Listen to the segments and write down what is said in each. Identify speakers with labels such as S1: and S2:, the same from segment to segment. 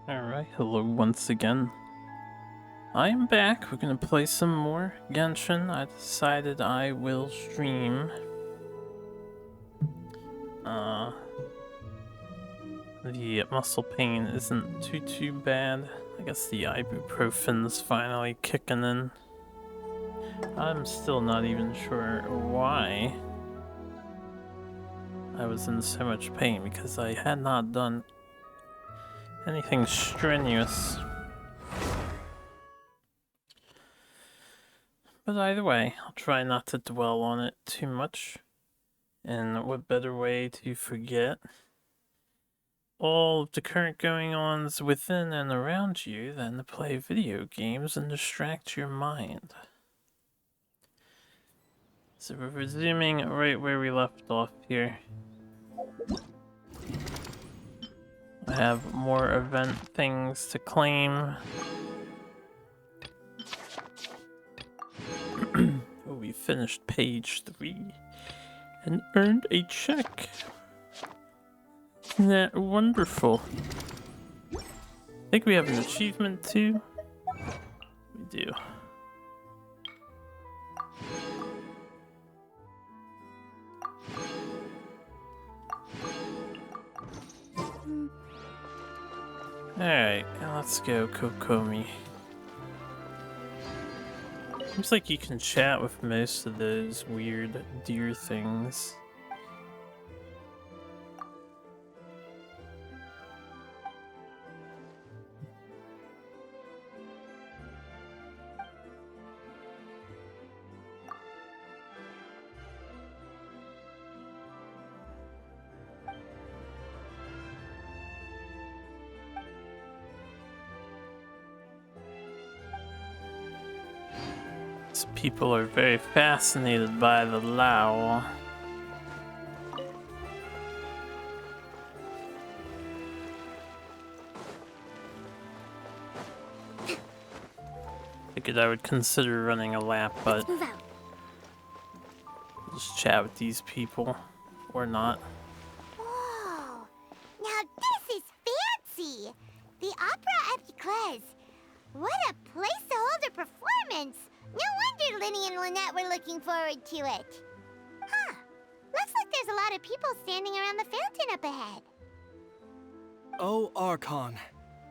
S1: Alright, hello once again. I am back. We're gonna play some more Genshin. I decided I will stream. The muscle pain isn't too bad. I guess the ibuprofen's finally kicking in. I'm still not even sure why I was in so much pain, because I had not done anything strenuous. But either way, I'll try not to dwell on it too much. And what better way to forget all of the current going-ons within and around you than to play video games and distract your mind. So we're resuming right where we left off here. I have more event things to claim. Oh, we finished page 3 and earned a check. Isn't that wonderful? I think we have an achievement too. We do. Alright, let's go, Kokomi. Seems like you can chat with most of those weird deer things. People are very fascinated by the Lao. Figured I would consider running a lap, but just chat with these people, or not.
S2: Whoa! Now this is fancy! The Opera Epiclese. What a place to hold a performance! No wonder Linny and Lynette were looking forward to it. Huh. Looks like there's a lot of people standing around the fountain up ahead.
S3: Oh, Archon,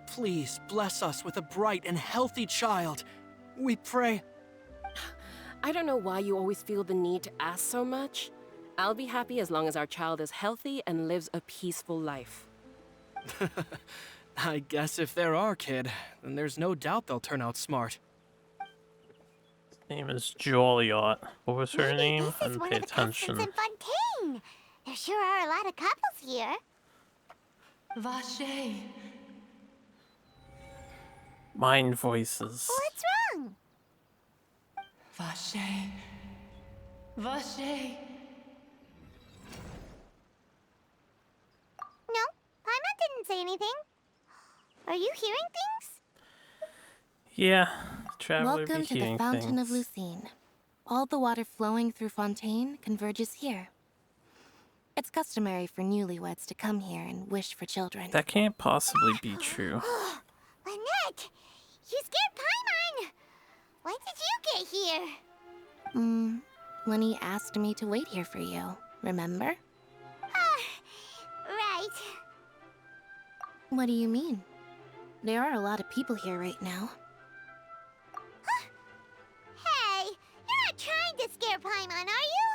S3: please bless us with a bright and healthy child. We pray.
S4: I don't know why you always feel the need to ask so much. I'll be happy as long as our child is healthy and lives a peaceful life.
S3: I guess if they're our kid, then there's no doubt they'll turn out smart.
S1: Name is Joliot. What was her name?
S2: This
S1: I
S2: is
S1: didn't
S2: one
S1: pay
S2: of the
S1: attention.
S2: customs in Fontaine. There sure are a lot of couples here.
S5: Vache.
S1: Mind voices.
S2: What's wrong?
S5: Vache. Vache.
S2: No, Paimon didn't say anything. Are you hearing things?
S1: Yeah, traveler
S6: Welcome
S1: be
S6: to the
S1: hearing
S6: Fountain of
S1: things.
S6: Lucine. All the water flowing through Fontaine converges here. It's customary for newlyweds to come here and wish for children.
S1: That can't possibly be true.
S2: Lynette! You scared Paimon! When did you get here?
S6: Lenny asked me to wait here for you, remember?
S2: Right.
S6: What do you mean? There are a lot of people here right now.
S2: Hey, you're not trying to scare Paimon, are you?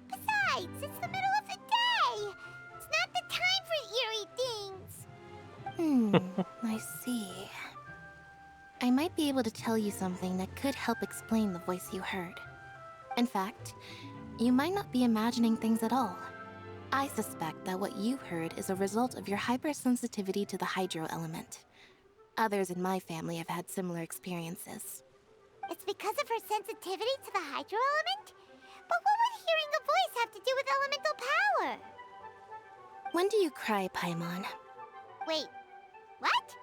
S2: Besides, it's the middle of the day. It's not the time for eerie things.
S6: I see. I might be able to tell you something that could help explain the voice you heard. In fact, you might not be imagining things at all. I suspect that what you heard is a result of your hypersensitivity to the hydro element. Others in my family have had similar experiences.
S2: It's because of her sensitivity to the hydro element? But what would hearing a voice have to do with elemental power?
S6: When do you cry, Paimon?
S2: Wait, what?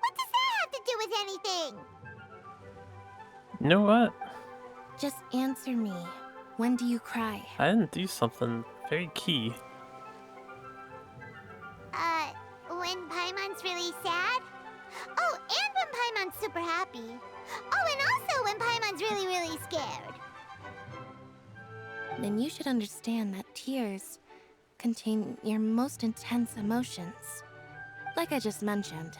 S2: What does that have to do with anything?
S1: You know what?
S6: Just answer me. When do you cry?
S1: I didn't do something very key.
S2: When Paimon's really sad?
S6: then you should understand that tears contain your most intense emotions. Like I just mentioned,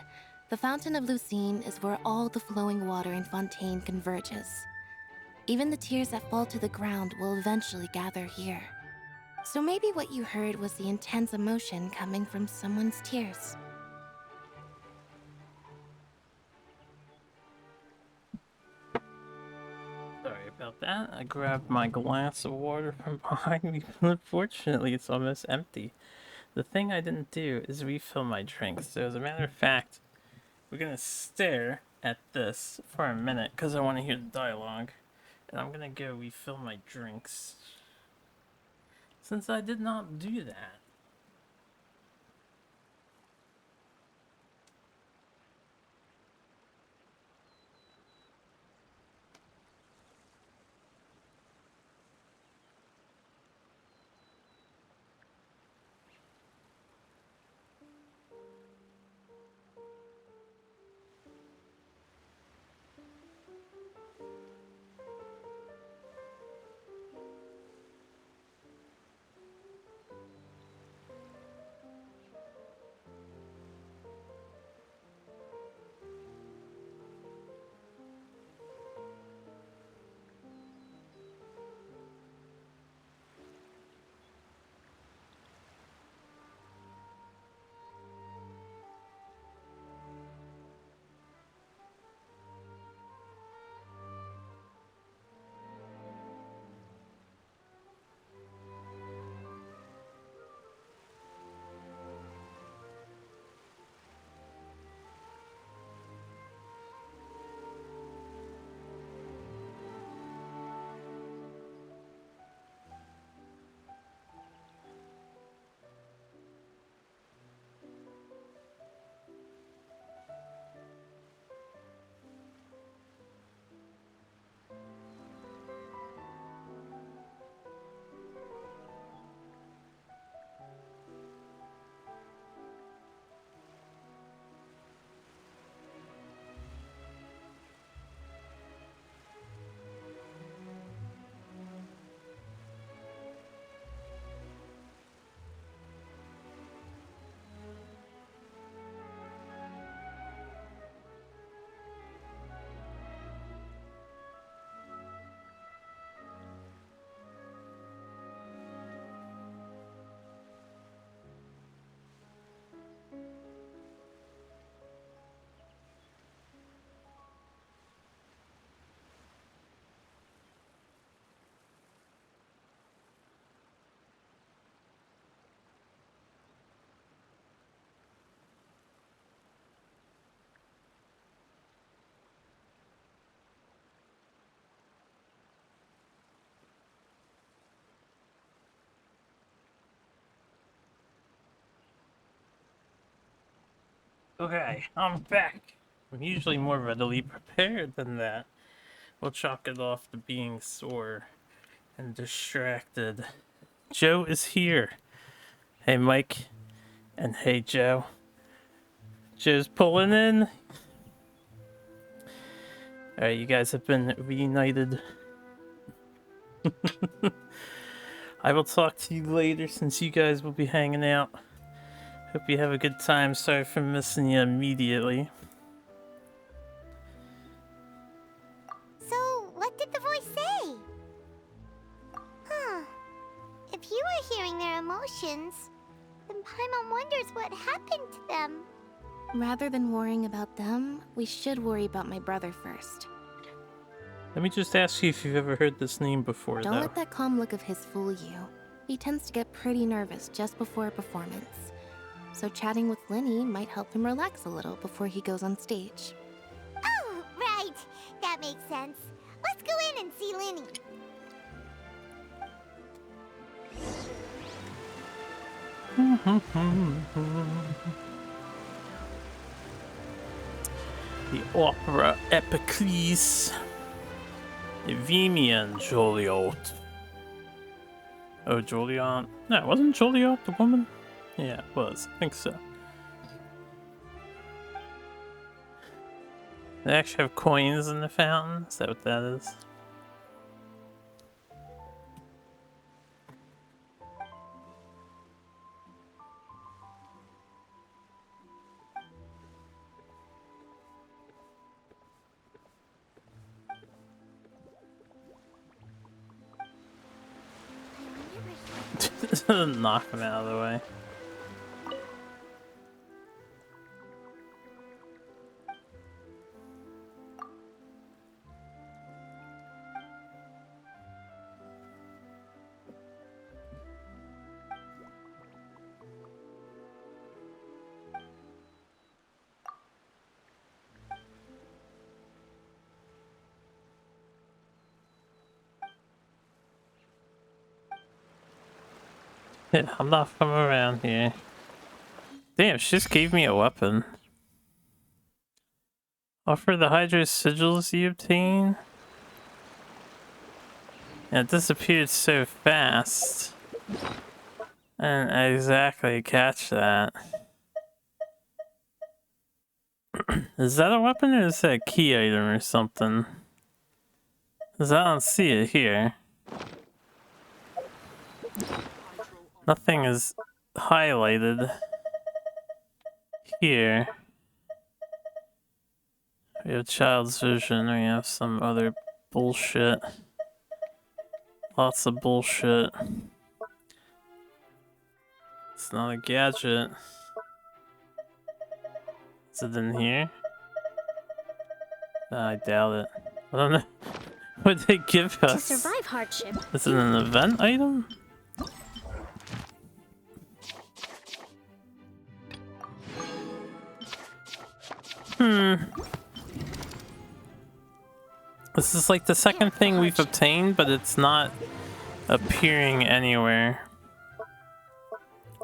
S6: the Fountain of Lucine is where all the flowing water in Fontaine converges. Even the tears that fall to the ground will eventually gather here. So maybe what you heard was the intense emotion coming from someone's tears.
S1: Sorry about that. I grabbed my glass of water from behind me, but unfortunately it's almost empty. The thing I didn't do is refill my drink, so as a matter of fact, we're gonna stare at this for a minute because I want to hear the dialogue, and I'm gonna go refill my drinks since I did not do that. Okay, I'm back. I'm usually more readily prepared than that. We'll chalk it off to being sore and distracted. Joe is here. Hey, Mike. And hey, Joe. Joe's pulling in. Alright, you guys have been reunited. I will talk to you later since you guys will be hanging out. Hope you have a good time. Sorry for missing you immediately.
S2: So, what did the voice say? Huh. If you were hearing their emotions, then Paimon wonders what happened to them.
S6: Rather than worrying about them, we should worry about my brother first.
S1: Let me just ask you if you've ever heard this name before,
S6: Don't
S1: though.
S6: let that calm look of his fool you. He tends to get pretty nervous just before a performance. So chatting with Linny might help him relax a little before he goes on stage.
S2: Oh, right. That makes sense. Let's go in and see Linny.
S1: The opera Epiclese. Endymion Joliot. Oh, Joliot. No, wasn't Joliot the woman? Yeah, it was. I think so. They actually have coins in the fountain? Is that what that is? Knock him out of the way. Yeah, I'm not from around here. Damn, she just gave me a weapon. Offer the Hydra sigils you obtain. And it disappeared so fast. I didn't exactly catch that. Is that a weapon or is that a key item or something? Because I don't see it here. Nothing is highlighted here. We have child's vision, we have some other bullshit. Lots of bullshit. It's not a gadget. Is it in here? I doubt it. I don't know. What would they give us?
S2: To survive hardship.
S1: Is it an event item? This is like the second thing we've obtained, but it's not appearing anywhere.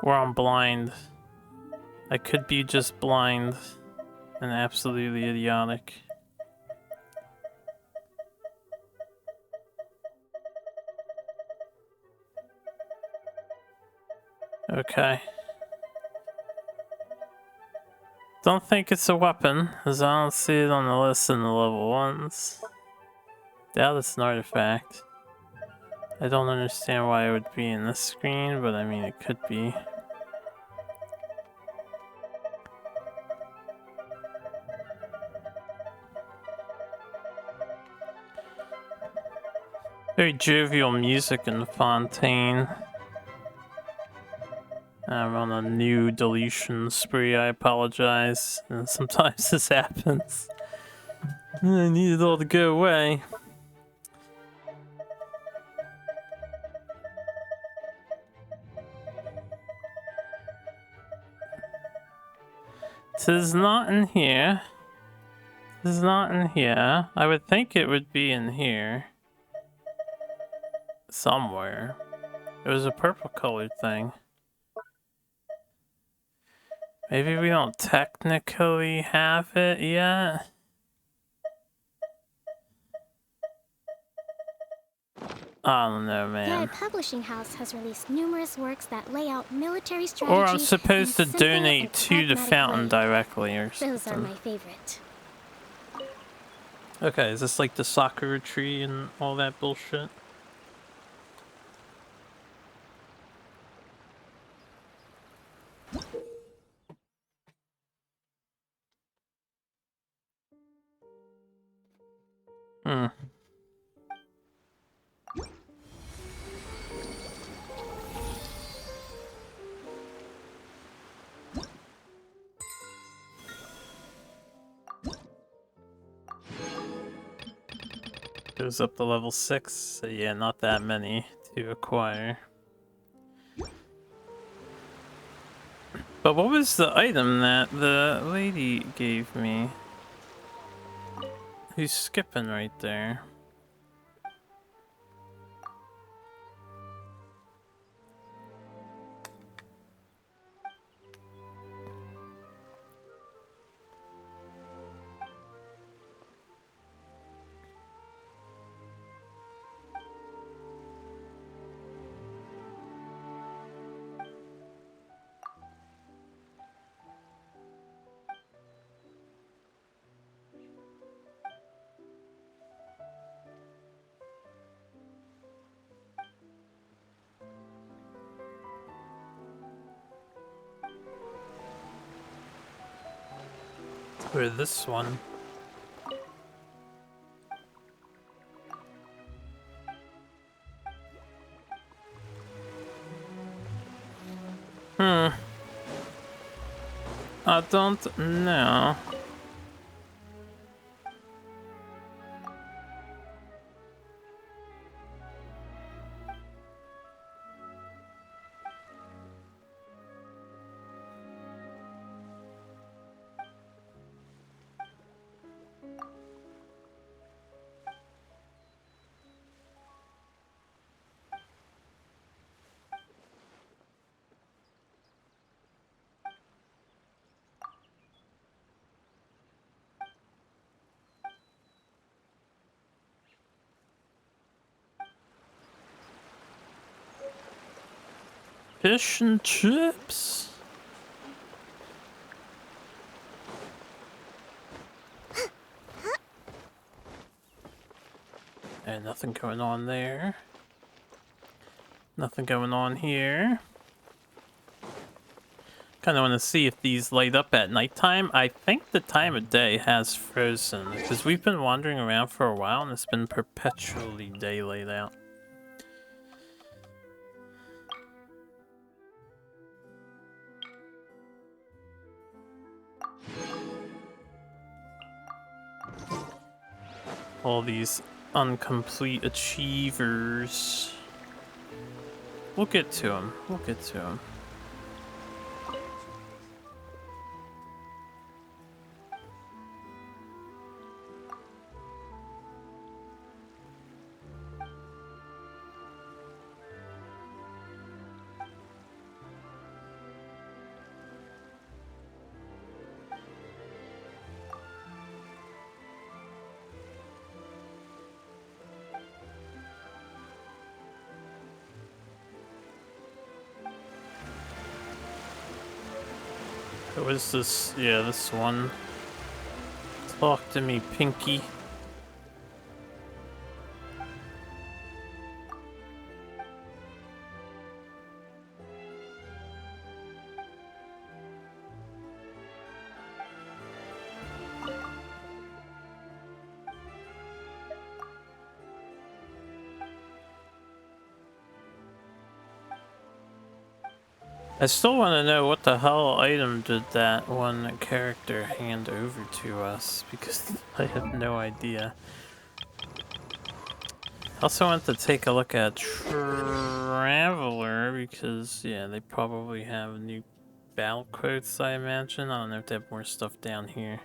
S1: Or I'm blind. I could be just blind and absolutely idiotic. Okay. Don't think it's a weapon, as I don't see it on the list in the level 1s. Doubt it's an artifact. I don't understand why it would be in this screen, but I mean it could be. Very jovial music in the Fontaine. I'm on a new deletion spree, I apologize. And sometimes this happens. I need it all to go away. Tis not in here. Tis not in here. I would think it would be in here. Somewhere. It was a purple colored thing. Maybe we don't technically have it yet. I don't know, man.
S2: The publishing house has released numerous works that lay out military strategy.
S1: Or I'm supposed to
S2: in simple
S1: donate
S2: and
S1: to the
S2: pragmatic
S1: fountain
S2: ways.
S1: directly or
S2: Those are
S1: something.
S2: my favorite.
S1: Okay, is this like the Sakura tree and all that bullshit? Hmm. Goes up to level 6, so yeah, not that many to acquire. But what was the item that the lady gave me? Who's skipping right there? Or this one. I don't know. Fish and chips. And nothing going on there. Nothing going on here. Kind of want to see if these light up at nighttime. I think the time of day has frozen because we've been wandering around for a while and it's been perpetually daylight out. All these incomplete achievers. We'll get to them. We'll get to them. Who is this? Yeah, this one. Talk to me, Pinky. I still want to know what the hell item did that one character hand over to us, because I have no idea. I also want to take a look at Traveler, because, yeah, they probably have new battle quotes, I imagine. I don't know if they have more stuff down here.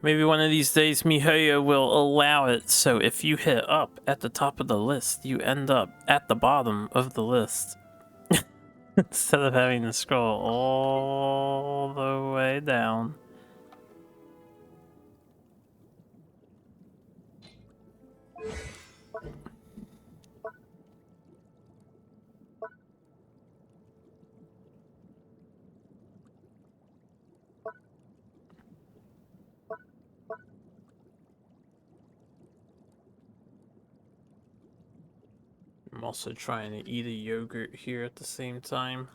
S1: Maybe one of these days MiHoYo will allow it, so if you hit up at the top of the list, you end up at the bottom of the list. Instead of having to scroll all the way down. I'm also trying to eat a yogurt here at the same time.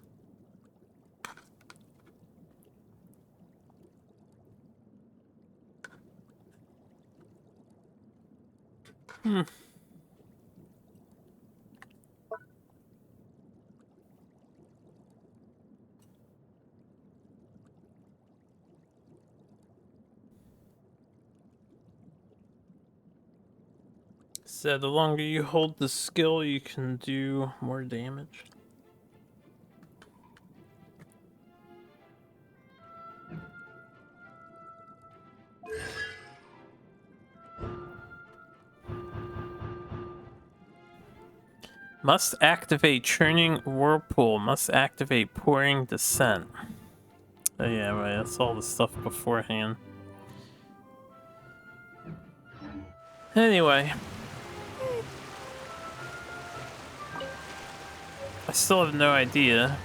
S1: So the longer you hold the skill, you can do more damage. Must activate Churning Whirlpool. Must activate Pouring Descent. Oh yeah, right, that's all the stuff beforehand. Anyway. I still have no idea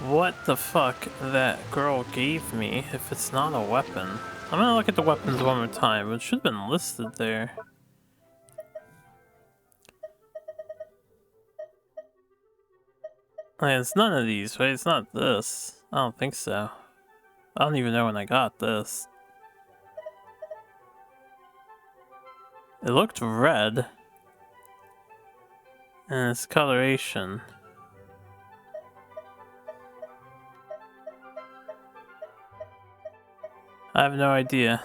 S1: what the fuck that girl gave me if it's not a weapon. I'm gonna look at the weapons one more time, but it should have been listed there. Like, it's none of these, right? It's not this. I don't think so. I don't even know when I got this. It looked red. And its coloration. I have no idea.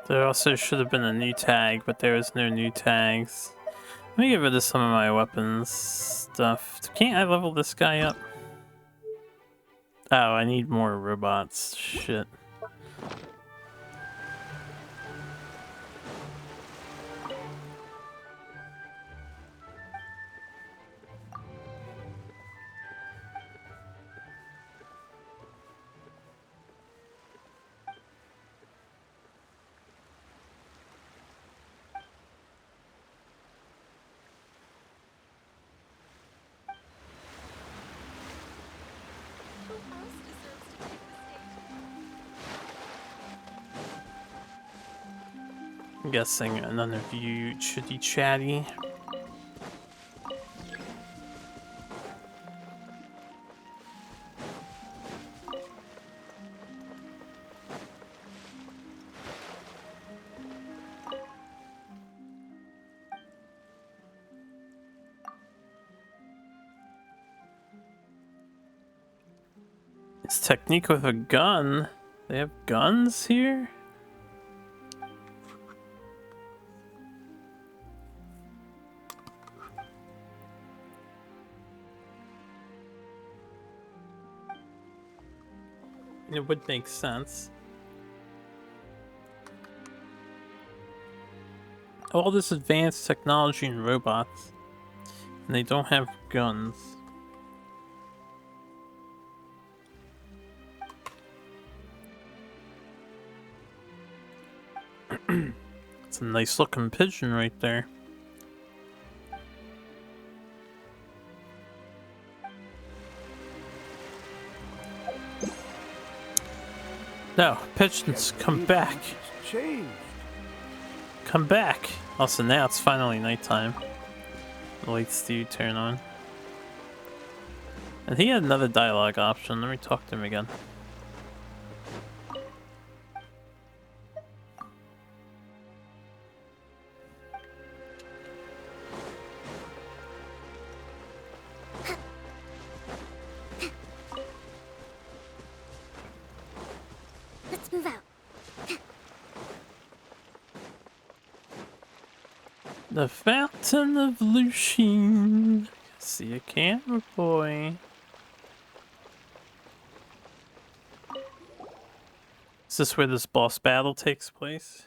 S1: There also should have been a new tag, but there is no new tags. Let me get rid of some of my weapons stuff. Can't I level this guy up? Oh, I need more robots. Shit. I'm guessing none of you should be chatty. It's technique with a gun. They have guns here? It would make sense. All this advanced technology and robots, and they don't have guns. It's a nice looking pigeon right there. No, pigeons, come back. Come back. Also, now it's finally nighttime. The lights do turn on. And he had another dialogue option. Let me talk to him again.
S2: Let's move out.
S1: The Fountain of Lucian. See a camera boy. Is this where this boss battle takes place?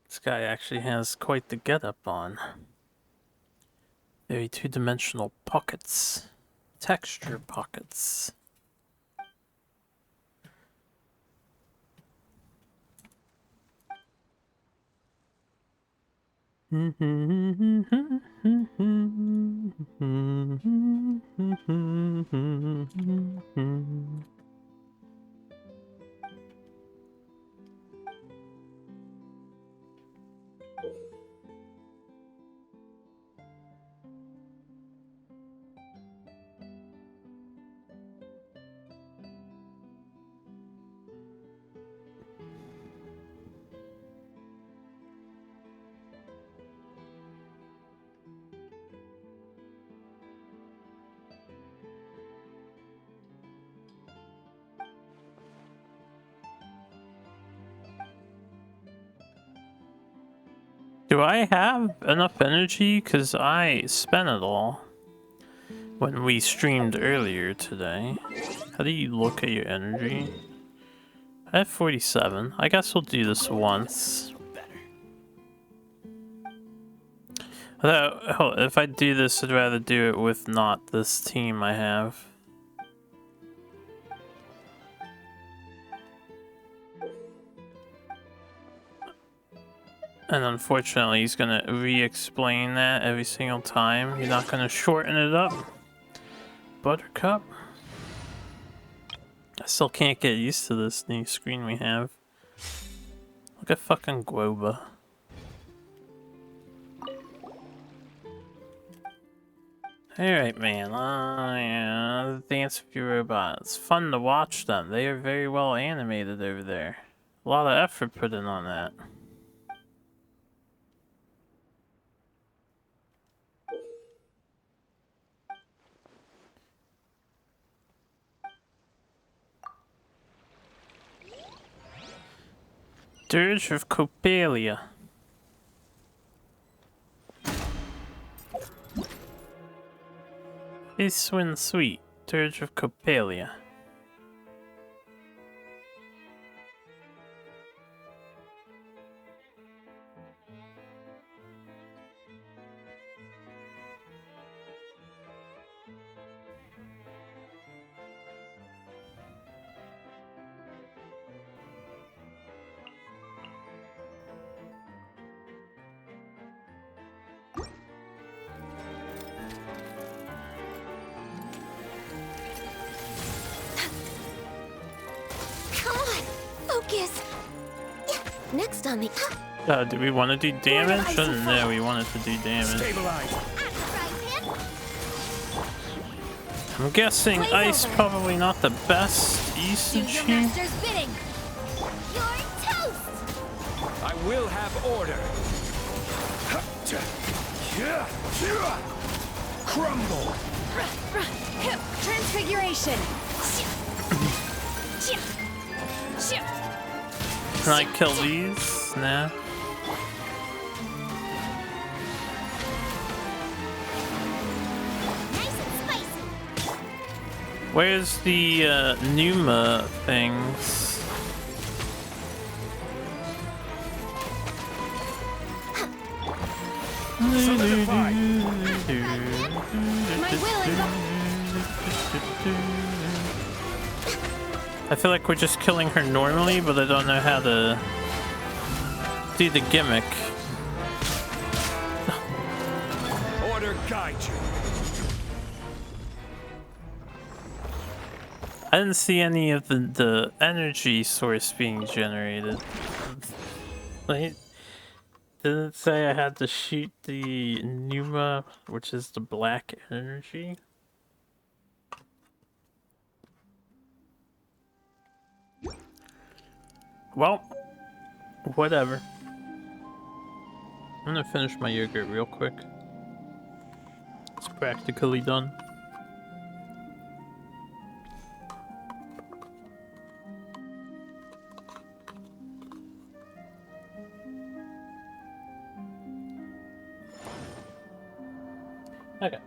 S1: This guy actually has quite the getup on. Very two-dimensional pockets. Texture pockets. Do I have enough energy? Because I spent it all when we streamed earlier today. How do you look at your energy? I have 47. I guess we'll do this once. Although, if I do this, I'd rather do it with not this team I have. And unfortunately, he's gonna re-explain that every single time. You're not gonna shorten it up, Buttercup. I still can't get used to this new screen we have. Look at fucking Guoba. Alright, man. Yeah. Dance with your robots. Fun to watch them. They are very well animated over there. A lot of effort put in on that. Dirge of Copalia. Iswin Sweet, Dirge of Copalia.
S2: Come on, focus.
S6: Next on the.
S1: Do we want to do damage? No, we wanted to do damage.
S3: Stabilize.
S1: I'm guessing ice probably not the best usage here.
S2: Master's bidding. You're toast.
S3: I will have order. Crumble.
S2: Transfiguration.
S1: Can I kill these? Nah.
S2: Nice and spicy.
S1: Where's the Numa things?
S3: Solidify.
S2: My will is
S1: I feel like we're just killing her normally, but I don't know how to do the gimmick.
S3: Order guide you.
S1: I didn't see any of the energy source being generated. Like, didn't it say I had to shoot the Numa, which is the black energy? Well, whatever. I'm gonna finish my yogurt real quick. It's practically done. Okay.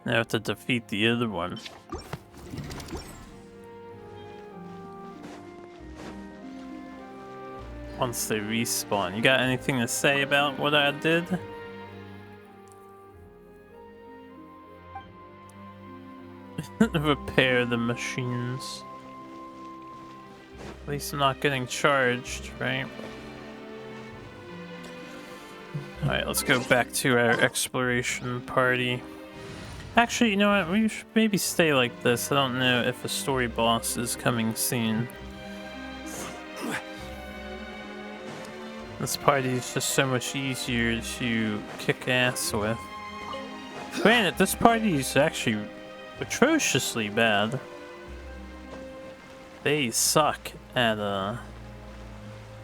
S1: Now I have to defeat the other one. Once they respawn. You got anything to say about what I did? Repair the machines. At least I'm not getting charged, right? Alright, let's go back to our exploration party. Actually, you know what? We should maybe stay like this. I don't know if a story boss is coming soon. This party is just so much easier to kick ass with. Granted, this party is actually atrociously bad. They suck at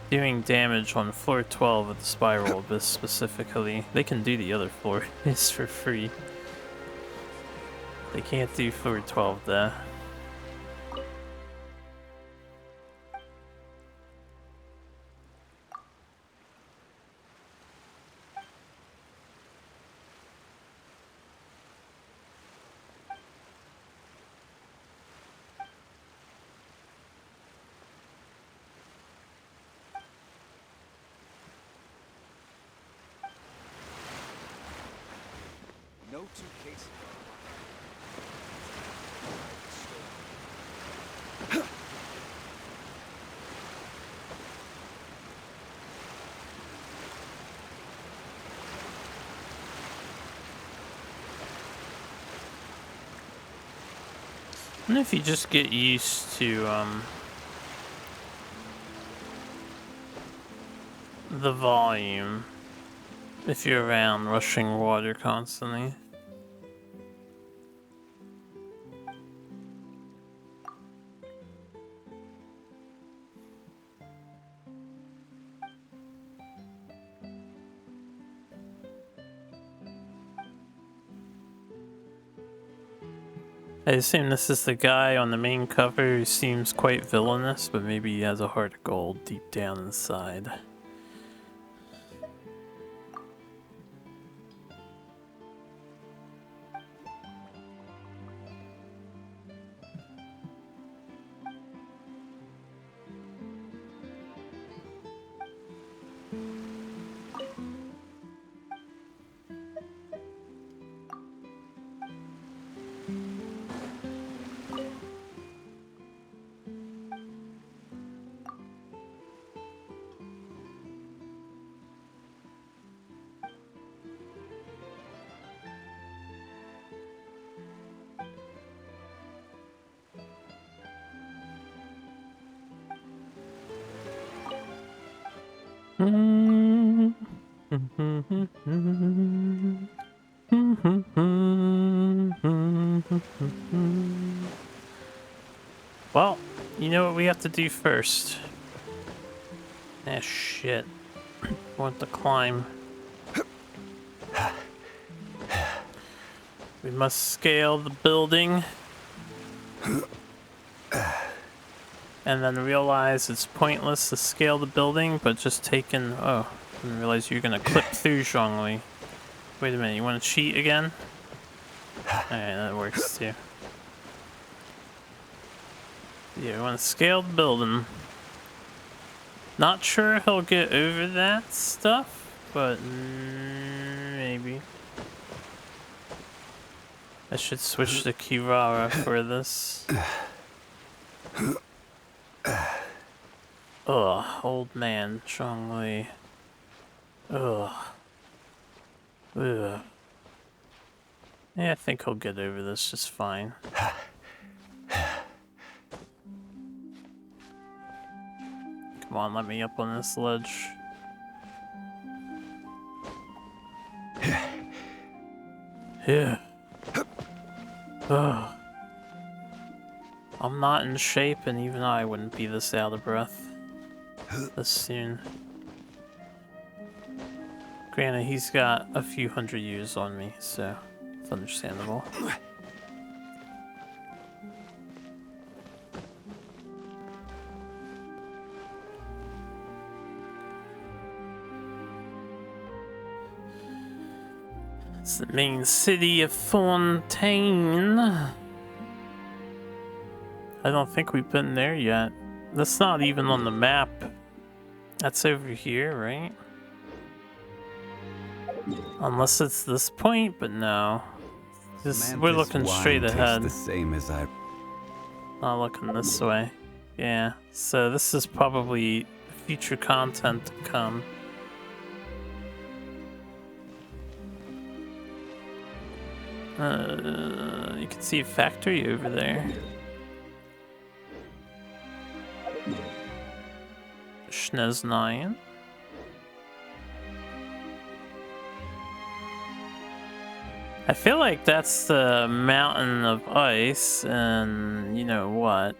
S1: doing damage on floor 12 with the spiral abyss specifically. They can do the other floors for free. They can't do floor 12 there.
S3: No two cases.
S1: And if you just get used to the volume, if you're around rushing water constantly. I assume this is the guy on the main cover who seems quite villainous, but maybe he has a heart of gold deep down inside. Well, you know what we have to do first. Ah, shit. Want to climb. We must scale the building. And then realize it's pointless to scale the building, but just taking... Oh, I didn't realize you're gonna clip through Zhongli. Wait a minute, you want to cheat again? Alright, that works too. Yeah, we want to scale the building. Not sure he'll get over that stuff, but maybe. I should switch to Kirara for this. Ugh, old man, Zhongli. Ugh. Ugh. Yeah, I think he'll get over this just fine. Come on, let me up on this ledge. Yeah. Ugh. I'm not in shape, and even I wouldn't be this out of breath this soon. Granted, he's got a few hundred years on me, so it's understandable. It's the main city of Fontaine. I don't think we've been there yet. That's not even on the map. That's over here, right? Unless it's this point, but no. We're looking straight ahead.
S5: The same as I...
S1: Not looking this way. Yeah, so this is probably future content to come. You can see a factory over there. Schneznayen. I feel like that's the mountain of ice, and you know what?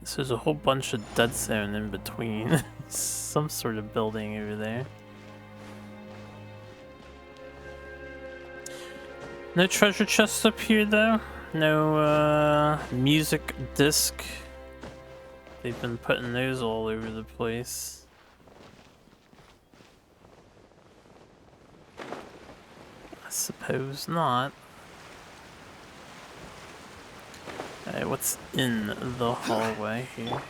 S1: So there's a whole bunch of dead zone in between. Some sort of building over there. No treasure chests up here though. No music disc. They've been putting those all over the place. I suppose not. Alright, what's in the hallway here?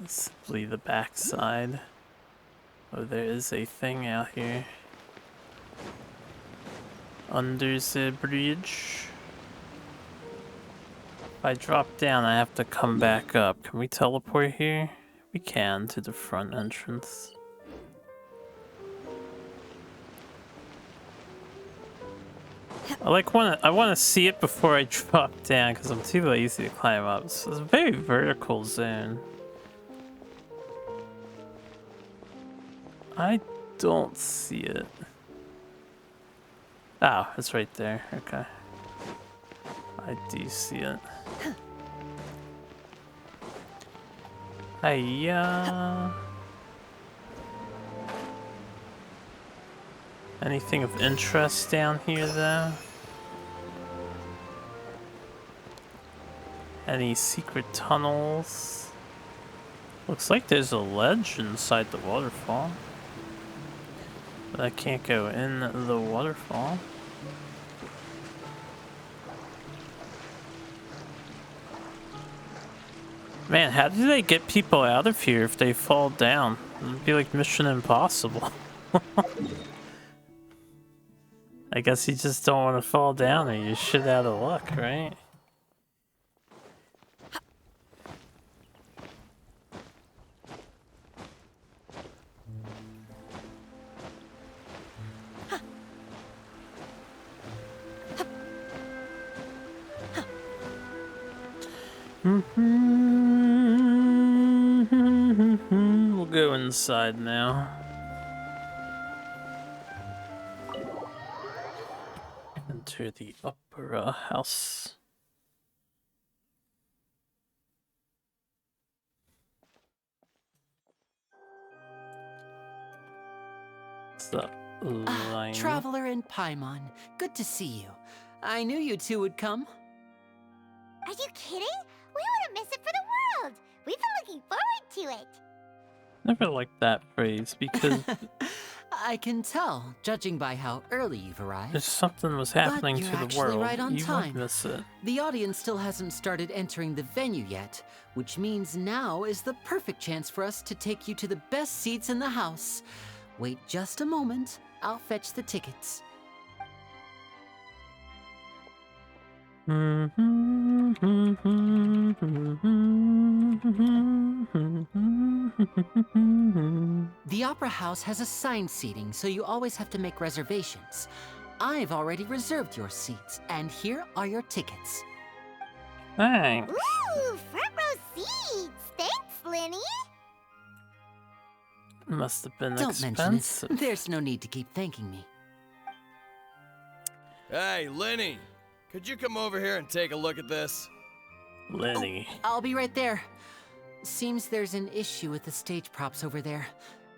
S1: Simply the backside. Oh, there is a thing out here. Under the bridge. If I drop down, I have to come back up. Can we teleport here? We can, to the front entrance. I want to see it before I drop down because I'm too lazy to climb up. It's a very vertical zone. I don't see it. Oh, it's right there. Okay. I do see it. Hiya. Anything of interest down here, though? Any secret tunnels? Looks like there's a ledge inside the waterfall. But I can't go in the waterfall. Man, how do they get people out of here if they fall down? It'd be like Mission Impossible. I guess you just don't want to fall down or you're shit out of luck, right? We'll go inside now. Enter the opera house. What's up, line?
S5: Traveler in Paimon, good to see you. I knew you two would come.
S2: Are you kidding? We wouldn't miss it for the world. We've been looking forward to it.
S1: Never liked that phrase because
S5: I can tell, judging by how early you've arrived.
S1: if something was happening
S5: you're
S1: to the
S5: actually
S1: world,
S5: right on
S1: you
S5: time.
S1: would miss it.
S5: The audience still hasn't started entering the venue yet, which means now is the perfect chance for us to take you to the best seats in the house. Wait just a moment, I'll fetch the tickets. The Opera House has assigned seating, so you always have to make reservations. I've already reserved your seats, and here are your tickets.
S1: Thanks.
S2: Ooh, front row seats. Thanks, Lenny.
S1: Must have been
S5: Don't mention
S1: expensive.
S5: it. There's no need to keep thanking me.
S7: Hey, Lenny, could you come over here and take a look at this?
S1: Lenny.
S5: I'll be right there. Seems there's an issue with the stage props over there.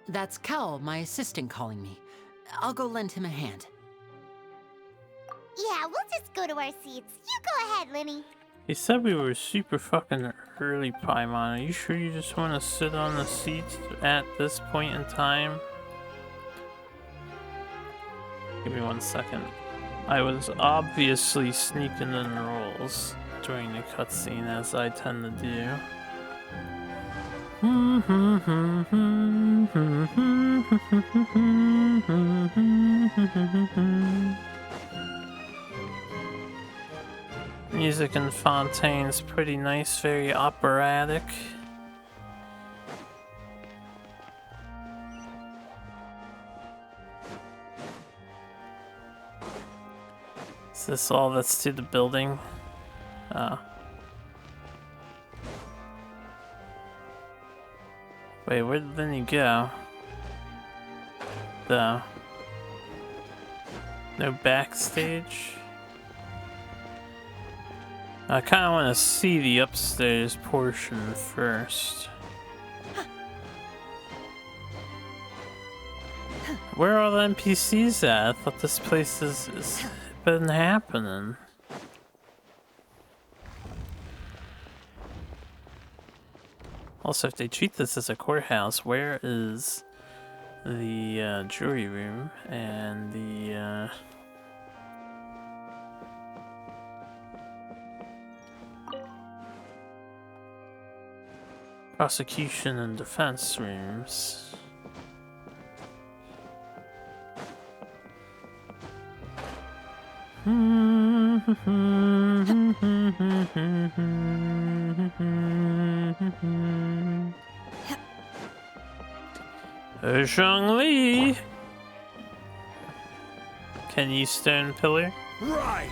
S5: That's Cal, my assistant, calling me. I'll go lend him a hand.
S2: Yeah, we'll just go to our seats. You go ahead, Lenny.
S1: He said we were super fucking early, Paimon. Are you sure you just want to sit on the seats at this point in time? Give me 1 second. I was obviously sneaking in rolls during the cutscene, as I tend to do. Music in Fontaine's pretty nice, very operatic. Is this all that's to the building? Wait, where did Lenny go? No backstage? I kind of want to see the upstairs portion first. Where are all the NPCs at? I thought this place has been happening. Also, if they treat this as a courthouse, where is the jury room and the prosecution and defense rooms? Zhongli! Can you stone pillar?
S7: Right!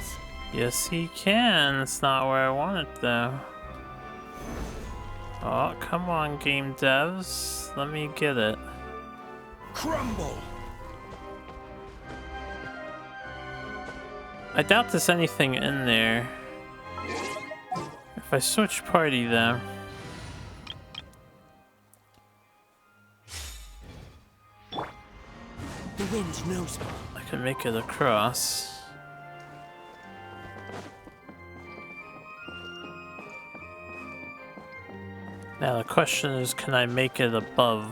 S1: Yes, he can. It's not where I want it, though. Oh, come on, game devs. Let me get it.
S7: Crumble!
S1: I doubt there's anything in there. If I switch party, though.
S3: The wind knows me.
S1: I can make it across. Now the question is, can I make it above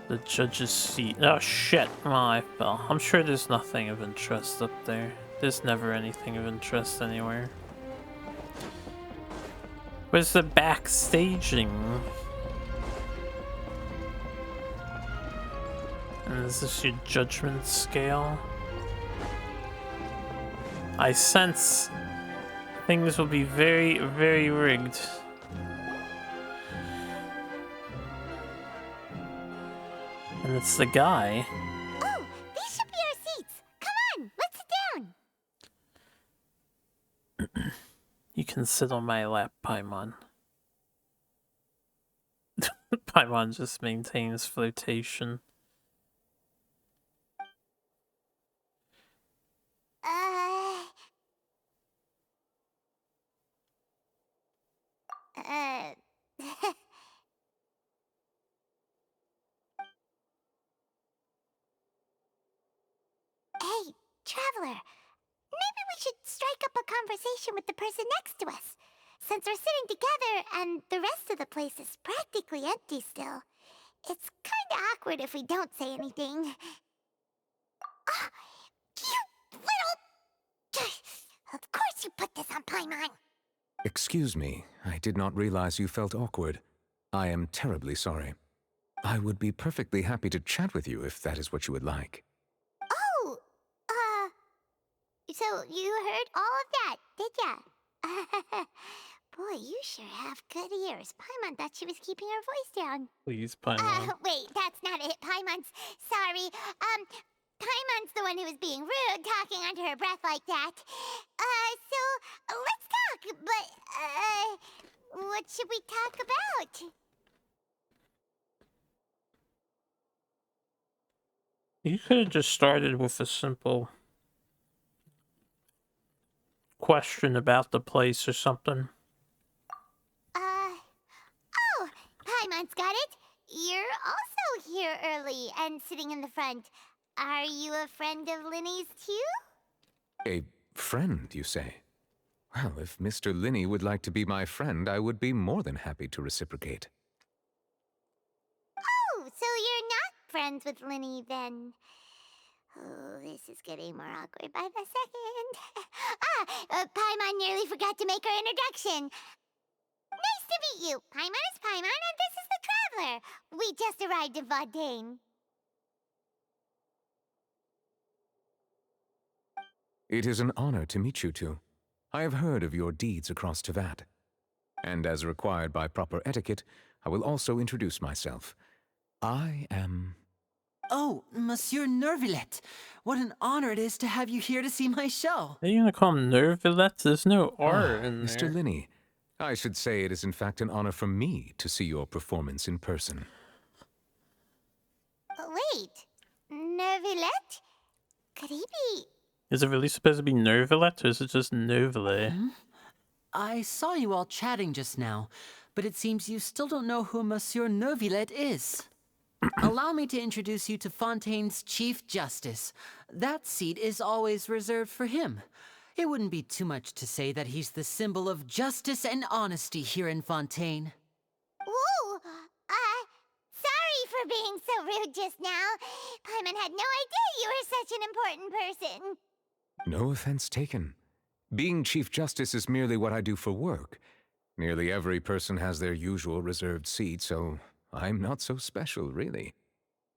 S1: the judge's seat? Oh shit, well I fell. I'm sure there's nothing of interest up there. There's never anything of interest anywhere. Where's the backstaging? And is this your judgment scale? I sense things will be very, very rigged. And it's the guy.
S2: Oh, these should be our seats. Come on, let's sit down.
S1: You can sit on my lap, Paimon. Paimon just maintains flotation.
S2: Hey, traveler. Maybe we should strike up a conversation with the person next to us. Since we're sitting together and the rest of the place is practically empty still, it's kinda awkward if we don't say anything. Ah, you little... Of course you put this on Paimon.
S8: Excuse me, I did not realize you felt awkward. I am terribly sorry. I would be perfectly happy to chat with you if that is what you would like.
S2: Oh, so you heard all of that, did ya? Boy, you sure have good ears. Paimon thought she was keeping her voice down.
S1: Please, Paimon.
S2: Wait, that's not it. Paimon's sorry. Paimon's the one who was being rude, talking under her breath like that. So let's talk. But, what should we talk about?
S1: You could have just started with a simple question about the place or something.
S2: Oh, Paimon's got it. You're also here early and sitting in the front. Are you a friend of Linny's too?
S8: A friend, you say? Well, if Mr. Linney would like to be my friend, I would be more than happy to reciprocate.
S2: Oh, so you're not friends with Linny then? Oh, this is getting more awkward by the second. Paimon nearly forgot to make her introduction. Nice to meet you. Paimon is Paimon, and this is the Traveler. We just arrived in Fontaine.
S8: It is an honor to meet you two. I have heard of your deeds across Tevat. And as required by proper etiquette, I will also introduce myself. I am...
S5: Oh, Monsieur Nervillet. What an honor it is to have you here to see my show.
S1: Are you gonna call him Nervillet? There's no R in
S8: Mr.
S1: there.
S8: Linney, I should say it is in fact an honor for me to see your performance in person.
S2: Wait, Nervillet? Could he be...
S1: Is it really supposed to be Nervillet, or is it just Nervillet?
S5: I saw you all chatting just now, but it seems you still don't know who Monsieur Nervillet is. Allow me to introduce you to Fontaine's Chief Justice. That seat is always reserved for him. It wouldn't be too much to say that he's the symbol of justice and honesty here in Fontaine.
S2: Whoa! Sorry for being so rude just now. Paimon had no idea you were such an important person.
S8: No offense taken. Being Chief Justice is merely what I do for work. Nearly every person has their usual reserved seat, so I'm not so special, really.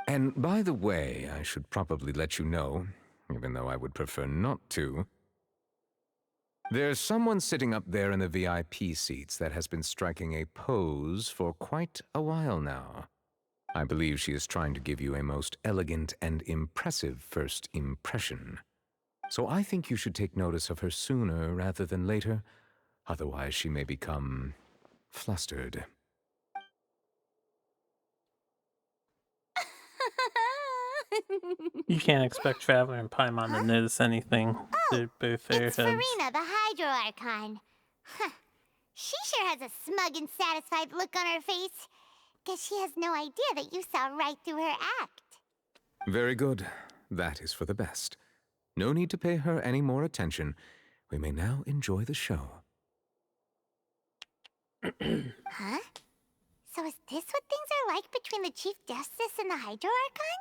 S8: And by the way, I should probably let you know, even though I would prefer not to. There's someone sitting up there in the VIP seats that has been striking a pose for quite a while now. I believe she is trying to give you a most elegant and impressive first impression. So I think you should take notice of her sooner rather than later. Otherwise, she may become flustered.
S1: You can't expect Traveler and Paimon to notice anything. They're both airheads.
S2: It's Farina, the Hydro Archon. Huh. She sure has a smug and satisfied look on her face. Guess she has no idea that you saw right through her act.
S8: Very good. That is for the best. No need to pay her any more attention. We may now enjoy the show.
S2: Huh? So is this what things are like between the Chief Justice and the Hydro Archon?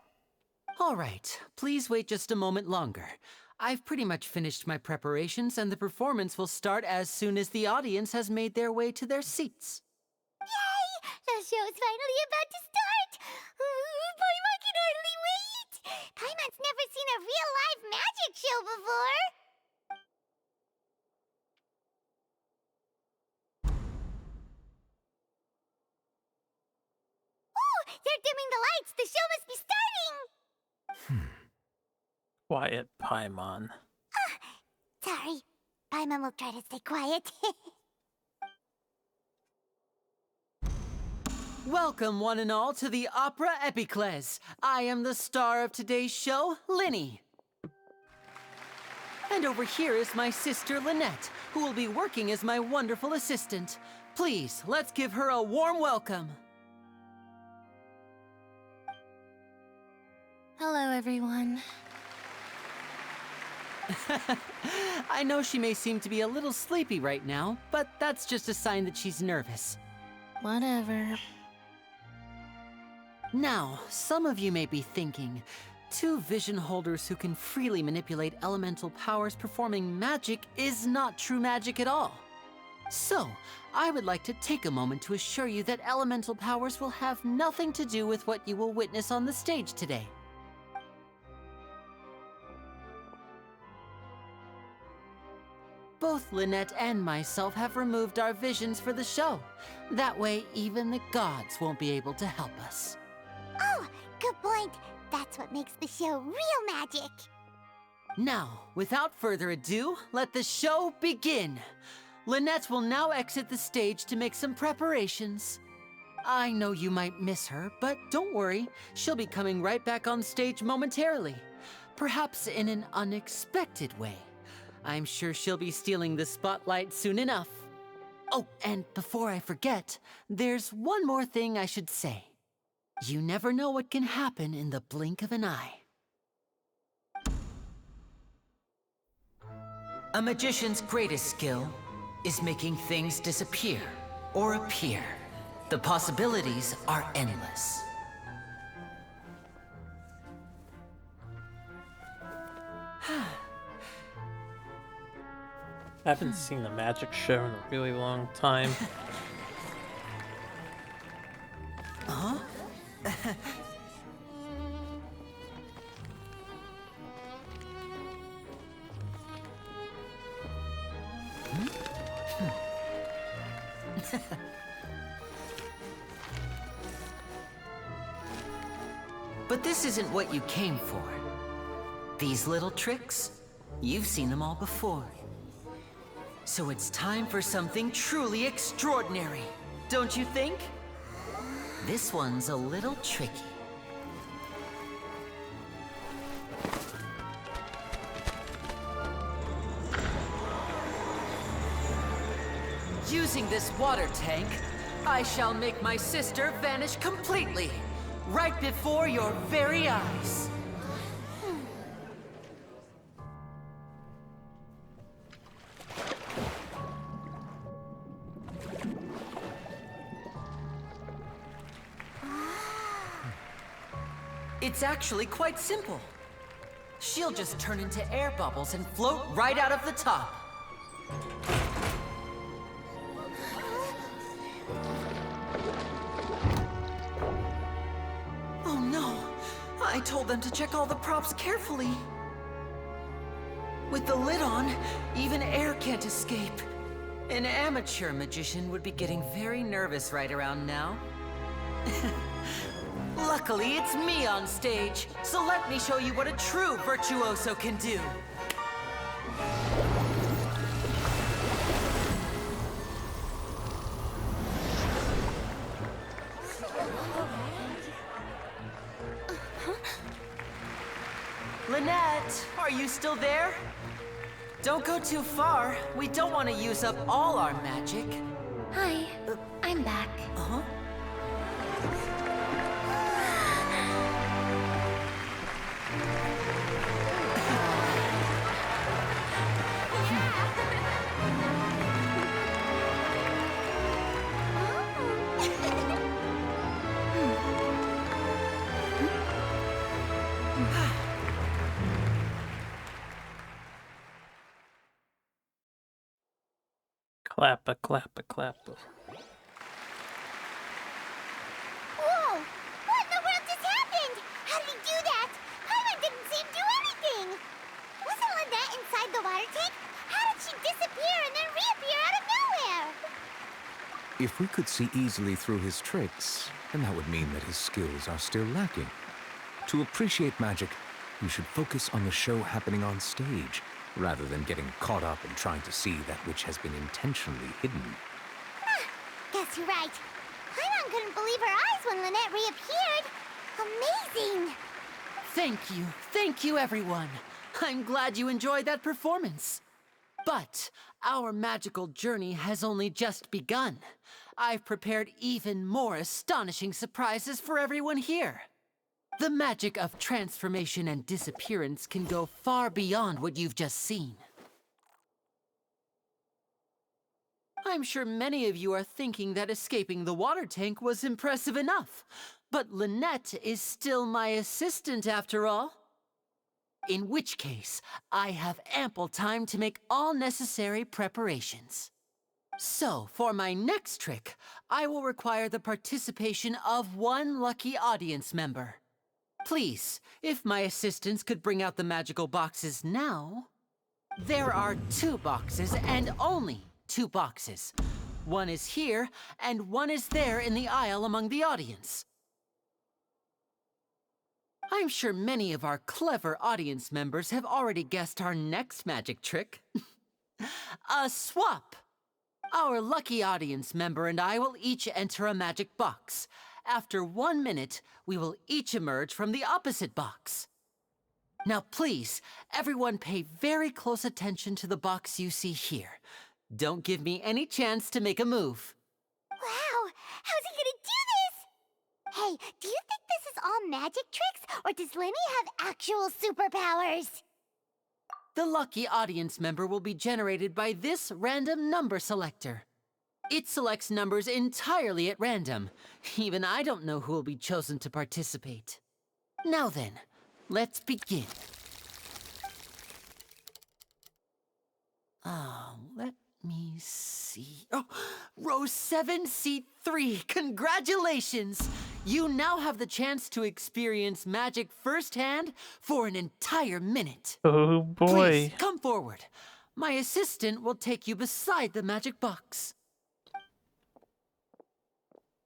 S5: All right, please wait just a moment longer. I've pretty much finished my preparations, and the performance will start as soon as the audience has made their way to their seats.
S2: Yay! The show's finally about to start! Paimon can hardly wait! Paimon's never seen a real live magic show before! Oh! They're dimming the lights! The show must be starting!
S1: Quiet, Paimon.
S2: Sorry. Paimon will try to stay quiet.
S5: Welcome, one and all, to the Opera Epiclese. I am the star of today's show, Linny. And over here is my sister, Lynette, who will be working as my wonderful assistant. Please, let's give her a warm welcome.
S6: Hello, everyone.
S5: I know she may seem to be a little sleepy right now, but that's just a sign that she's nervous.
S6: Whatever.
S5: Now, some of you may be thinking, two vision holders who can freely manipulate elemental powers performing magic is not true magic at all. So, I would like to take a moment to assure you that elemental powers will have nothing to do with what you will witness on the stage today. Both Lynette and myself have removed our visions for the show. That way, even the gods won't be able to help us.
S2: Oh, good point. That's what makes the show real magic.
S5: Now, without further ado, let the show begin. Lynette will now exit the stage to make some preparations. I know you might miss her, but don't worry. She'll be coming right back on stage momentarily. Perhaps in an unexpected way. I'm sure she'll be stealing the spotlight soon enough. Oh, and before I forget, there's one more thing I should say. You never know what can happen in the blink of an eye. A magician's greatest skill is making things disappear or appear. The possibilities are endless.
S1: I haven't seen a magic show in a really long time.
S5: Huh? But this isn't what you came for. These little tricks, you've seen them all before. So it's time for something truly extraordinary, don't you think? This one's a little tricky. Using this water tank, I shall make my sister vanish completely, right before your very eyes. It's actually quite simple. She'll just turn into air bubbles and float right out of the top. Oh no! I told them to check all the props carefully. With the lid on, even air can't escape. An amateur magician would be getting very nervous right around now. Luckily, it's me on stage, so let me show you what a true virtuoso can do. Lynette, are you still there? Don't go too far. We don't want to use up all our magic.
S6: Hi, I'm back.
S5: Uh-huh.
S1: Clappa, clappa, clappa.
S2: Whoa! What in the world just happened? How did he do that? Paimon didn't see him do anything! Wasn't Lynette inside the water tank? How did she disappear and then reappear out of nowhere?
S8: If we could see easily through his tricks, then that would mean that his skills are still lacking. To appreciate magic, you should focus on the show happening on stage, rather than getting caught up in trying to see that which has been intentionally hidden.
S2: Guess you're right. Paimon couldn't believe her eyes when Lynette reappeared. Amazing!
S5: Thank you, everyone. I'm glad you enjoyed that performance. But our magical journey has only just begun. I've prepared even more astonishing surprises for everyone here. The magic of transformation and disappearance can go far beyond what you've just seen. I'm sure many of you are thinking that escaping the water tank was impressive enough, but Lynette is still my assistant after all. In which case, I have ample time to make all necessary preparations. So, for my next trick, I will require the participation of one lucky audience member. Please, if my assistants could bring out the magical boxes now. There are 2 boxes and only 2 boxes. One is here and one is there in the aisle among the audience. I'm sure many of our clever audience members have already guessed our next magic trick. A swap! Our lucky audience member and I will each enter a magic box. After 1 minute, we will each emerge from the opposite box. Now please, everyone pay very close attention to the box you see here. Don't give me any chance to make a move.
S2: Wow! How's he gonna do this? Hey, do you think this is all magic tricks, or does Lenny have actual superpowers?
S5: The lucky audience member will be generated by this random number selector. It selects numbers entirely at random. Even I don't know who will be chosen to participate. Now then, let's begin. Let me see. Oh, row 7, seat 3. Congratulations! You now have the chance to experience magic firsthand for an entire minute.
S1: Oh boy.
S5: Please, come forward. My assistant will take you beside the magic box.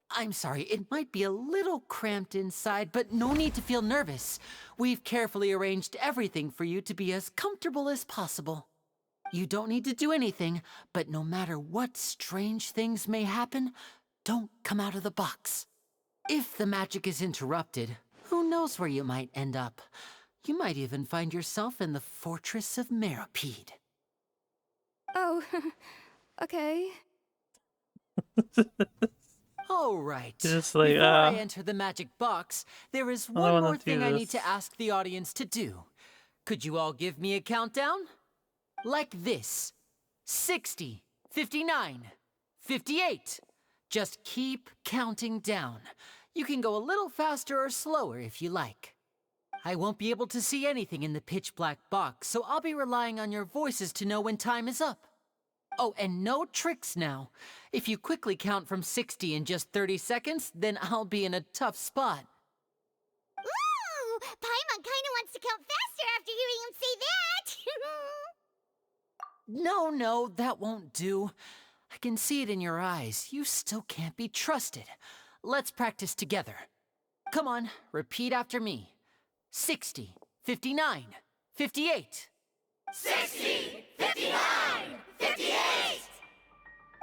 S5: I'm sorry, it might be a little cramped inside, but no need to feel nervous. We've carefully arranged everything for you to be as comfortable as possible. You don't need to do anything, but no matter what strange things may happen, don't come out of the box. If the magic is interrupted, who knows where you might end up? You might even find yourself in the Fortress of Meropide.
S9: Oh, okay.
S5: All right.
S1: Just like,
S5: Before I enter the magic box, there is
S1: don't
S5: one
S1: wanna
S5: more
S1: do
S5: thing I need
S1: this.
S5: to ask the audience to do. Could you all give me a countdown? Like this. 60, 59, 58. Just keep counting down. You can go a little faster or slower if you like. I won't be able to see anything in the pitch black box, so I'll be relying on your voices to know when time is up. Oh, and no tricks now. If you quickly count from 60 in just 30 seconds, then I'll be in a tough spot.
S2: Ooh! Paimon kinda wants to count faster after hearing him say that!
S5: No, that won't do. I can see it in your eyes. You still can't be trusted. Let's practice together. Come on, repeat after me. 60, 59, 58.
S2: 60! 59! 58!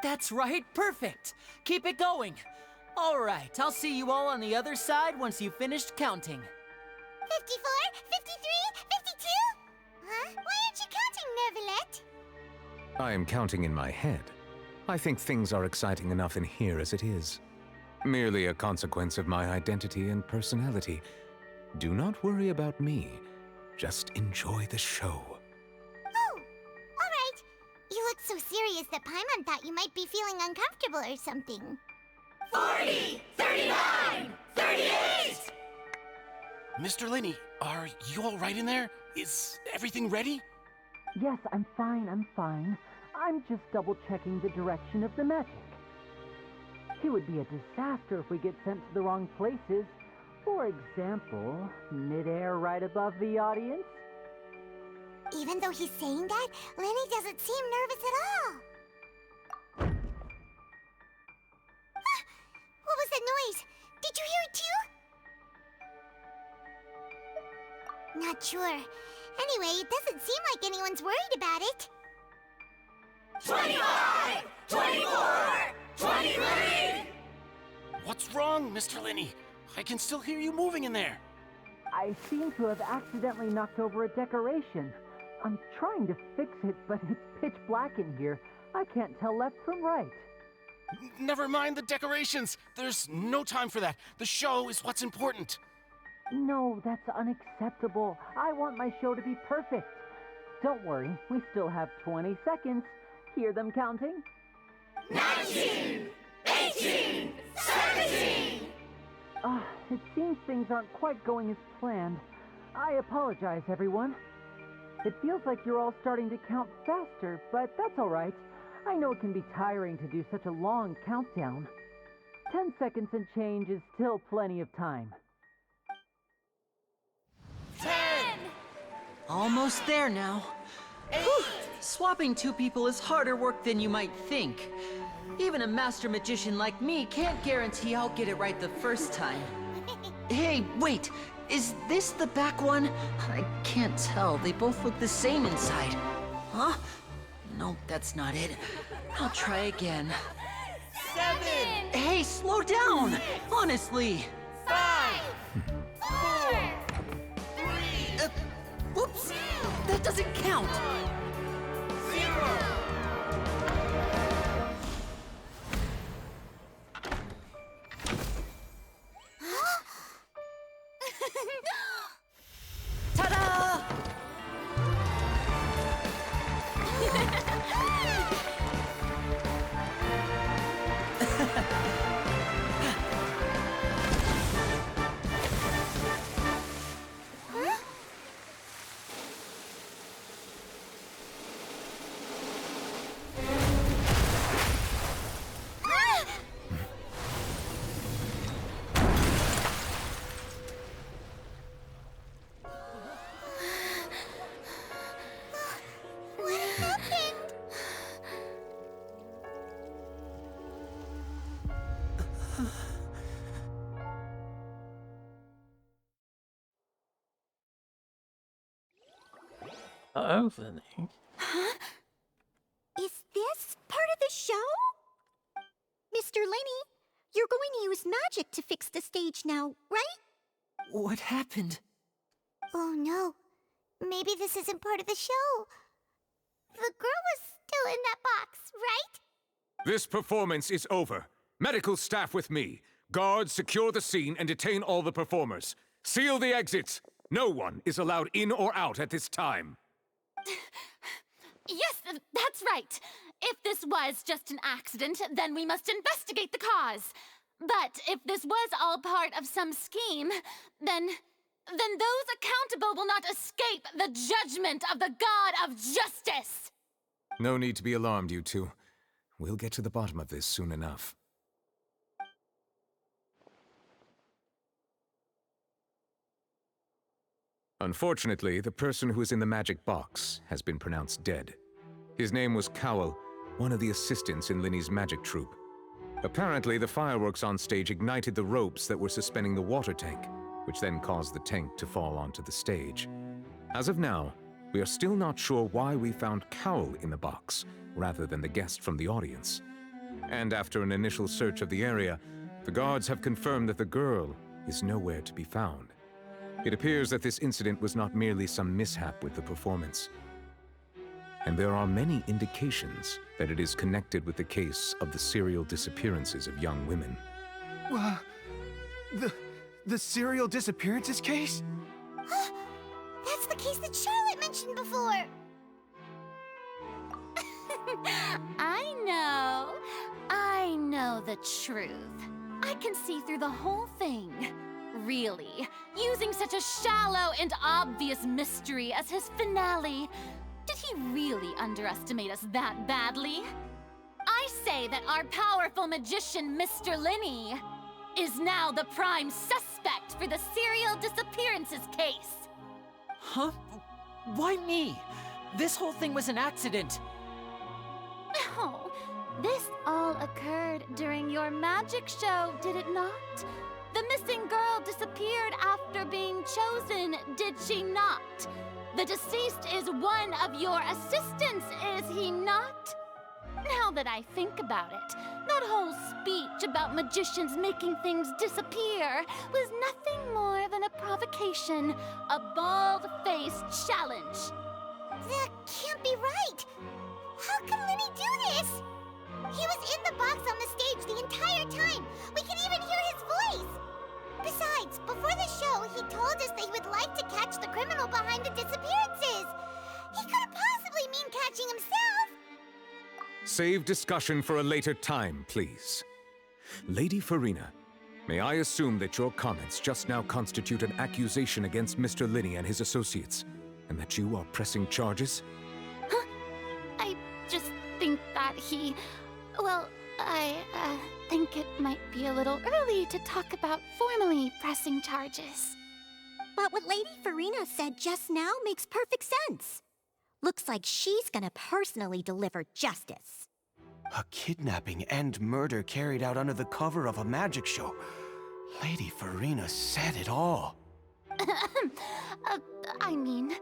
S5: That's right, perfect. Keep it going. All right, I'll see you all on the other side once you've finished counting.
S2: 54, 53, 52? Huh? Why aren't you counting, Nervalette?
S8: I am counting in my head. I think things are exciting enough in here as it is. Merely a consequence of my identity and personality. Do not worry about me. Just enjoy the show.
S2: Oh, alright. You look so serious that Paimon thought you might be feeling uncomfortable or something.
S10: 40, 39, 38!
S11: Mr. Linney, are you all right in there? Is everything ready?
S5: Yes, I'm fine.
S12: I'm just double-checking the direction of the magic. It would be a disaster if we get sent to the wrong places. For example, mid-air right above the audience.
S2: Even though he's saying that, Lenny doesn't seem nervous at all. Ah, what was that noise? Did you hear it too? Not sure. Anyway, it doesn't seem like anyone's worried about it.
S10: 25! 24! 23!
S11: What's wrong, Mr. Linney? I can still hear you moving in there.
S12: I seem to have accidentally knocked over a decoration. I'm trying to fix it, but it's pitch black in here. I can't tell left from right.
S11: Never mind the decorations. There's no time for that. The show is what's important.
S12: No, that's unacceptable. I want my show to be perfect. Don't worry, we still have 20 seconds. Hear them counting?
S10: 19! 18! 17!
S12: It seems things aren't quite going as planned. I apologize, everyone. It feels like you're all starting to count faster, but that's all right. I know it can be tiring to do such a long countdown. 10 seconds and change is still plenty of time.
S10: 10!
S5: Almost there now.
S10: 8!
S5: Swapping two people is harder work than you might think. Even a master magician like me can't guarantee I'll get it right the first time. Hey, wait! Is this the back one? I can't tell. They both look the same inside. Huh? No, that's not it. I'll try again.
S10: 7!
S5: Hey, slow down! Honestly!
S10: 5! 4! 3!
S5: Whoops! That doesn't count!
S10: 0!
S5: Ta-da!
S2: What happened?
S1: Oh, Lenny.
S2: Huh? Is this part of the show? Mr. Lenny, you're going to use magic to fix the stage now, right?
S5: What happened?
S2: Oh no. Maybe this isn't part of the show. The girl was still in that box, right?
S8: This performance is over. Medical staff with me. Guards, secure the scene and detain all the performers. Seal the exits. No one is allowed in or out at this time.
S13: Yes, that's right. If this was just an accident, then we must investigate the cause. But if this was all part of some scheme, then those accountable will not escape the judgment of the God of Justice.
S8: No need to be alarmed, you two. We'll get to the bottom of this soon enough. Unfortunately, the person who is in the magic box has been pronounced dead. His name was Cowell, one of the assistants in Linny's magic troupe. Apparently, the fireworks on stage ignited the ropes that were suspending the water tank, which then caused the tank to fall onto the stage. As of now, we are still not sure why we found Cowell in the box, rather than the guest from the audience. And after an initial search of the area, the guards have confirmed that the girl is nowhere to be found. It appears that this incident was not merely some mishap with the performance. And there are many indications that it is connected with the case of the serial disappearances of young women.
S3: The serial disappearances case?
S2: That's the case that Charlotte mentioned before.
S13: I know the truth. I can see through the whole thing. Really, using such a shallow and obvious mystery as his finale. Did he really underestimate us that badly? I say that our powerful magician, Mr. Linney, is now the prime suspect for the serial disappearances case.
S5: Huh? Why me? This whole thing was an accident.
S13: Oh, this all occurred during your magic show, did it not? The missing girl disappeared after being chosen, did she not? The deceased is one of your assistants, is he not? Now that I think about it, that whole speech about magicians making things disappear was nothing more than a provocation, a bald-faced challenge.
S2: That can't be right. How can Lenny do this? He was in the box on the stage the entire time. We can even hear his voice. Besides, before the show, he told us that he would like to catch the criminal behind the disappearances. He couldn't possibly mean catching himself.
S8: Save discussion for a later time, please. Lady Farina, may I assume that your comments just now constitute an accusation against Mr. Linney and his associates, and that you are pressing charges?
S13: Huh? I just think that he... Well, I think it might be a little early to talk about formally pressing charges.
S2: But what Lady Farina said just now makes perfect sense. Looks like she's gonna personally deliver justice.
S11: A kidnapping and murder carried out under the cover of a magic show. Lady Farina said it all.
S13: I mean,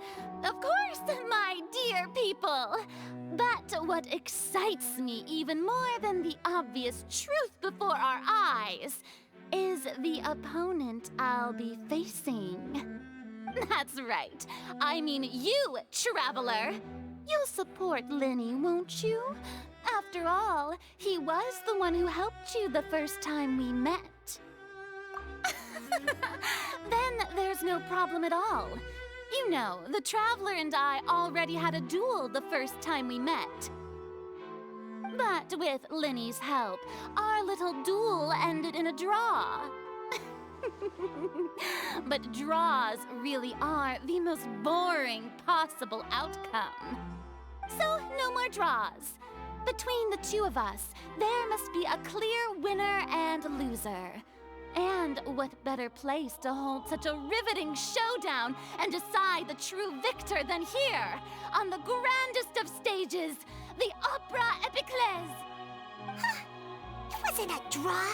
S13: of course, my dear people. But what excites me even more than the obvious truth before our eyes is the opponent I'll be facing. That's right. I mean you, Traveler. You'll support Linney, won't you? After all, he was the one who helped you the first time we met. Then there's no problem at all. You know, the Traveler and I already had a duel the first time we met. But with Linney's help, our little duel ended in a draw. But draws really are the most boring possible outcome. So, no more draws. Between the two of us, there must be a clear winner and loser. And what better place to hold such a riveting showdown and decide the true victor than here, on the grandest of stages, the Opera Epiclese?
S2: Huh? It wasn't a draw.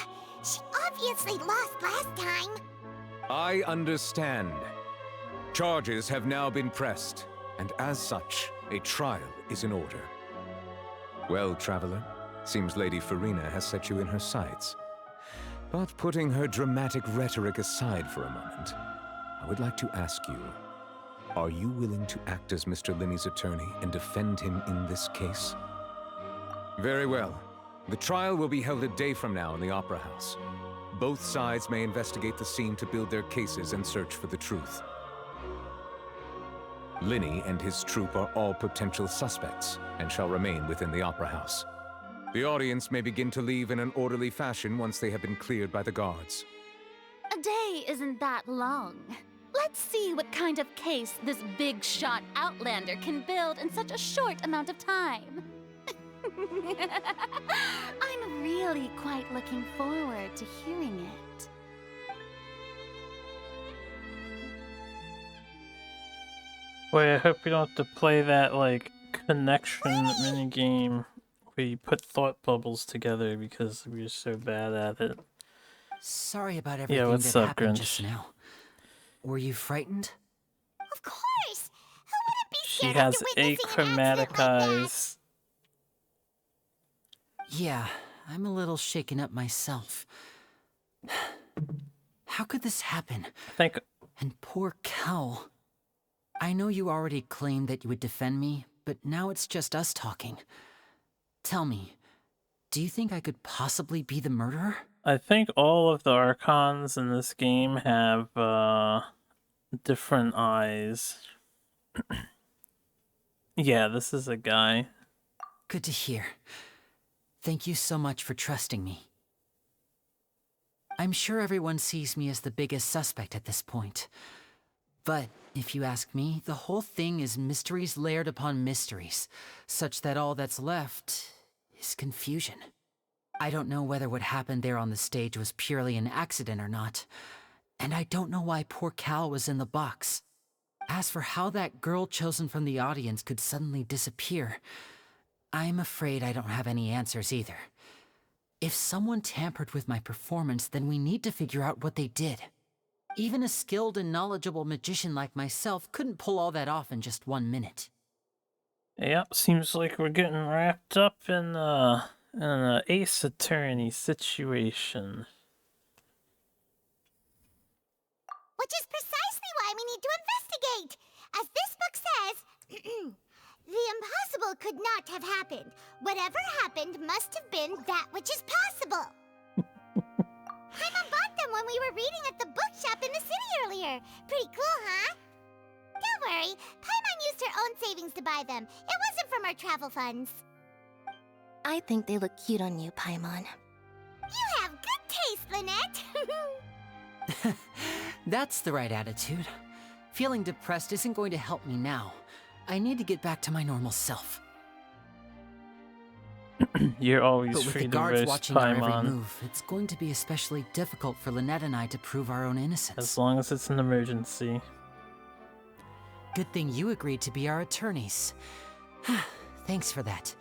S2: She obviously lost last time.
S8: I understand. Charges have now been pressed, and as such, a trial is in order. Well, Traveler, seems Lady Farina has set you in her sights. But putting her dramatic rhetoric aside for a moment, I would like to ask you, are you willing to act as Mr. Linney's attorney and defend him in this case? Very well. The trial will be held a day from now in the Opera House. Both sides may investigate the scene to build their cases and search for the truth. Linney and his troupe are all potential suspects and shall remain within the Opera House. The audience may begin to leave in an orderly fashion once they have been cleared by the guards.
S13: A day isn't that long. Let's see what kind of case this big-shot Outlander can build in such a short amount of time. I'm really quite looking forward to hearing it.
S1: Boy, I hope we don't have to play that, like, connection minigame where you put thought bubbles together because we're so bad at it.
S5: Sorry about everything
S1: what's
S5: that
S1: up,
S5: happened
S1: Grinch?
S5: just now. Were you frightened?
S2: Of course! Who wouldn't be
S1: She
S2: scared
S1: has
S2: after witnessing an
S1: achromatic
S2: accident like that?
S1: eyes.
S5: Yeah, I'm a little shaken up myself. How could this happen?
S1: I think
S5: And poor Kel. I know you already claimed that you would defend me, but now it's just us talking. Tell me, do you think I could possibly be the murderer?
S1: I think all of the Archons in this game have different eyes. Yeah, this is a guy.
S5: Good to hear. Thank you so much for trusting me. I'm sure everyone sees me as the biggest suspect at this point. But If you ask me, the whole thing is mysteries layered upon mysteries, such that all that's left is confusion. I don't know whether what happened there on the stage was purely an accident or not, and I don't know why poor Cal was in the box. As for how that girl chosen from the audience could suddenly disappear, I'm afraid I don't have any answers either. If someone tampered with my performance, then we need to figure out what they did. Even a skilled and knowledgeable magician like myself couldn't pull all that off in just 1 minute.
S1: Yep, seems like we're getting wrapped up in an Ace Attorney situation.
S2: Which is precisely why we need to investigate. As this book says, the impossible could not have happened. Whatever happened must have been that which is possible. Paimon bought them when we were reading at the bookshop in the city earlier. Pretty cool, huh? Don't worry, Paimon used her own savings to buy them. It wasn't from our travel funds.
S6: I think they look cute on you, Paimon.
S2: You have good taste, Lynette.
S5: That's the right attitude. Feeling depressed isn't going to help me now. I need to get back to my normal self.
S1: You're always
S5: But with
S1: free
S5: the
S1: to
S5: guards
S1: roast
S5: watching our every
S1: Paimon.
S5: move, it's going to be especially difficult for Lynette and I to prove our own innocence.
S1: As long as it's an emergency.
S5: Good thing you agreed to be our attorneys. Thanks for that.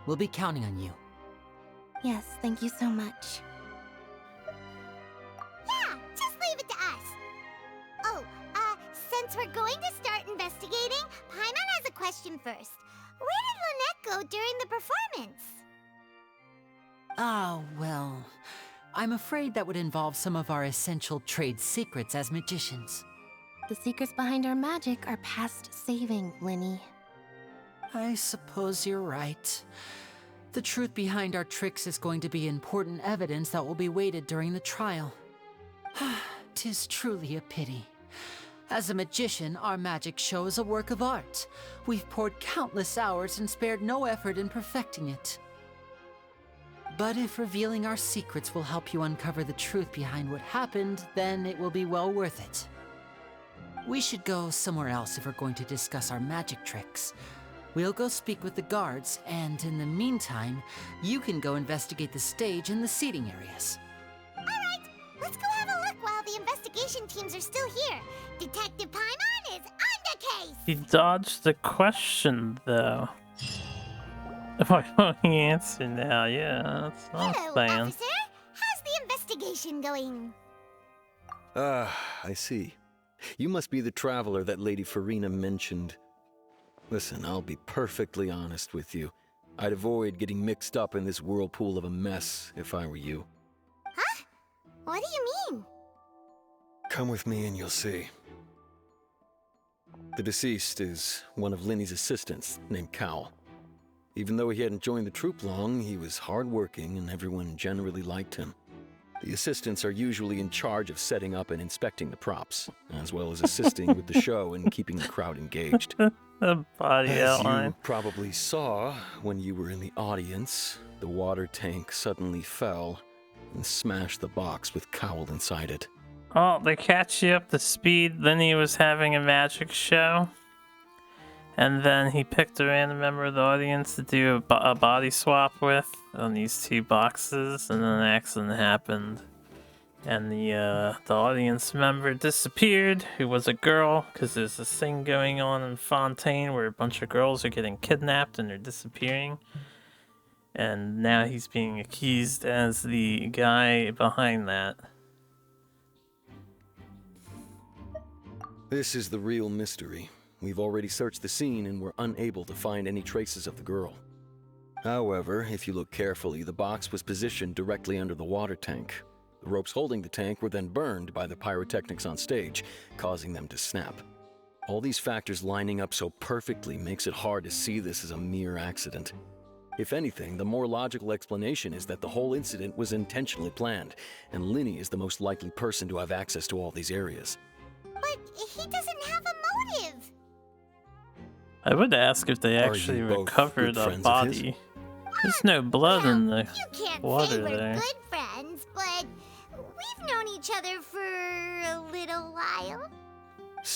S5: We'll be counting on you.
S6: Yes, thank you so much.
S2: Yeah, just leave it to us. Oh, since we're going to start investigating, Paimon has a question first. Where did Lynette go during the performance?
S5: Ah, well, I'm afraid that would involve some of our essential trade secrets as magicians.
S6: The secrets behind our magic are past saving, Linny.
S5: I suppose you're right. The truth behind our tricks is going to be important evidence that will be weighted during the trial. 'Tis truly a pity. As a magician, our magic show is a work of art. We've poured countless hours and spared no effort in perfecting it. But if revealing our secrets will help you uncover the truth behind what happened, then it will be well worth it. We should go somewhere else if we're going to discuss our magic tricks. We'll go speak with the guards, and in the meantime, you can go investigate the stage and the seating areas.
S2: Alright, let's go have a look while the investigation teams are still here. Detective Paimon is on the case!
S1: He dodged the question, though. Why don't he answer now? Yeah, that's what I'm
S2: Hello,
S1: saying.
S2: officer. How's the investigation going?
S14: I see. You must be the traveler that Lady Farina mentioned. Listen, I'll be perfectly honest with you. I'd avoid getting mixed up in this whirlpool of a mess if I were you.
S2: Huh? What do you mean?
S14: Come with me and you'll see. The deceased is one of Linny's assistants, named Cal. Even though he hadn't joined the troupe long, he was hardworking and everyone generally liked him. The assistants are usually in charge of setting up and inspecting the props, as well as assisting with the show and keeping the crowd engaged.
S1: The body
S14: As
S1: outline.
S14: you probably saw when you were in the audience, the water tank suddenly fell and smashed the box with Cowl inside it.
S1: Oh, they catch you up to speed. Then he was having a magic show. And then he picked a random member of the audience to do a body swap with on these two boxes. And then an accident happened. And the audience member disappeared, who was a girl, because there's this thing going on in Fontaine where a bunch of girls are getting kidnapped and they're disappearing. And now he's being accused as the guy behind that.
S14: This is the real mystery. We've already searched the scene and were unable to find any traces of the girl. However, if you look carefully, the box was positioned directly under the water tank. The ropes holding the tank were then burned by the pyrotechnics on stage, causing them to snap. All these factors lining up so perfectly makes it hard to see this as a mere accident. If anything, the more logical explanation is that the whole incident was intentionally planned, and Linny is the most likely person to have access to all these areas.
S2: But he doesn't have a motive.
S1: I would ask if they actually recovered a body. There's no blood in the
S2: You can't
S1: water
S2: say we're
S1: there.
S2: good friends, but we've known each other for a little while.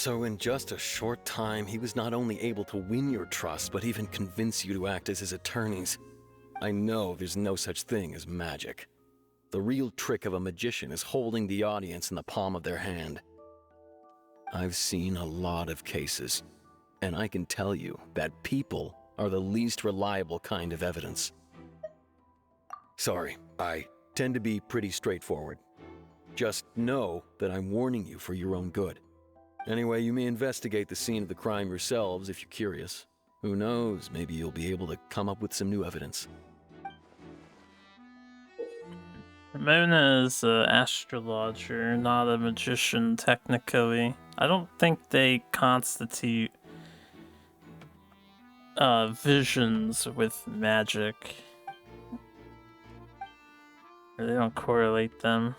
S14: So in just a short time, he was not only able to win your trust, but even convince you to act as his attorneys. I know there's no such thing as magic. The real trick of a magician is holding the audience in the palm of their hand. I've seen a lot of cases, and I can tell you that people are the least reliable kind of evidence. Sorry, I tend to be pretty straightforward. Just know that I'm warning you for your own good. Anyway, you may investigate the scene of the crime yourselves if you're curious. Who knows, maybe you'll be able to come up with some new evidence.
S1: Mona is an astrologer, not a magician, technically. I don't think they constitute visions with magic. Or they don't correlate them.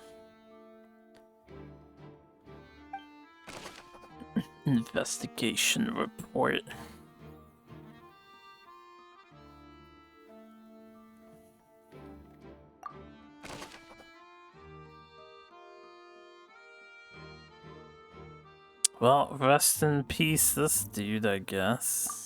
S1: Investigation report. Well, rest in peace, this dude, I guess.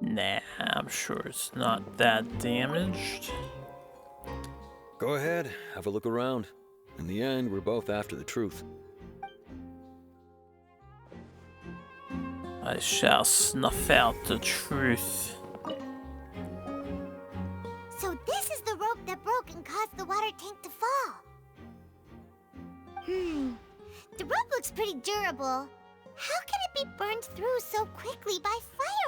S1: Nah, I'm sure it's not that damaged.
S14: Go ahead, have a look around. In the end, we're both after the truth.
S1: I shall snuff out the truth.
S2: So this is the rope that broke and caused the water tank to fall. The rope looks pretty durable. How can it be burned through so quickly by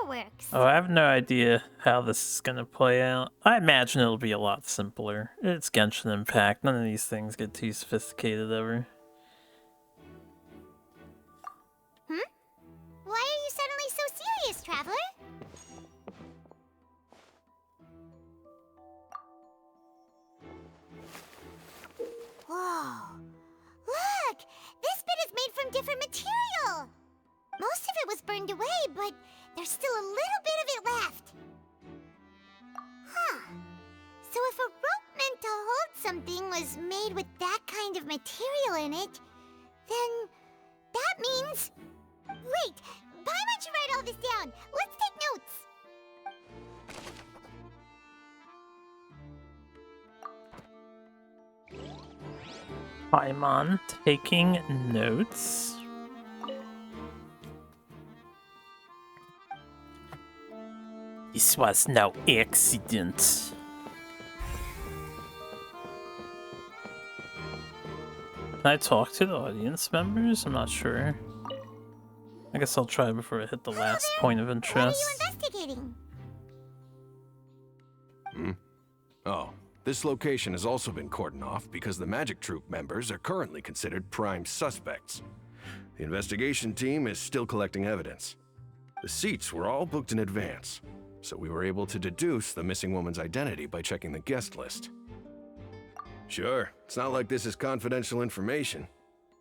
S2: fireworks?
S1: Oh, I have no idea how this is gonna play out. I imagine it'll be a lot simpler. It's Genshin Impact. None of these things get too sophisticated ever.
S2: Why are you suddenly so serious, Traveler? Whoa. Look! This bit is made from different material! Most of it was burned away, but there's still a little bit of it left. Huh. So if a rope meant to hold something was made with that kind of material in it, then that means... Wait, why don't you write all this down? Let's take notes.
S1: Paimon taking notes. This was no accident. Can I talk to the audience members? I'm not sure. I guess I'll try before I hit the last point of interest.
S2: What are you investigating?
S11: Oh, this location has also been cordoned off because the Magic Troop members are currently considered prime suspects. The investigation team is still collecting evidence. The seats were all booked in advance, so we were able to deduce the missing woman's identity by checking the guest list. Sure, it's not like this is confidential information.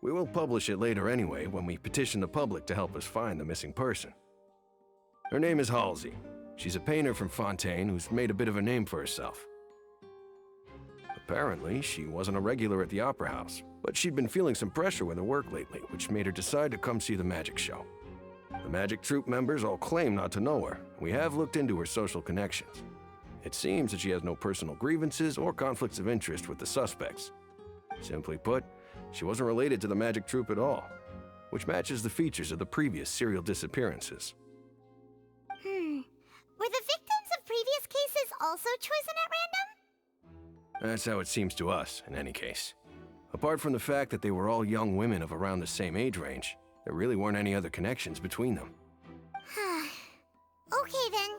S11: We will publish it later anyway when we petition the public to help us find the missing person. Her name is Halsey. She's a painter from Fontaine who's made a bit of a name for herself. Apparently, she wasn't a regular at the Opera House, but she'd been feeling some pressure with her work lately, which made her decide to come see the magic show. The Magic Troop members all claim not to know her. We have looked into her social connections. It seems that she has no personal grievances or conflicts of interest with the suspects. Simply put, she wasn't related to the Magic Troop at all, which matches the features of the previous serial disappearances.
S2: Were the victims of previous cases also chosen at random?
S11: That's how it seems to us, in any case. Apart from the fact that they were all young women of around the same age range, there really weren't any other connections between them.
S2: Okay then.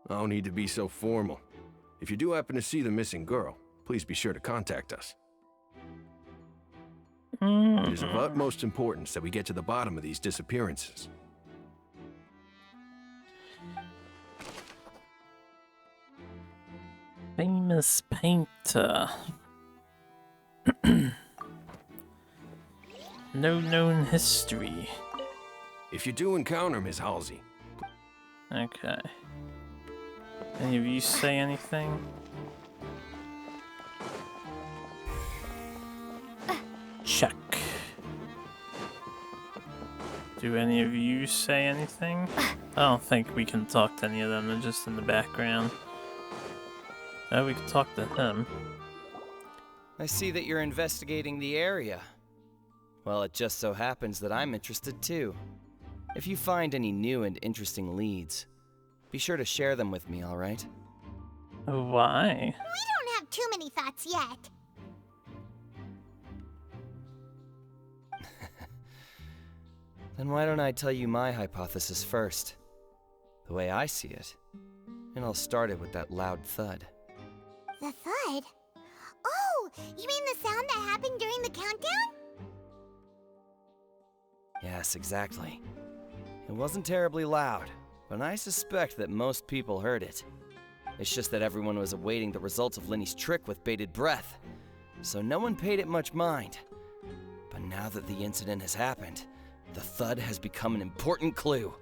S11: No need to be so formal. If you do happen to see the missing girl, please be sure to contact us. It is of utmost importance that we get to the bottom of these disappearances.
S1: Famous painter. No known history.
S11: If you do encounter Miss Halsey.
S1: Okay. Any of you say anything? Check. Do any of you say anything? I don't think we can talk to any of them, they're just in the background. Oh, we can talk to him.
S15: I see that you're investigating the area. Well, it just so happens that I'm interested too. If you find any new and interesting leads, be sure to share them with me, alright?
S1: Why?
S2: We don't have too many thoughts yet.
S15: Then why don't I tell you my hypothesis first? The way I see it. And I'll start it with that loud thud.
S2: The thud? Oh, you mean the sound that happened during the countdown?
S15: Yes, exactly. It wasn't terribly loud, but I suspect that most people heard it. It's just that everyone was awaiting the results of Lenny's trick with bated breath, so no one paid it much mind. But now that the incident has happened, the thud has become an important clue.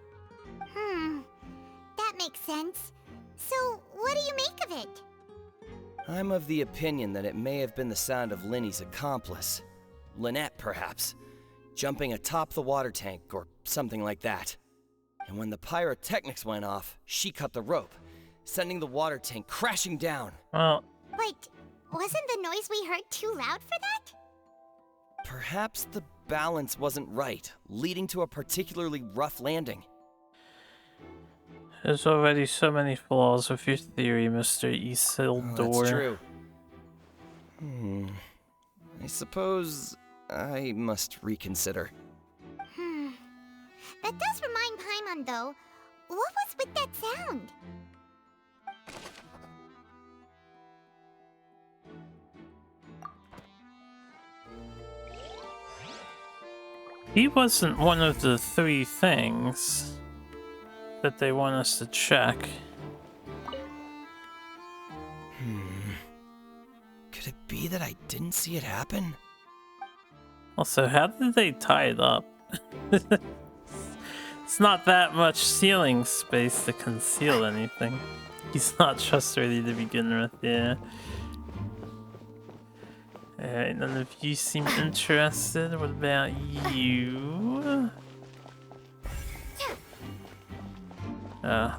S2: That makes sense. So, what do you make of it?
S15: I'm of the opinion that it may have been the sound of Lenny's accomplice. Lynette, perhaps. Jumping atop the water tank, or something like that. And when the pyrotechnics went off, she cut the rope, sending the water tank crashing down.
S1: Well...
S2: But wasn't the noise we heard too loud for that?
S15: Perhaps the balance wasn't right, leading to a particularly rough landing.
S1: There's already so many flaws with your theory, Mr. Isildur.
S15: That's true. I suppose I must reconsider.
S2: That does remind Paimon, though. What was with that sound?
S1: He wasn't one of the 3 things that they want us to check.
S15: Could it be that I didn't see it happen?
S1: Also, how did they tie it up? It's not that much ceiling space to conceal anything. He's not trustworthy to begin with, yeah. Alright, none of you seem interested. What about you?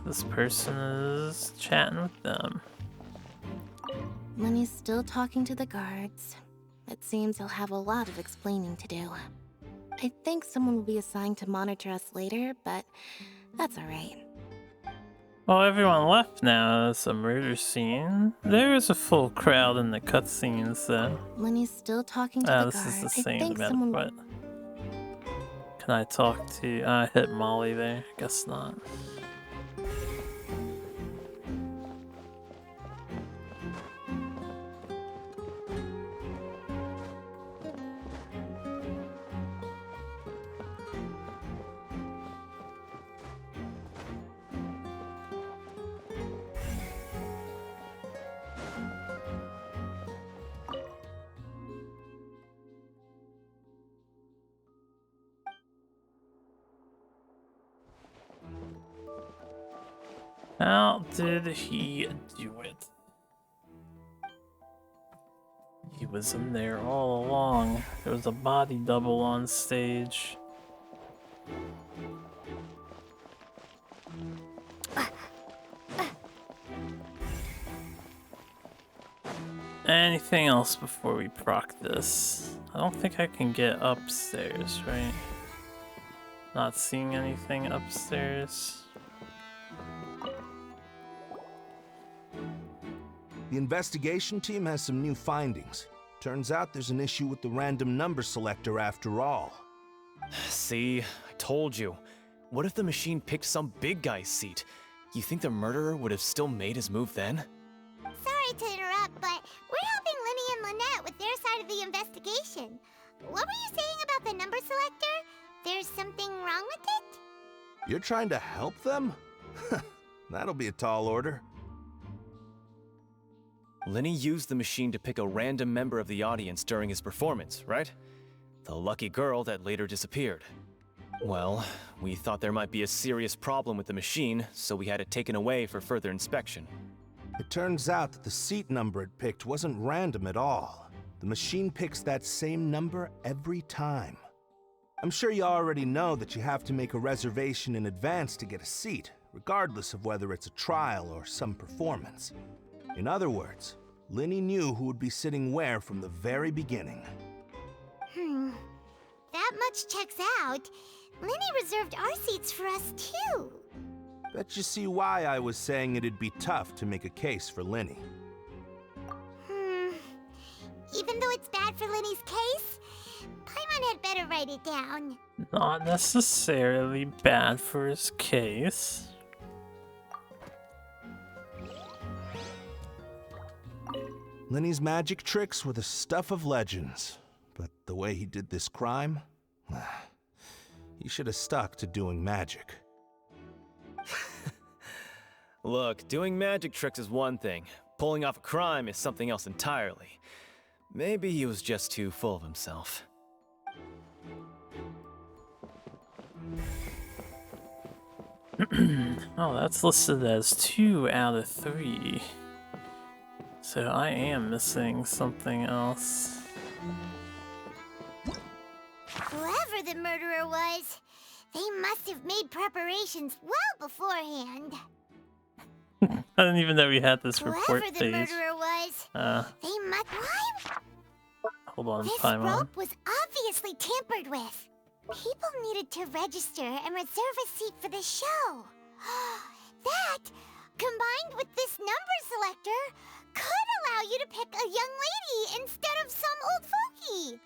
S1: This person is chatting with them.
S6: Lenny's still talking to the guards. It seems he'll have a lot of explaining to do. I think someone will be assigned to monitor us later, but that's alright.
S1: Well, everyone left now. It's a murder scene. There is a full crowd in the cutscenes, though.
S6: Lenny's still talking to the guards.
S1: This is the
S6: I
S1: same
S6: think
S1: about
S6: someone...
S1: what? Can I talk to... I hit Molly there. Guess not. How did he do it? He was in there all along. There was a body double on stage. Anything else before we proc this? I don't think I can get upstairs, right? Not seeing anything upstairs.
S16: The investigation team has some new findings. Turns out there's an issue with the random number selector after all.
S17: See, I told you. What if the machine picked some big guy's seat? You think the murderer would have still made his move then?
S2: Sorry to interrupt, but we're helping Lenny and Lynette with their side of the investigation. what were you saying about the number selector? There's something wrong with it?
S16: You're trying to help them? That'll be a tall order.
S17: Lenny used the machine to pick a random member of the audience during his performance, right? The lucky girl that later disappeared. Well, we thought there might be a serious problem with the machine, so we had it taken away for further inspection.
S16: It turns out that the seat number it picked wasn't random at all. The machine picks that same number every time. I'm sure you already know that you have to make a reservation in advance to get a seat, regardless of whether it's a trial or some performance. In other words, Linny knew who would be sitting where from the very beginning.
S2: That much checks out. Linny reserved our seats for us too.
S16: Bet you see why I was saying it'd be tough to make a case for Linny.
S2: Even though it's bad for Linny's case, Paimon had better write it down.
S1: Not necessarily bad for his case.
S16: Linny's magic tricks were the stuff of legends, but the way he did this crime, he should have stuck to doing magic.
S17: Look, doing magic tricks is one thing. Pulling off a crime is something else entirely. Maybe he was just too full of himself.
S1: Oh, that's listed as 2 out of 3. So I am missing something else.
S2: Whoever the murderer was, they must have made preparations well beforehand.
S1: I didn't even know we had this report
S2: Whoever the
S1: page.
S2: murderer was, they must. Why?
S1: Hold on,
S2: This
S1: Paimon.
S2: rope was obviously tampered with. People needed to register and reserve a seat for the show. That, combined with this number selector, could allow you to pick a young lady instead of some old fogey.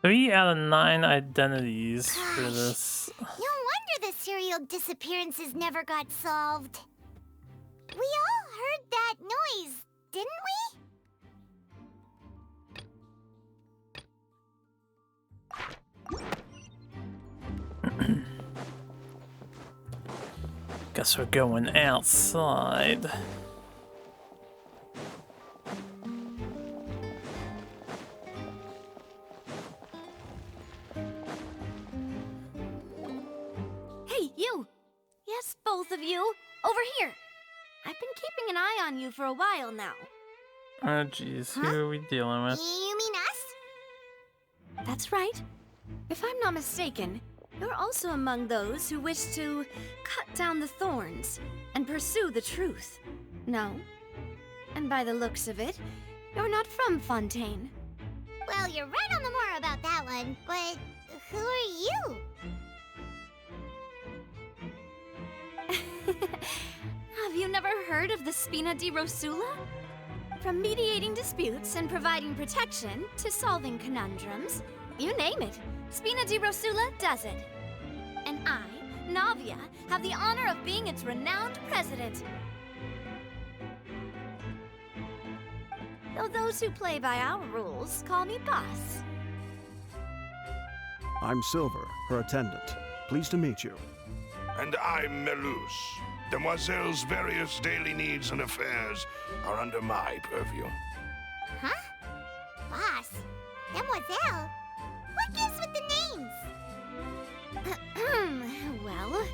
S1: 3 out of 9 identities for this.
S2: No wonder the serial disappearances never got solved. We all heard that noise, didn't we?
S1: Guess we're going outside.
S9: Hey, you! Yes, both of you. Over here. I've been keeping an eye on you for a while now.
S1: Oh jeez, who are we dealing with?
S2: You mean us?
S9: That's right. If I'm not mistaken, you're also among those who wish to cut down the thorns and pursue the truth. No? And by the looks of it, you're not from Fontaine.
S2: Well, you're right on the more about that one, but who are you?
S9: Have you never heard of the Spina di Rosula? From mediating disputes and providing protection to solving conundrums, you name it, Spina di Rosula does it. And I, Navia, have the honor of being its renowned president. Though those who play by our rules call me boss.
S18: I'm Silver, her attendant. Pleased to meet you.
S19: And I'm Melus. Demoiselle's various daily needs and affairs are under my purview.
S2: Huh? Boss? Demoiselle? What gives with the names?
S9: Well,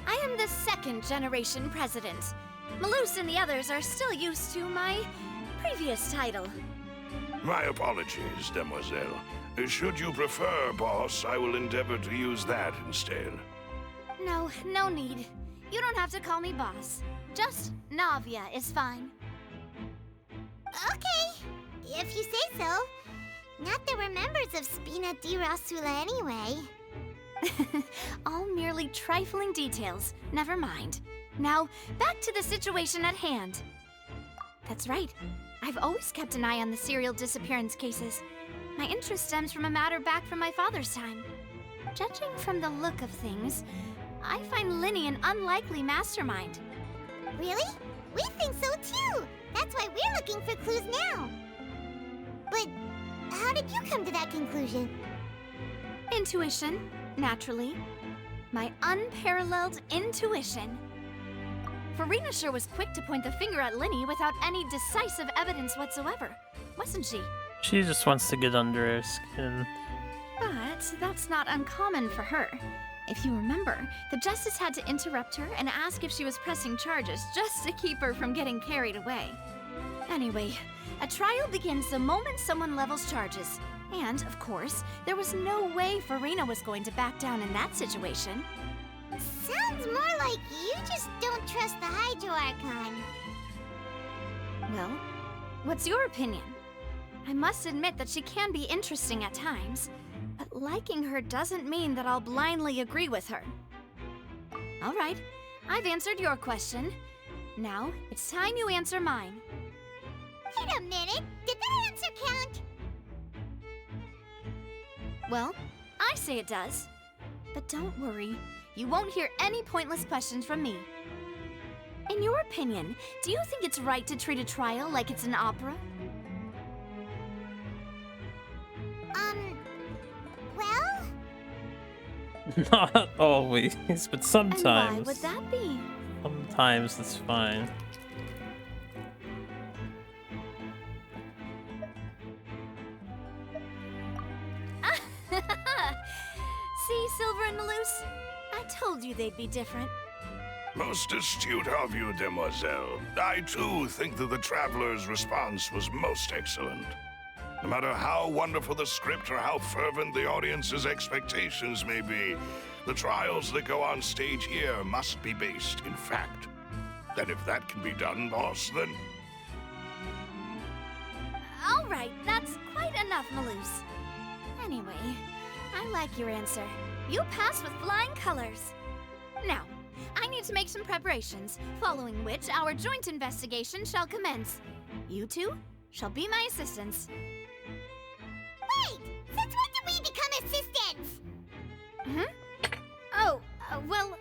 S9: I am the second generation president. Malus and the others are still used to my previous title.
S19: My apologies, Demoiselle. Should you prefer, boss, I will endeavor to use that instead.
S9: No, no need. You don't have to call me boss. Just Navia is fine.
S2: Okay, if you say so. Not that we're members of Spina di Rosula anyway.
S9: All merely trifling details. Never mind. Now, back to the situation at hand. That's right. I've always kept an eye on the serial disappearance cases. My interest stems from a matter back from my father's time. Judging from the look of things, I find Linny an unlikely mastermind.
S2: Really? We think so too. That's why we're looking for clues now. But how did you come to that conclusion?
S9: Intuition, naturally. My unparalleled intuition. Farina sure was quick to point the finger at Linny without any decisive evidence whatsoever, wasn't she?
S1: She just wants to get under her skin.
S9: But that's not uncommon for her. If you remember, the Justice had to interrupt her and ask if she was pressing charges just to keep her from getting carried away. Anyway, a trial begins the moment someone levels charges. And, of course, there was no way Farina was going to back down in that situation.
S2: Sounds more like you just don't trust the Hydro Archon.
S9: Well, what's your opinion? I must admit that she can be interesting at times, but liking her doesn't mean that I'll blindly agree with her. All right, I've answered your question. Now, it's time you answer mine.
S2: Wait a minute, did that answer count?
S9: Well, I say it does. But don't worry, you won't hear any pointless questions from me. In your opinion, do you think it's right to treat a trial like it's an opera?
S2: Well?
S1: Not always, but sometimes.
S9: And why would that be?
S1: Sometimes it's fine.
S9: See, Silver and Maloose? I told you they'd be different.
S19: Most astute of you, demoiselle. I too think that the traveler's response was most excellent. No matter how wonderful the script or how fervent the audience's expectations may be, the trials that go on stage here must be based in fact. And if that can be done, boss, then...
S9: All right, that's quite enough, Maloose. Anyway, I like your answer. You passed with flying colors. Now, I need to make some preparations, following which our joint investigation shall commence. You two shall be my assistants.
S2: Wait! Since when did we become assistants?
S9: Oh, well,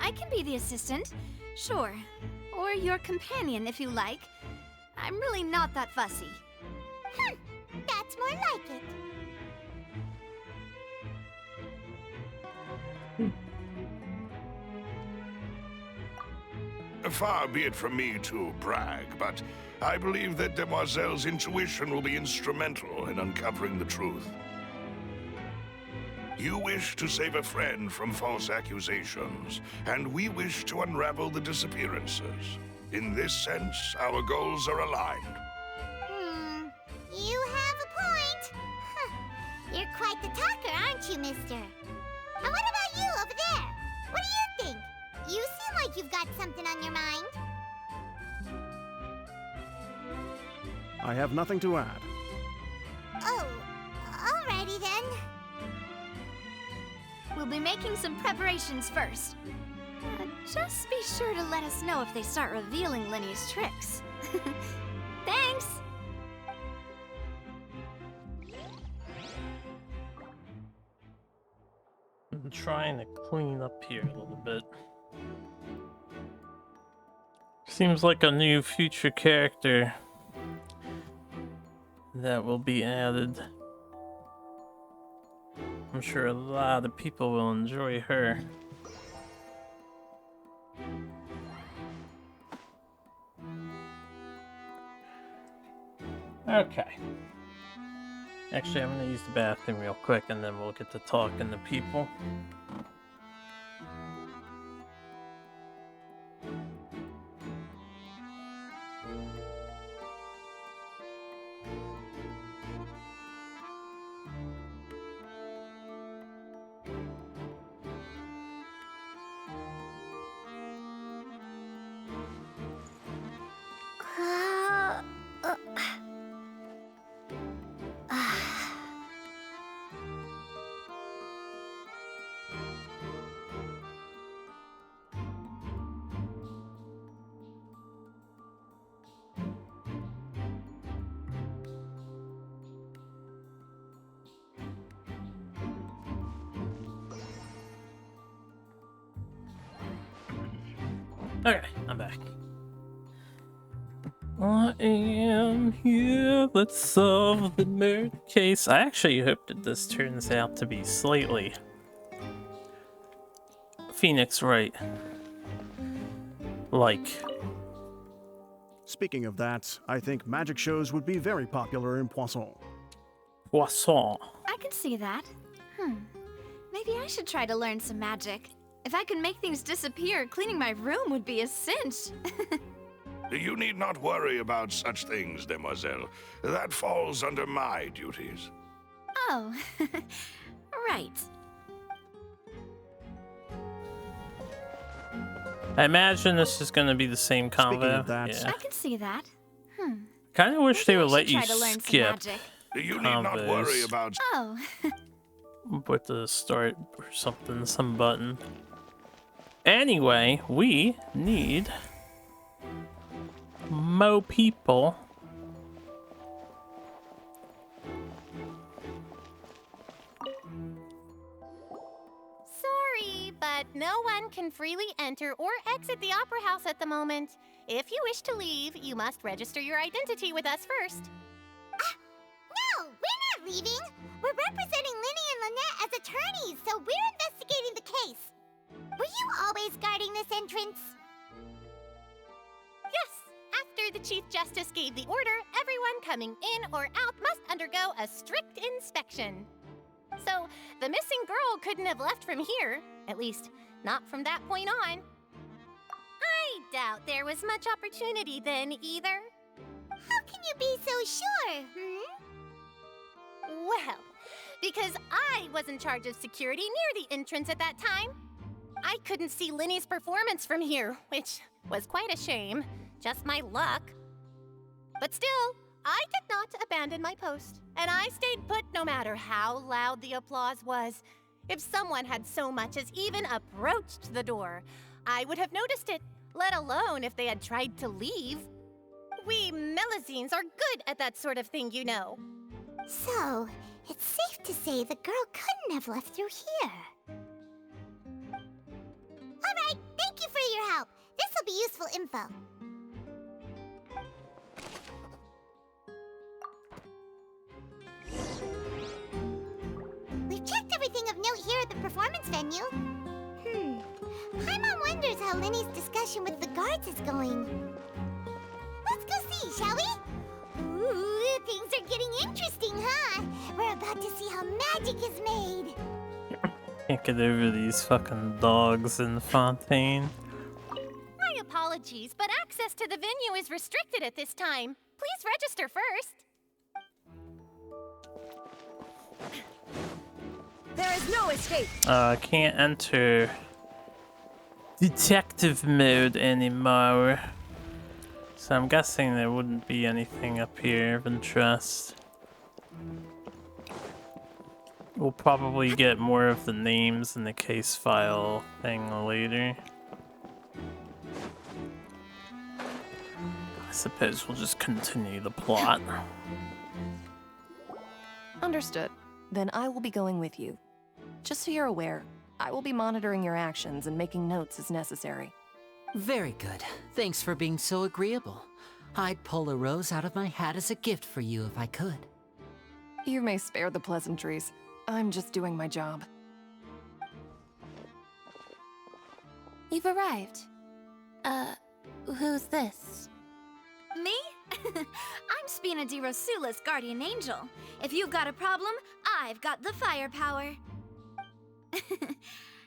S9: I can be the assistant, sure. Or your companion, if you like. I'm really not that fussy.
S2: That's more like it.
S19: Far be it from me to brag, but I believe that Demoiselle's intuition will be instrumental in uncovering the truth. You wish to save a friend from false accusations, and we wish to unravel the disappearances. In this sense, our goals are aligned.
S2: You have a point. You're quite the talker, aren't you, mister? And what about you over there? What do you think? You seem like you've got something on your mind.
S18: I have nothing to add.
S2: Oh, alrighty then.
S9: We'll be making some preparations first. Just be sure to let us know if they start revealing Linny's tricks. Thanks!
S1: I'm trying to clean up here a little bit. Seems like a new future character that will be added. I'm sure a lot of people will enjoy her. Okay. Actually, I'm gonna use the bathroom real quick and then we'll get to talking to people. Okay, I'm back. I am here. Let's solve the murder case. I actually hope that this turns out to be slightly Phoenix Wright. Like.
S18: Speaking of that, I think magic shows would be very popular in Poisson.
S1: Poisson.
S9: I can see that. Maybe I should try to learn some magic. If I could make things disappear, cleaning my room would be a cinch.
S19: You need not worry about such things, demoiselle. That falls under my duties.
S9: Oh, right.
S1: I imagine this is going to be the same convo.
S18: Of that,
S1: yeah.
S9: I can see that.
S1: Kind of wish they would let you
S9: try to learn some
S1: skip
S9: magic.
S19: You need not worry
S1: combos
S19: about...
S9: Oh.
S1: with the start or something, some button. Anyway, we need more people.
S2: Sorry, but no one can freely enter or exit the Opera House at the moment. If you wish to leave, you must register your identity with us first. No, we're not leaving. We're representing Linny and Lynette as attorneys, so we're investigating the case. Were you always guarding this entrance? Yes. After the Chief Justice gave the order, everyone coming in or out must undergo a strict inspection. So, the missing girl couldn't have left from here. At least, not from that point on. I doubt there was much opportunity then, either. How can you be so sure, Well, because I was in charge of security near the entrance at that time. I couldn't see Linny's performance from here, which was quite a shame. Just my luck. But still, I did not abandon my post, and I stayed put no matter how loud the applause was. If someone had so much as even approached the door, I would have noticed it, let alone if they had tried to leave. We Melazines are good at that sort of thing, you know. So, it's safe to say the girl couldn't have left through here. All right, thank you for your help. This will be useful info. We've checked everything of note here at the performance venue. Paimon wonders how Linny's discussion with the guards is going. Let's go see, shall we? Ooh, things are getting interesting, huh? We're about to see how magic is made.
S1: Can't get over these fucking dogs in the fontaine.
S2: My apologies, but access to the venue is restricted at this time. Please register first.
S9: There is no escape.
S1: Can't enter detective mode anymore. So I'm guessing there wouldn't be anything up here of interest. We'll probably get more of the names in the case file thing later. I suppose we'll just continue the plot.
S20: Understood. Then I will be going with you. Just so you're aware, I will be monitoring your actions and making notes as necessary.
S5: Very good. Thanks for being so agreeable. I'd pull a rose out of my hat as a gift for you if I could.
S20: You may spare the pleasantries. I'm just doing my job.
S6: You've arrived. Who's this?
S9: Me? I'm Spina di Rosula's guardian angel. If you've got a problem, I've got the firepower.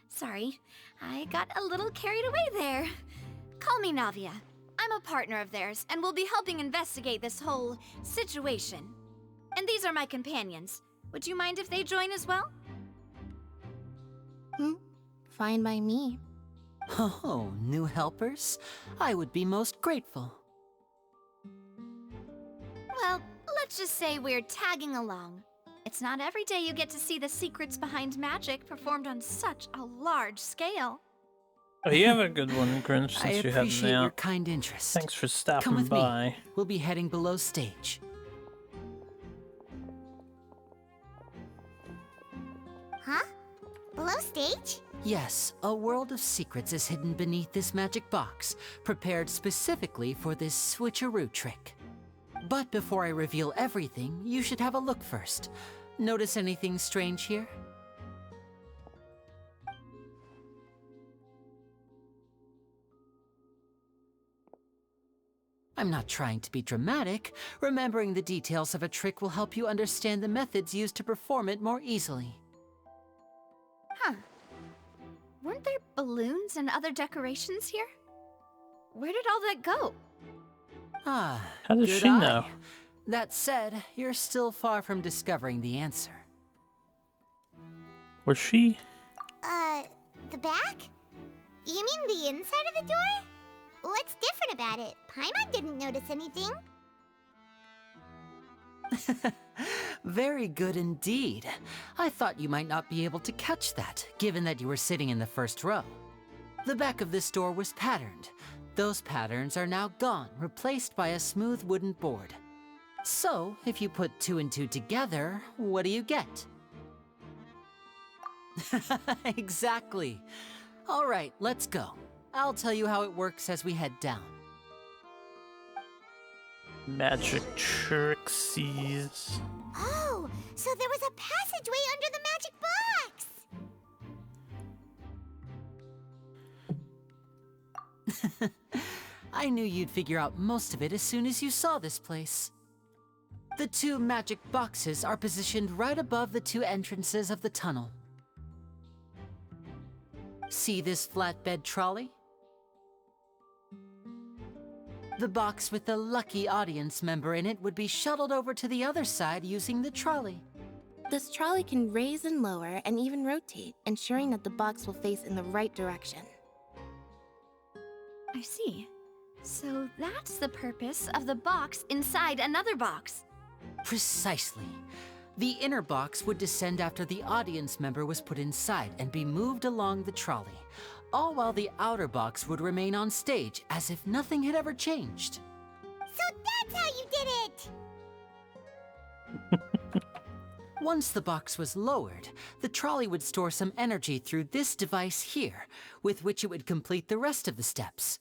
S9: Sorry, I got a little carried away there. Call me Navia. I'm a partner of theirs, and will be helping investigate this whole situation. And these are my companions. Would you mind if they join as well?
S6: Fine by me.
S5: Oh, new helpers? I would be most grateful.
S9: Well, let's just say we're tagging along. It's not every day you get to see the secrets behind magic performed on such a large scale.
S1: Oh, you have a good one, Grinch,
S5: I
S1: since you have
S5: appreciate
S1: me out.
S5: your kind interest.
S1: Thanks for stopping
S5: Come with
S1: by.
S5: me. We'll be heading below stage.
S2: Huh? Below stage?
S5: Yes, a world of secrets is hidden beneath this magic box, prepared specifically for this switcheroo trick. But before I reveal everything, you should have a look first. Notice anything strange here? I'm not trying to be dramatic. Remembering the details of a trick will help you understand the methods used to perform it more easily.
S9: Huh. Weren't there balloons and other decorations here? Where did all that go?
S5: Ah,
S1: How does
S5: good
S1: she
S5: eye.
S1: know?
S5: That said, you're still far from discovering the answer.
S1: Was she?
S2: The back? You mean the inside of the door? What's different about it? Paimon didn't notice anything.
S5: Very good indeed. I thought you might not be able to catch that, given that you were sitting in the first row. The back of this door was patterned. Those patterns are now gone, replaced by a smooth wooden board. So, if you put 2 and 2 together, what do you get? Exactly. All right, let's go. I'll tell you how it works as we head down.
S1: Magic trixies.
S2: Oh, so there was a passageway under the magic box!
S5: I knew you'd figure out most of it as soon as you saw this place. The 2 magic boxes are positioned right above the 2 entrances of the tunnel. See this flatbed trolley? The box with the lucky audience member in it would be shuttled over to the other side using the trolley.
S6: This trolley can raise and lower and even rotate, ensuring that the box will face in the right direction.
S9: I see. So that's the purpose of the box inside another box.
S5: Precisely. The inner box would descend after the audience member was put inside and be moved along the trolley, all while the outer box would remain on stage as if nothing had ever changed.
S2: So that's how you did it!
S5: Once the box was lowered, the trolley would store some energy through this device here, with which it would complete the rest of the steps.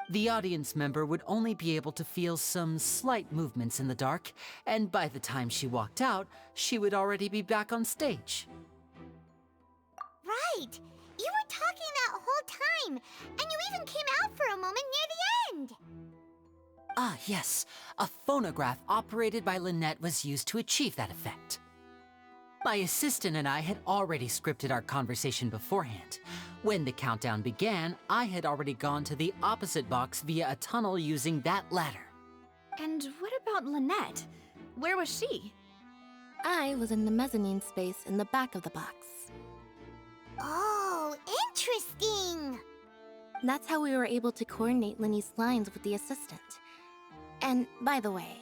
S5: The audience member would only be able to feel some slight movements in the dark, and by the time she walked out, she would already be back on stage.
S2: Right! You were talking that whole time, and you even came out for a moment near the end!
S5: Ah, yes. A phonograph operated by Lynette was used to achieve that effect. My assistant and I had already scripted our conversation beforehand. When the countdown began, I had already gone to the opposite box via a tunnel using that ladder.
S9: And what about Lynette? Where was she?
S6: I was in the mezzanine space in the back of the box.
S2: Oh, interesting!
S6: That's how we were able to coordinate Linny's lines with the assistant. And, by the way,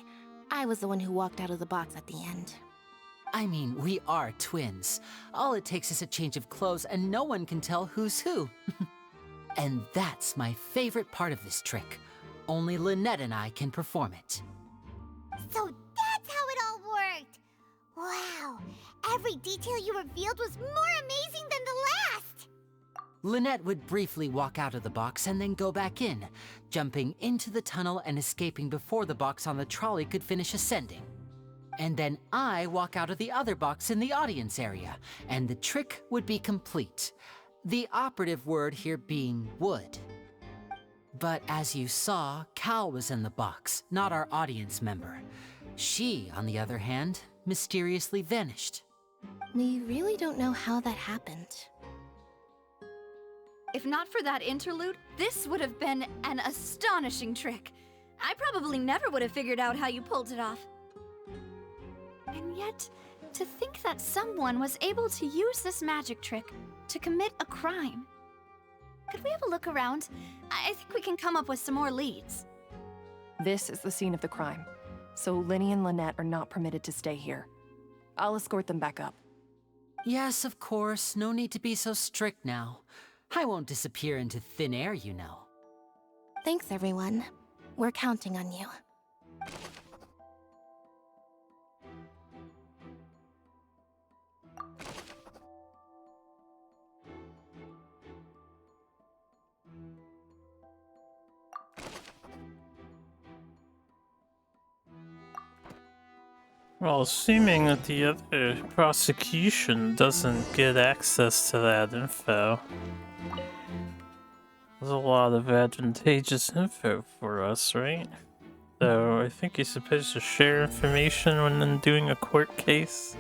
S6: I was the one who walked out of the box at the end.
S5: I mean, we are twins. All it takes is a change of clothes and no one can tell who's who. And that's my favorite part of this trick. Only Lynette and I can perform it.
S2: So that's how it all worked! Wow, every detail you revealed was more amazing than the last!
S5: Lynette would briefly walk out of the box and then go back in, jumping into the tunnel and escaping before the box on the trolley could finish ascending. And then I walk out of the other box in the audience area, and the trick would be complete. The operative word here being would. But as you saw, Cal was in the box, not our audience member. She, on the other hand, mysteriously vanished.
S6: We really don't know how that happened.
S9: If not for that interlude, this would have been an astonishing trick. I probably never would have figured out how you pulled it off. And yet, to think that someone was able to use this magic trick to commit a crime. Could we have a look around? I think we can come up with some more leads.
S20: This is the scene of the crime, so Linny and Lynette are not permitted to stay here. I'll escort them back up.
S5: Yes, of course. No need to be so strict now. I won't disappear into thin air, you know.
S6: Thanks, everyone. We're counting on you.
S1: Well, assuming that the other prosecution doesn't get access to that info, there's a lot of advantageous info for us, right? So I think you're supposed to share information when doing a court case.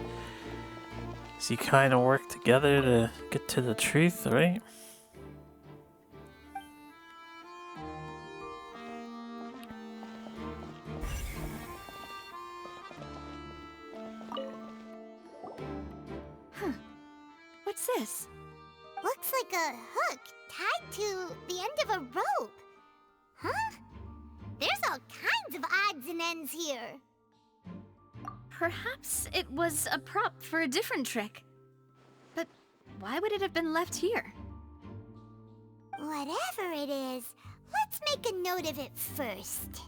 S1: So you kind of work together to get to the truth, right?
S9: Huh. What's this?
S2: Looks like a hook tied to the end of a rope. Huh? There's all kinds of odds and ends here.
S9: Perhaps it was a prop for a different trick. But why would it have been left here?
S2: Whatever it is, let's make a note of it first.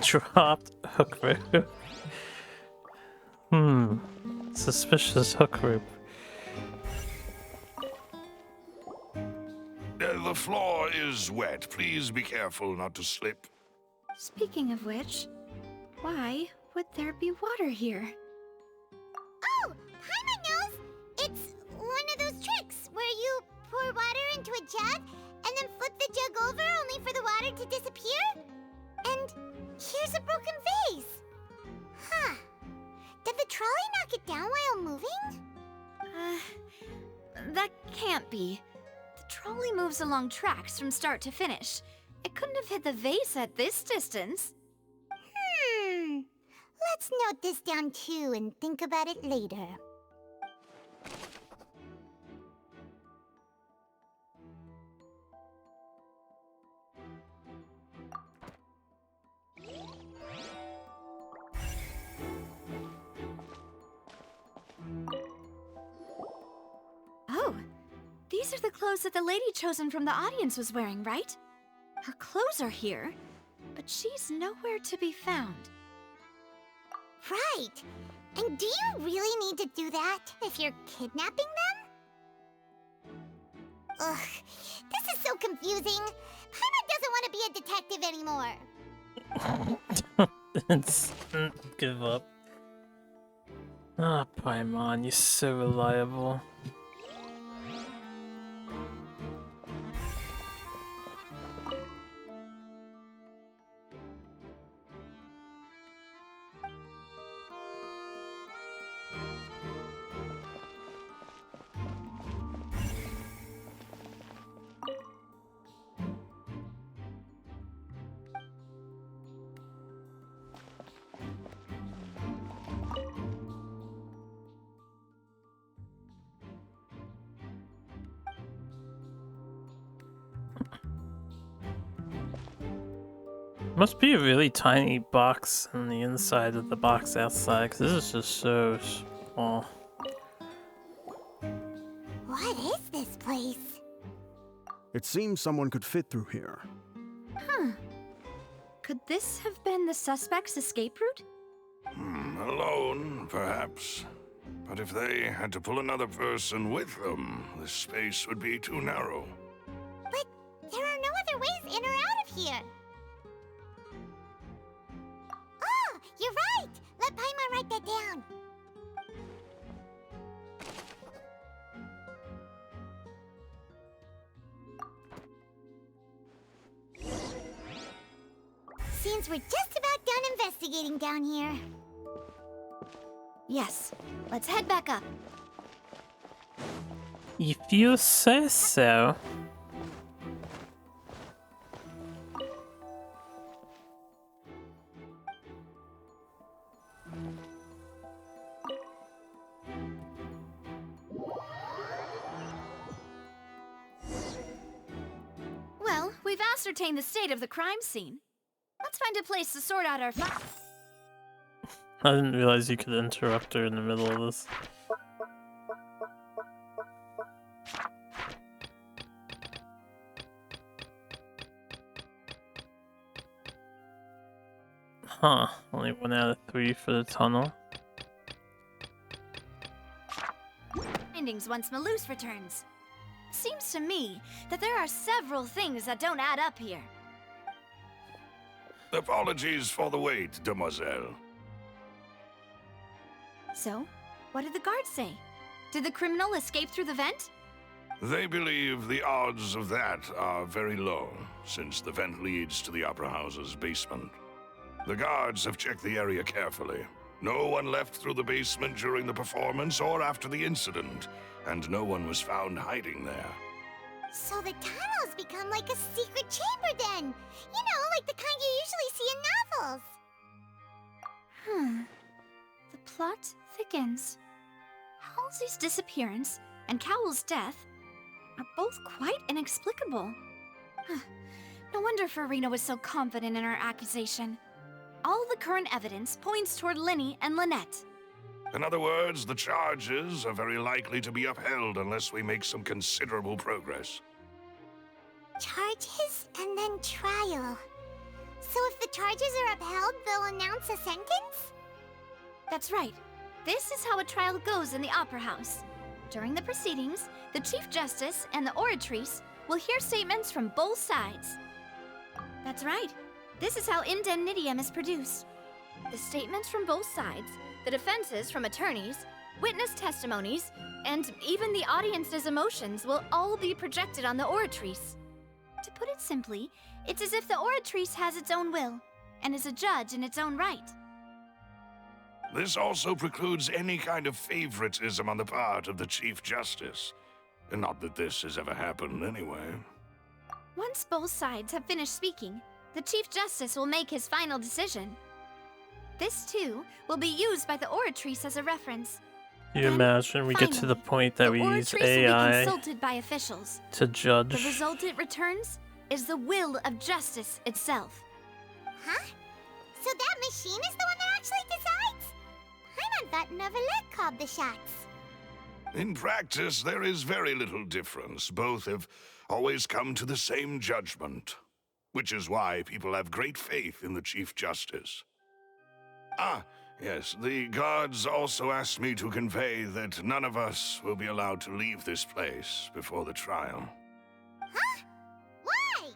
S1: Dropped hook rope. Suspicious hook rope.
S19: The floor is wet. Please be careful not to slip.
S9: Speaking of which, why would there be water here?
S2: Oh, Paimon knows! It's one of those tricks where you pour water into a jug and then flip the jug over only for the water to disappear? And here's a broken vase. Huh. Did the trolley knock it down while moving?
S9: That can't be. The trolley moves along tracks from start to finish. It couldn't have hit the vase at this distance.
S2: Let's note this down too and think about it later.
S9: Oh, these are the clothes that the lady chosen from the audience was wearing, right? Her clothes are here, but she's nowhere to be found.
S2: Right. And do you really need to do that if you're kidnapping them? Ugh, this is so confusing. Paimon doesn't want to be a detective anymore.
S1: Give up. Ah, Paimon, you're so reliable. Must be a really tiny box on the inside of the box outside, because this is just so small.
S2: What is this place?
S18: It seems someone could fit through here.
S9: Huh. Could this have been the suspect's escape route?
S19: Alone, perhaps. But if they had to pull another person with them, the space would be too narrow.
S2: But there are no other ways in or out of here. Oh, you're right! Let Paimon write that down. Seems we're just about done investigating down here.
S9: Yes, let's head back up.
S1: If you say so.
S9: Well, we've ascertained the state of the crime scene. Let's find a place to sort out our facts.
S1: I didn't realize you could interrupt her in the middle of this. Huh, only 1 out of 3 for the tunnel.
S9: Findings once Malus returns. Seems to me that there are several things that don't add up here.
S19: Apologies for the wait, demoiselle.
S9: So, what did the guards say? Did the criminal escape through the vent?
S19: They believe the odds of that are very low, since the vent leads to the Opera House's basement. The guards have checked the area carefully. No one left through the basement during the performance or after the incident, and no one was found hiding there.
S2: So the tunnels become like a secret chamber then! You know, like the kind you usually see in novels!
S9: The plot thickens. Halsey's disappearance and Cowell's death are both quite inexplicable. No wonder Farina was so confident in her accusation. All the current evidence points toward Linny and Lynette.
S19: In other words, the charges are very likely to be upheld unless we make some considerable progress.
S2: Charges and then trial. So if the charges are upheld, they'll announce a sentence?
S9: That's right. This is how a trial goes in the Opera House. During the proceedings, the Chief Justice and the oratrice will hear statements from both sides. That's right. This is how indemnitium is produced. The statements from both sides, the defenses from attorneys, witness testimonies, and even the audience's emotions will all be projected on the oratrice. To put it simply, it's as if the oratrice has its own will, and is a judge in its own right.
S19: This also precludes any kind of favoritism on the part of the Chief Justice. And not that this has ever happened anyway.
S9: Once both sides have finished speaking, the Chief Justice will make his final decision. This, too, will be used by the oratrice as a reference.
S1: You imagine we get to the point that we use AI
S9: consulted by officials.
S1: to judge.
S9: The result it returns is the will of justice itself.
S2: Huh? So that machine is the one that actually decides? Paimon thought never let call the shots.
S19: In practice, there is very little difference. Both have always come to the same judgment, which is why people have great faith in the Chief Justice. Ah, yes, the guards also asked me to convey that none of us will be allowed to leave this place before the trial.
S2: Huh? Why?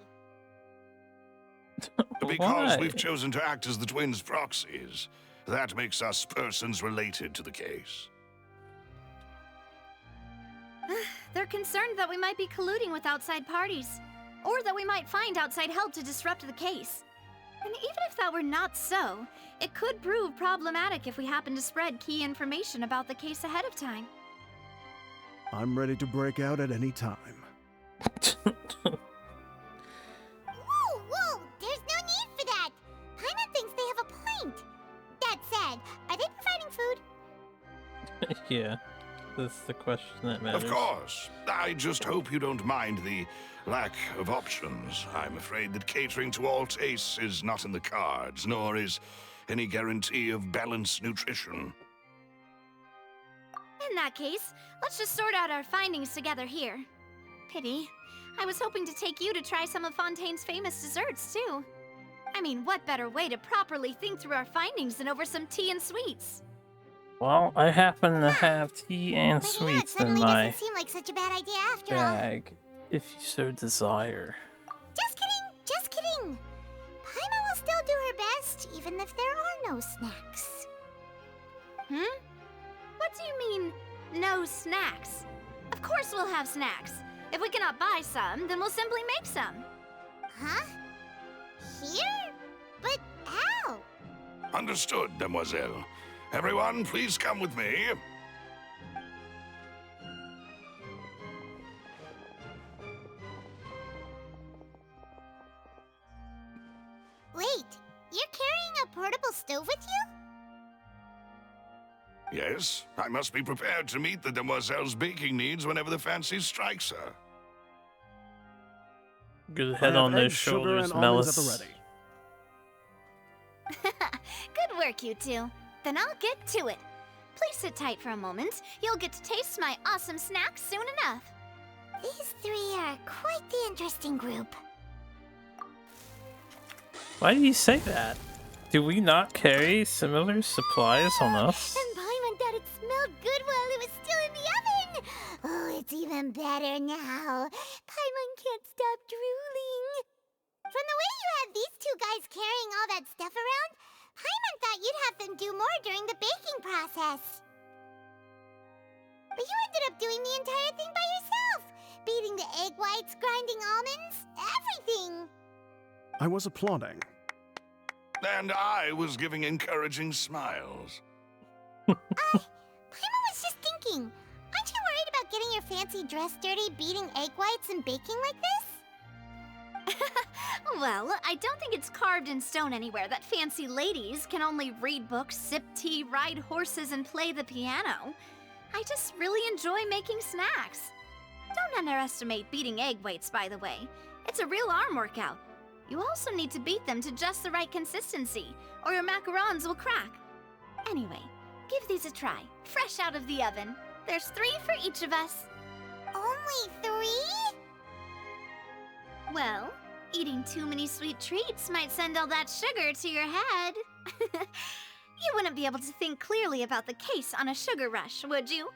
S19: Because we've chosen to act as the twins' proxies. That makes us persons related to the case.
S9: They're concerned that we might be colluding with outside parties, or that we might find outside help to disrupt the case. And even if that were not so, it could prove problematic if we happen to spread key information about the case ahead of time.
S18: I'm ready to break out at any time.
S2: Whoa! There's no need for that! Paimon thinks they have a point. That said, are they providing food?
S1: Yeah, that's the question that matters.
S19: Of course. I just hope you don't mind the lack of options. I'm afraid that catering to all tastes is not in the cards, nor is any guarantee of balanced nutrition.
S9: In that case, let's just sort out our findings together here. Pity. I was hoping to take you to try some of Fontaine's famous desserts, too. I mean, what better way to properly think through our findings than over some tea and sweets?
S1: Well, I happen to have tea and sweets in my
S2: Doesn't seem like such a bad idea after all.
S1: bag, if you so desire.
S2: Just kidding! Paimon will still do her best, even if there are no snacks.
S9: What do you mean, no snacks? Of course we'll have snacks. If we cannot buy some, then we'll simply make some.
S2: Huh? Here? But how?
S19: Understood, demoiselle. Everyone, please come with me.
S2: Wait, you're carrying a portable stove with you?
S19: Yes, I must be prepared to meet the demoiselle's baking needs whenever the fancy strikes her.
S1: Good head on those shoulders, Melis.
S9: Good work, you two. Then I'll get to it. Please sit tight for a moment. You'll get to taste my awesome snacks soon enough.
S2: These three are quite the interesting group.
S1: Why do you say that? Do we not carry similar supplies on us?
S2: And Paimon thought it smelled good while it was still in the oven. Oh, it's even better now. Paimon can't stop drooling. From the way you have these two guys carrying all that stuff around, Paimon thought you'd have them do more during the baking process. But you ended up doing the entire thing by yourself. Beating the egg whites, grinding almonds, everything.
S18: I was applauding.
S19: And I was giving encouraging smiles.
S2: Paimon was just thinking, aren't you worried about getting your fancy dress dirty beating egg whites and baking like this?
S9: Well, I don't think it's carved in stone anywhere that fancy ladies can only read books, sip tea, ride horses, and play the piano. I just really enjoy making snacks. Don't underestimate beating egg whites, by the way. It's a real arm workout. You also need to beat them to just the right consistency, or your macarons will crack. Anyway, give these a try, fresh out of the oven. There's 3 for each of us.
S2: Only 3?
S9: Well, eating too many sweet treats might send all that sugar to your head. You wouldn't be able to think clearly about the case on a sugar rush, would you?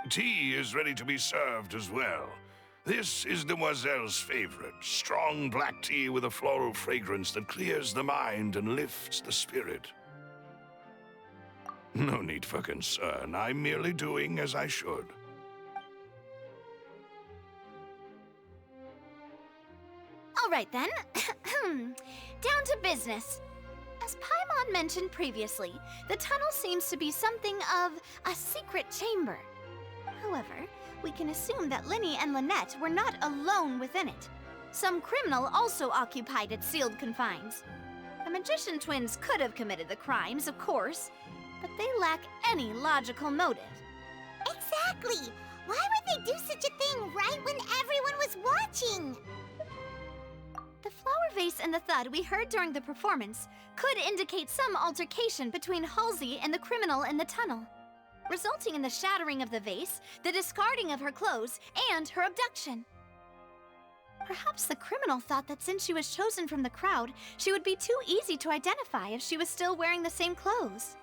S19: Tea is ready to be served as well. This is Demoiselle's favorite, strong black tea with a floral fragrance that clears the mind and lifts the spirit. No need for concern. I'm merely doing as I should.
S9: All right then. Down to business. As Paimon mentioned previously, the tunnel seems to be something of a secret chamber. However, we can assume that Linny and Lynette were not alone within it. Some criminal also occupied its sealed confines. The magician twins could have committed the crimes, of course, but they lack any logical motive.
S2: Exactly! Why would they do such a thing right when everyone was watching?
S9: The flower vase and the thud we heard during the performance could indicate some altercation between Halsey and the criminal in the tunnel, resulting in the shattering of the vase, the discarding of her clothes, and her abduction. Perhaps the criminal thought that since she was chosen from the crowd, she would be too easy to identify if she was still wearing the same clothes.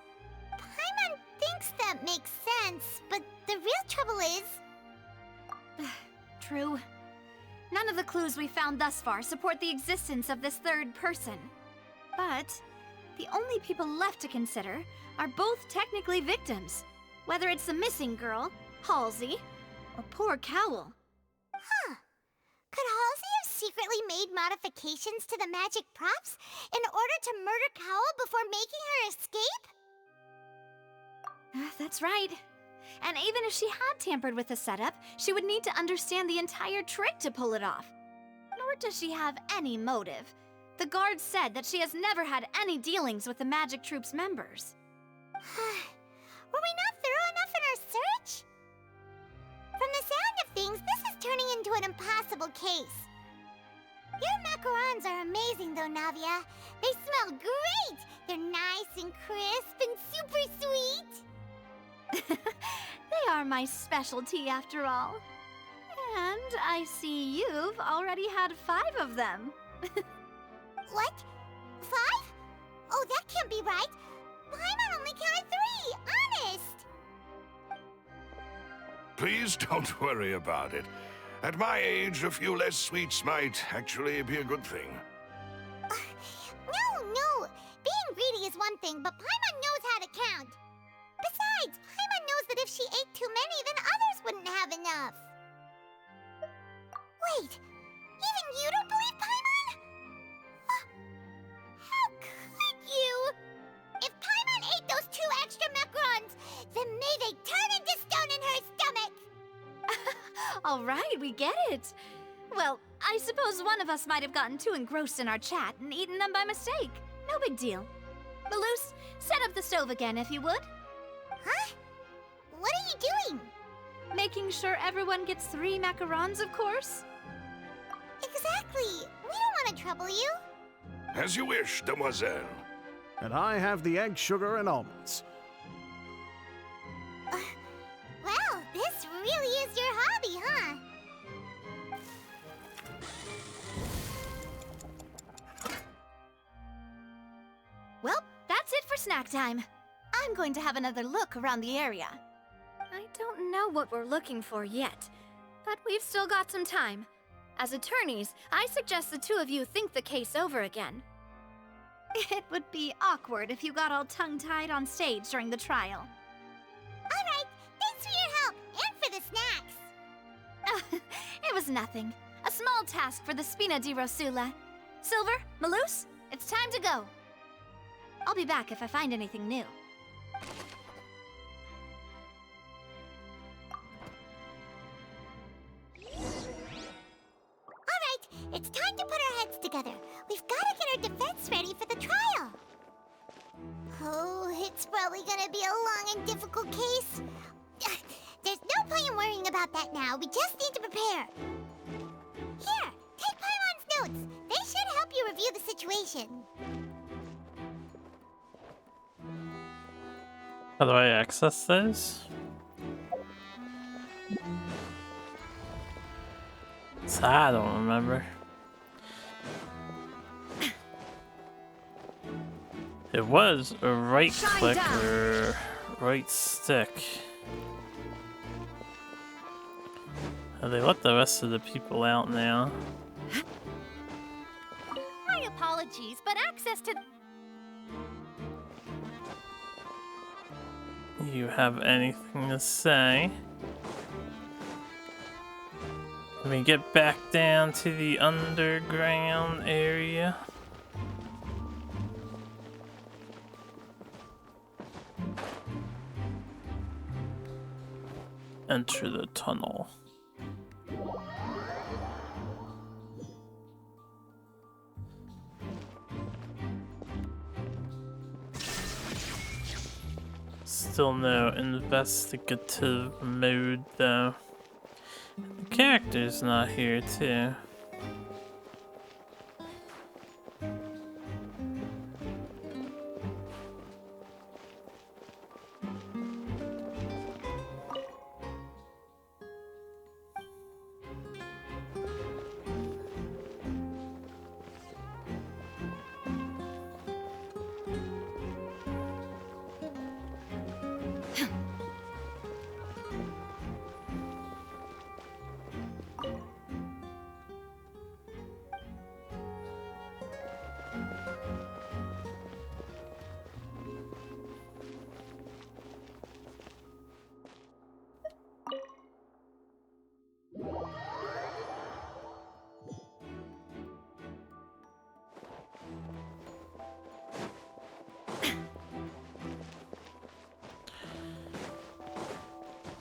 S2: Paimon thinks that makes sense, but the real trouble is...
S9: True. None of the clues we found thus far support the existence of this third person. But the only people left to consider are both technically victims, whether it's the missing girl, Halsey, or poor Cowl.
S2: Huh. Could Halsey have secretly made modifications to the magic props in order to murder Cowl before making her escape?
S9: That's right. And even if she had tampered with the setup, she would need to understand the entire trick to pull it off. Nor does she have any motive. The guard said that she has never had any dealings with the Magic Troop's members.
S2: Were we not thorough enough in our search? From the sound of things, this is turning into an impossible case. Your macarons are amazing though, Navia. They smell great! They're nice and crisp and super sweet!
S9: They are my specialty after all. And I see you've already had 5 of them.
S2: What? 5? Oh, that can't be right. Paimon only counted 3, honest!
S19: Please don't worry about it. At my age, a few less sweets might actually be a good thing.
S2: No. Being greedy is one thing, but Paimon knows how to count. Besides, Paimon knows that if she ate too many, then others wouldn't have enough. Wait, even you don't believe Paimon? How could you? If Paimon ate those 2 extra macarons, then may they turn into stone in her stomach!
S9: All right, we get it. Well, I suppose one of us might have gotten too engrossed in our chat and eaten them by mistake. No big deal. Malus, set up the stove again if you would.
S2: Huh? What are you doing?
S9: Making sure everyone gets 3 macarons, of course.
S2: Exactly. We don't want to trouble you.
S19: As you wish, Demoiselle.
S18: And I have the egg, sugar, and almonds.
S2: Well, this really is your hobby, huh?
S9: Well, that's it for snack time. I'm going to have another look around the area. I don't know what we're looking for yet, but we've still got some time. As attorneys, I suggest the 2 of you think the case over again. It would be awkward if you got all tongue-tied on stage during the trial.
S2: Alright, thanks for your help, and for the snacks.
S9: It was nothing. A small task for the Spina di Rosula. Silver, Malus, it's time to go. I'll be back if I find anything new.
S2: Alright, it's time to put our heads together. We've got to get our defense ready for the trial. Oh, it's probably gonna be a long and difficult case. There's no point in worrying about that now. We just need to prepare. Here, take Paimon's notes. They should help you review the situation.
S1: How do I access those? I don't remember. It was a right click or right stick. Oh, they let the rest of the people out now.
S13: My apologies, but access to...
S1: You have anything to say? Let me get back down to the underground area. Enter the tunnel. Still no investigative mode though. The character's not here too.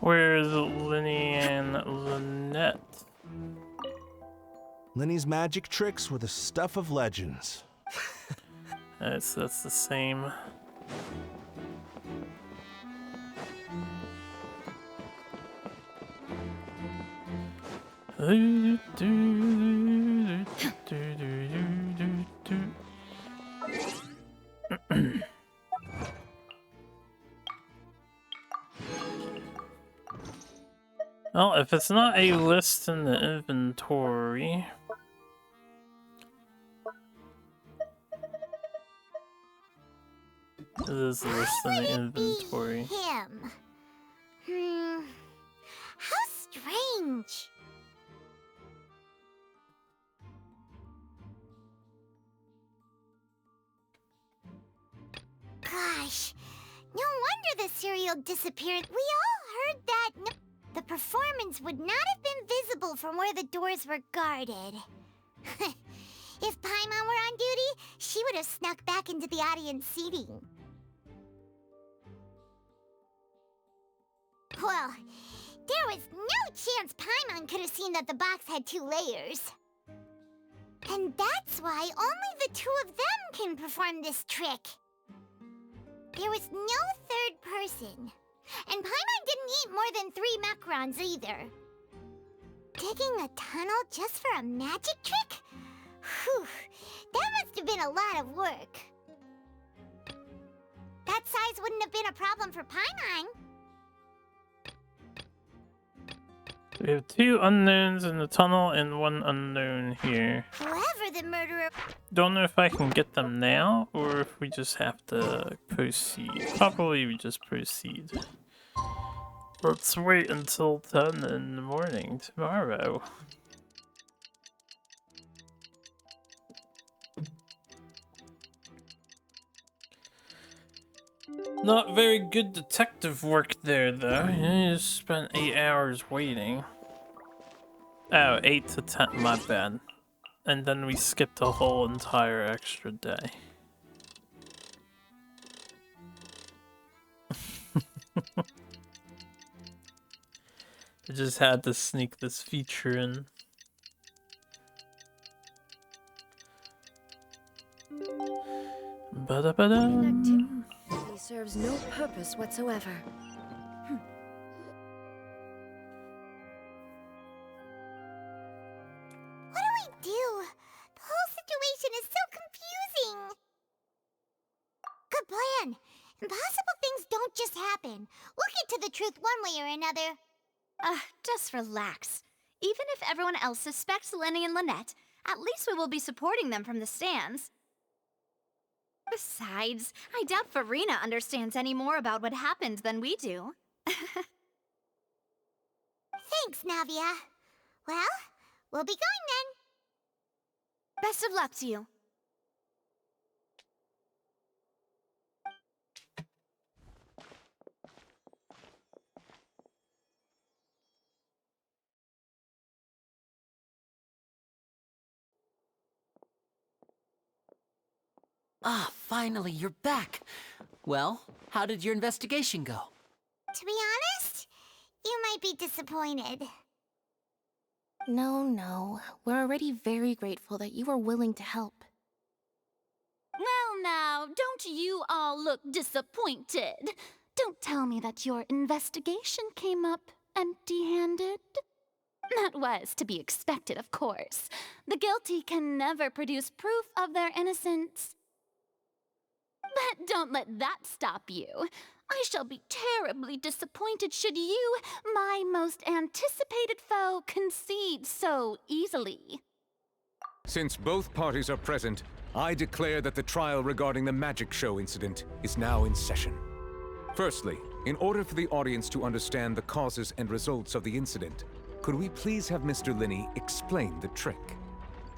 S1: Where's Linny and Lynette?
S16: Linny's magic tricks were the stuff of legends.
S1: So that's the same. Well, if it's not a list in the inventory... It is a list in the inventory.
S2: Him. How strange. Gosh, no wonder the serial disappeared. We all heard that the performance would not have been visible from where the doors were guarded. If Paimon were on duty, she would have snuck back into the audience seating. Well, there was no chance Paimon could have seen that the box had 2 layers. And that's why only the 2 of them can perform this trick. There was no third person. And Paimon didn't eat more than 3 macarons either. Digging a tunnel just for a magic trick? Whew, that must have been a lot of work. That size wouldn't have been a problem for Paimon.
S1: We have 2 unknowns in the tunnel and 1 unknown here.
S2: Whoever the murderer...
S1: Don't know if I can get them now or if we just have to proceed. Probably we just proceed. Let's wait until 10 in the morning tomorrow. Not very good detective work there, though. You just spent 8 hours waiting. Oh, 8 to 10, my bad. And then we skipped a whole entire extra day. I just had to sneak this feature in. Ba-da-ba-dum.
S20: He serves no purpose whatsoever.
S2: What do we do? The whole situation is so confusing. Good plan. Impossible things don't just happen. We'll get to the truth one way or another.
S9: Just relax. Even if everyone else suspects Lenny and Lynette, at least we will be supporting them from the stands. Besides, I doubt Farina understands any more about what happened than we do.
S2: Thanks, Navia. Well, we'll be going then.
S9: Best of luck to you.
S5: Ah, finally, you're back. Well, how did your investigation go?
S2: To be honest, you might be disappointed.
S6: No. We're already very grateful that you were willing to help.
S13: Well now, don't you all look disappointed. Don't tell me that your investigation came up empty-handed. That was to be expected, of course. The guilty can never produce proof of their innocence. But don't let that stop you. I shall be terribly disappointed should you, my most anticipated foe, concede so easily.
S8: Since both parties are present, I declare that the trial regarding the magic show incident is now in session. Firstly, in order for the audience to understand the causes and results of the incident, could we please have Mr. Linney explain the trick?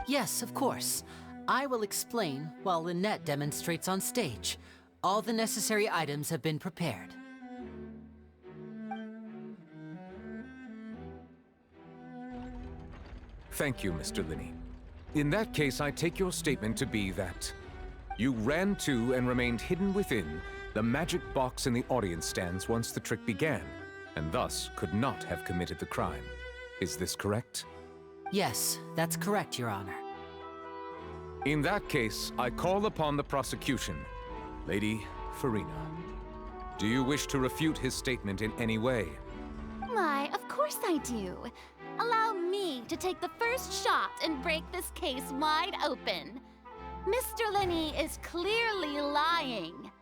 S5: Yes, of course. I will explain while Lynette demonstrates on stage. All the necessary items have been prepared.
S8: Thank you, Mr. Linney. In that case, I take your statement to be that you ran to and remained hidden within the magic box in the audience stands once the trick began, and thus could not have committed the crime. Is this correct?
S5: Yes, that's correct, Your Honor.
S8: In that case, I call upon the prosecution. Lady Farina, do you wish to refute his statement in any way?
S13: Why, of course I do. Allow me to take the first shot and break this case wide open. Mr. Linney is clearly lying.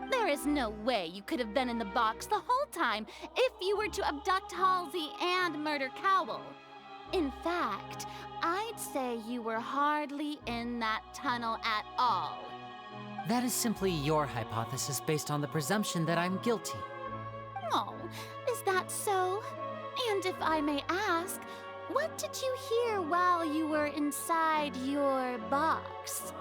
S13: There is no way you could have been in the box the whole time if you were to abduct Halsey and murder Cowell. In fact, I'd say you were hardly in that tunnel at all.
S5: That is simply your hypothesis based on the presumption that I'm guilty.
S13: Oh, is that so? And if I may ask, what did you hear while you were inside your box?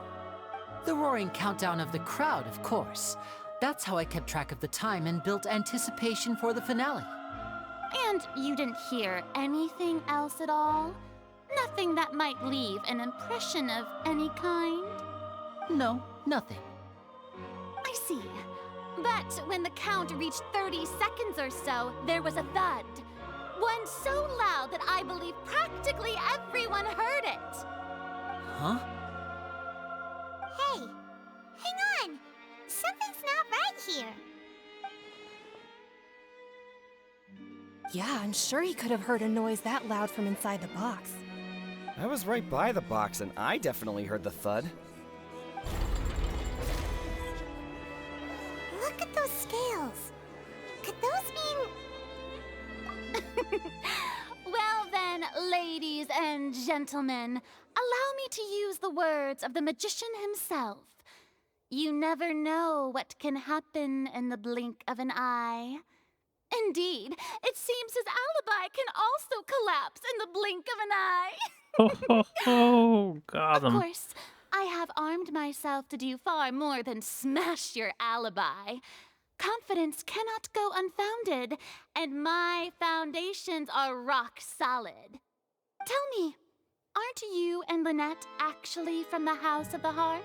S5: The roaring countdown of the crowd, of course. That's how I kept track of the time and built anticipation for the finale.
S13: And you didn't hear anything else at all? Nothing that might leave an impression of any kind?
S5: No, nothing.
S13: I see. But when the count reached 30 seconds or so, there was a thud. One so loud that I believe practically everyone heard it.
S5: Huh?
S2: Hey, hang on. Something's not right here.
S20: Yeah, I'm sure he could have heard a noise that loud from inside the box.
S15: I was right by the box and I definitely heard the thud.
S2: Look at those scales. Could those mean...
S13: Well then, ladies and gentlemen, allow me to use the words of the magician himself. You never know what can happen in the blink of an eye. Indeed, it seems his alibi can also collapse in the blink of an eye.
S1: Got him.
S13: Of course, I have armed myself to do far more than smash your alibi. Confidence cannot go unfounded, and my foundations are rock solid. Tell me, aren't you and Lynette actually from the House of the Hearth?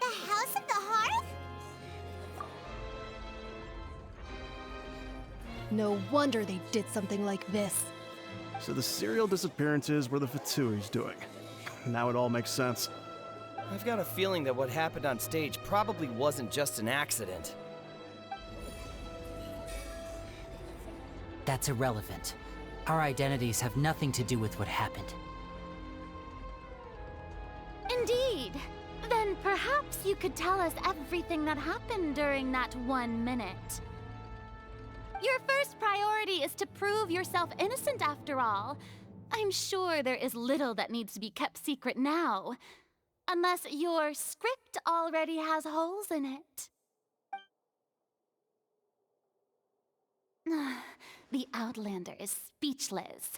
S2: The House of the Hearth?
S21: No wonder they did something like this.
S18: So the serial disappearances were the Fatui's doing. Now it all makes sense.
S15: I've got a feeling that what happened on stage probably wasn't just an accident.
S5: That's irrelevant. Our identities have nothing to do with what happened.
S13: Indeed. Then perhaps you could tell us everything that happened during that 1 minute. Your first priority is to prove yourself innocent after all. I'm sure there is little that needs to be kept secret now. Unless your script already has holes in it. The Outlander is speechless.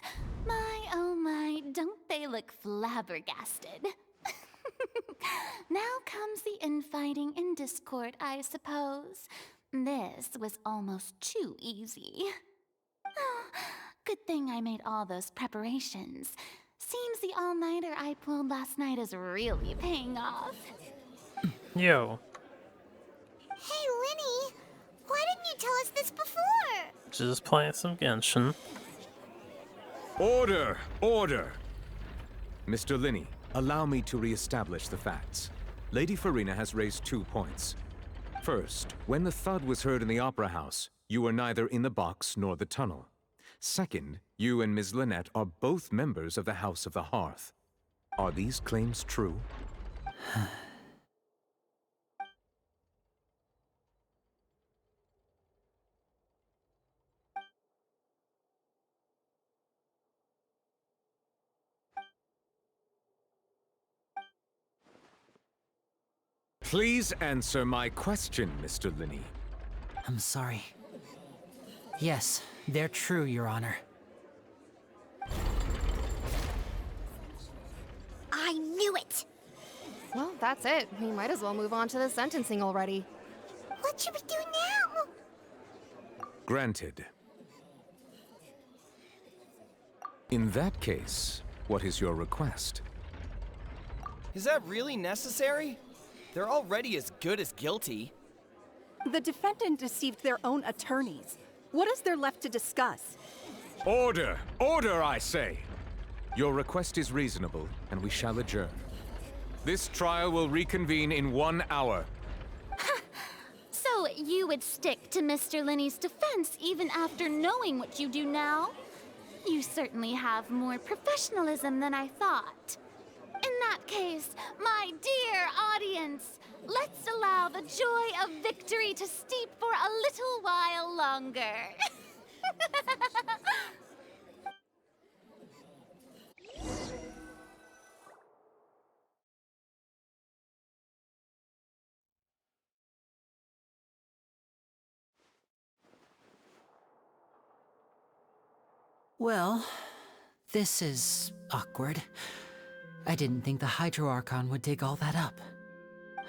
S13: My, oh my, don't they look flabbergasted? Now comes the infighting and discord, I suppose. This was almost too easy. Good thing I made all those preparations. Seems the all-nighter I pulled last night is really paying off.
S1: Yo.
S2: Hey, Linny, why didn't you tell us this before?
S1: Just playing some Genshin.
S8: Order! Order! Mr. Linney, allow me to re-establish the facts. Lady Farina has raised 2 points. First, when the thud was heard in the Opera House, you were neither in the box nor the tunnel. Second, you and Ms. Lynette are both members of the House of the Hearth. Are these claims true? Please answer my question, Mr. Linney.
S5: I'm sorry. Yes, they're true, Your Honor.
S2: I knew it!
S20: Well, that's it. We might as well move on to the sentencing already.
S2: What should we do now?
S8: Granted. In that case, what is your request?
S15: Is that really necessary? They're already as good as guilty.
S22: The defendant deceived their own attorneys. What is there left to discuss?
S8: Order! Order, I say! Your request is reasonable, and we shall adjourn. This trial will reconvene in 1 hour.
S13: So you would stick to Mr. Linney's defense even after knowing what you do now? You certainly have more professionalism than I thought. In that case, my dear audience, let's allow the joy of victory to steep for a little while longer.
S5: Well, this is awkward. I didn't think the Hydro Archon would dig all that up.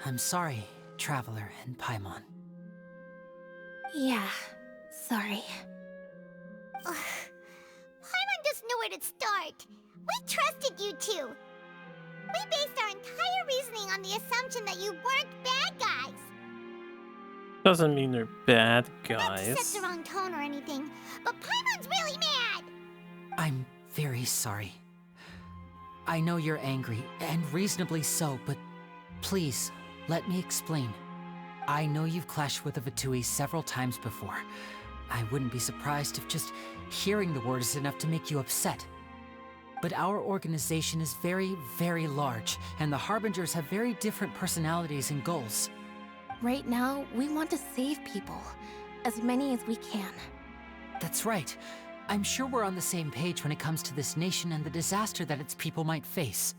S5: I'm sorry, Traveler and Paimon.
S6: Yeah, sorry.
S2: Paimon doesn't know where to start. We trusted you two. We based our entire reasoning on the assumption that you weren't bad guys.
S1: Doesn't mean they're bad
S2: Not to
S1: guys.
S2: set the wrong tone or anything, but Paimon's really mad.
S5: I'm very sorry. I know you're angry, and reasonably so, but please, let me explain. I know you've clashed with the Fatui several times before. I wouldn't be surprised if just hearing the word is enough to make you upset. But our organization is very, very large, and the Harbingers have very different personalities and goals.
S6: Right now, we want to save people. As many as we can.
S5: That's right. I'm sure we're on the same page when it comes to this nation and the disaster that its people might face.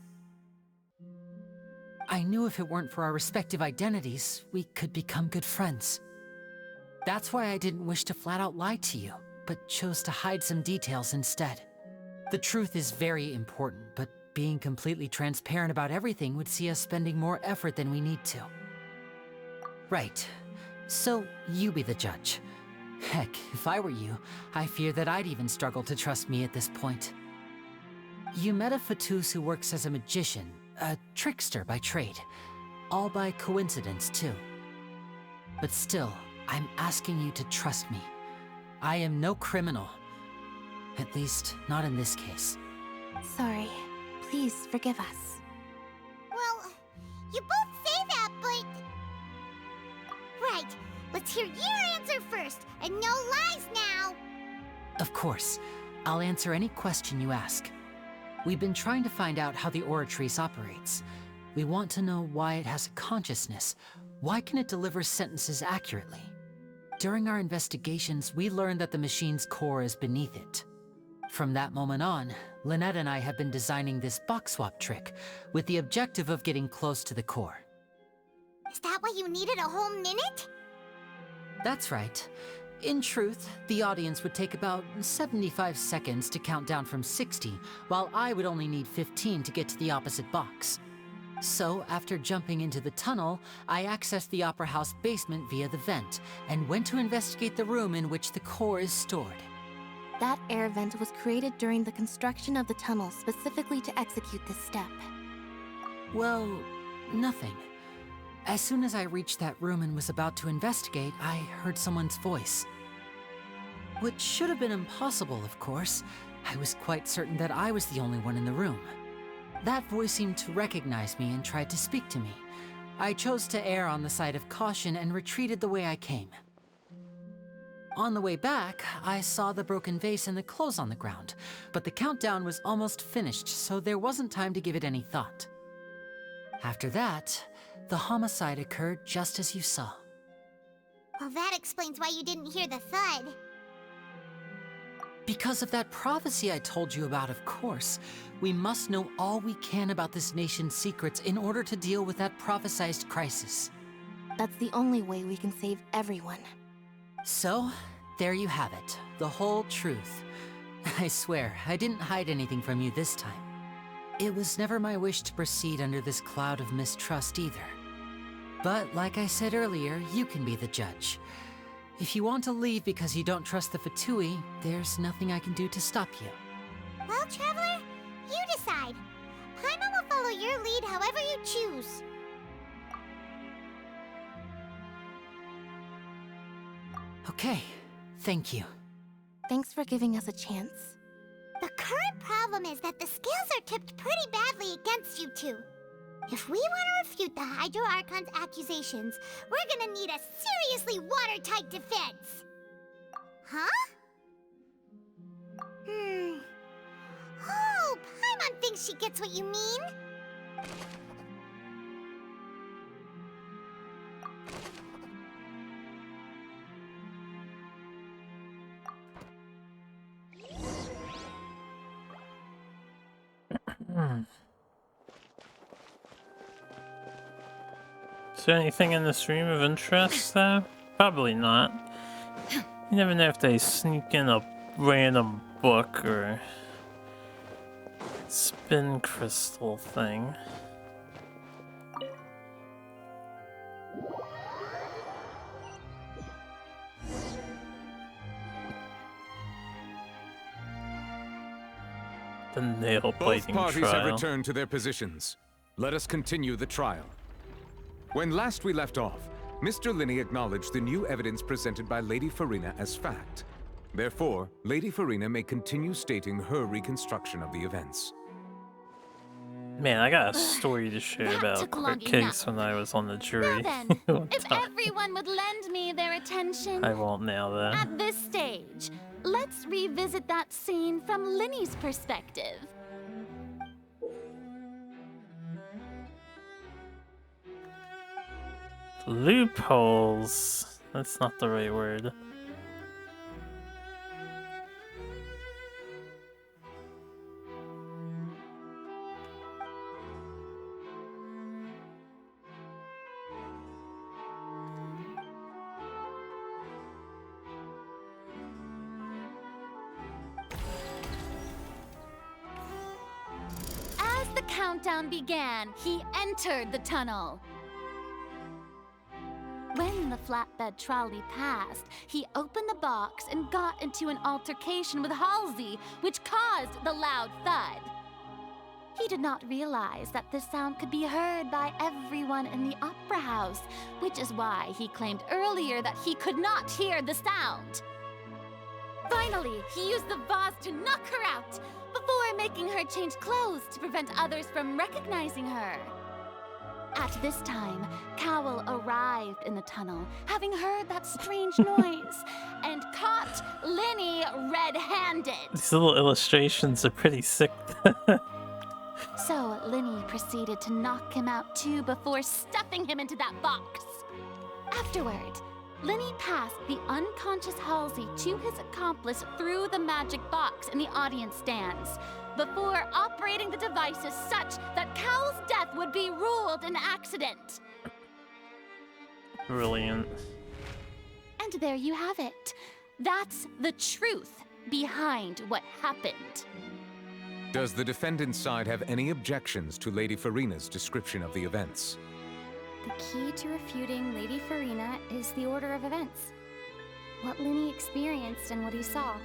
S5: I knew if it weren't for our respective identities, we could become good friends. That's why I didn't wish to flat out lie to you, but chose to hide some details instead. The truth is very important, but being completely transparent about everything would see us spending more effort than we need to. Right. So, you be the judge. Heck, if I were you, I fear that I'd even struggle to trust me at this point. You met a Fatus who works as a magician, a trickster by trade. All by coincidence, too. But still, I'm asking you to trust me. I am no criminal. At least, not in this case.
S6: Sorry. Please forgive us.
S2: Well, you both say that, but... Right, let's hear your answer first, and no lies now!
S5: Of course. I'll answer any question you ask. We've been trying to find out how the Oratrice operates. We want to know why it has a consciousness. Why can it deliver sentences accurately? During our investigations, we learned that the machine's core is beneath it. From that moment on, Lynette and I have been designing this box swap trick with the objective of getting close to the core.
S2: Is that why you needed a whole minute?
S5: That's right. In truth, the audience would take about 75 seconds to count down from 60, while I would only need 15 to get to the opposite box. So, after jumping into the tunnel, I accessed the Opera House basement via the vent, and went to investigate the room in which the core is stored.
S6: That air vent was created during the construction of the tunnel specifically to execute this step.
S5: Well, nothing. As soon as I reached that room and was about to investigate, I heard someone's voice. Which should have been impossible, of course. I was quite certain that I was the only one in the room. That voice seemed to recognize me and tried to speak to me. I chose to err on the side of caution and retreated the way I came. On the way back, I saw the broken vase and the clothes on the ground, but the countdown was almost finished, so there wasn't time to give it any thought. After that, the homicide occurred just as you saw.
S2: Well, that explains why you didn't hear the thud.
S5: Because of that prophecy I told you about, of course. We must know all we can about this nation's secrets in order to deal with that prophesized crisis.
S6: That's the only way we can save everyone.
S5: So, there you have it. The whole truth. I swear, I didn't hide anything from you this time. It was never my wish to proceed under this cloud of mistrust either. But like I said earlier, you can be the judge. If you want to leave because you don't trust the Fatui, there's nothing I can do to stop you.
S2: Well, Traveler, you decide. Paimon will follow your lead however you choose.
S5: Okay, thank you.
S6: Thanks for giving us a chance.
S2: The current problem is that the scales are tipped pretty badly against you two. If we want to refute the Hydro Archon's accusations, we're gonna need a seriously watertight defense. Huh? Oh, Paimon thinks she gets what you mean.
S1: Is there anything in this room of interest, though? Probably not. You never know if they sneak in a random book or spin crystal thing. The nail biting
S8: Both parties
S1: trial.
S8: have returned to their positions. Let us continue the trial. When last we left off, Mr. Linney acknowledged the new evidence presented by Lady Farina as fact. Therefore, Lady Farina may continue stating her reconstruction of the events.
S1: Man, I got a story to share
S13: That
S1: about
S13: took
S1: court
S13: long
S1: case
S13: enough.
S1: when I was on the
S13: Now
S1: jury.
S13: then,
S1: one
S13: if
S1: time.
S13: everyone would lend me their attention.
S1: I won't now, though.
S13: At this stage, let's revisit that scene from Linny's perspective.
S1: Loopholes. That's not the right word.
S13: As the countdown began, he entered the tunnel. When the flatbed trolley passed, he opened the box and got into an altercation with Halsey, which caused the loud thud. He did not realize that the sound could be heard by everyone in the opera house, which is why he claimed earlier that he could not hear the sound. Finally, he used the vase to knock her out, before making her change clothes to prevent others from recognizing her. At this time, Cowell arrived in the tunnel, having heard that strange noise, and caught Linny red-handed.
S1: These little illustrations are pretty sick.
S13: So Linny proceeded to knock him out too before stuffing him into that box. Afterward, Linny passed the unconscious Halsey to his accomplice through the magic box in the audience stands, before operating the devices such that Cowell's death would be ruled an accident.
S1: Brilliant.
S13: And there you have it. That's the truth behind what happened.
S8: Does the defendant's side have any objections to Lady Farina's description of the events?
S9: The key to refuting Lady Farina is the order of events. What Linny experienced and what he saw.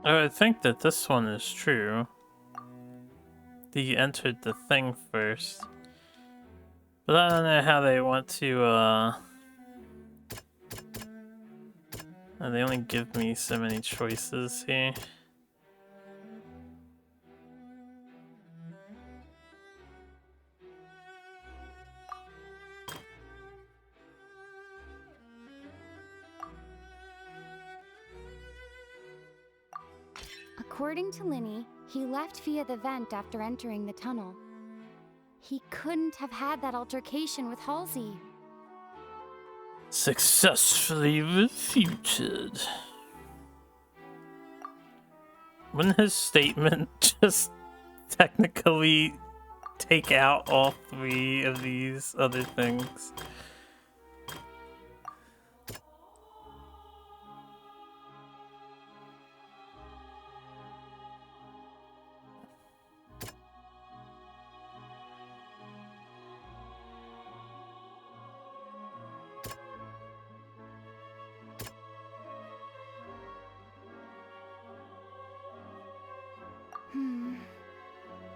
S1: I think that this one is true. He entered the thing first. But I don't know how they want to, they only give me so many choices here.
S9: According to Linny, he left via the vent after entering the tunnel. He couldn't have had that altercation with Halsey.
S1: Successfully refuted. Wouldn't his statement just technically take out all three of these other things?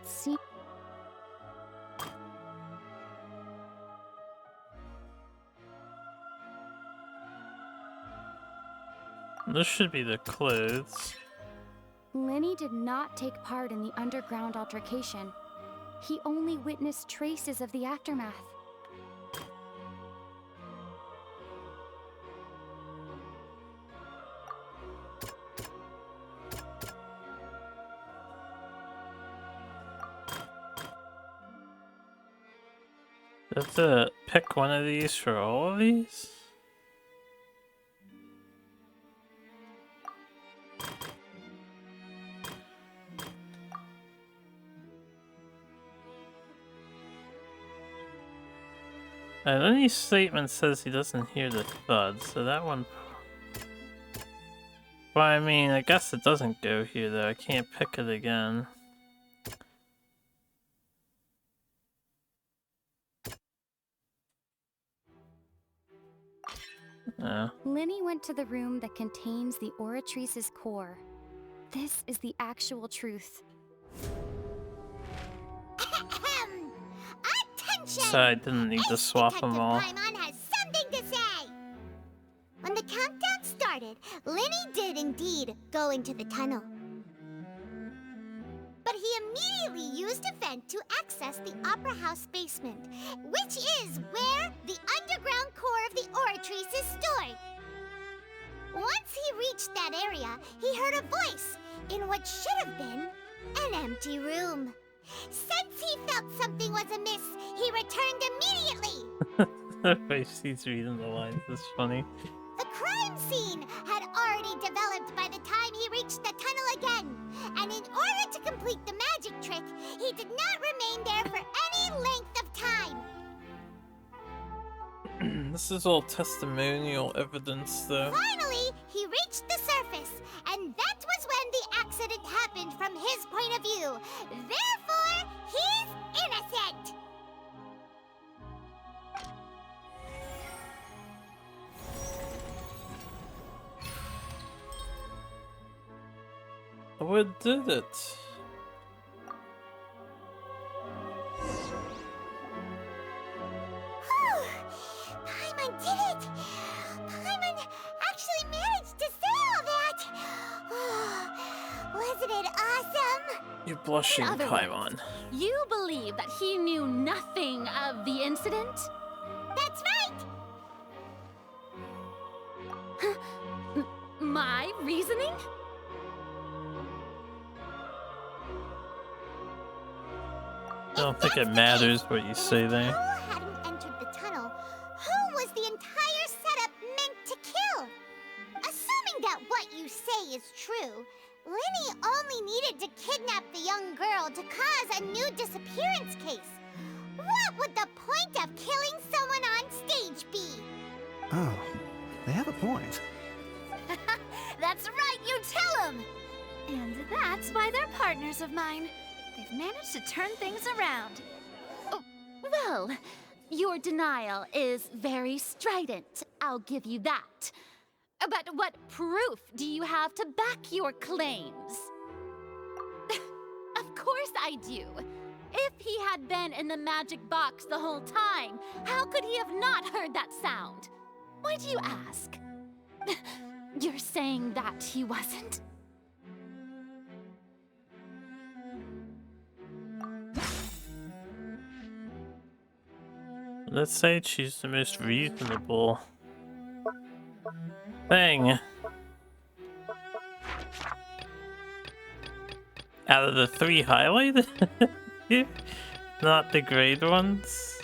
S9: See.
S1: This should be the clothes.
S9: Linny did not take part in the underground altercation. He only witnessed traces of the aftermath.
S1: Do I have to pick one of these for all of these? And any statement says he doesn't hear the thud, so that one... Well, I mean, I guess it doesn't go here though, I can't pick it again.
S9: Linny went to the room that contains the Oratrice's core. This is the actual truth.
S2: Attention!
S1: So I didn't need to swap them all.
S2: Paimon has something to say! When the countdown started, Linny did indeed go into the tunnel. But he immediately used a vent to access the Opera House basement, which is where the underground core of the Oratrice is stored. Once he reached that area, he heard a voice in what should have been an empty room. Since he felt something was amiss, he returned immediately.
S1: Wait, she's reading the lines, that's funny.
S2: The crime scene had already developed by the time he reached the tunnel again, and in order to complete the magic trick, he did not
S1: This is all testimonial evidence, though.
S2: Finally, he reached the surface, and that was when the accident happened from his point of view. Therefore, he's innocent!
S1: What did it?
S2: Paimon did it! Paimon actually managed to say all that! Wasn't it awesome?
S1: You blushing,
S13: In other
S1: Paimon.
S13: words, you believe that he knew nothing of the incident?
S2: That's right!
S13: My reasoning?
S1: I don't think it matters what you say there.
S2: Who hadn't entered the tunnel? Who was the entire setup meant to kill? Assuming that what you say is true, Linny only needed to kidnap the young girl to cause a new disappearance case. What would the point of killing someone on stage be?
S18: Oh, they have a point.
S9: That's right, you tell them! And that's why they're partners of mine. They've managed to turn things around.
S13: Oh, well, your denial is very strident. I'll give you that. But what proof do you have to back your claims? Of course I do. If he had been in the magic box the whole time, how could he have not heard that sound? Why do you ask? You're saying that he wasn't?
S1: Let's say she's the most reasonable thing. Out of the three highlighted? Not the grade ones.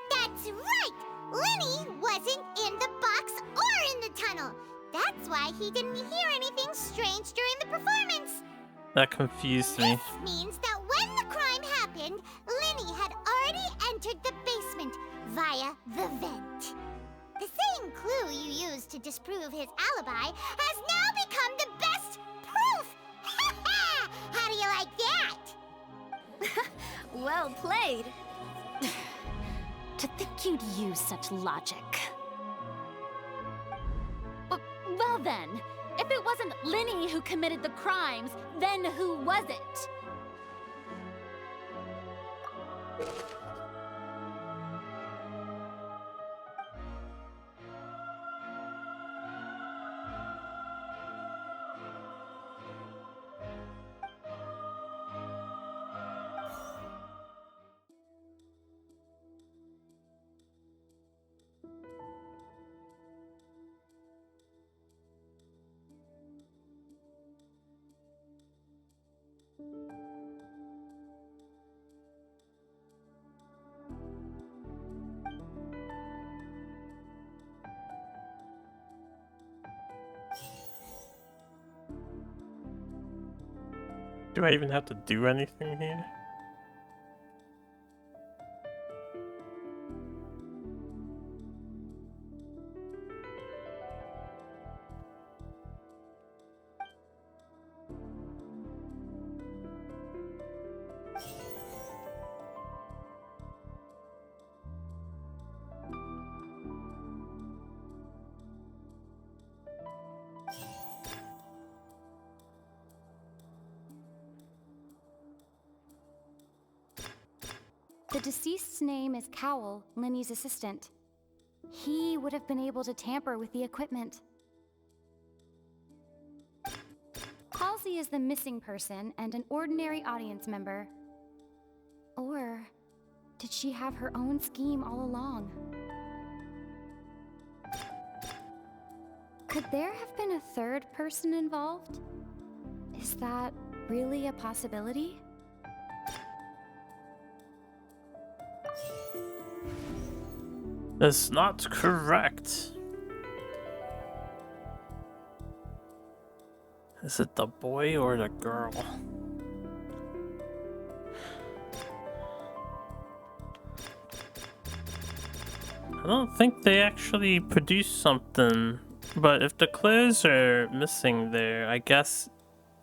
S2: That's right! Linny wasn't in the box or in the tunnel. That's why he didn't hear anything strange during the performance.
S1: That confused me.
S2: This means that when the crime happened, Linny had already entered the basement via the vent. The same clue you used to disprove his alibi has now become the best proof! How do you like that?
S9: Well played.
S13: To think you'd use such logic. Well then, if it wasn't Linny who committed the crimes, then who was it?
S1: Do I even have to do anything here?
S4: The deceased's name is Cowell, Linny's assistant. He would have been able to tamper with the equipment. Halsey is the missing person and an ordinary audience member. Or did she have her own scheme all along? Could there have been a third person involved? Is that really a possibility?
S1: That's not correct. Is it the boy or the girl? I don't think they actually produced something, but if the clothes are missing there, I guess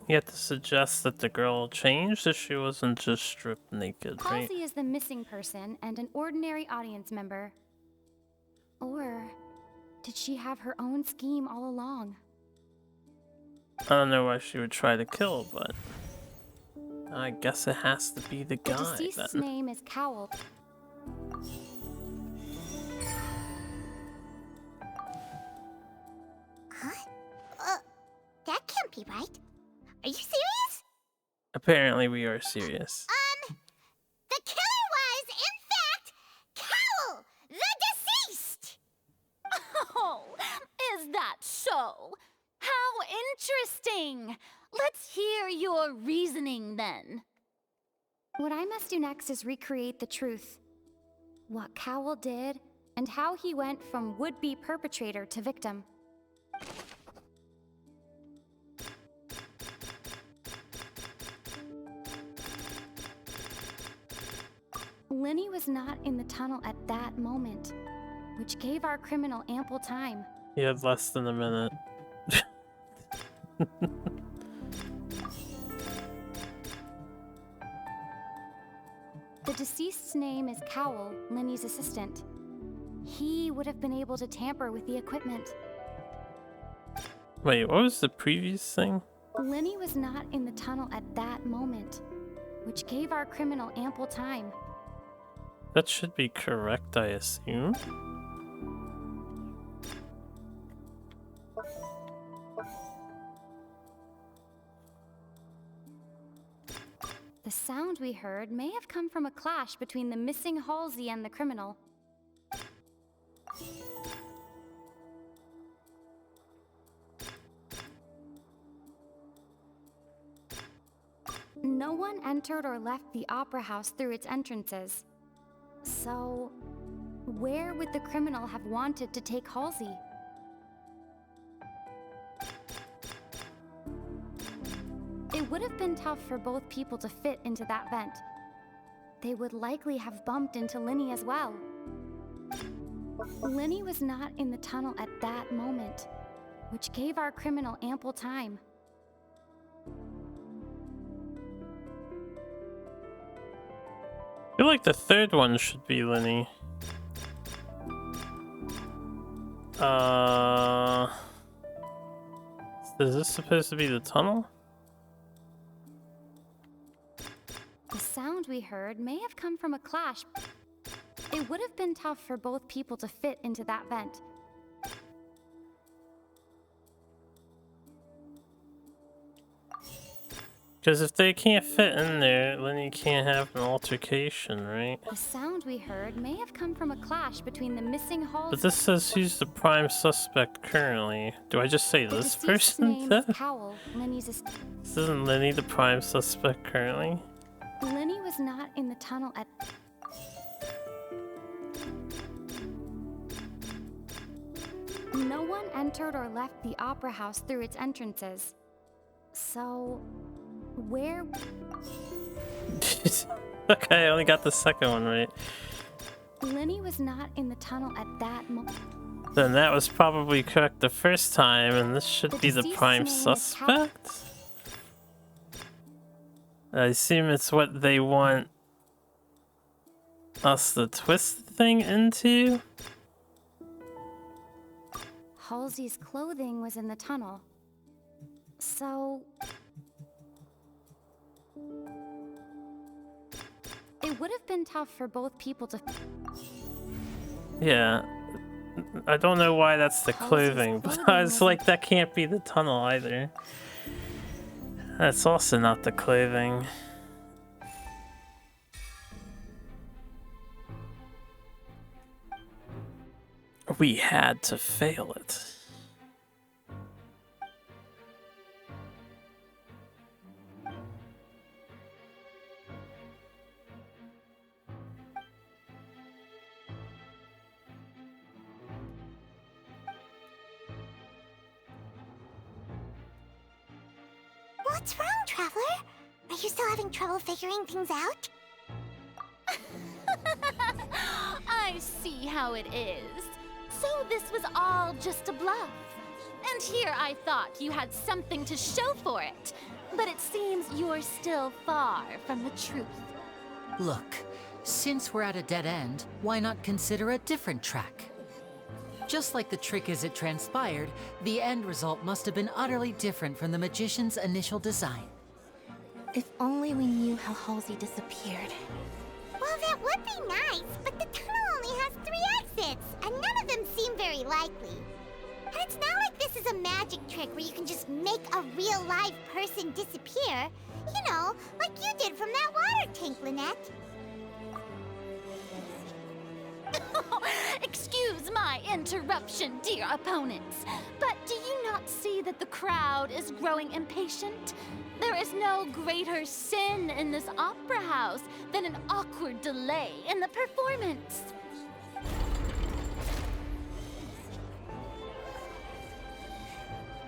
S1: you have to suggest that the girl changed if she wasn't just stripped naked, right?
S4: Halsey is the missing person and an ordinary audience member. Or did she have her own scheme all along?
S1: I don't know why she would try to kill, but I guess it has to be the
S4: The
S1: guy
S4: deceased's
S1: then.
S4: name is Cowl.
S2: Huh? That can't be right. Are you serious?
S1: Apparently we are serious.
S2: The killer was, in fact, Cowl, the deceased!
S13: Oh, is that so? How interesting! Let's hear your reasoning then.
S4: What I must do next is recreate the truth. What Cowl did, and how he went from would-be perpetrator to victim. Lenny was not in the tunnel at that moment, which gave our criminal ample time.
S1: He had less than a minute.
S4: The deceased's name is Cowl, Lenny's assistant. He would have been able to tamper with the equipment.
S1: Wait, what was the previous thing?
S4: Lenny was not in the tunnel at that moment, which gave our criminal ample time.
S1: That should be correct, I assume.
S4: The sound we heard may have come from a clash between the missing Halsey and the criminal. No one entered or left the opera house through its entrances. So, where would the criminal have wanted to take Halsey? It would have been tough for both people to fit into that vent. They would likely have bumped into Lenny as well. Lenny was not in the tunnel at that moment, which gave our criminal ample time.
S1: I feel like the third one should be Lenny. Is this supposed to be the tunnel?
S4: The sound we heard may have come from a clash. It would have been tough for both people to fit into that vent.
S1: Because if they can't fit in there, Lenny can't have an altercation, right?
S4: The sound we heard may have come from a clash between the missing Halsey.
S1: But this says who's the prime suspect currently. Do I just say this person
S4: name
S1: then?
S4: is Cowl, Lenny's
S1: Isn't Lenny the prime suspect currently?
S4: Lenny was not in the tunnel at... No one entered or left the opera house through its entrances. So, where...
S1: Okay, I only got the second one right.
S4: Lenny was not in the tunnel at that moment.
S1: Then that was probably correct the first time, and this should be the prime
S4: name is
S1: suspect? I assume it's what they want us to twist the thing into?
S4: Halsey's clothing was in the tunnel. So... It would have been tough for both people to...
S1: Yeah. I don't know why that's the clothing, but I was like, that can't be the tunnel either. That's also not the clothing. We had to fail it.
S2: What's wrong, Traveler? Are you still having trouble figuring things out?
S13: I I see how it is. So this was all just a bluff. And here I thought you had something to show for it. But it seems you're still far from the truth.
S5: Look, since we're at a dead end, why not consider a different track? Just like the trick as it transpired, the end result must have been utterly different from the magician's initial design.
S6: If only we knew how Halsey disappeared.
S2: Well, that would be nice, but the tunnel only has 3 exits, and none of them seem very likely. And it's not like this is a magic trick where you can just make a real live person disappear. You know, like you did from that water tank, Lynette.
S13: Excuse my interruption, dear opponents, but do you not see that the crowd is growing impatient? There is no greater sin in this opera house than an awkward delay in the performance.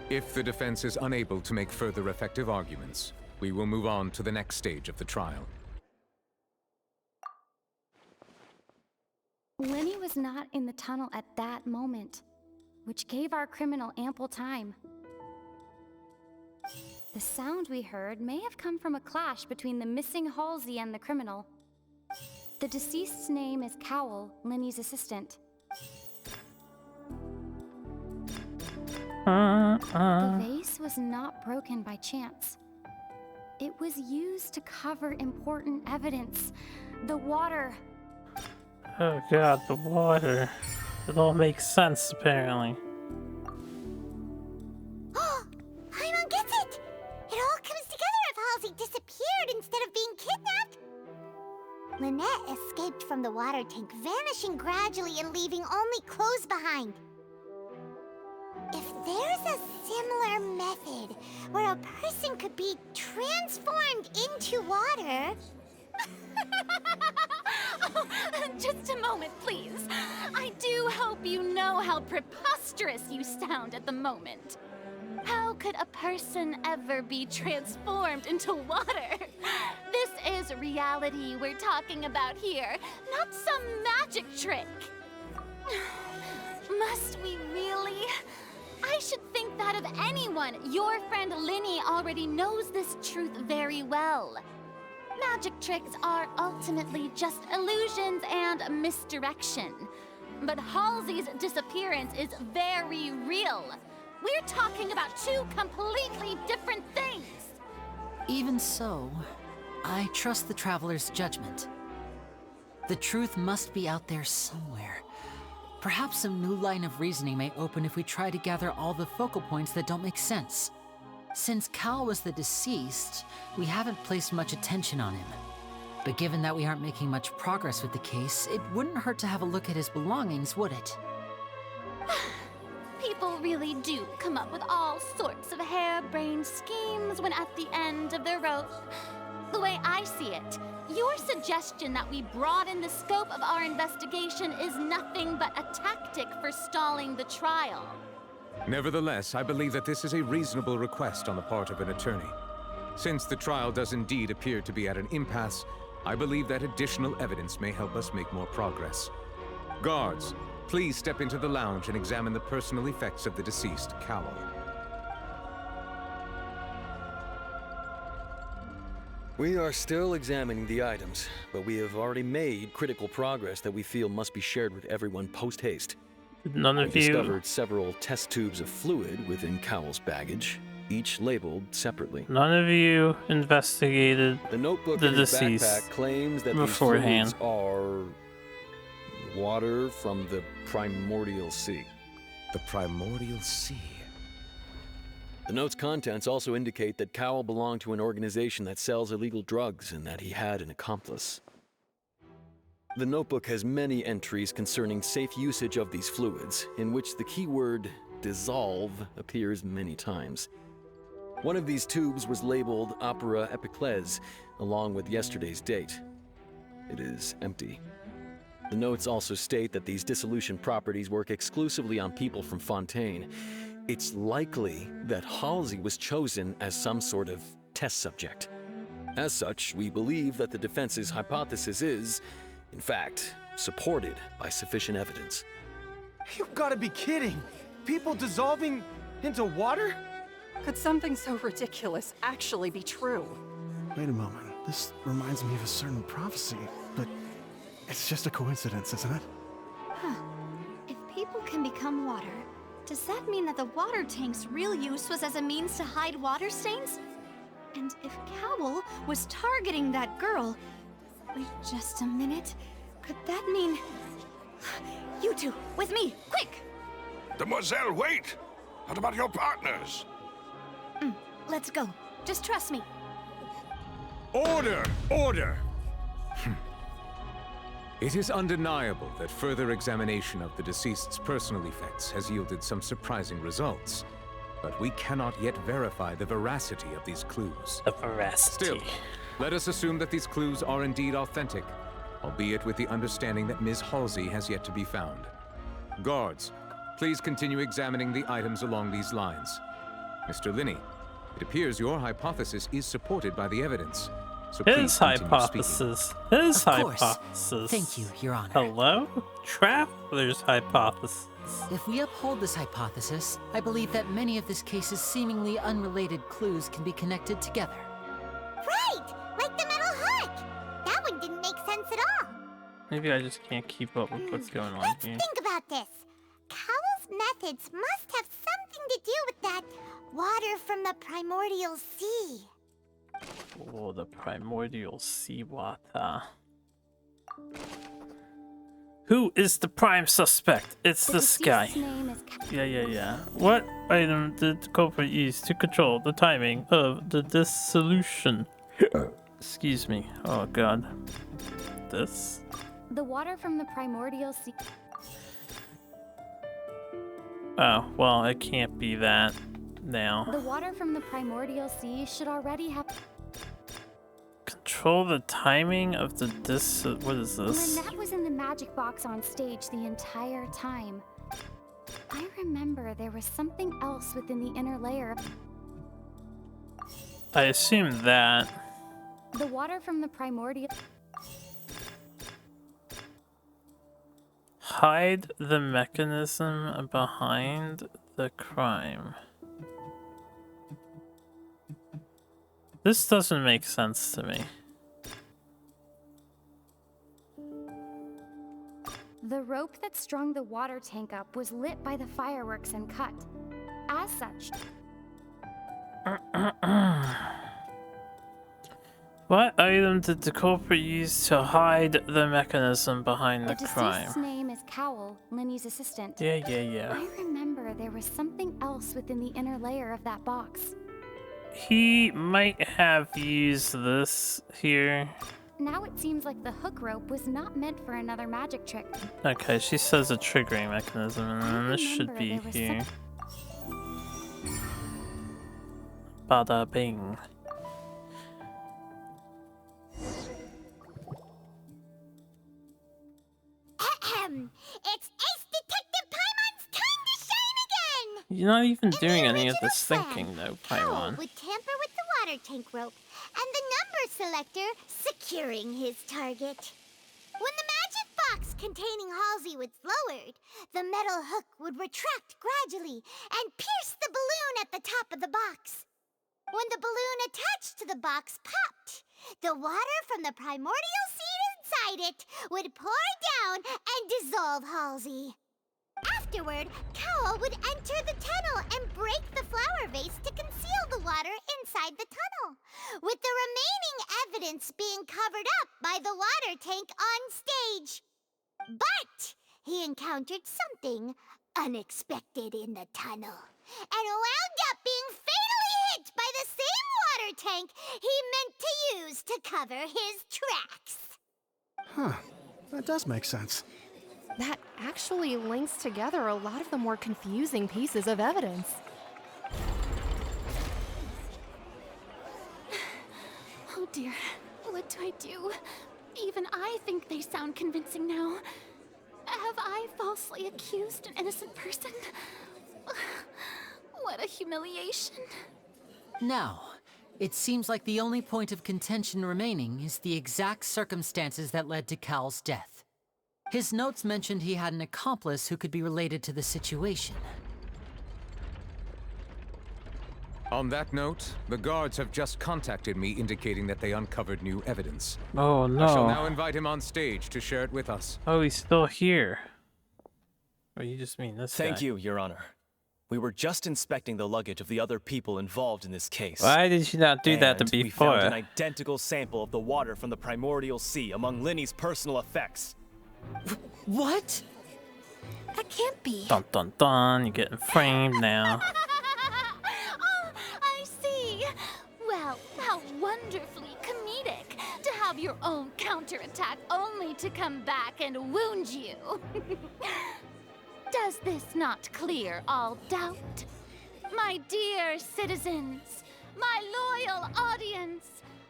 S8: If the defense is unable to make further effective arguments, we will move on to the next stage of the trial.
S4: Lenny was not in the tunnel at that moment, which gave our criminal ample time. The sound we heard may have come from a clash between the missing Halsey and the criminal. The deceased's name is Cowell, Lenny's assistant. The vase was not broken by chance. It was used to cover important evidence. The water.
S1: Oh god, the water. It all makes sense, apparently.
S2: Paimon gets it! It all comes together if Halsey disappeared instead of being kidnapped. Lynette escaped from the water tank, vanishing gradually and leaving only clothes behind. If there's a similar method where a person could be transformed into water...
S13: Oh, just a moment, please. I do hope you know how preposterous you sound at the moment. How could a person ever be transformed into water? This is reality we're talking about here, not some magic trick. Must we really? I should think that of anyone. Your friend Linny already knows this truth very well. Magic tricks are ultimately just illusions and misdirection. But Halsey's disappearance is very real. We're talking about 2 completely different things.
S5: Even so, I trust the Traveler's judgment. The truth must be out there somewhere. Perhaps some new line of reasoning may open if we try to gather all the focal points that don't make sense. Since Cal was the deceased, we haven't placed much attention on him. But given that we aren't making much progress with the case, it wouldn't hurt to have a look at his belongings, would it?
S13: People really do come up with all sorts of harebrained schemes when at the end of their rope. The way I see it, your suggestion that we broaden the scope of our investigation is nothing but a tactic for stalling the trial.
S8: Nevertheless, I believe that this is a reasonable request on the part of an attorney. Since the trial does indeed appear to be at an impasse, I believe that additional evidence may help us make more progress. Guards, please step into the lounge and examine the personal effects of the deceased, Cowell.
S14: We are still examining the items, but we have already made critical progress that we feel must be shared with everyone post-haste.
S1: None of
S14: We
S1: you
S14: discovered several test tubes of fluid within Cowell's baggage, each labeled separately.
S1: None of you investigated
S14: the notebook
S1: the
S14: in his
S1: deceased
S14: backpack claims that
S1: beforehand.
S14: these fluids are water from the primordial sea.
S8: The primordial sea?
S14: The note's contents also indicate that Cowell belonged to an organization that sells illegal drugs and that he had an accomplice. The notebook has many entries concerning safe usage of these fluids, in which the keyword dissolve appears many times. One of these tubes was labeled Opera Epiclese, along with yesterday's date. It is empty. The notes also state that these dissolution properties work exclusively on people from Fontaine. It's likely that Halsey was chosen as some sort of test subject. As such, we believe that the defense's hypothesis is, in fact, supported by sufficient evidence.
S3: You've got to be kidding! People dissolving into water?
S22: Could something so ridiculous actually be true?
S18: Wait a moment. This reminds me of a certain prophecy, but it's just a coincidence, isn't it?
S9: Huh. If people can become water, does that mean that the water tank's real use was as a means to hide water stains? And if Cowl was targeting that girl... Wait just a minute. Could that mean... You two, with me, quick!
S19: Demoiselle, wait! What about your partners?
S9: Let's go. Just trust me.
S8: Order! Order! It is undeniable that further examination of the deceased's personal effects has yielded some surprising results. But we cannot yet verify the veracity of these clues.
S1: The veracity.
S8: Still, let us assume that these clues are indeed authentic, albeit with the understanding that Ms. Halsey has yet to be found. Guards, please continue examining the items along these lines. Mr. Linney, it appears your hypothesis is supported by the evidence. So
S1: His
S8: please continue
S1: hypothesis.
S8: speaking.
S1: His
S5: Of course.
S1: hypothesis.
S5: Thank you, Your Honor.
S1: Hello? Traveler's hypothesis.
S5: If we uphold this hypothesis, I believe that many of this case's seemingly unrelated clues can be connected together.
S2: Right! Like the metal hook! That one didn't make sense at all.
S1: Maybe I just can't keep up with what's going on
S2: Let's
S1: here.
S2: think about this. Cowell's methods must have something to do with that water from the primordial sea.
S1: Oh, the primordial seawater. Who is the prime suspect? It's this guy. Yeah. What item did the culprit use to control the timing of the dissolution? Excuse me. Oh god. This?
S4: The water from the primordial sea.
S1: Oh, well, it can't be that now.
S4: The water from the primordial sea should already have.
S1: Control the timing of the what is this?
S4: Lynette was in the magic box on stage the entire time. I remember there was something else within the inner layer.
S1: I assume that.
S4: The water from the primordial.
S1: Hide the mechanism behind the crime. This doesn't make sense to me.
S4: The rope that strung the water tank up was lit by the fireworks and cut. As such,
S1: What item did the culprit use to hide the mechanism behind the
S4: deceased's
S1: crime?
S4: name is Cowl, Linny's assistant.
S1: Yeah.
S4: I remember there was something else within the inner layer of that box.
S1: He might have used this here.
S4: Now it seems like the hook rope was not meant for another magic trick.
S1: Okay, she says a triggering mechanism, and then this should be
S4: remember there was
S1: here. Bada bing.
S2: It's Ace Detective Paimon's time to shine again!
S1: You're not even doing any of this thinking, though,
S2: Cowell
S1: Paimon.
S2: would tamper with the water tank rope, and the number selector securing his target. When the magic box containing Halsey was lowered, the metal hook would retract gradually and pierce the balloon at the top of the box. When the balloon attached to the box popped, the water from the primordial seed inside it would pour down and dissolve Halsey. Afterward, Cowell would enter the tunnel and break the flower vase to conceal the water inside the tunnel, with the remaining evidence being covered up by the water tank on stage. But he encountered something unexpected in the tunnel, and wound up being fatally hit by the same water tank he meant to use to cover his tracks.
S18: Huh. That does make sense.
S21: That actually links together a lot of the more confusing pieces of evidence.
S13: Oh dear, what do I do? Even I think they sound convincing now. Have I falsely accused an innocent person? What a humiliation.
S5: Now, it seems like the only point of contention remaining is the exact circumstances that led to Cal's death. His notes mentioned he had an accomplice who could be related to the situation.
S8: On that note, the guards have just contacted me indicating that they uncovered new evidence.
S1: Oh no.
S8: I shall now invite him on stage to share it with us.
S1: Oh, he's still here. Oh, you just mean this
S17: Thank
S1: guy.
S17: you, Your Honor. We were just inspecting the luggage of the other people involved in this case.
S1: Why did you not do that
S17: And
S1: before?
S17: we found an identical sample of the water from the primordial sea among Linny's personal effects.
S5: What?
S6: That can't be.
S1: Dun dun dun, you're getting framed now.
S13: Oh, I see. Well, how wonderfully comedic to have your own counterattack only to come back and wound you. Does this not clear all doubt? My dear citizens, my loyal audience,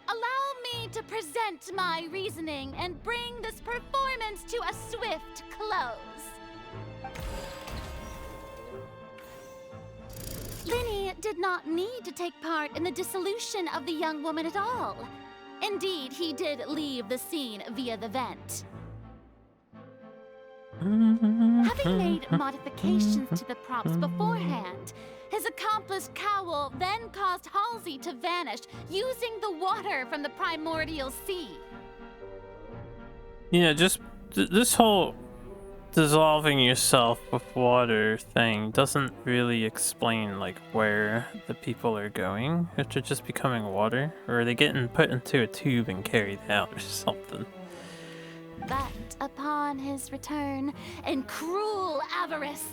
S13: allow me to present my reasoning and bring this performance to a swift close. Linny did not need to take part in the dissolution of the young woman at all. Indeed, he did leave the scene via the vent. Having made modifications to the props beforehand, his accomplice Cowl then caused Halsey to vanish using the water from the primordial sea.
S1: You know, just this whole dissolving yourself with water thing doesn't really explain like where the people are going. If they're just becoming water, or are they getting put into a tube and carried out or something?
S13: But upon his return, in cruel avarice,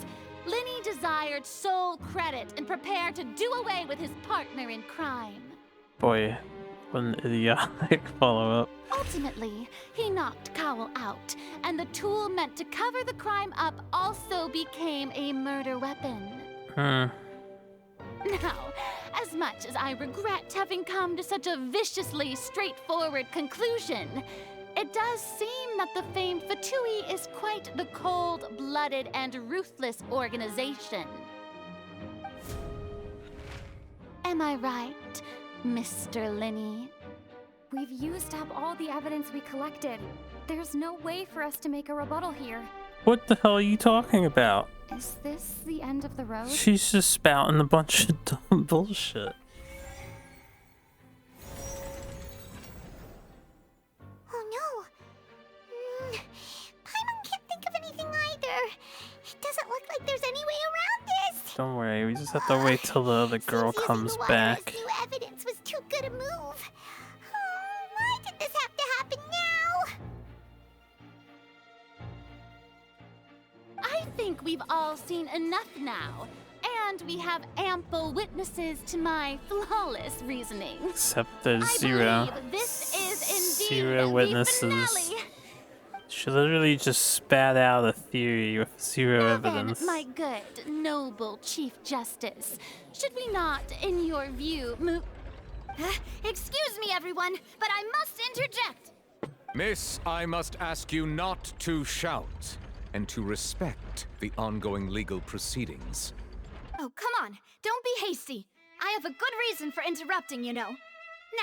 S13: Linny desired sole credit and prepared to do away with his partner in crime.
S1: Boy, what an idiotic follow-up.
S13: Ultimately, he knocked Cowl out, and the tool meant to cover the crime up also became a murder weapon. Now, as much as I regret having come to such a viciously straightforward conclusion, it does seem that the famed Fatui is quite the cold-blooded and ruthless organization. Am I right, Mr. Linny?
S4: We've used up all the evidence we collected. There's no way for us to make a rebuttal here.
S1: What the hell are you talking about?
S4: Is this the end of the road?
S1: She's just spouting a bunch of dumb bullshit.
S2: Oh no. Paimon can't think of anything either. It doesn't look like there's any way around this.
S1: Don't worry, we just have to wait till the other girl comes back.
S2: New evidence was too good a move. Why did this have to happen now?
S13: I think we've all seen enough now, and we have ample witnesses to my flawless reasoning.
S1: Except there's zero.
S13: This is indeed
S1: Zero witnesses.
S13: the finale.
S1: She literally just spat out a theory with zero evidence.
S13: Then, my good, noble Chief Justice, should we not, in your view, move... Excuse me, everyone, but I must interject.
S8: Miss, I must ask you not to shout and to respect the ongoing legal proceedings.
S9: Oh, come on. Don't be hasty. I have a good reason for interrupting, you know.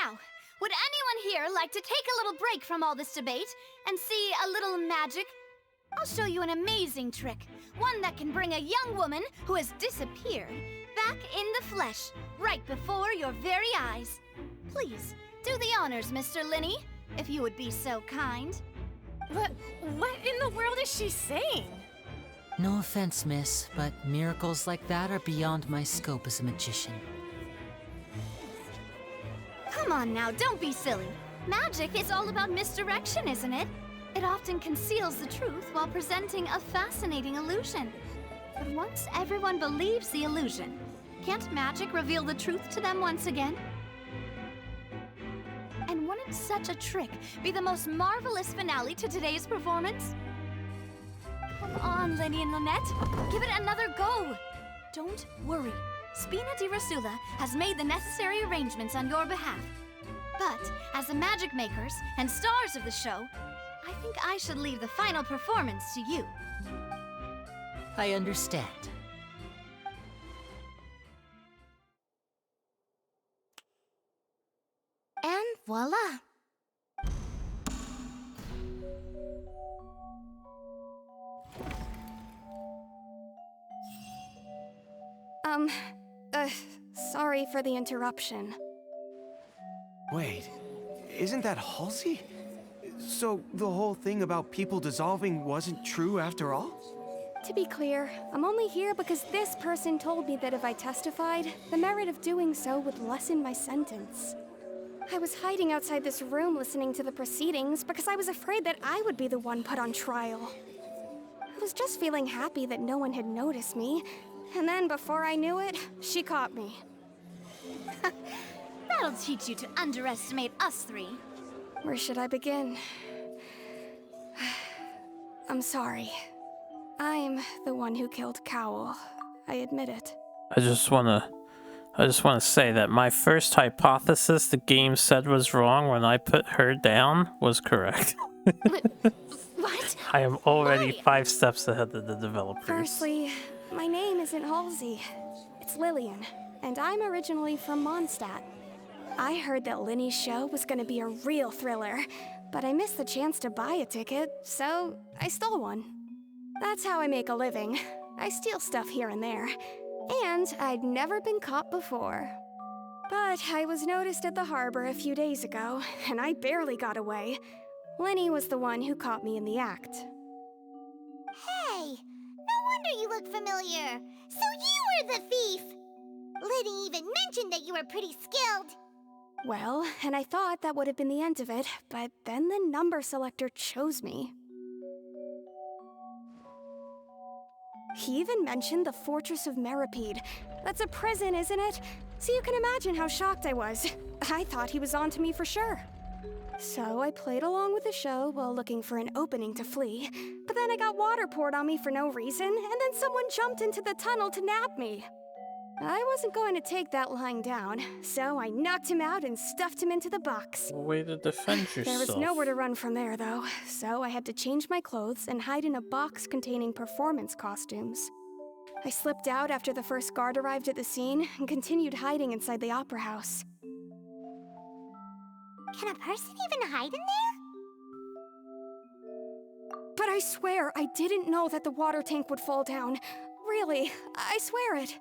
S9: Now, would anyone here like to take a little break from all this debate and see a little magic? I'll show you an amazing trick. One that can bring a young woman who has disappeared back in the flesh, right before your very eyes. Please, do the honors, Mr. Linny, if you would be so kind.
S21: What in the world is she saying?
S5: No offense, miss, but miracles like that are beyond my scope as a magician.
S9: Come on now, don't be silly. Magic is all about misdirection, isn't it? It often conceals the truth while presenting a fascinating illusion. But once everyone believes the illusion, can't magic reveal the truth to them once again? And wouldn't such a trick be the most marvelous finale to today's performance? Come on, Lenny and Lynette. Give it another go. Don't worry. Spina di Rasula has made the necessary arrangements on your behalf. But as the magic makers and stars of the show, I think I should leave the final performance to you.
S5: I understand.
S6: And voila.
S22: Sorry for the interruption.
S7: Wait, isn't that Halsey? So the whole thing about people dissolving wasn't true after all?
S22: To be clear, I'm only here because this person told me that if I testified, the merit of doing so would lessen my sentence. I was hiding outside this room listening to the proceedings because I was afraid that I would be the one put on trial. I was just feeling happy that no one had noticed me, and then before I knew it, she caught me.
S9: That'll teach you to underestimate us three.
S22: Where should I begin? I'm sorry. I'm the one who killed Cowl. I admit it.
S1: I just wanna say that my first hypothesis the game said was wrong when I put her down was correct.
S9: What?
S1: I am already 5 steps ahead of the developers.
S22: Firstly, my name isn't Halsey. It's Lillian, and I'm originally from Mondstadt. I heard that Linny's show was gonna be a real thriller, but I missed the chance to buy a ticket, so I stole one. That's how I make a living. I steal stuff here and there. And I'd never been caught before. But I was noticed at the harbor a few days ago, and I barely got away. Lenny was the one who caught me in the act.
S2: Hey, no wonder you look familiar. So you were the thief. Liddy even mentioned that you were pretty skilled.
S22: Well, and I thought that would have been the end of it, but then the number selector chose me. He even mentioned the Fortress of Meripede. That's a prison, isn't it? So you can imagine how shocked I was. I thought he was onto me for sure. So I played along with the show while looking for an opening to flee. But then I got water poured on me for no reason, and then someone jumped into the tunnel to nab me. I wasn't going to take that lying down, so I knocked him out and stuffed him into the box.
S1: Way to defend yourself.
S22: There was nowhere to run from there, though, so I had to change my clothes and hide in a box containing performance costumes. I slipped out after the first guard arrived at the scene and continued hiding inside the opera house.
S2: Can a person even hide in there?
S22: But I swear, I didn't know that the water tank would fall down. Really, I swear it.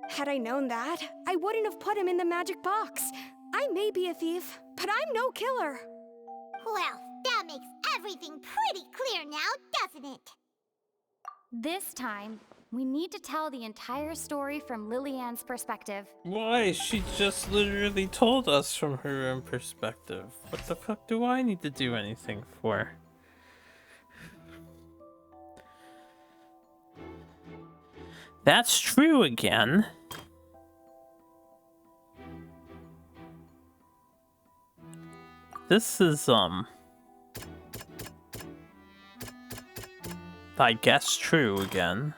S22: Had I known that, I wouldn't have put him in the magic box. I may be a thief, but I'm no killer.
S2: Well, that makes everything pretty clear now, doesn't it?
S4: This time, we need to tell the entire story from Lillian's perspective.
S1: Why? She just literally told us from her own perspective. What the fuck do I need to do anything for? That's true again. This is, I guess true again.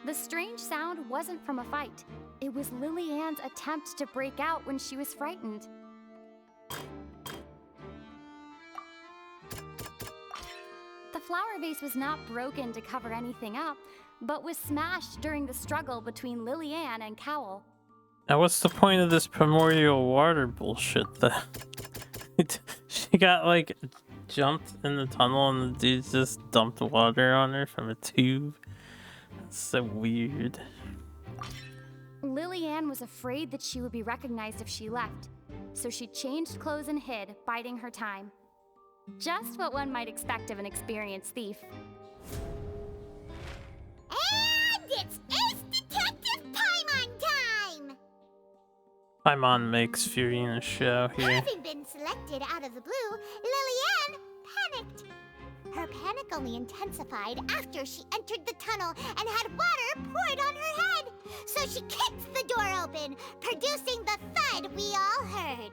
S4: The strange sound wasn't from a fight. It was Lillian's attempt to break out when she was frightened. The flower vase was not broken to cover anything up, but was smashed during the struggle between Lillian and Cowl.
S1: Now what's the point of this primordial water bullshit that she got like jumped in the tunnel and the dude just dumped water on her from a tube? That's so weird.
S4: Lillian was afraid that she would be recognized if she left, so she changed clothes and hid, biding her time. Just what one might expect of an experienced thief.
S2: And it's Ace Detective Paimon time!
S1: Paimon makes Furina's show here.
S2: Having been selected out of the blue, Lillian panicked. Her panic only intensified after she entered the tunnel and had water poured on her head. So she kicked the door open, producing the thud we all heard.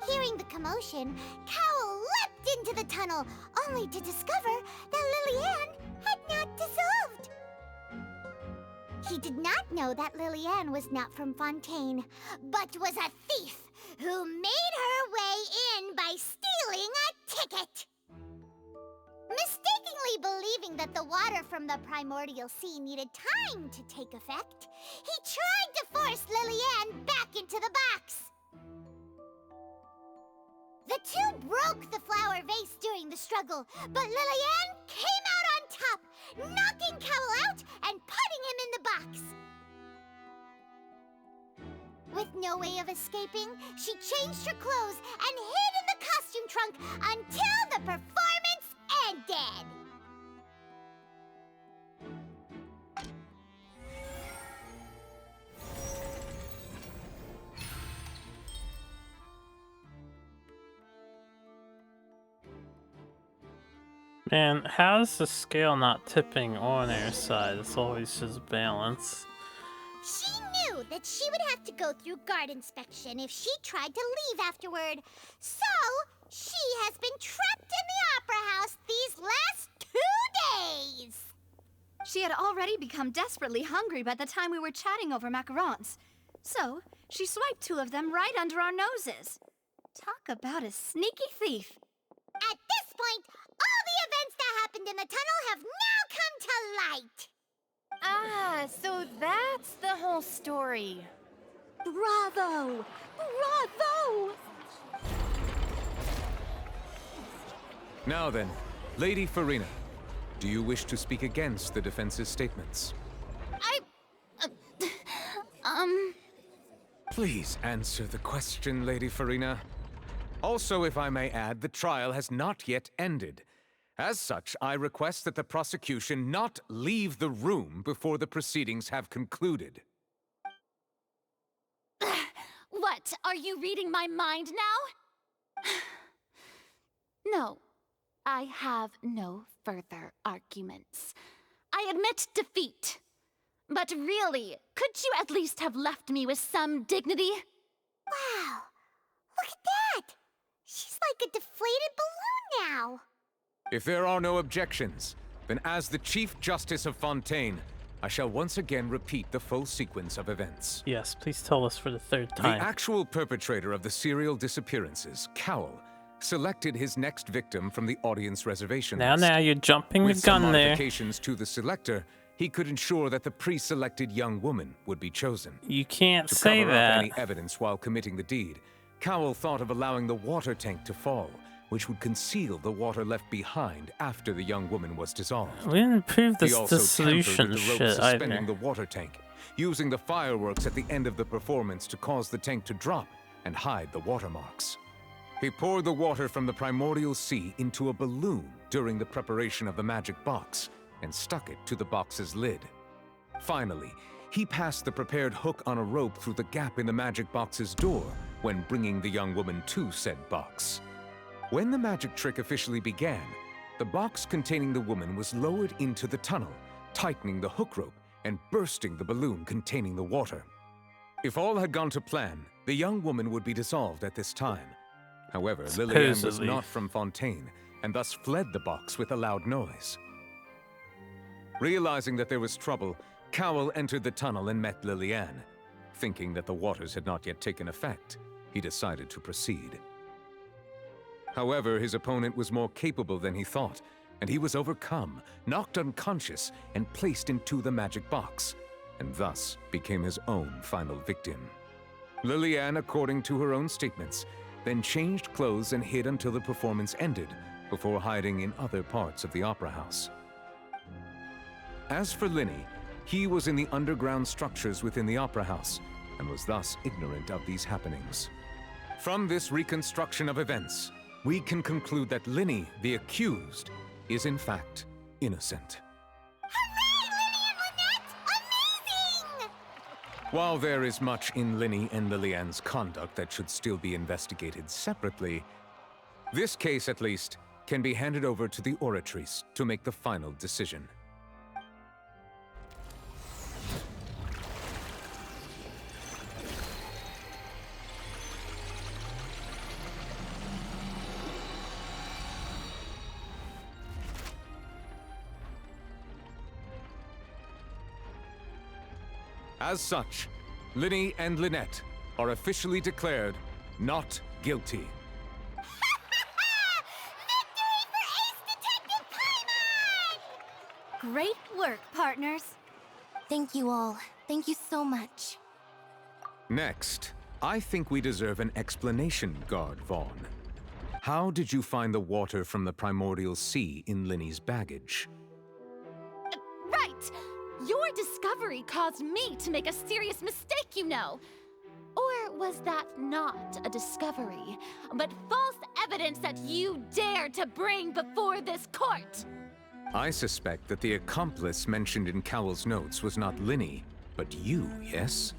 S2: Hearing the commotion, Cowl leapt into the tunnel, only to discover that Lillian had not dissolved. He did not know that Lillian was not from Fontaine, but was a thief who made her way in by stealing a ticket. Mistakenly believing that the water from the primordial sea needed time to take effect, he tried to force Lillian back into the box. The two broke the flower vase during the struggle, but Lillian came out on top, knocking Cowell out and putting him in the box. With no way of escaping, she changed her clothes and hid in the costume trunk until the performance ended.
S1: Man, how's the scale not tipping on her side? It's always just balance.
S2: She knew that she would have to go through guard inspection if she tried to leave afterward. So, she has been trapped in the Opera House these last 2 days.
S9: She had already become desperately hungry by the time we were chatting over macarons. So, she swiped 2 of them right under our noses. Talk about a sneaky thief.
S2: At this point, all the events that happened in the tunnel have now come to light.
S21: Ah, so that's the whole story.
S9: Bravo! Bravo!
S8: Now then, Lady Farina, do you wish to speak against the defense's statements? Please answer the question, Lady Farina. Also, if I may add, the trial has not yet ended. As such, I request that the prosecution not leave the room before the proceedings have concluded.
S13: What? Are you reading my mind now? No, I have no further arguments. I admit defeat. But really, could you at least have left me with some dignity?
S2: Wow, look at that! She's like a deflated balloon now.
S8: If there are no objections, then as the Chief Justice of Fontaine, I shall once again repeat the full sequence of events.
S1: Yes, please tell us for the 3rd time.
S8: The actual perpetrator of the serial disappearances, Cowell, selected his next victim from the audience reservation list.
S1: Now you're jumping the
S8: With some
S1: gun there.
S8: modifications to the selector, he could ensure that the pre-selected young woman would be chosen.
S1: You can't
S8: to
S1: say
S8: cover
S1: that.
S8: up any evidence while committing the deed, Cowell thought of allowing the water tank to fall, which would conceal the water left behind after the young woman was dissolved.
S1: We didn't prove
S8: He
S1: this
S8: also
S1: dissolution
S8: tampered with the rope
S1: shit
S8: suspending
S1: either.
S8: the water tank, using the fireworks at the end of the performance to cause the tank to drop and hide the watermarks. He poured the water from the primordial sea into a balloon during the preparation of the magic box and stuck it to the box's lid. Finally, he passed the prepared hook on a rope through the gap in the magic box's door when bringing the young woman to said box. When the magic trick officially began, the box containing the woman was lowered into the tunnel, tightening the hook rope and bursting the balloon containing the water. If all had gone to plan, the young woman would be dissolved at this time. However, Lillian was
S1: Supposedly.
S8: not from Fontaine, and thus fled the box with a loud noise. Realizing that there was trouble, Cowell entered the tunnel and met Lillian. Thinking that the waters had not yet taken effect, he decided to proceed. However, his opponent was more capable than he thought, and he was overcome, knocked unconscious, and placed into the magic box, and thus became his own final victim. Lillian, according to her own statements, then changed clothes and hid until the performance ended, before hiding in other parts of the opera house. As for Linny, he was in the underground structures within the opera house, and was thus ignorant of these happenings. From this reconstruction of events, we can conclude that Linny, the accused, is in fact innocent. While there is much in Linny and Lillian's conduct that should still be investigated separately, this case, at least, can be handed over to the Oratrice to make the final decision. As such, Linny and Lynette are officially declared not guilty.
S9: Great work, partners.
S6: Thank you all. Thank you so much.
S8: Next, I think we deserve an explanation, Guard Vaughn. How did you find the water from the primordial sea in Linny's baggage?
S13: Right! Your discovery caused me to make a serious mistake, you know. Or was that not a discovery, but false evidence that you dared to bring before this court?
S8: I suspect that the accomplice mentioned in Cowell's notes was not Linny, but you, yes?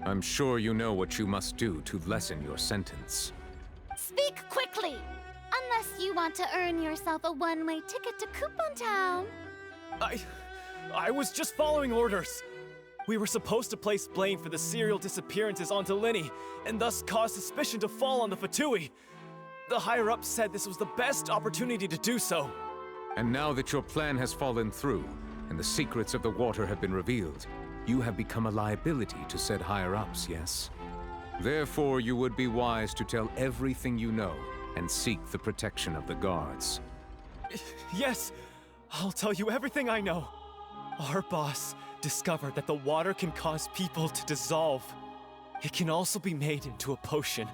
S8: I'm sure you know what you must do to lessen your sentence.
S13: Speak quickly! Unless you want to earn yourself a one-way ticket to Coupon Town.
S17: I was just following orders. We were supposed to place blame for the serial disappearances onto Linny, and thus cause suspicion to fall on the Fatui. The higher-ups said this was the best opportunity to do so.
S8: And now that your plan has fallen through, and the secrets of the water have been revealed, you have become a liability to said higher-ups, yes? Therefore, you would be wise to tell everything you know, and seek the protection of the guards.
S17: Yes, I'll tell you everything I know. Our boss discovered that the water can cause people to dissolve. It can also be made into a potion,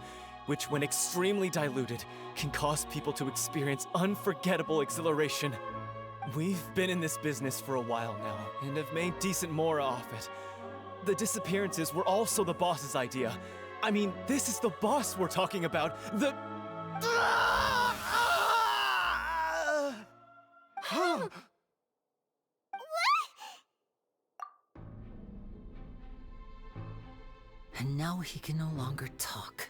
S17: which when extremely diluted, can cause people to experience unforgettable exhilaration. We've been in this business for a while now, and have made decent more off it. The disappearances were also the boss's idea. I mean, this is the boss we're talking about. The...
S5: And now he can no longer talk.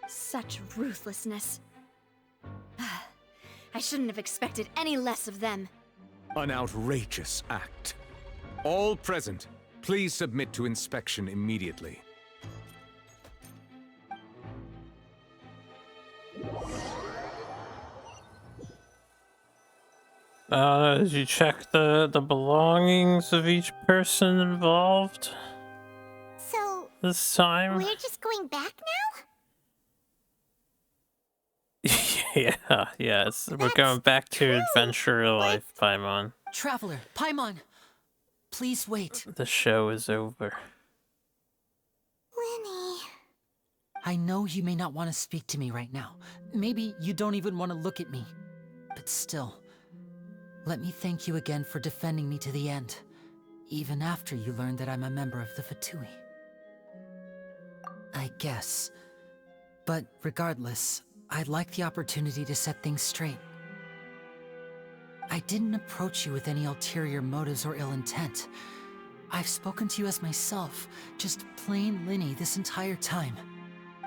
S9: Such ruthlessness. I shouldn't have expected any less of them.
S8: An outrageous act. All present, please submit to inspection immediately.
S1: Did you check the belongings of each person involved?
S2: So,
S1: this time?
S2: we're just going back
S1: Yeah, yes. We're going back to adventure life, Paimon.
S5: Traveler, Paimon, please wait.
S1: The show is over.
S2: Linny.
S5: I know you may not want to speak to me right now. Maybe you don't even want to look at me. But still, let me thank you again for defending me to the end, even after you learned that I'm a member of the Fatui. I guess. But regardless, I'd like the opportunity to set things straight. I didn't approach you with any ulterior motives or ill intent. I've spoken to you as myself, just plain Linny this entire time.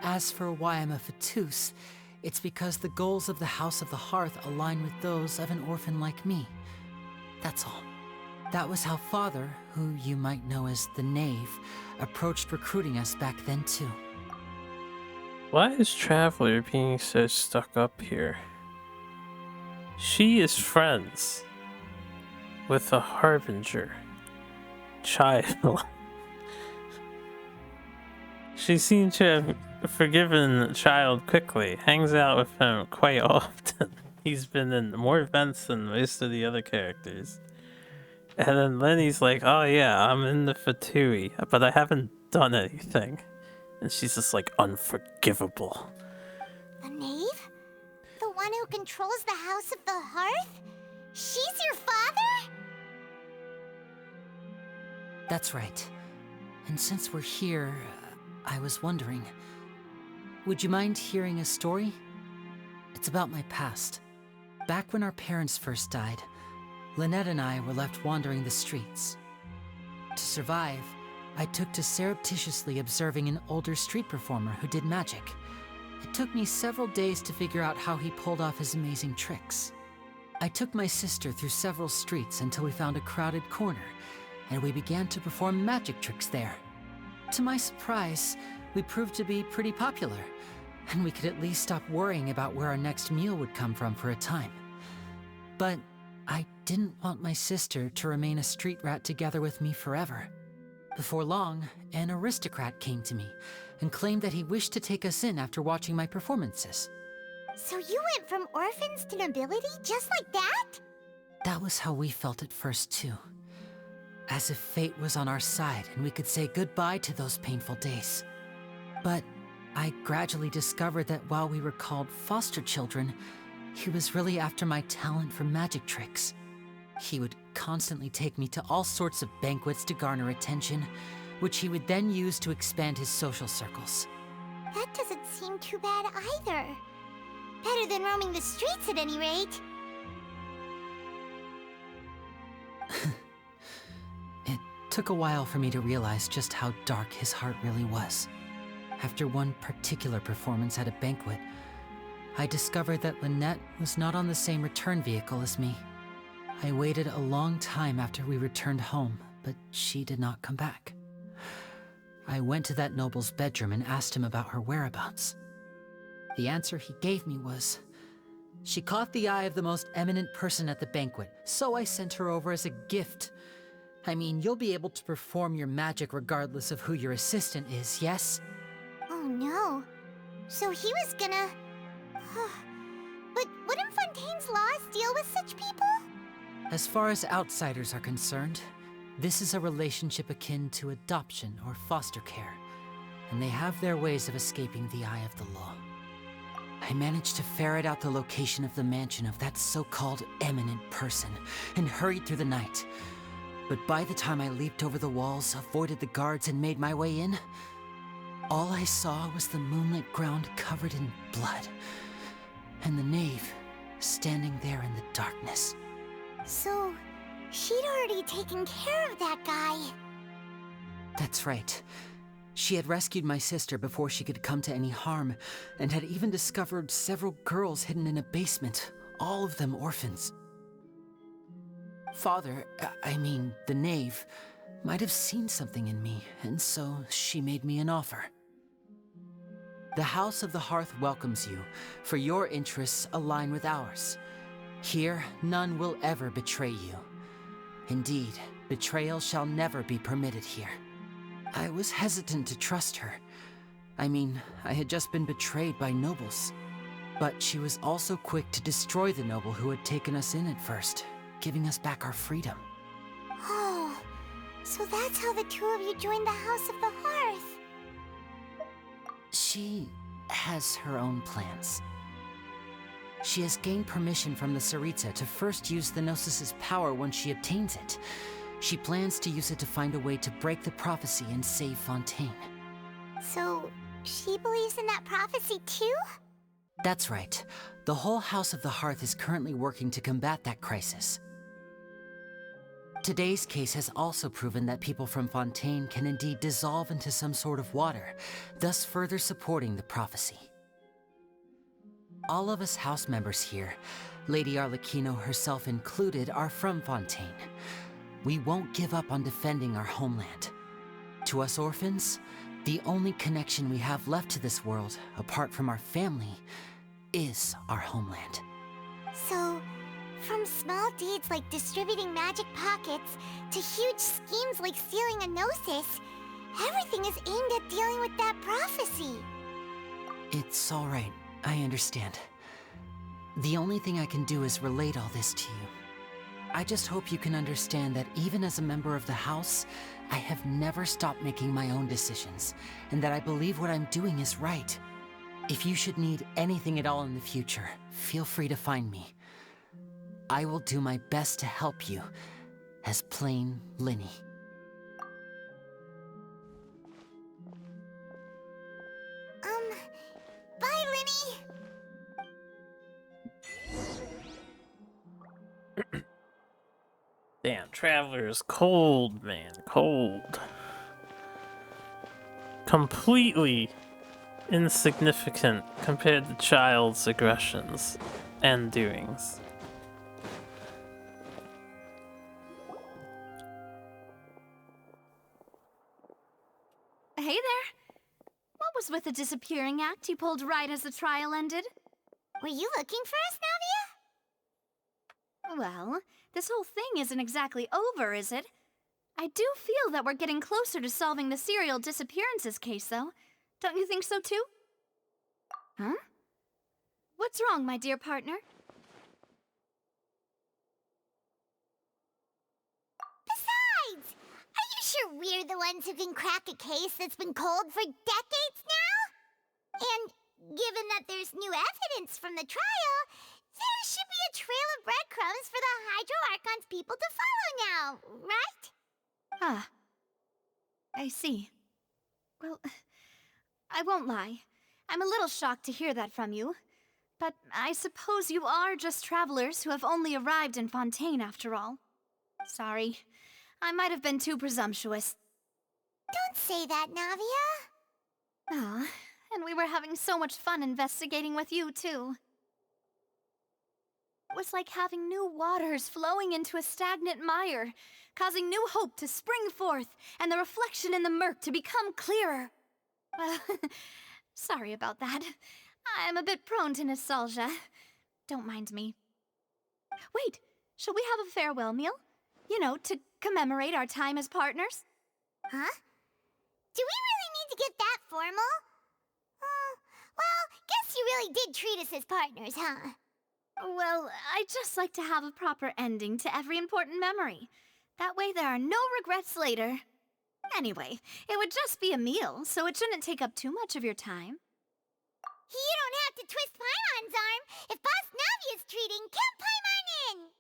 S5: As for why I'm a Fatus, it's because the goals of the House of the Hearth align with those of an orphan like me. That's all. That was how Father, who you might know as the Knave, approached recruiting us back then too.
S1: Why is Traveler being so stuck up here? She is friends with a Harbinger child. She seemed to have forgiven the child quickly, hangs out with him quite often. He's been in more events than most of the other characters. And then Lenny's like, oh yeah, I'm in the Fatui, but I haven't done anything. And she's just like, unforgivable.
S2: The Knave? The one who controls the House of the Hearth? She's your father?
S5: That's right. And since we're here, I was wondering, would you mind hearing a story? It's about my past. Back when our parents first died, Lynette and I were left wandering the streets. To survive, I took to surreptitiously observing an older street performer who did magic. It took me several days to figure out how he pulled off his amazing tricks. I took my sister through several streets until we found a crowded corner, and we began to perform magic tricks there. To my surprise, we proved to be pretty popular, and we could at least stop worrying about where our next meal would come from for a time. But I didn't want my sister to remain a street rat together with me forever. Before long, an aristocrat came to me and claimed that he wished to take us in after watching my performances.
S2: So you went from orphans to nobility just like that?
S5: That was how we felt at first, too. As if fate was on our side and we could say goodbye to those painful days. But I gradually discovered that while we were called foster children, he was really after my talent for magic tricks. He would constantly take me to all sorts of banquets to garner attention, which he would then use to expand his social circles.
S2: That doesn't seem too bad either. Better than roaming the streets at any rate.
S5: It took a while for me to realize just how dark his heart really was. After one particular performance at a banquet, I discovered that Lynette was not on the same return vehicle as me. I waited a long time after we returned home, but she did not come back. I went to that noble's bedroom and asked him about her whereabouts. The answer he gave me was, she caught the eye of the most eminent person at the banquet, so I sent her over as a gift. I mean, you'll be able to perform your magic regardless of who your assistant is, yes?
S2: Oh no. So he was gonna... But wouldn't Fontaine's laws deal with such people?
S5: As far as outsiders are concerned, this is a relationship akin to adoption or foster care, and they have their ways of escaping the eye of the law. I managed to ferret out the location of the mansion of that so-called eminent person and hurried through the night. But by the time I leaped over the walls, avoided the guards, and made my way in, all I saw was the moonlit ground covered in blood, and the knave standing there in the darkness.
S2: So, she'd already taken care of that guy.
S5: That's right. She had rescued my sister before she could come to any harm, and had even discovered several girls hidden in a basement, all of them orphans. Father, I mean, the knave, might have seen something in me, and so she made me an offer. The House of the Hearth welcomes you, for your interests align with ours. Here, none will ever betray you. Indeed, betrayal shall never be permitted here. I was hesitant to trust her. I mean, I had just been betrayed by nobles. But she was also quick to destroy the noble who had taken us in at first, giving us back our freedom.
S2: Oh, so that's how the two of you joined the House of the Hearth.
S5: She has her own plans. She has gained permission from the Tsaritsa to first use the Gnosis' power once she obtains it. She plans to use it to find a way to break the prophecy and save Fontaine.
S2: So, she believes in that prophecy too?
S5: That's right. The whole House of the Hearth is currently working to combat that crisis. Today's case has also proven that people from Fontaine can indeed dissolve into some sort of water, thus further supporting the prophecy. All of us house members here, Lady Arlecchino herself included, are from Fontaine. We won't give up on defending our homeland. To us orphans, the only connection we have left to this world, apart from our family, is our homeland.
S2: So, from small deeds like distributing magic pockets to huge schemes like stealing a Gnosis, everything is aimed at dealing with that prophecy.
S5: It's all right. I understand. The only thing I can do is relate all this to you. I just hope you can understand that even as a member of the House, I have never stopped making my own decisions, and that I believe what I'm doing is right. If you should need anything at all in the future, feel free to find me. I will do my best to help you, as plain Linny.
S2: Bye, Linny!
S1: Damn, Traveler is cold, man. Cold. Completely insignificant compared to Child's aggressions and doings.
S9: Hey there. What was with the disappearing act you pulled right as the trial ended?
S2: Were you looking for us, Navia?
S9: Well, this whole thing isn't exactly over, is it? I do feel that we're getting closer to solving the serial disappearances case, though. Don't you think so, too? Huh? What's wrong, my dear partner?
S2: Besides, are you sure we're the ones who can crack a case that's been cold for decades now? And given that there's new evidence from the trial, there should be a trail of breadcrumbs for the Hydro Archon's people to follow now, right?
S9: Ah, I see. Well, I won't lie. I'm a little shocked to hear that from you. But I suppose you are just travelers who have only arrived in Fontaine after all. Sorry. I might have been too presumptuous.
S2: Don't say that, Navia.
S9: Ah, and we were having so much fun investigating with you, too. It was like having new waters flowing into a stagnant mire, causing new hope to spring forth, and the reflection in the murk to become clearer. Well, sorry about that. I'm a bit prone to nostalgia. Don't mind me. Wait, shall we have a farewell meal? You know, to commemorate our time as partners?
S2: Huh? Do we really need to get that formal? Well, guess you really did treat us as partners, huh?
S9: Well, I'd just like to have a proper ending to every important memory. That way there are no regrets later. Anyway, it would just be a meal, so it shouldn't take up too much of your time.
S2: You don't have to twist Paimon's arm. If Boss Navia's treating, count Paimon in!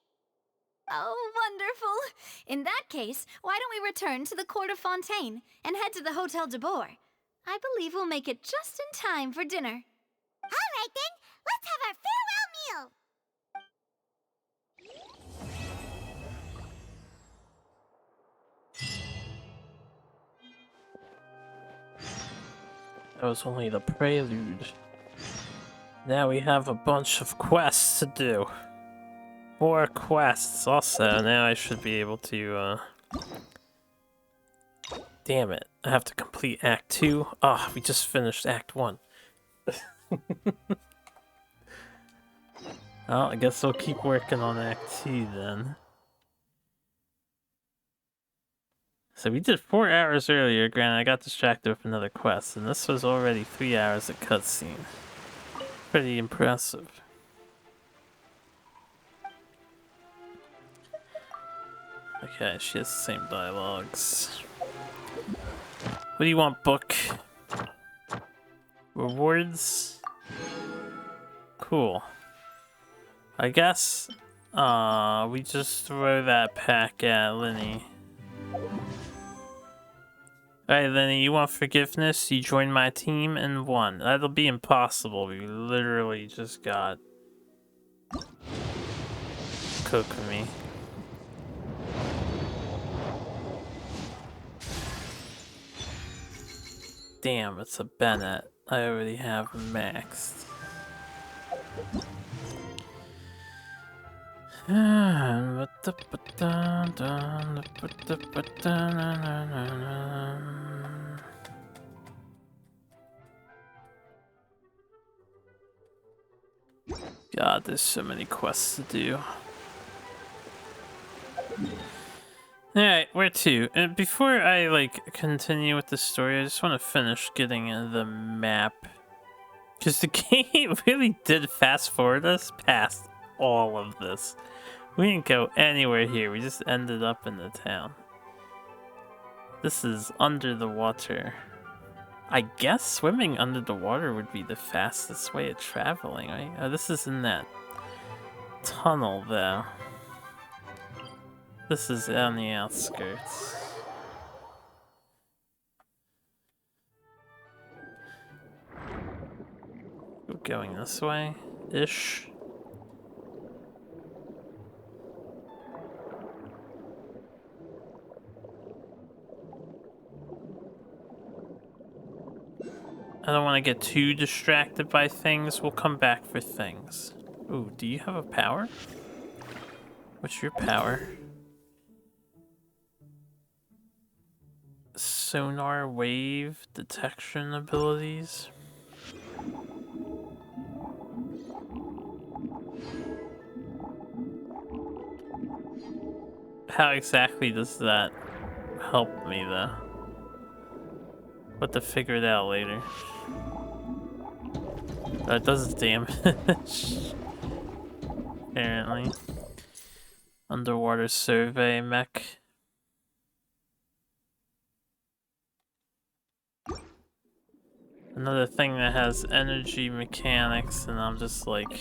S9: Oh, wonderful. In that case, why don't we return to the Court of Fontaine and head to the Hotel de Boer? I believe we'll make it just in time for dinner.
S2: All right then, let's have our farewell meal!
S1: That was only the prelude. Now we have a bunch of quests to do. More quests also. Now I should be able to, Damn it. I have to complete Act 2. Ah, we just finished Act 1. Well, I guess I'll keep working on Act 2 then. So we did 4 hours earlier, granted I got distracted with another quest, and this was already 3 hours of cutscene. Pretty impressive. Okay, she has the same dialogues. What do you want, book? Rewards? Cool. I guess, we just throw that pack at Lenny. Alright, Lenny, you want forgiveness? You join my team and won. That'll be impossible. We literally just got Kokomi. Damn, it's a Bennett. I already have him maxed. God, there's so many quests to do. Alright, where to? Before I, continue with the story, I just want to finish getting the map. Because the game really did fast forward us past all of this. We didn't go anywhere here, we just ended up in the town. This is under the water. I guess swimming under the water would be the fastest way of traveling, right? Oh, this is in that tunnel, though. This is on the outskirts. We're going this way-ish. I don't want to get too distracted by things. We'll come back for things. Ooh, do you have a power? What's your power? Sonar wave detection abilities. How exactly does that help me, though? We'll have to figure it out later. That does damage. Apparently. Underwater survey mech. Another thing that has energy mechanics, and I'm just like...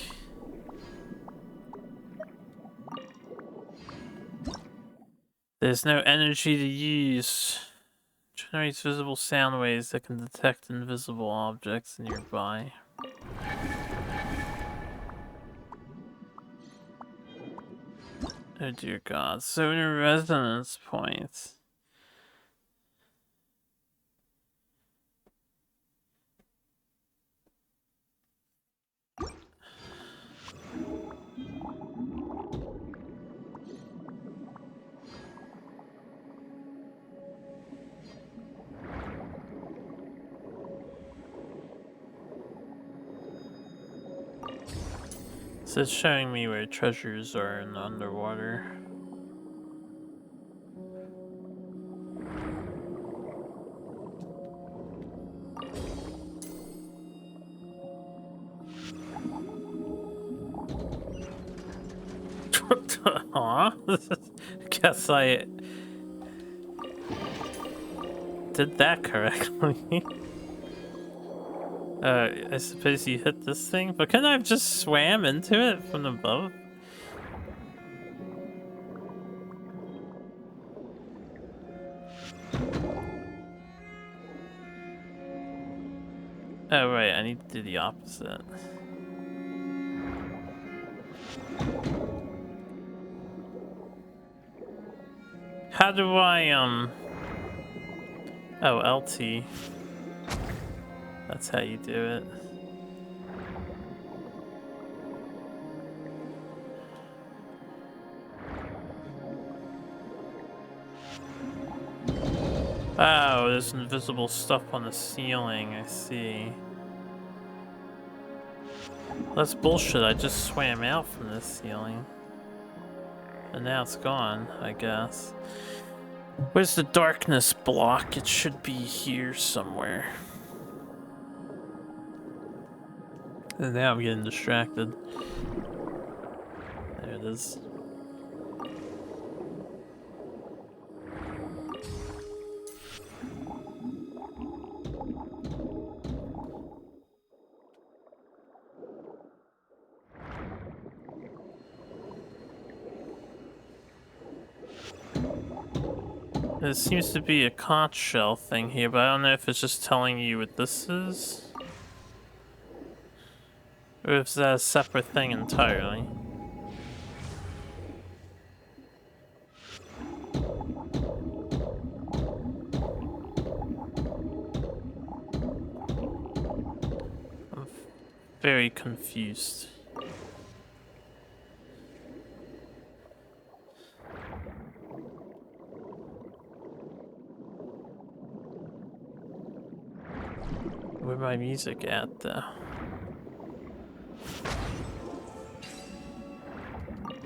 S1: There's no energy to use. Generates visible sound waves that can detect invisible objects nearby. Oh dear god, sonar resonance points. So it's showing me where treasures are in the underwater. Aw, guess I did that correctly. I suppose you hit this thing, but couldn't I have just swam into it from above? Oh right, I need to do the opposite. How do I, oh, LT. That's how you do it. Oh, there's invisible stuff on the ceiling, I see. That's bullshit, I just swam out from this ceiling. And now it's gone, I guess. Where's the darkness block? It should be here somewhere. And now I'm getting distracted. There it is. There seems to be a conch shell thing here, but I don't know if it's just telling you what this is. Or if that's a separate thing entirely. I'm very confused. Where's my music at, though?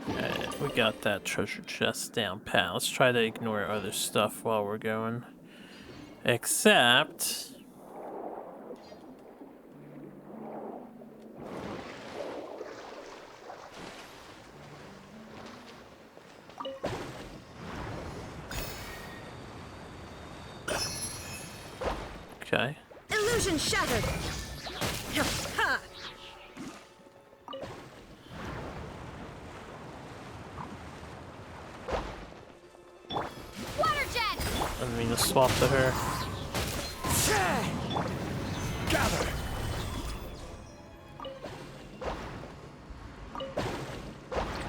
S1: Alright, we got that treasure chest down pat. Let's try to ignore other stuff while we're going. Except... Okay.
S10: Illusion shattered. Ha!
S9: Water jet!
S1: I didn't mean to swap to her.
S10: Gather.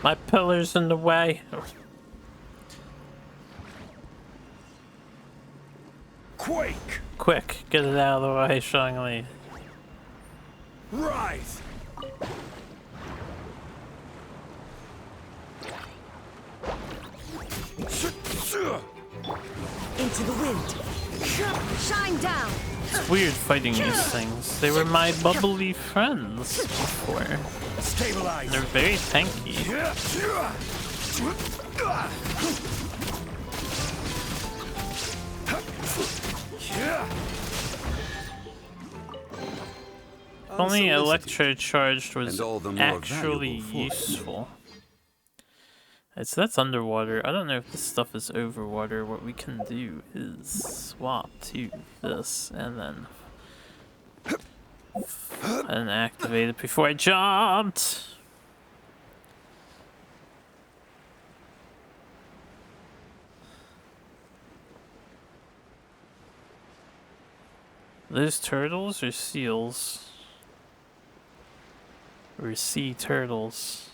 S1: My pillar's in the way.
S10: Quake.
S1: Quick, get it out of the way, Shangli.
S10: Right. Into the wind. Shine down.
S1: It's weird fighting these things. They were my bubbly friends before.
S10: Stabilize.
S1: They're very tanky. Only
S11: unsolicited,
S1: electrocharged was
S11: and all the more
S1: actually
S11: valuable for it.
S1: useful. Alright, so that's underwater. I don't know if this stuff is overwater. What we can do is swap to this and then activate it before I jumped. Those turtles or seals? Or sea turtles?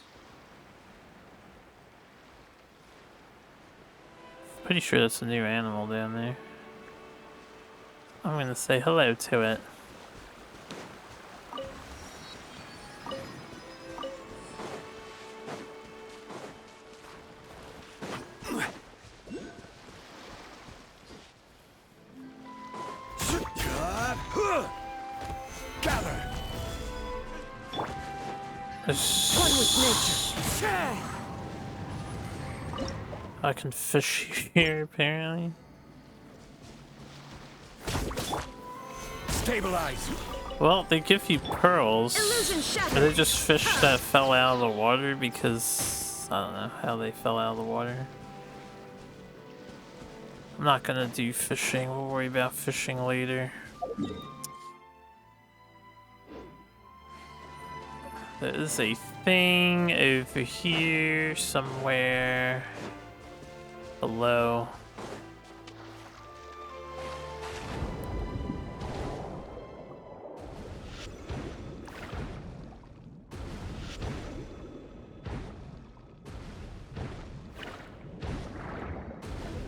S1: Pretty sure that's a new animal down there. I'm gonna say hello to it.
S11: Gather.
S10: One with nature.
S1: I can fish here, apparently.
S11: Stabilize.
S1: Well, they give you pearls.
S10: Illusion shattered.
S1: Are they just fish that fell out of the water because I don't know how they fell out of the water? I'm not gonna do fishing. We'll worry about fishing later. There is a thing over here somewhere below.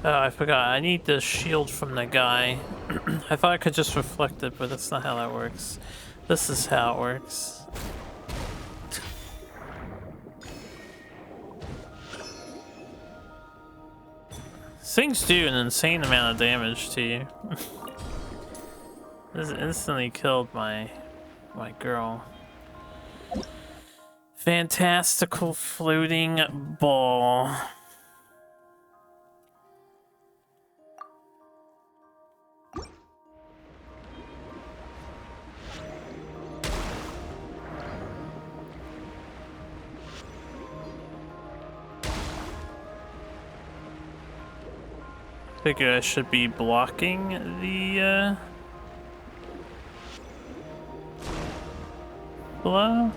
S1: Oh, I forgot. I need the shield from the guy. I thought I could just reflect it, but that's not how that works. This is how it works. Things do an insane amount of damage to you. This instantly killed my girl. Fantastical floating ball. Figure I should be blocking the blow.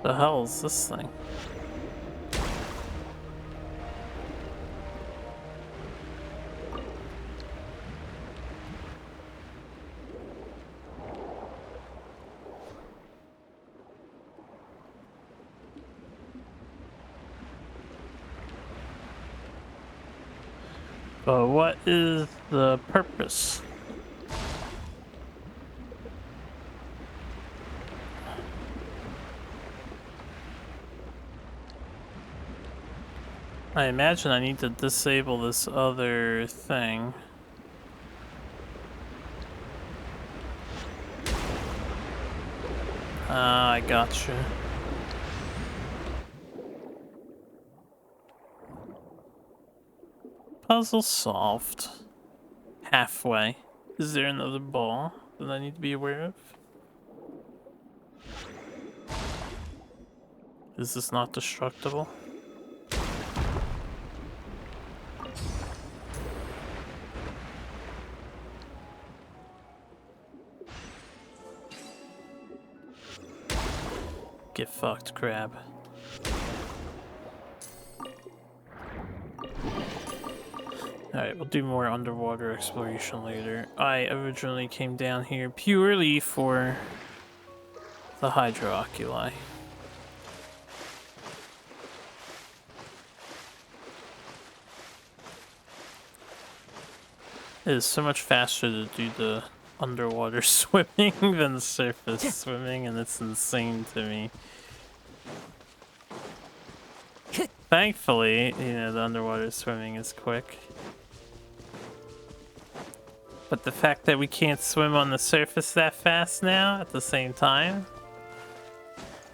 S1: The hell is this thing? But what is the purpose? I imagine I need to disable this other thing. Ah, I gotcha. Puzzle solved. Halfway. Is there another ball that I need to be aware of? Is this not destructible? Get fucked, crab. Alright, we'll do more underwater exploration later. I originally came down here purely for the hydrooculi. It is so much faster to do the underwater swimming than surface swimming, and it's insane to me. Thankfully, you know, the underwater swimming is quick. But the fact that we can't swim on the surface that fast now at the same time,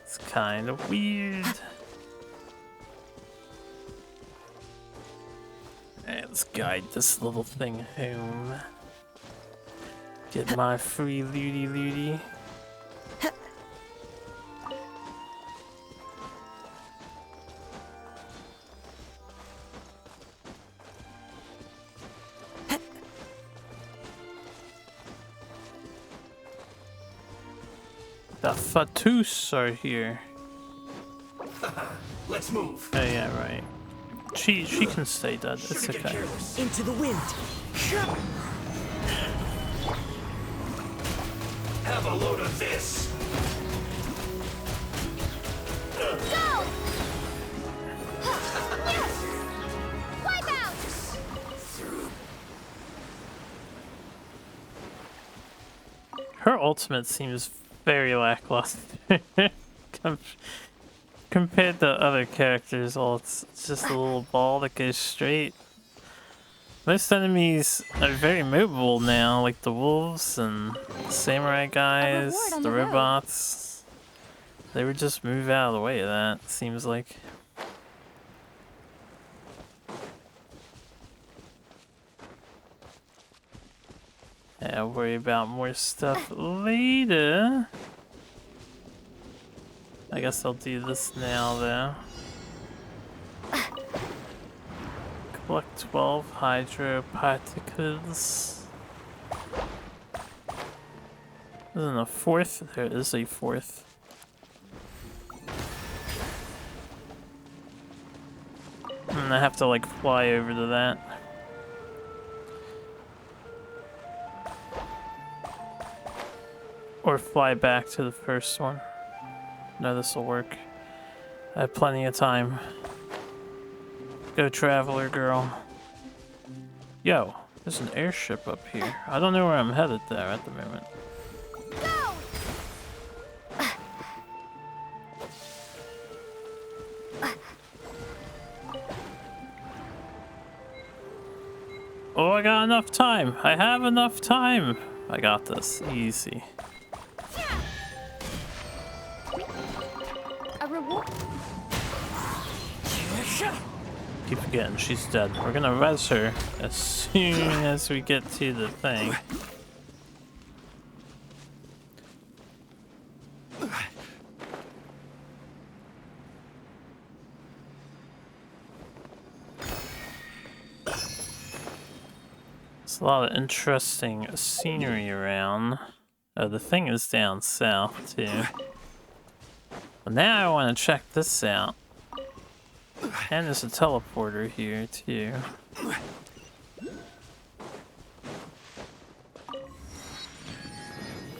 S1: it's kind of weird. Alright, let's guide this little thing home. Get my free looty. The Fatus are here.
S11: Let's move.
S1: Oh yeah, right. She can stay dead. It's okay.
S10: Into the wind.
S11: Have a load of this.
S2: Go! Yes! Wipe out!
S1: Her ultimate seems very lackluster. Compared to other characters, it's just a little ball that goes straight. Most enemies are very mobile now, like the wolves and the samurai guys, the robots. They would just move out of the way of that, seems like. Yeah, I'll worry about more stuff later. I guess I'll do this now, though. Collect 12 hydro particles. Isn't a fourth? There is a fourth. And I have to like fly over to that. Or fly back to the first one. No, this will work. I have plenty of time. Go, traveler girl. Yo, there's an airship up here. I don't know where I'm headed there at the moment. Oh, I got enough time. I have enough time. I got this. Easy.
S4: A reward.
S1: Keep forgetting she's dead. We're gonna res her as soon as we get to the thing. There's a lot of interesting scenery around. Oh, the thing is down south too. But now I want to check this out. And there's a teleporter here too.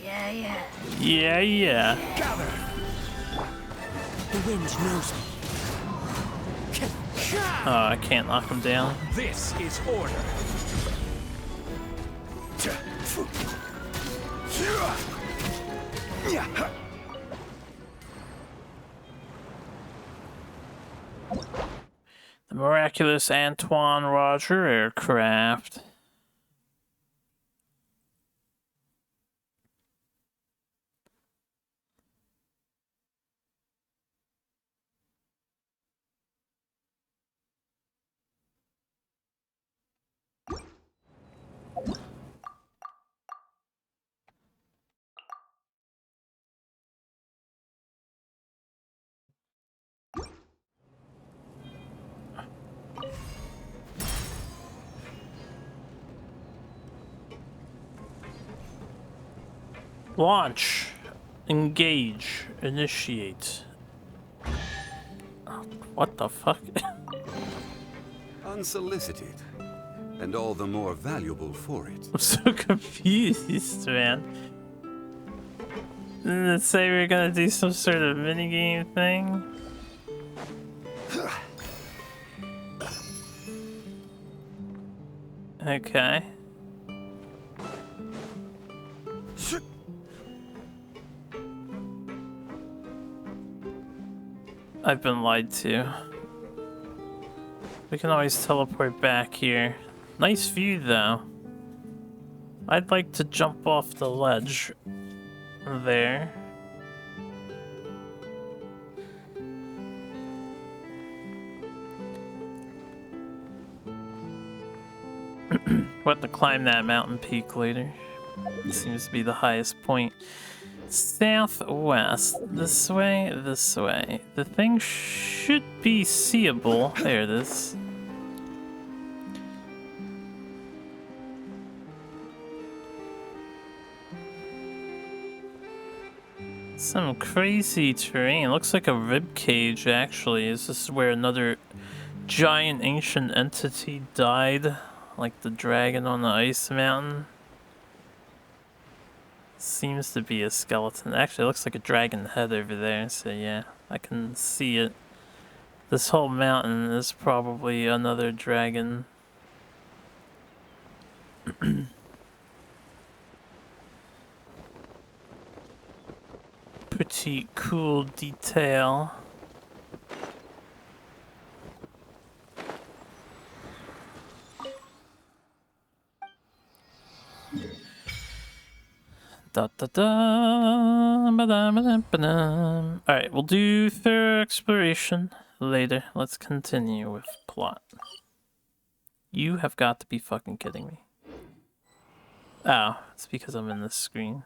S10: Yeah.
S1: Yeah.
S10: Gather. The wind knows me.
S1: Oh, I can't knock him down.
S11: This is order.
S1: The miraculous Antoine Roger aircraft. Launch. Engage. Initiate. What the fuck?
S12: Unsolicited. And all the more valuable for it.
S1: I'm so confused, man. Didn't it say we were gonna do some sort of minigame thing? Okay. I've been lied to. We can always teleport back here. Nice view, though. I'd like to jump off the ledge there. We'll have to climb that mountain peak later. It seems to be the highest point. Southwest. This way, this way. The thing should be seeable. There it is. Some crazy terrain. Looks like a rib cage, actually. Is this where another giant ancient entity died? Like the dragon on the ice mountain? Seems to be a skeleton. Actually, it looks like a dragon head over there, so yeah, I can see it. This whole mountain is probably another dragon. Pretty cool detail. Da da da. Ba-da, ba-da, ba-da. Alright, we'll do thorough exploration later. Let's continue with plot. You have got to be fucking kidding me. Oh, it's because I'm in this screen.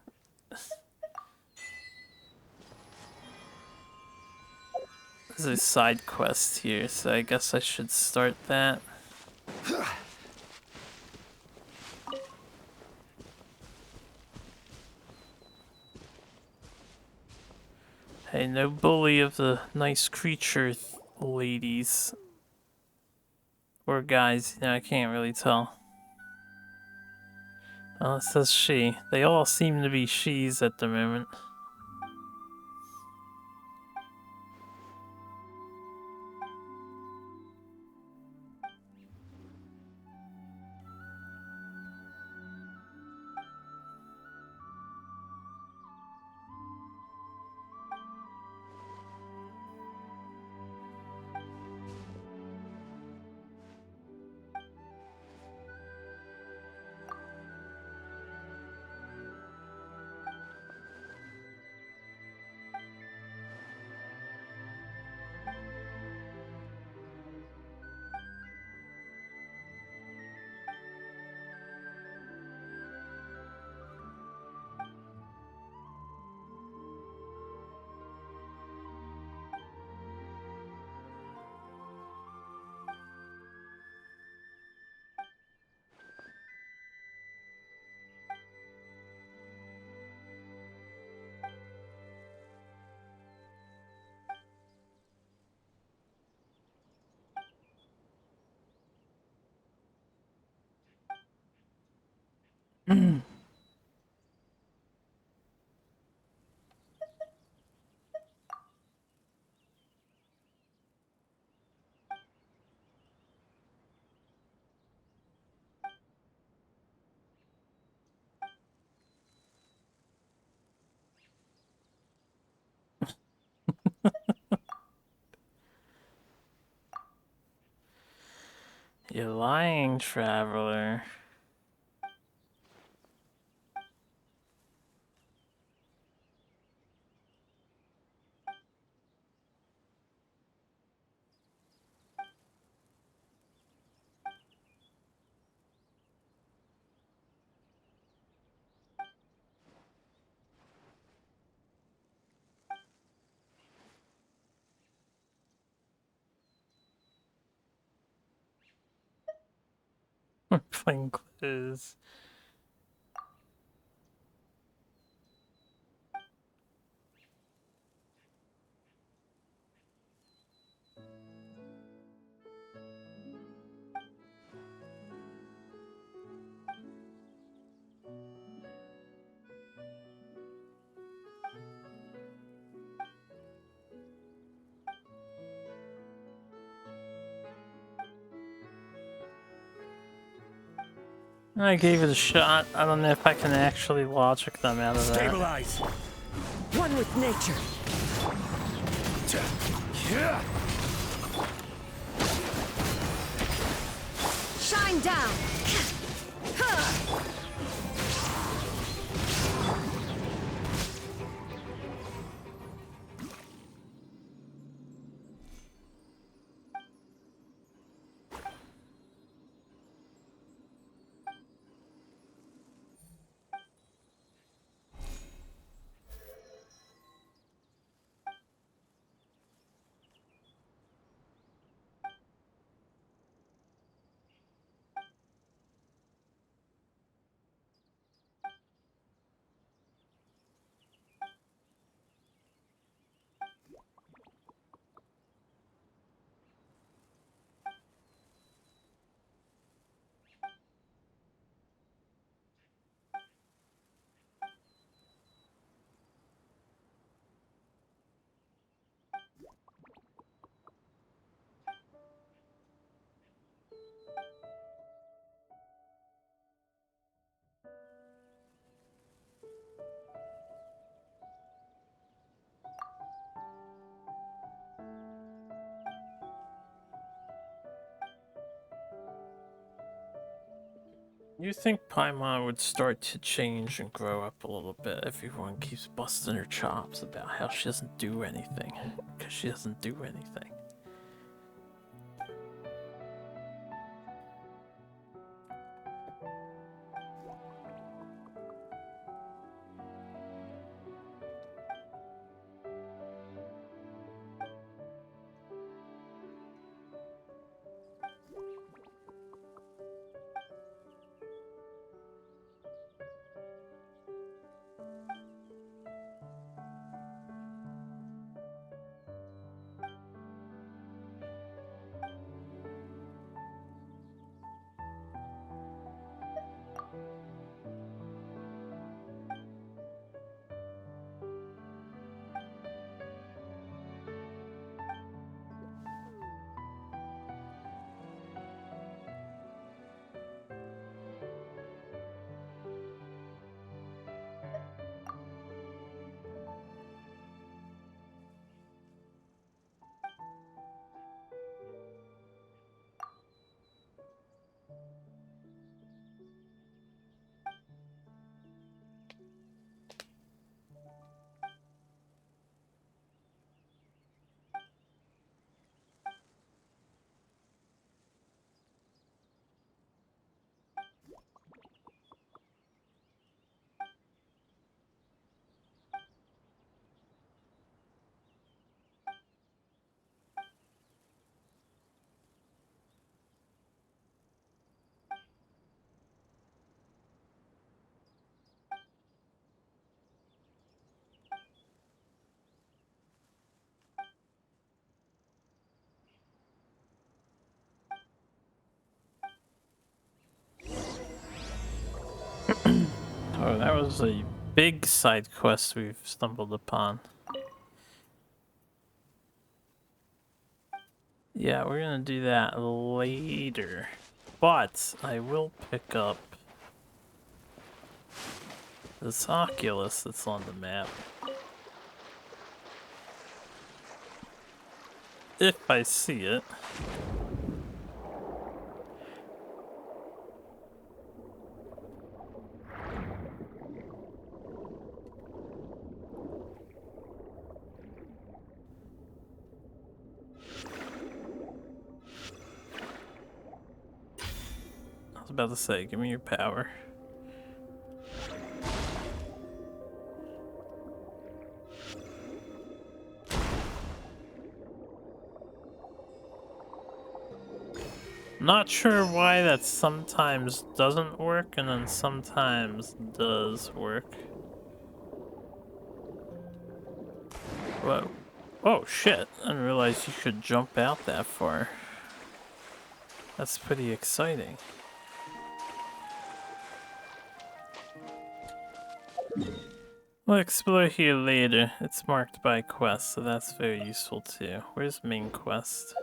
S1: There's a side quest here, so I guess I should start that. Hey, no bully of the nice creature ladies. Or guys, you know, I can't really tell. Oh, it says she. They all seem to be she's at the moment. You're lying, traveler. Plain clothes. I gave it a shot. I don't know if I can actually logic them out of that.
S11: Stabilize.
S10: One with nature. Shine down.
S1: You think Paimon would start to change and grow up a little bit if everyone keeps busting her chops about how she doesn't do anything? Because she doesn't do anything. Oh, that was a big side quest we've stumbled upon. Yeah, we're gonna do that later. But I will pick up this Oculus that's on the map. If I see it. I was about to say, give me your power. Not sure why that sometimes doesn't work and then sometimes does work. Whoa. Oh shit, I didn't realize you could jump out that far. That's pretty exciting. We'll explore here later. It's marked by quest, so that's very useful too. Where's main quest?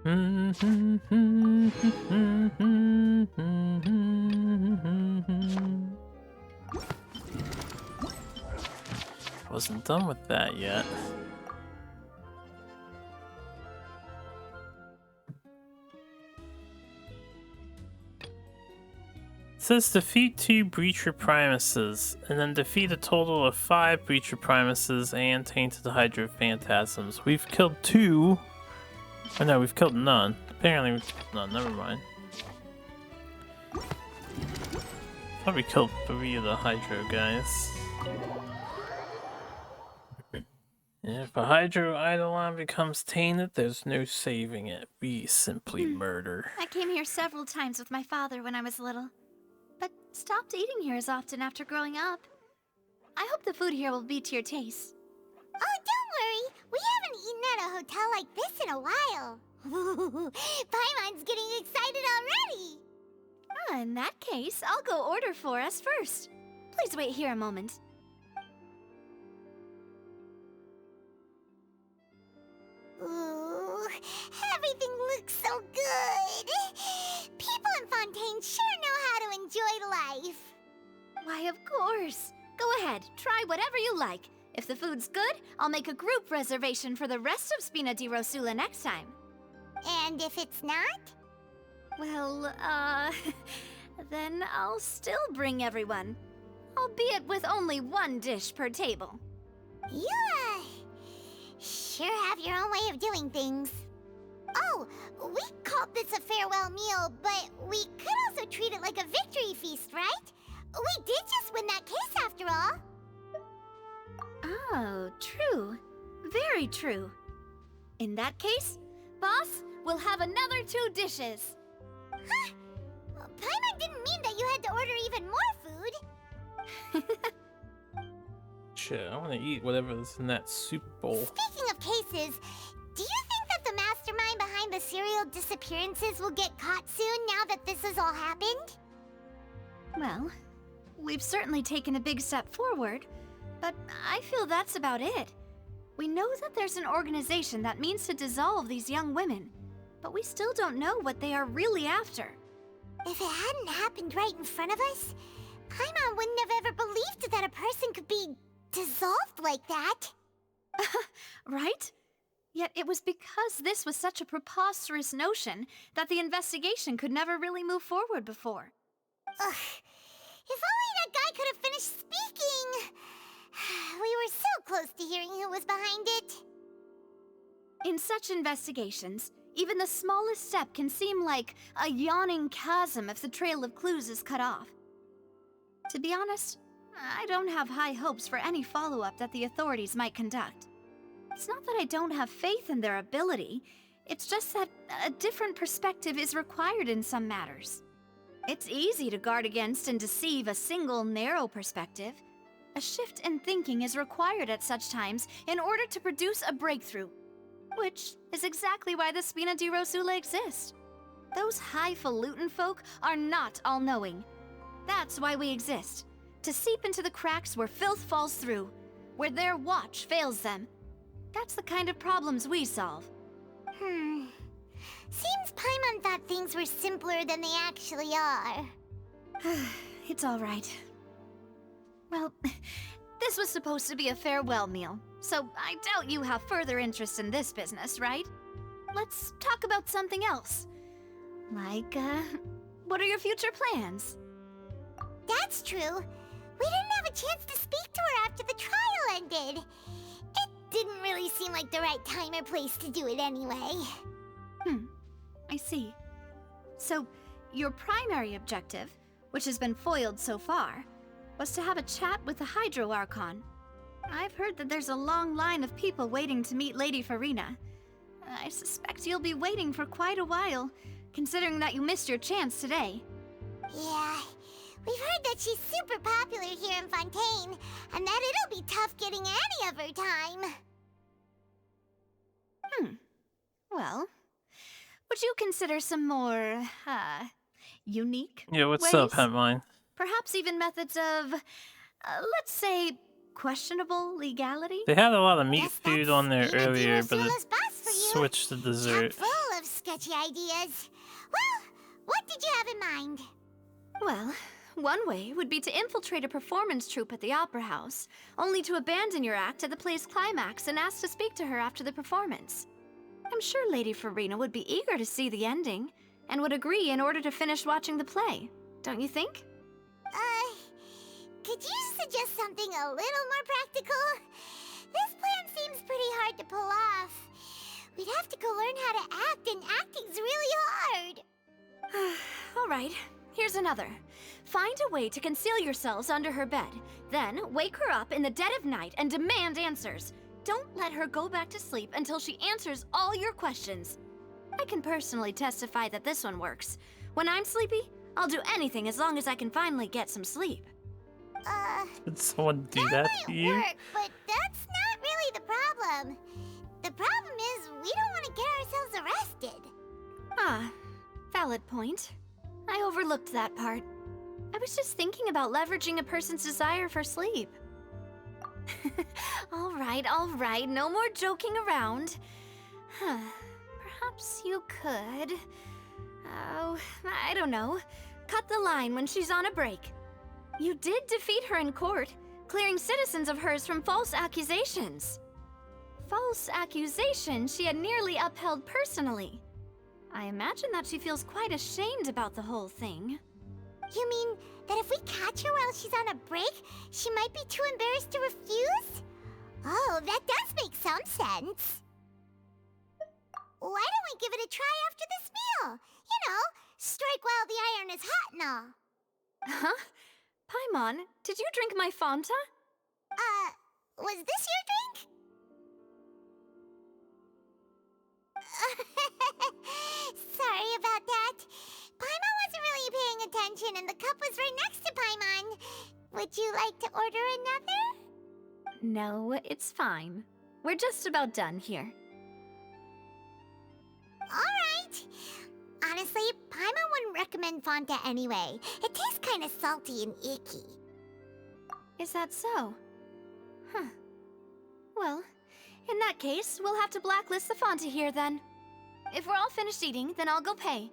S1: Wasn't done with that yet. It says defeat 2 Breacher Primuses, and then defeat a total of 5 Breacher Primuses and Tainted Hydro Phantasms. We've killed 2. Oh no, we've killed none. Apparently we've killed none, never mind. Thought we killed 3 of the Hydro guys. If a Hydro Eidolon becomes tainted, there's no saving it. We simply murder.
S9: I came here several times with my father when I was little, but stopped eating here as often after growing up. I hope the food here will be to your taste.
S2: Oh, don't worry. We haven't eaten at a hotel like this in a while. Paimon's getting excited already.
S9: In that case, I'll go order for us first. Please wait here a moment.
S2: Ooh, everything looks so good. People in Fontaine sure know how to enjoy life.
S9: Why, of course. Go ahead, try whatever you like. If the food's good, I'll make a group reservation for the rest of Spina di Rosula next time.
S2: And if it's not?
S9: Well, then I'll still bring everyone. Albeit with only 1 dish per table.
S2: You, sure have your own way of doing things. Oh, we called this a farewell meal, but we could also treat it like a victory feast, right? We did just win that case after all.
S9: Oh, true. Very true. In that case, boss, we'll have another 2 dishes.
S2: Huh? Paimon didn't mean that you had to order even more food.
S1: Shit, I want to eat whatever's in that soup bowl.
S2: Speaking of cases, do you think that the mastermind behind the serial disappearances will get caught soon now that this has all happened?
S9: Well, we've certainly taken a big step forward, but I feel that's about it. We know that there's an organization that means to dissolve these young women, but we still don't know what they are really after.
S2: If it hadn't happened right in front of us, Paimon wouldn't have ever believed that a person could be dissolved like that.
S9: Right? Yet it was because this was such a preposterous notion that the investigation could never really move forward before.
S2: Ugh. If only that guy could have finished speaking! We were so close to hearing who was behind it.
S9: In such investigations, even the smallest step can seem like a yawning chasm if the trail of clues is cut off. To be honest, I don't have high hopes for any follow-up that the authorities might conduct. It's not that I don't have faith in their ability, it's just that a different perspective is required in some matters. It's easy to guard against and deceive a single narrow perspective. A shift in thinking is required at such times in order to produce a breakthrough, which is exactly why the Spina di Rosula exists. Those highfalutin folk are not all-knowing. That's why we exist, to seep into the cracks where filth falls through, where their watch fails them. That's the kind of problems we solve.
S2: Seems Paimon thought things were simpler than they actually are.
S9: It's all right. Well, this was supposed to be a farewell meal, so I doubt you have further interest in this business, right? Let's talk about something else. Like, what are your future plans?
S2: That's true. We didn't have a chance to speak to her after the trial ended. It didn't really seem like the right time or place to do it anyway.
S9: I see. So, your primary objective, which has been foiled so far, was to have a chat with the Hydro Archon. I've heard that there's a long line of people waiting to meet Lady Farina. I suspect you'll be waiting for quite a while, considering that you missed your chance today.
S2: Yeah, we've heard that she's super popular here in Fontaine, and that it'll be tough getting any of her time.
S9: Well, would you consider some more, unique
S1: Yeah, what's
S9: ways?
S1: up, Headline?
S9: Perhaps even methods of, let's say, questionable legality?
S1: They had a lot of meat food on there earlier, but it switched to dessert.
S2: Full of sketchy ideas. Well, what did you have in mind?
S9: Well, one way would be to infiltrate a performance troupe at the Opera House, only to abandon your act at the play's climax and ask to speak to her after the performance. I'm sure Lady Farina would be eager to see the ending, and would agree in order to finish watching the play. Don't you think?
S2: Could you suggest something a little more practical? This plan seems pretty hard to pull off. We'd have to go learn how to act, and acting's really hard.
S9: All right, here's another. Find a way to conceal yourselves under her bed. Then wake her up in the dead of night and demand answers. Don't let her go back to sleep until she answers all your questions. I can personally testify that this one works. When I'm sleepy, I'll do anything as long as I can finally get some sleep.
S1: Did someone do that to you?
S2: Work, but that's not really the problem. The problem is we don't want to get ourselves arrested.
S9: Ah, valid point. I overlooked that part. I was just thinking about leveraging a person's desire for sleep. All right, no more joking around. Perhaps you could... Oh, I don't know. Cut the line when she's on a break. You did defeat her in court, clearing citizens of hers from false accusations. False accusations she had nearly upheld personally. I imagine that she feels quite ashamed about the whole thing.
S2: You mean that if we catch her while she's on a break, she might be too embarrassed to refuse? Oh, that does make some sense. Why don't we give it a try after this meal? You know, strike while the iron is hot and all.
S9: Huh? Paimon, did you drink my Fanta?
S2: Was this your drink? Sorry about that. Paimon wasn't really paying attention and the cup was right next to Paimon. Would you like to order another?
S9: No, it's fine. We're just about done here.
S2: Alright. Honestly, Paimon wouldn't recommend Fanta anyway. It tastes kind of salty and icky.
S9: Is that so? Huh. Well, in that case, we'll have to blacklist the Fanta here then. If we're all finished eating, then I'll go pay.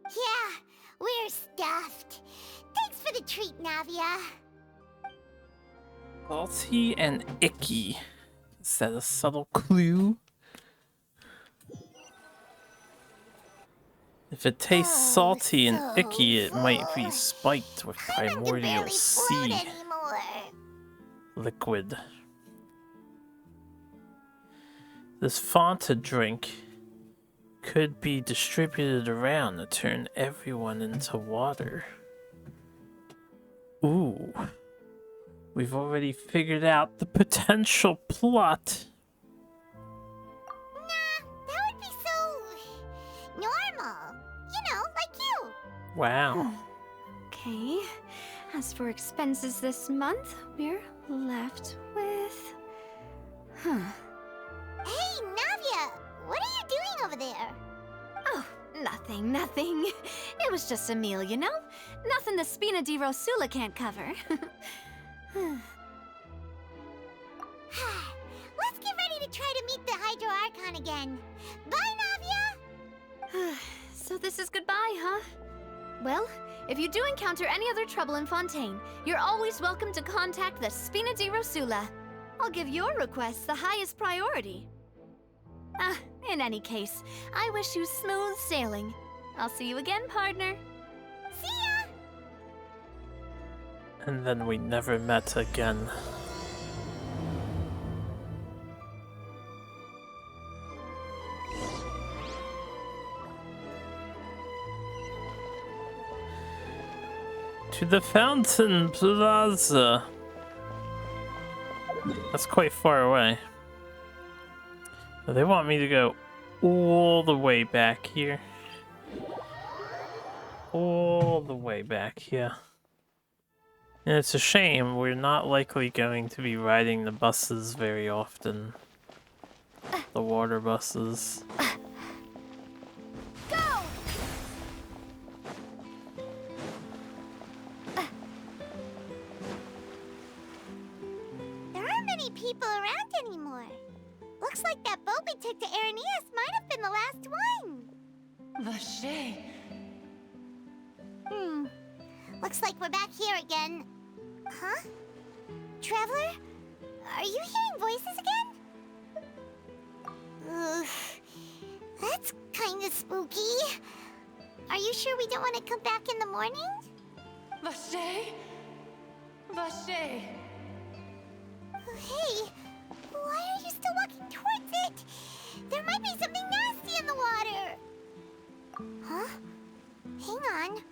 S2: Yeah, we're stuffed. Thanks for the treat, Navia.
S1: Salty and icky. Is that a subtle clue? If it tastes salty and icky, it might be spiked with primordial sea liquid. This Fanta drink could be distributed around to turn everyone into water. Ooh. We've already figured out the potential plot.
S2: Nah, that would be so... normal. You know, like you.
S1: Wow.
S9: Okay. As for expenses this month, we're left with... Huh.
S2: Hey, Navia! What are you doing over there?
S9: Oh, nothing. It was just a meal, you know? Nothing the Spina di Rosula can't cover.
S2: Let's get ready to try to meet the Hydro Archon again. Bye, Navia!
S9: So this is goodbye, huh? Well, if you do encounter any other trouble in Fontaine, you're always welcome to contact the Spina di Rosula. I'll give your request the highest priority. In any case, I wish you smooth sailing. I'll see you again, partner.
S2: See ya!
S1: And then we never met again. To the Fountain Plaza. That's quite far away. They want me to go all the way back here. All the way back here. And it's a shame, we're not likely going to be riding the buses very often. The water buses.
S2: Go! There aren't many people around anymore. Looks like the that boat we took to Araneus might have been the last one.
S10: Vache.
S2: Looks like we're back here again. Huh? Traveler? Are you hearing voices again? Ugh. That's kinda spooky. Are you sure we don't want to come back in the morning?
S10: Vache? Vache.
S2: Hey, why are you still walking towards it? There might be something nasty in the water. Huh? Hang on.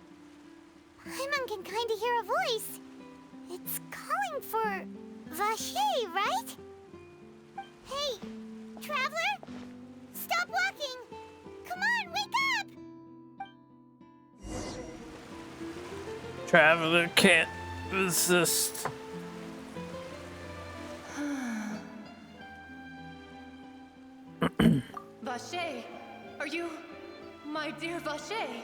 S2: Paimon can kinda hear a voice. It's calling for Vache, right? Hey, Traveler? Stop walking! Come on, wake up!
S1: Traveler can't resist.
S10: Vache, are you my dear Vache?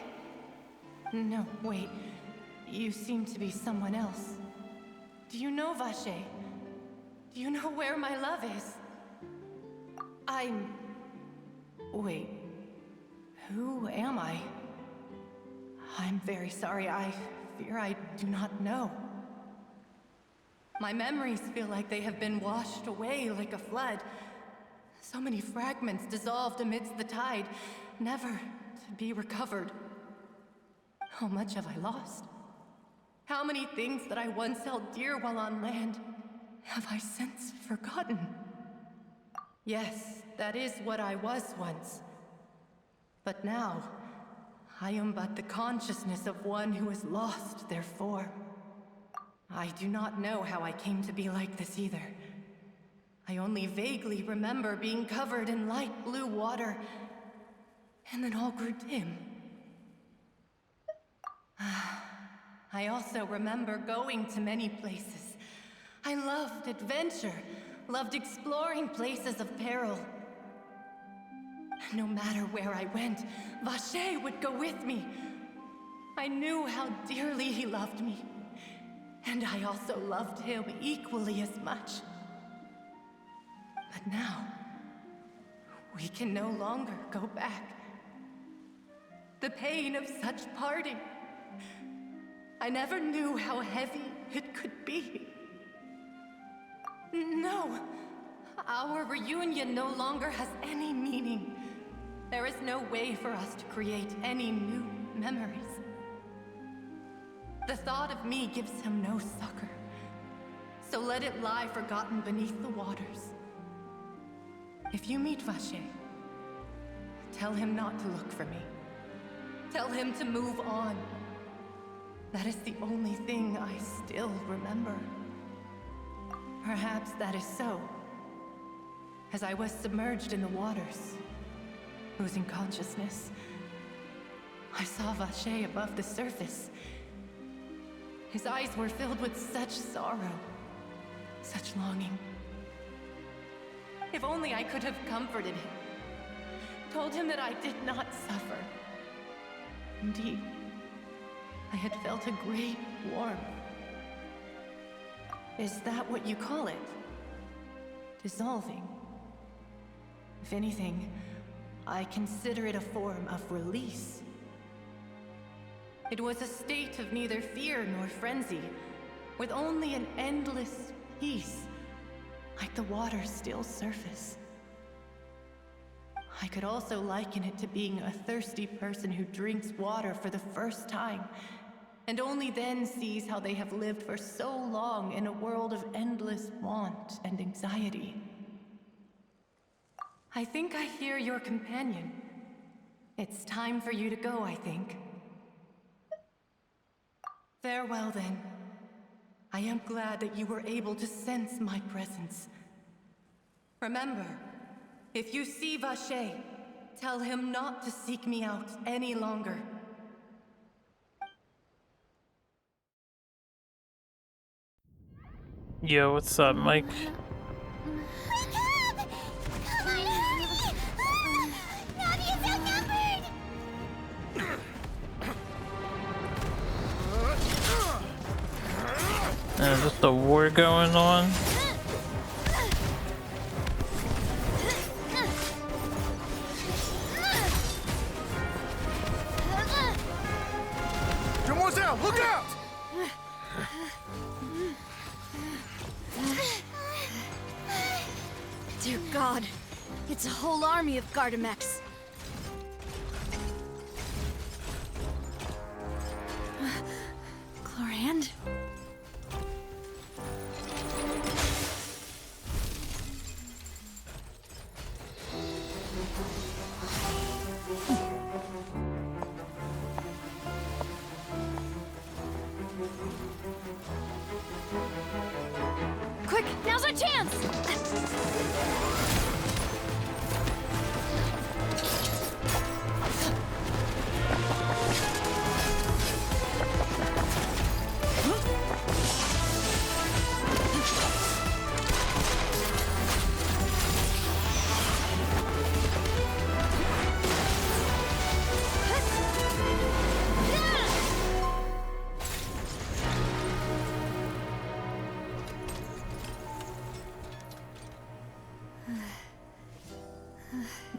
S10: No, wait. You seem to be someone else. Do you know Vache? Do you know where my love is? Wait. Who am I? I'm very sorry. I fear I do not know. My memories feel like they have been washed away like a flood. So many fragments dissolved amidst the tide, never to be recovered. How much have I lost? How many things that I once held dear while on land have I since forgotten? Yes, that is what I was once. But now, I am but the consciousness of one who has lost their form. I do not know how I came to be like this either. I only vaguely remember being covered in light blue water, and then all grew dim. I also remember going to many places. I loved adventure, loved exploring places of peril. No matter where I went, Vache would go with me. I knew how dearly he loved me, and I also loved him equally as much. But now, we can no longer go back. The pain of such parting, I never knew how heavy it could be. No, our reunion no longer has any meaning. There is no way for us to create any new memories. The thought of me gives him no succor, so let it lie forgotten beneath the waters. If you meet Vache, tell him not to look for me. Tell him to move on. That is the only thing I still remember. Perhaps that is so. As I was submerged in the waters, losing consciousness, I saw Vache above the surface. His eyes were filled with such sorrow, such longing. If only I could have comforted him, told him that I did not suffer. Indeed, I had felt a great warmth. Is that what you call it? Dissolving? If anything, I consider it a form of release. It was a state of neither fear nor frenzy, with only an endless peace, like the water's still surface. I could also liken it to being a thirsty person who drinks water for the first time, and only then sees how they have lived for so long in a world of endless want and anxiety. I think I hear your companion. It's time for you to go, I think. Farewell, then. I am glad that you were able to sense my presence. Remember, if you see Vache, tell him not to seek me out any longer.
S1: Yo, what's up, Mike? Just a war going on.
S3: look out!
S9: Dear God, it's a whole army of Gardamex. Chlorand?
S13: Quick, now's our chance!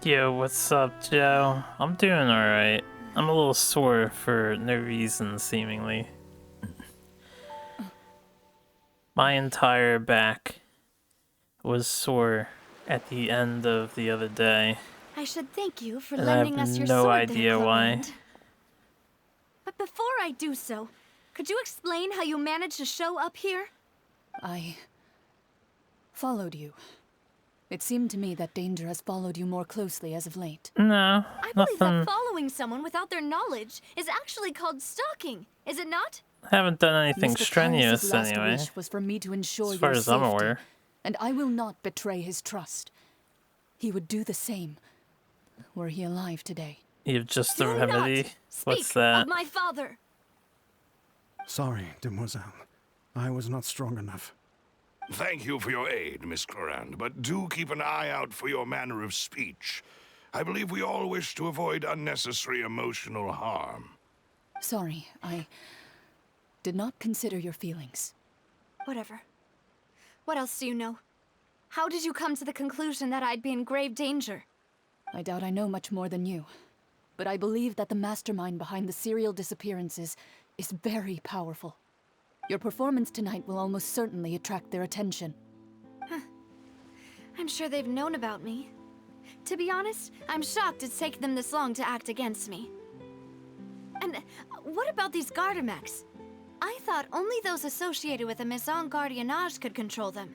S1: Yo, what's up, Joe? I'm doing alright. I'm a little sore for no reason, seemingly. My entire back was sore at the end of the other day.
S9: I should thank you for
S1: And I
S9: lending
S1: have
S9: us your
S1: no
S9: sword
S1: idea
S9: there,
S1: why.
S9: Chlorand. But before I do so, could you explain how you managed to show up here?
S16: I followed you. It seemed to me that danger has followed you more closely as of late.
S1: No,
S9: I believe
S1: nothing.
S9: that following someone without their knowledge is actually called stalking, is it not?
S1: I haven't done anything
S16: Mr.
S1: strenuous
S16: Paris' last
S1: anyway.
S16: wish was for me to ensure
S1: As far
S16: your
S1: as I'm
S16: safety,
S1: aware.
S16: and I will not betray his trust. He would do the same, were he alive today.
S1: You've just a
S9: Do
S1: remedy?
S9: not
S1: What's
S9: speak
S1: that?
S9: of my father.
S18: Sorry, demoiselle. I was not strong enough.
S19: Thank you for your aid, Miss Clorand, but do keep an eye out for your manner of speech. I believe we all wish to avoid unnecessary emotional harm.
S16: Sorry, I did not consider your feelings.
S9: Whatever. What else do you know? How did you come to the conclusion that I'd be in grave danger?
S16: I doubt I know much more than you, but I believe that the mastermind behind the serial disappearances is very powerful. Your performance tonight will almost certainly attract their attention.
S9: I'm sure they've known about me. To be honest, I'm shocked it's taken them this long to act against me. And what about these Gardamex? I thought only those associated with the Maison Gardiennage could control them.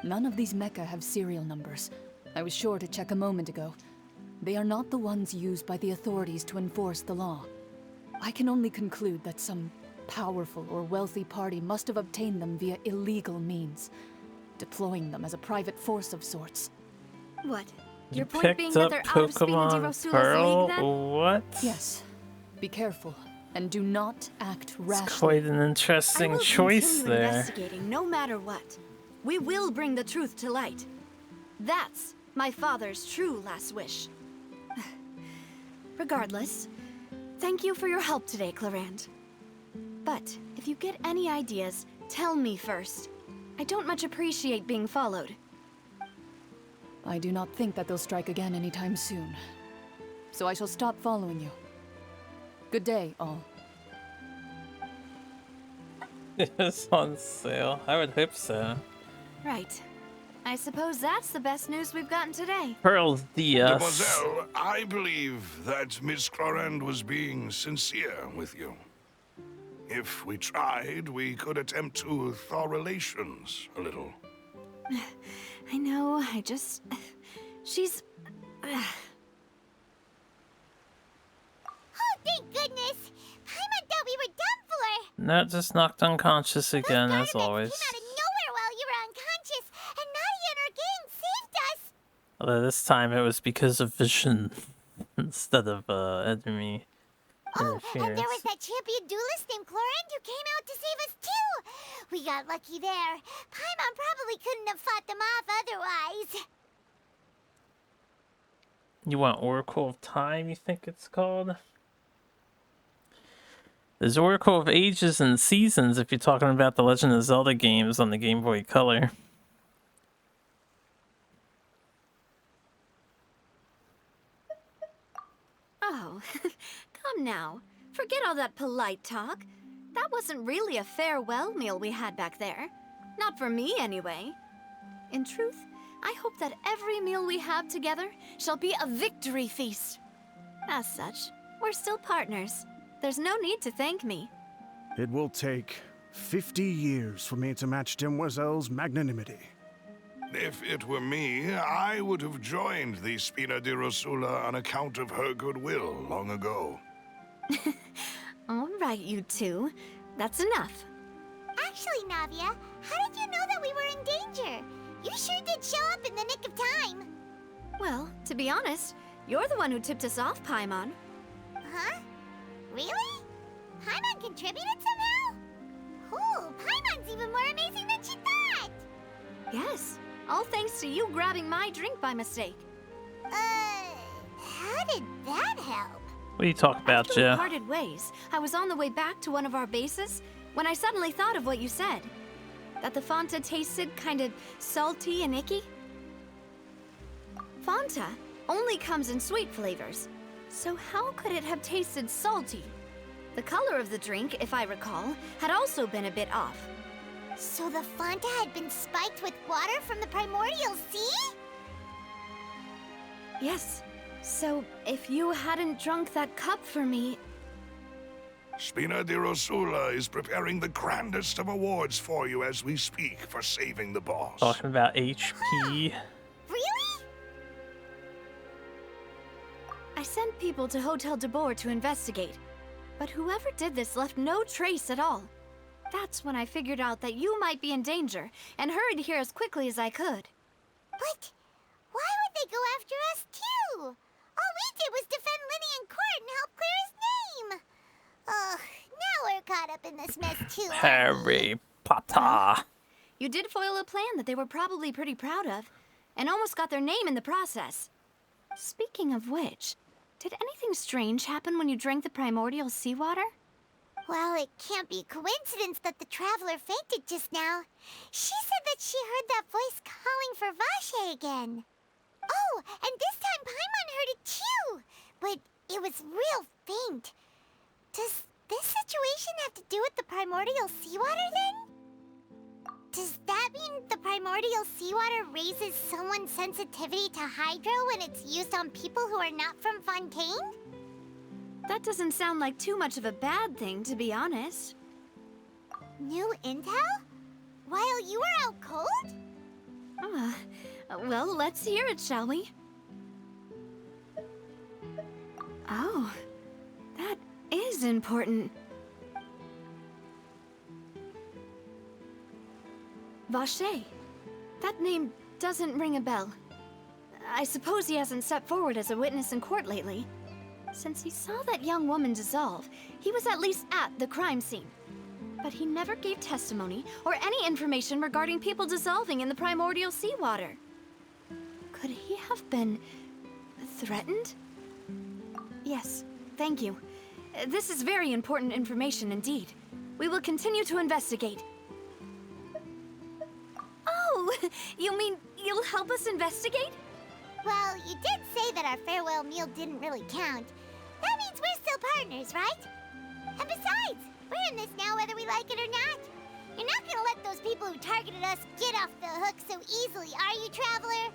S16: None of these mecha have serial numbers. I was sure to check a moment ago. They are not the ones used by the authorities to enforce the law. I can only conclude that some powerful or wealthy party must have obtained them via illegal means, deploying them as a private force of sorts.
S9: What?
S1: You
S9: Your point
S1: picked
S9: being that
S1: up
S9: they're out of
S1: Pokemon
S9: Spina di Rosula's
S1: Pearl?
S9: league, then?
S1: What?
S16: Yes. Be careful, and do not act rashly.
S1: It's quite an interesting
S9: I will
S1: choice
S9: continue
S1: there.
S9: investigating no matter what. We will bring the truth to light. That's my father's true last wish. Regardless, thank you for your help today, Clorand. But if you get any ideas, tell me first. I don't much appreciate being followed.
S16: I do not think that they'll strike again anytime soon. So I shall stop following you. Good day, all.
S1: It's on sale. I would hope so.
S9: Right. I suppose that's the best news we've gotten today.
S1: Pearl's DS.
S19: Demoiselle, I believe that Miss Clorand was being sincere with you. If we tried, we could attempt to thaw relations a little.
S9: I know, she's...
S2: Oh, thank goodness! Paimon thought we were done for!
S1: No, just knocked unconscious again, as always.
S2: Came out of nowhere while you were unconscious, and Nadia and her gang saved us!
S1: Although this time it was because of vision instead of enemy
S2: Oh,
S1: interference.
S2: and there was that champion duelist named Clorand who came out to save us too! We got lucky there. Paimon probably couldn't have fought them off otherwise.
S1: You want Oracle of Time, you think it's called? There's Oracle of Ages and Seasons if you're talking about the Legend of Zelda games on the Game Boy Color.
S9: Oh, come now. Forget all that polite talk. That wasn't really a farewell meal we had back there. Not for me, anyway. In truth, I hope that every meal we have together shall be a victory feast. As such, we're still partners. There's no need to thank me.
S18: It will take 50 years for me to match Demoiselle's magnanimity.
S19: If it were me, I would have joined the Spina di Rosula on account of her goodwill long ago.
S9: All right, you two. That's enough.
S2: Actually, Navia, how did you know that we were in danger? You sure did show up in the nick of time.
S9: Well, to be honest, you're the one who tipped us off, Paimon.
S2: Huh? Really? Paimon contributed somehow? Cool, Paimon's even more amazing than she thought!
S9: Yes, all thanks to you grabbing my drink by mistake.
S2: How did that help?
S1: What are you talking about,
S9: After we
S1: Joe?
S9: parted ways, I was on the way back to one of our bases when I suddenly thought of what you said. That the Fanta tasted kind of salty and icky. Fanta only comes in sweet flavors, so how could it have tasted salty? The color of the drink, if I recall, had also been a bit off.
S2: So the Fanta had been spiked with water from the primordial sea?
S9: Yes. So, if you hadn't drunk that cup for me...
S19: Spina di Rosula is preparing the grandest of awards for you as we speak for saving the boss.
S1: Talking about HP.
S2: Really?
S9: I sent people to Hotel de Boer to investigate, but whoever did this left no trace at all. That's when I figured out that you might be in danger and hurried here as quickly as I could.
S2: But why would they go after us too? All we did was defend Linny in court and help clear his name. Ugh, now we're caught up in this mess too.
S1: Harry Potter.
S9: You did foil a plan that they were probably pretty proud of, and almost got their name in the process. Speaking of which, did anything strange happen when you drank the primordial seawater?
S2: Well, it can't be coincidence that the traveler fainted just now. She said that she heard that voice calling for Vache again. Oh, and this time Paimon heard it too, but it was real faint. Does this situation have to do with the primordial seawater then? Does that mean the primordial seawater raises someone's sensitivity to hydro when it's used on people who are not from Fontaine?
S9: That doesn't sound like too much of a bad thing, to be honest.
S2: New intel? While you were out cold?
S9: Well, let's hear it, shall we? Oh, that is important. Vache. That name doesn't ring a bell. I suppose he hasn't stepped forward as a witness in court lately. Since he saw that young woman dissolve, he was at least at the crime scene. But he never gave testimony or any information regarding people dissolving in the primordial seawater. Could he have been threatened? Yes, thank you. This is very important information indeed. We will continue to investigate. Oh, you mean you'll help us investigate?
S2: Well, you did say that our farewell meal didn't really count. That means we're still partners, right? And besides, we're in this now whether we like it or not. You're not gonna let those people who targeted us get off the hook so easily, are you, Traveler?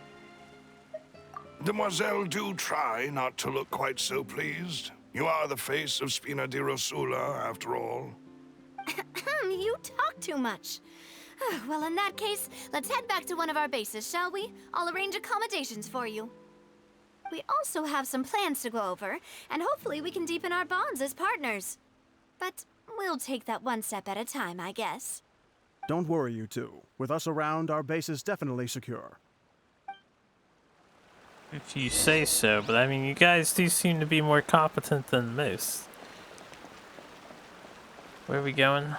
S19: Demoiselle, do try not to look quite so pleased. You are the face of Spina di Rosula, after all.
S9: You talk too much. Well, in that case, let's head back to one of our bases, shall we? I'll arrange accommodations for you. We also have some plans to go over, and hopefully we can deepen our bonds as partners. But we'll take that one step at a time, I guess.
S18: Don't worry, you two. With us around, our base is definitely secure.
S1: If you say so, but I mean, you guys do seem to be more competent than most. Where are we going?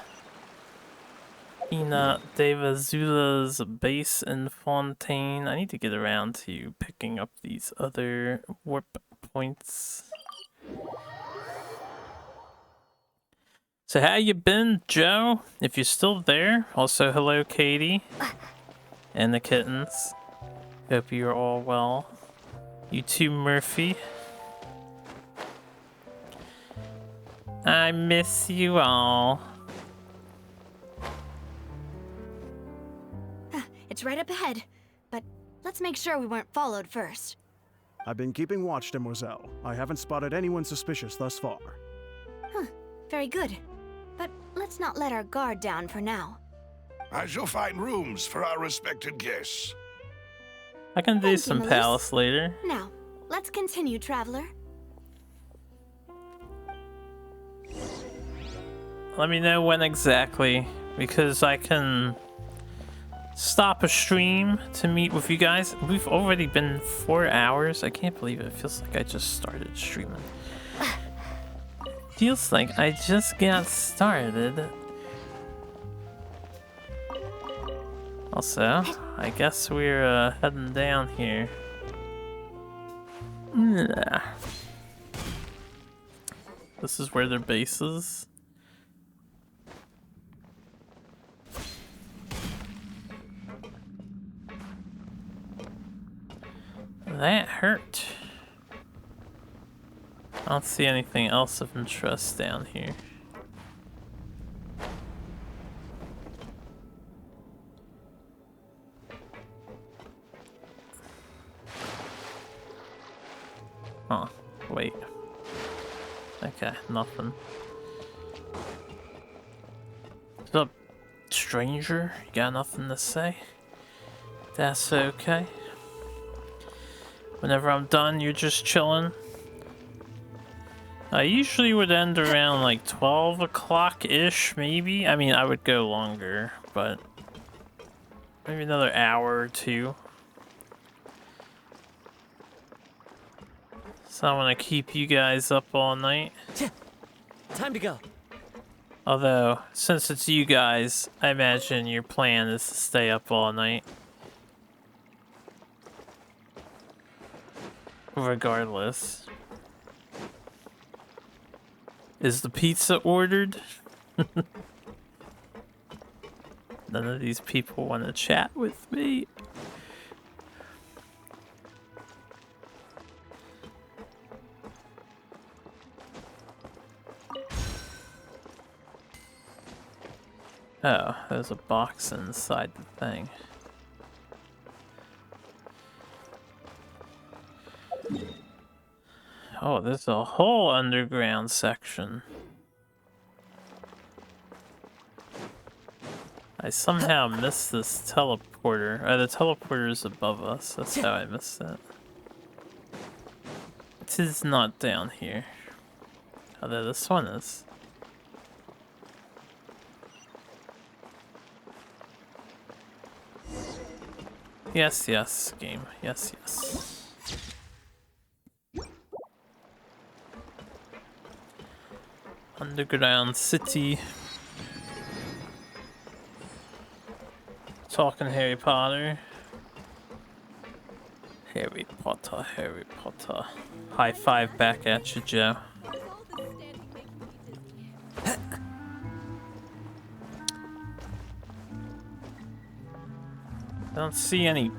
S1: Spina di Rosula's base in Fontaine. I need to get around to picking up these other warp points. So how you been, Joe? If you're still there. Also, hello, Katie. And the kittens. Hope you're all well. You too, Murphy. I miss you all.
S9: It's right up ahead, but let's make sure we weren't followed first.
S18: I've been keeping watch, Demoiselle. I haven't spotted anyone suspicious thus far.
S9: Huh, very good. But let's not let our guard down for now.
S19: I shall find rooms for our respected guests.
S1: I can do
S9: Thank you,
S1: some
S9: Melisse.
S1: palace later.
S9: Now, let's continue, traveler.
S1: Let me know when exactly, because I can stop a stream to meet with you guys. We've already been 4 hours. I can't believe it. It feels like I just started streaming. Feels like I just got started. Also, I guess we're heading down here. Yeah. This is where their base is. That hurt. I don't see anything else of interest down here. Huh, wait. Okay, nothing. What's up, stranger? You got nothing to say? That's okay. Whenever I'm done, you're just chilling. I usually would end around like 12 o'clock-ish, maybe. I mean, I would go longer, but maybe another hour or two. So I want to keep you guys up all night.
S5: Time to go.
S1: Although, since it's you guys, I imagine your plan is to stay up all night. Regardless. Is the pizza ordered? None of these people want to chat with me. Oh, there's a box inside the thing. Oh, there's a whole underground section. I somehow missed this teleporter. The teleporter is above us. That's how I missed it. It is not down here. Although this one is. Yes, yes, game. Yes, yes. Underground city. Talking Harry Potter. Harry Potter, Harry Potter. High five back at you, Joe. I don't see any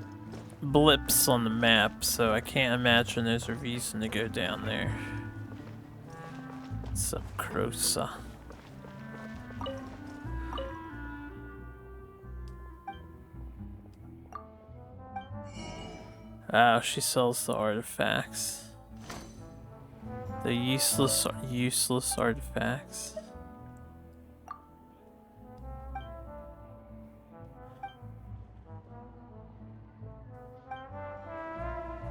S1: blips on the map, so I can't imagine there's a reason to go down there. What's up, Crosa? Oh, she sells the artifacts. The useless artifacts.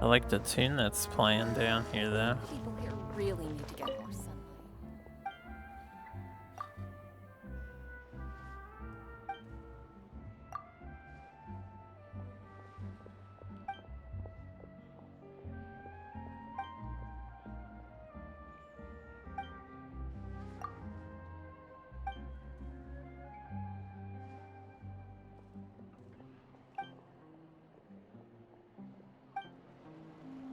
S1: I like the tune that's playing down here, though.
S16: People here really need to get more sunlight.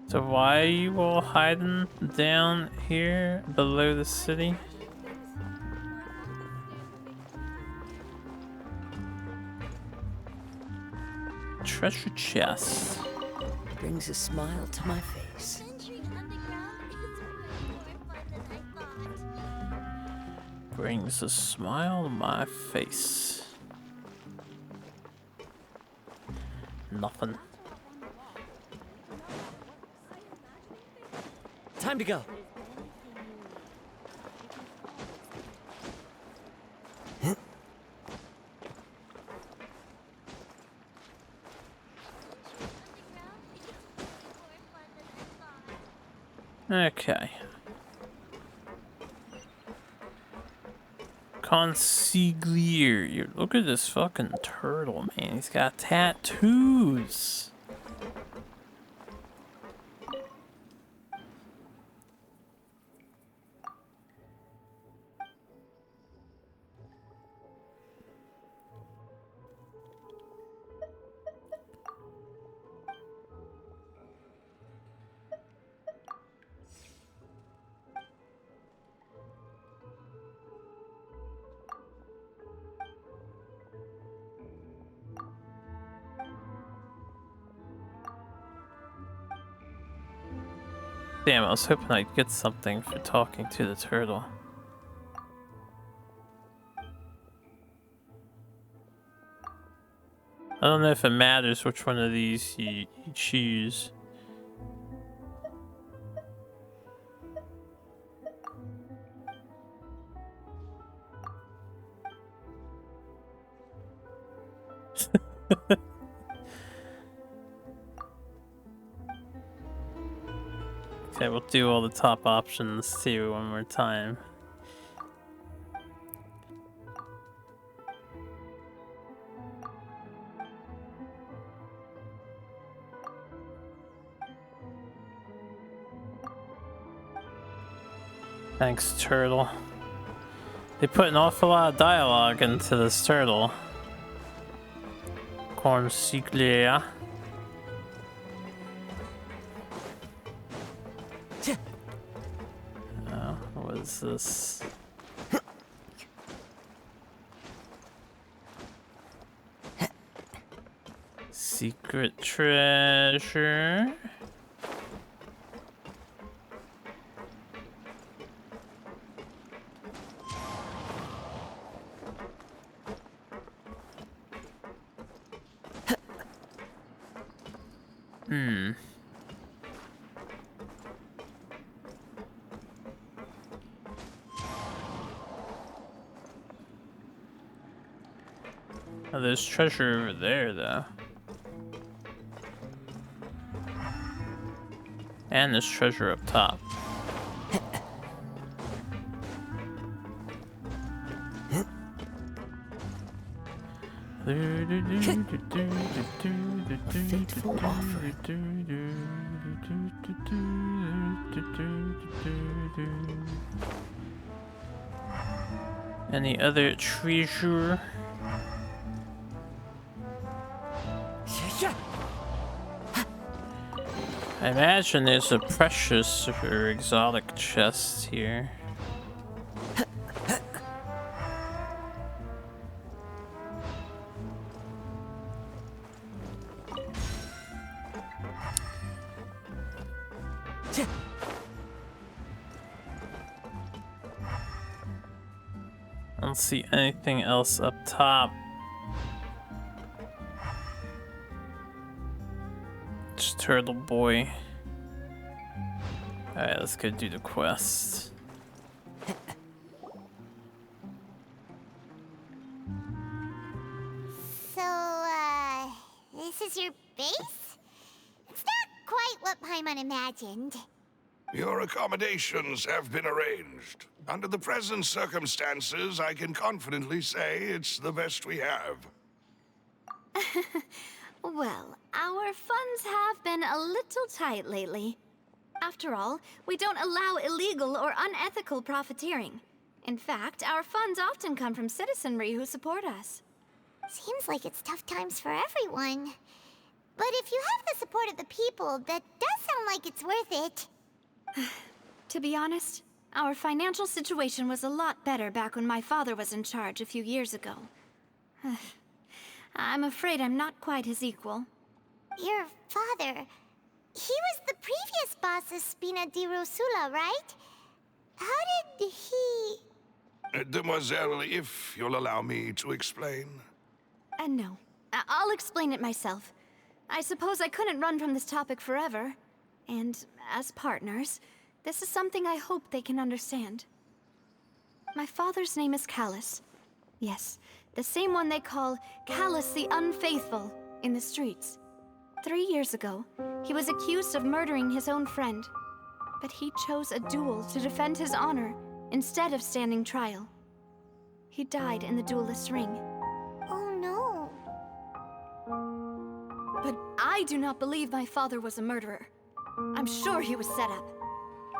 S1: So why are you all hiding down here below the city? Treasure chest.
S15: Brings a smile to my face.
S1: Brings a smile to my face. nothing.
S14: Time to go.
S1: Okay. Consigliere. Look at this fucking turtle, man. He's got tattoos. Damn, I was hoping I'd get something for talking to the turtle. I don't know if it matters which one of these you choose. Okay, we'll do all the top options too one more time. Thanks, turtle. They put an awful lot of dialogue into this turtle. Consigliere. What is this? Secret treasure. Oh, there's treasure over there, though. And there's treasure up top.
S15: A fateful offer.
S1: Any other treasure? I imagine there's a precious or exotic chest here. I don't see anything else up top. Just Turtle Boy. Alright, let's go do the quest.
S2: So, this is your base? It's not quite what Paimon imagined.
S19: Your accommodations have been arranged. Under the present circumstances, I can confidently say it's the best we have.
S9: Well, our funds have been a little tight lately. After all, we don't allow illegal or unethical profiteering. In fact, our funds often come from citizenry who support us.
S2: Seems like it's tough times for everyone. But if you have the support of the people, that does sound like it's worth it.
S9: To be honest, our financial situation was a lot better back when my father was in charge a few years ago. I'm afraid I'm not quite his equal.
S2: Your father... he was the previous boss of Spina di Rosula, right? How did he...
S19: Demoiselle, if you'll allow me to explain.
S9: No. I'll explain it myself. I suppose I couldn't run from this topic forever. And as partners, this is something I hope they can understand. My father's name is Callus. Yes, the same one they call Callus the Unfaithful in the streets. 3 years ago, he was accused of murdering his own friend. But he chose a duel to defend his honor instead of standing trial. He died in the duelist's ring.
S2: Oh no.
S9: But I do not believe my father was a murderer. I'm sure he was set up.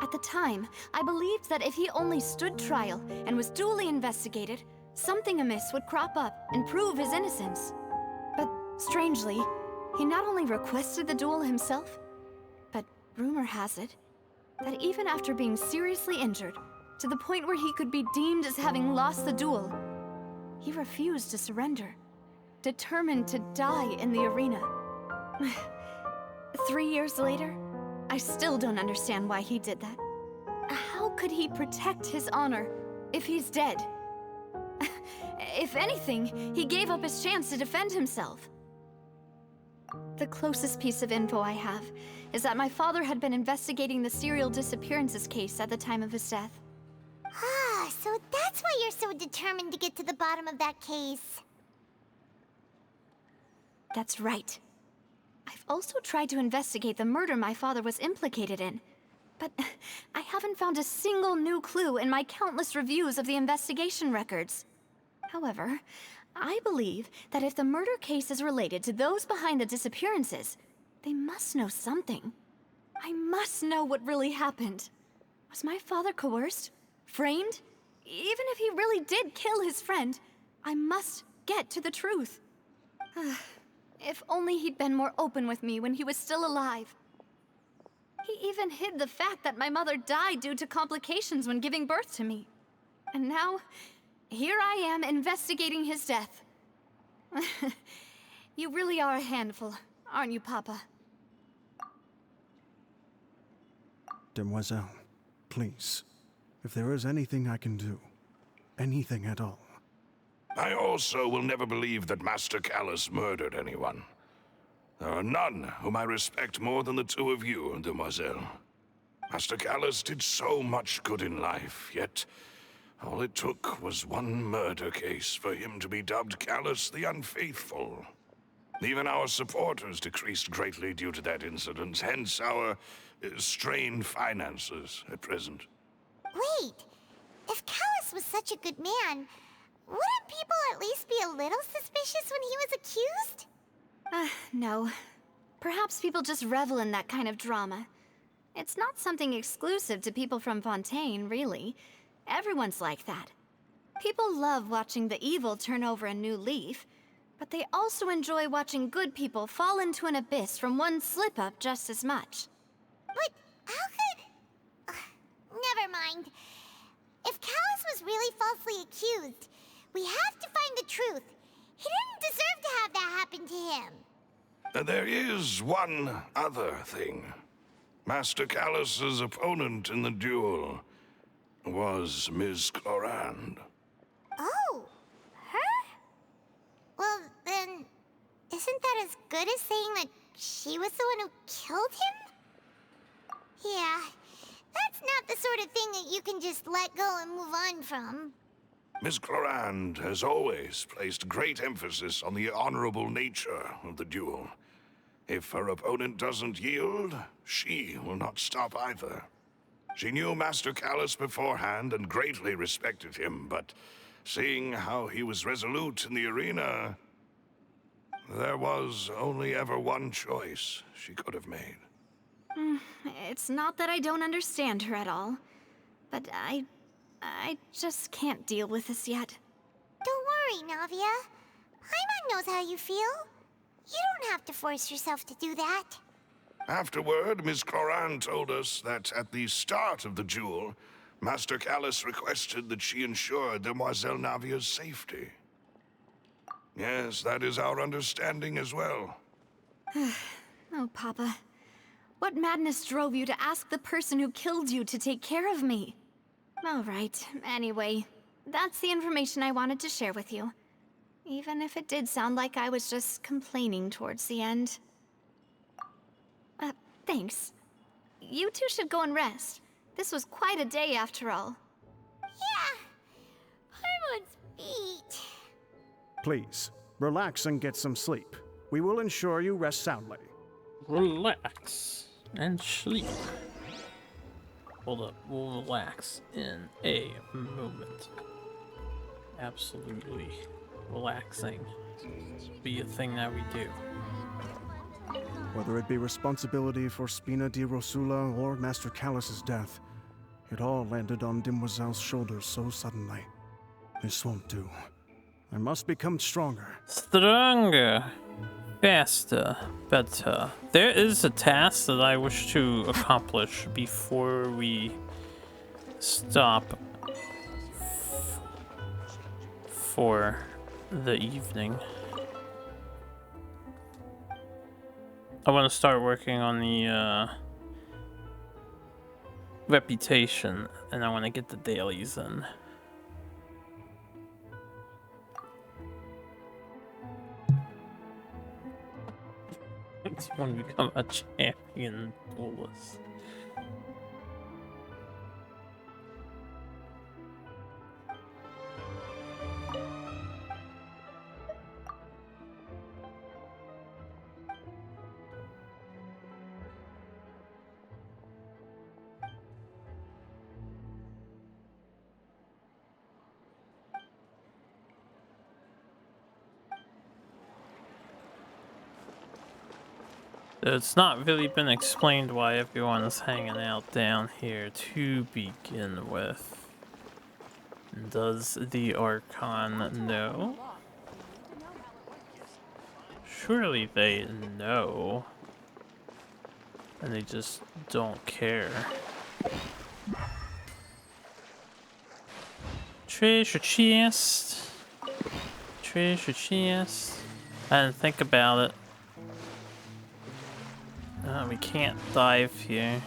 S9: At the time, I believed that if he only stood trial and was duly investigated, something amiss would crop up and prove his innocence. But strangely, he not only requested the duel himself, but rumor has it that even after being seriously injured, to the point where he could be deemed as having lost the duel, he refused to surrender, determined to die in the arena. 3 years later, I still don't understand why he did that. How could he protect his honor if he's dead? If anything, he gave up his chance to defend himself. The closest piece of info I have is that my father had been investigating the serial disappearances case at the time of his death.
S2: Ah, so that's why you're so determined to get to the bottom of that case.
S9: That's right. I've also tried to investigate the murder my father was implicated in, but I haven't found a single new clue in my countless reviews of the investigation records. However, I believe that if the murder case is related to those behind the disappearances, they must know something. I must know what really happened. Was my father coerced? Framed? Even if he really did kill his friend, I must get to the truth. If only he'd been more open with me when he was still alive. He even hid the fact that my mother died due to complications when giving birth to me. And now, here I am investigating his death. You really are a handful, aren't you, Papa?
S18: Demoiselle, please. If there is anything I can do, anything at all.
S19: I also will never believe that Master Callus murdered anyone. There are none whom I respect more than the two of you, Demoiselle. Master Callus did so much good in life, yet all it took was one murder case for him to be dubbed Callus the Unfaithful. Even our supporters decreased greatly due to that incident, hence our strained finances at present.
S2: Wait, if Callus was such a good man, wouldn't people at least be a little suspicious when he was accused?
S9: No. Perhaps people just revel in that kind of drama. It's not something exclusive to people from Fontaine, really. Everyone's like that. People love watching the evil turn over a new leaf, but they also enjoy watching good people fall into an abyss from one slip-up just as much.
S2: But how could... never mind. If Callus was really falsely accused, we have to find the truth. He didn't deserve to have that happen to him.
S19: There is one other thing. Master Callus's opponent in the duel was Ms. Clorand.
S2: Oh, her? Well, then, isn't that as good as saying that she was the one who killed him? Yeah, that's not the sort of thing that you can just let go and move on from.
S19: Ms. Clorand has always placed great emphasis on the honorable nature of the duel. If her opponent doesn't yield, she will not stop either. She knew Master Callus beforehand and greatly respected him, but seeing how he was resolute in the arena, there was only ever one choice she could have made.
S9: It's not that I don't understand her at all, but I just can't deal with this yet.
S2: Don't worry, Navia. Paimon knows how you feel. You don't have to force yourself to do that.
S19: Afterward, Ms. Clorand told us that at the start of the duel, Master Callus requested that she ensure Demoiselle Navia's safety. Yes, that is our understanding as well.
S9: Oh, Papa. What madness drove you to ask the person who killed you to take care of me? All right, anyway, that's the information I wanted to share with you. Even if it did sound like I was just complaining towards the end. Thanks. You two should go and rest. This was quite a day after all.
S2: Yeah. Paimon's feet.
S18: Please, relax and get some sleep. We will ensure you rest soundly.
S1: Relax and sleep. Hold up, we'll relax in a moment. Absolutely. Relaxing. Be a thing that we do.
S18: Whether it be responsibility for Spina di Rosula or Master Callus's death, it all landed on Demoiselle's shoulders so suddenly. This won't do. I must become stronger.
S1: Stronger. Faster. Better. There is a task that I wish to accomplish before we stop for the evening. I want to start working on the reputation, and I want to get the dailies in. I just want to become a champion duelist. It's not really been explained why everyone is hanging out down here to begin with. Does the Archon know? Surely they know. And they just don't care. Treasure chest. Treasure chest. I didn't think about it. We can't dive here.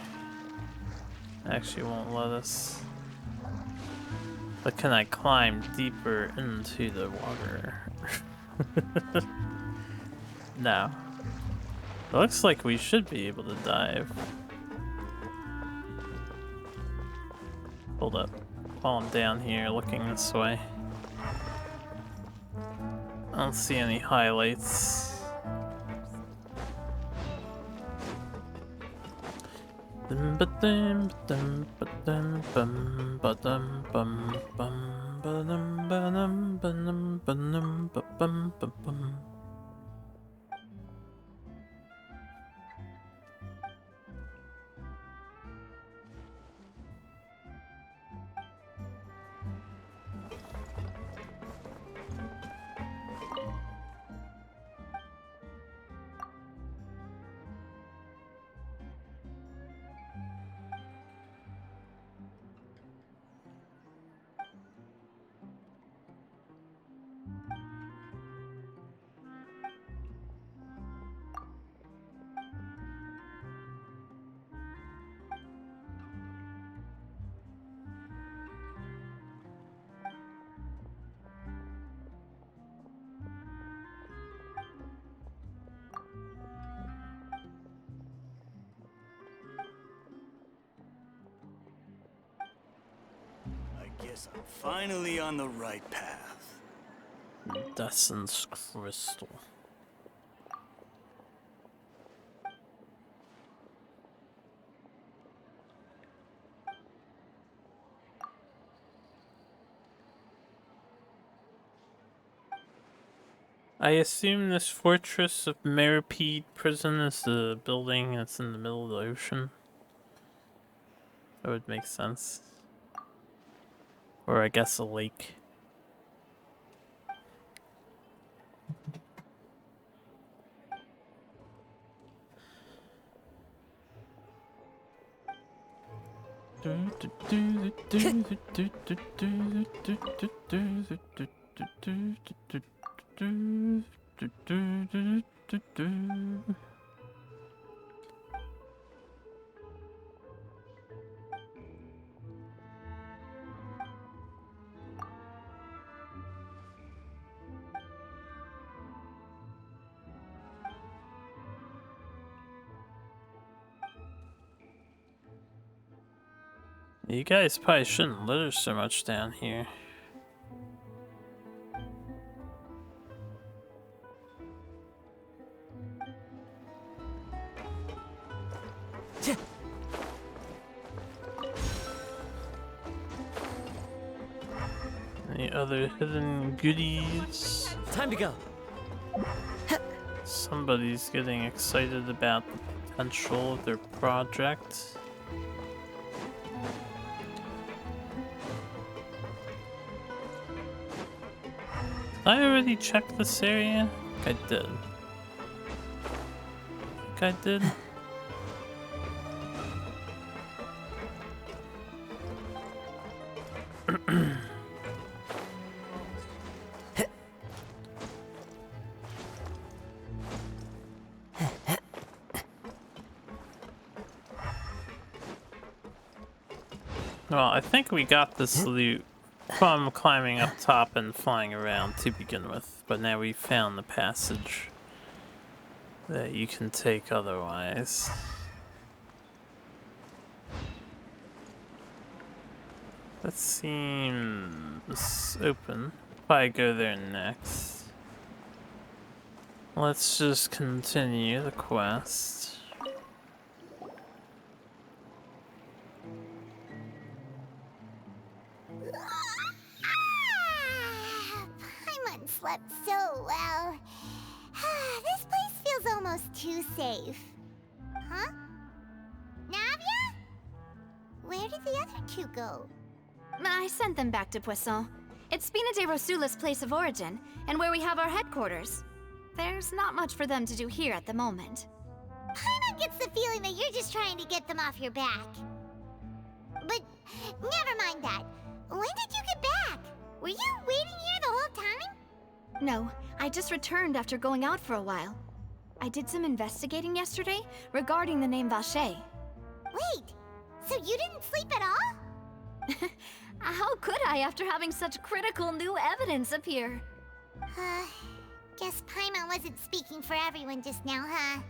S1: Actually won't let us. But can I climb deeper into the water? No. It looks like we should be able to dive. Hold up. While I'm down here looking this way. I don't see any highlights.
S14: Guess I'm finally on the right path.
S1: Dustin's crystal. I assume this Fortress of Meripede prison is the building that's in the middle of the ocean. That would make sense. Or I guess a lake. You guys probably shouldn't litter so much down here. Any other hidden goodies?
S5: Time to go.
S1: Somebody's getting excited about the potential of their project. Did I already check this area? I think I did. I think I did. Well, I think we got this loot from climbing up top and flying around to begin with, but now we found the passage that you can take otherwise. That seems open. Probably go there next. Let's just continue the quest.
S2: Paimon slept so well. This place feels almost too safe. Huh? Navia? Where did the other two go?
S9: I sent them back to Poisson. It's Spina de Rosula's place of origin, and where we have our headquarters. There's not much for them to do here at the moment.
S2: Paimon gets the feeling that you're just trying to get them off your back. But never mind that. When did you get back? Were you waiting here the whole time?
S9: No, I just returned after going out for a while. I did some investigating yesterday regarding the name Vache.
S2: Wait, so you didn't sleep at all?
S9: How could I after having such critical new evidence appear?
S2: Guess Paimon wasn't speaking for everyone just now, huh?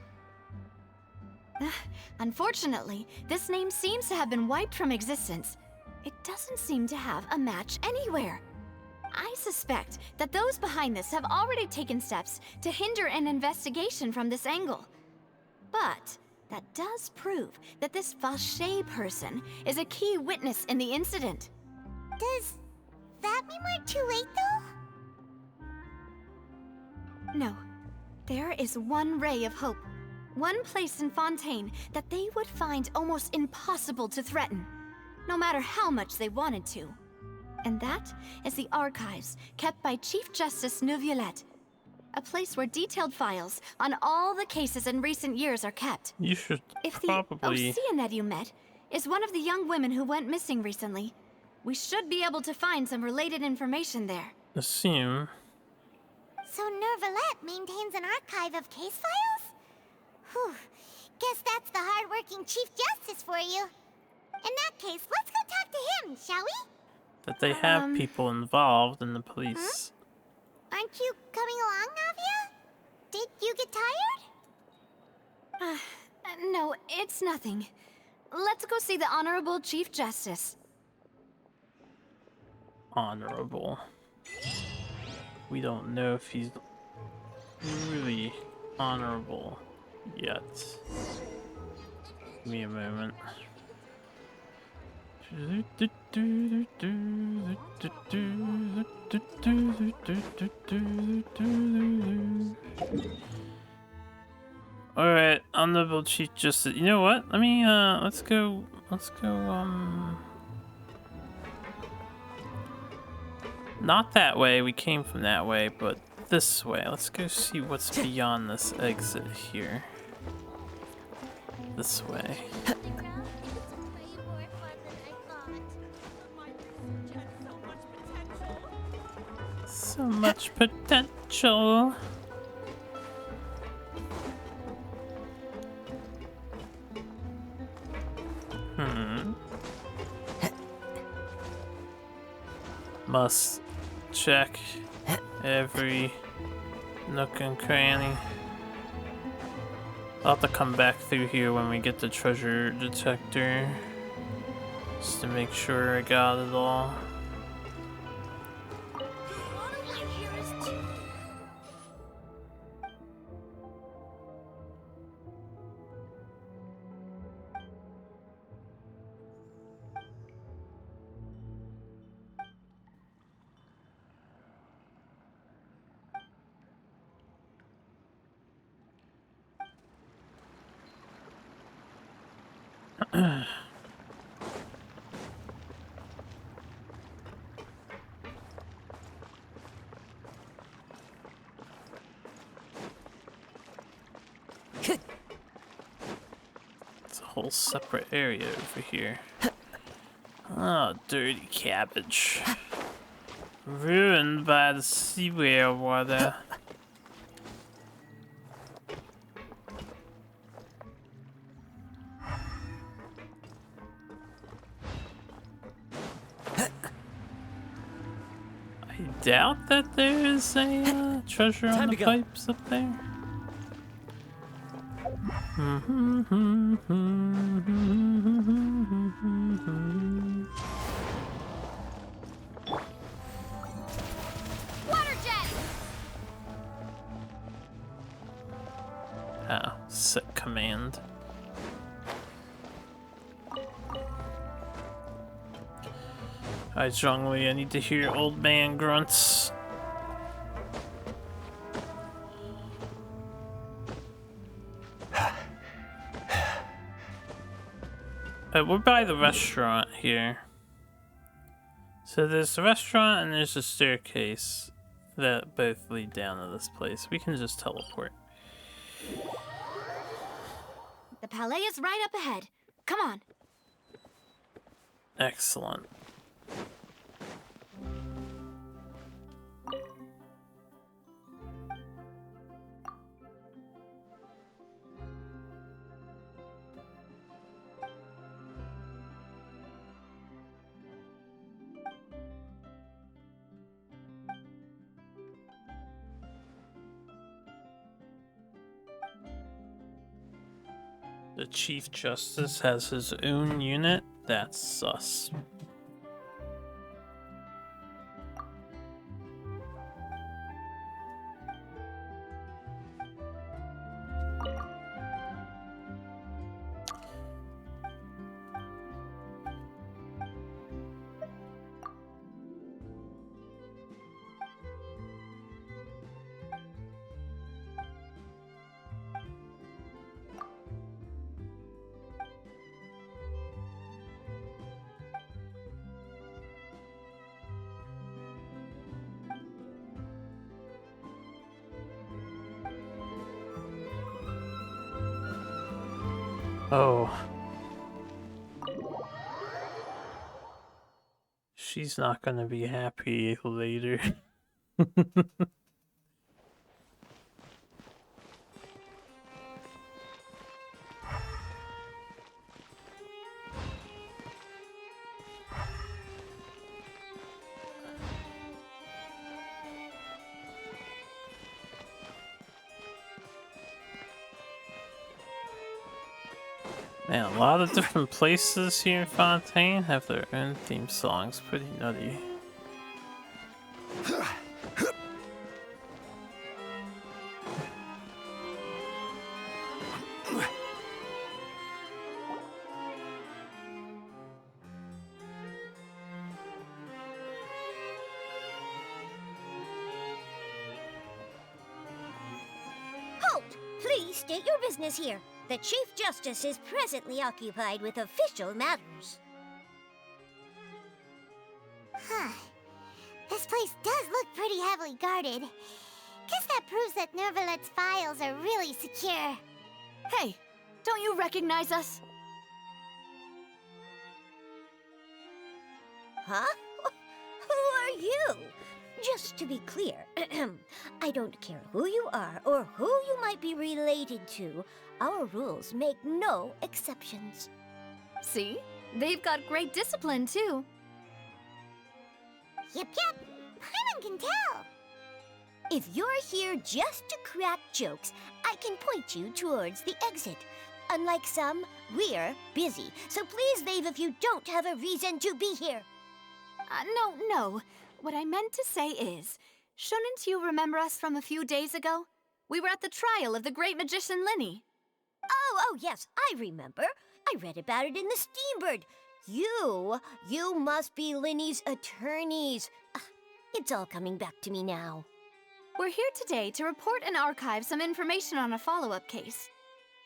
S9: Unfortunately, this name seems to have been wiped from existence. It doesn't seem to have a match anywhere. I suspect that those behind this have already taken steps to hinder an investigation from this angle. But that does prove that this Vache person is a key witness in the incident.
S2: Does that mean we're too late, though?
S9: No. There is one ray of hope. One place in Fontaine that they would find almost impossible to threaten, no matter how much they wanted to. And that is the archives kept by Chief Justice Neuvillette. A place where detailed files on all the cases in recent years are kept.
S1: You should
S9: If
S1: probably...
S9: the Ocean that you met is one of the young women who went missing recently, we should be able to find some related information there.
S1: assume.
S2: So Neuvillette maintains an archive of case files? Whew. Guess that's the hard-working Chief Justice for you. In that case, let's go talk to him, shall we?
S1: That they have people involved in the police.
S2: Aren't you coming along, Navia? Did you get tired?
S9: No, it's nothing. Let's go see the Honorable Chief Justice.
S1: Honorable. We don't know if he's really honorable yet. Give me a moment. Alright, Honorable Chief Justice. You know what? Let me, let's go, not that way, we came from that way, but this way. Let's go see what's beyond this exit here. This way. So much potential. Must check every nook and cranny. I'll have to come back through here when we get the treasure detector. Just to make sure I got it all. It's a whole separate area over here. Oh, dirty cabbage. Ruined by the seaware water. I doubt that there is a treasure on the pipes up there.
S9: Water jet!
S1: Oh, set command. Alright, Zhongli, I need to hear old man grunts. We're by the restaurant here. So there's a restaurant and there's a staircase that both lead down to this place. We can just teleport.
S9: The palais is right up ahead. Come on.
S1: Excellent. The Chief Justice has his own unit? That's sus. Oh. She's not gonna be happy later. Man, a lot of different places here in Fontaine have their own theme songs. Pretty nutty.
S2: Halt! Please state your business here. The Chief Justice is presently occupied with official matters. Huh. This place does look pretty heavily guarded. Guess that proves that Nervalet's files are really secure.
S9: Hey, don't you recognize us?
S2: Huh? Who are you? Just to be clear, I don't care who you are or who you might be related to. Our rules make no exceptions.
S4: See? They've got great discipline, too.
S2: Yep. Paimon can tell. If you're here just to crack jokes, I can point you towards the exit.
S7: Unlike some, we're busy, so please leave if you don't have a reason to be here.
S9: No. What I meant to say is, shouldn't you remember us from a few days ago? We were at the trial of the great magician Linny.
S7: Oh, yes, I remember. I read about it in the Steambird. You must be Linny's attorneys. It's all coming back to me now.
S9: We're here today to report and archive some information on a follow-up case.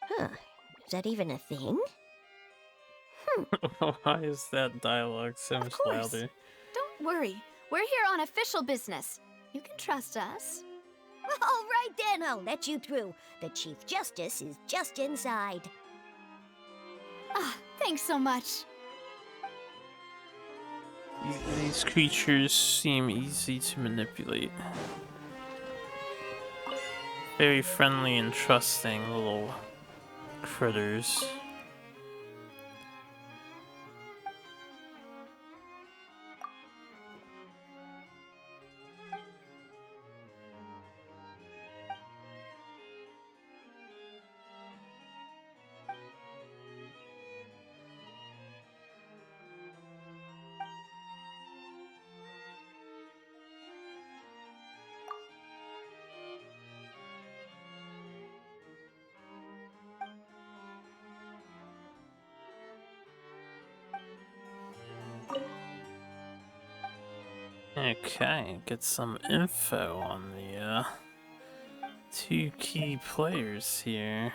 S7: Huh. Is that even a thing?
S1: Why is that dialogue so much louder?
S9: Don't worry. We're here on official business. You can trust us.
S7: All right then, I'll let you through. The Chief Justice is just inside.
S9: Thanks so much.
S1: These creatures seem easy to manipulate. Very friendly and trusting little critters. Okay, get some info on the two key players here.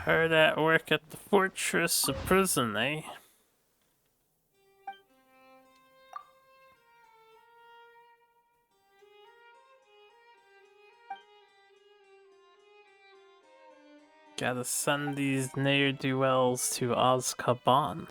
S1: Hard at work at the fortress of prison, eh? Gotta send these ne'er-do-wells to Azkaban.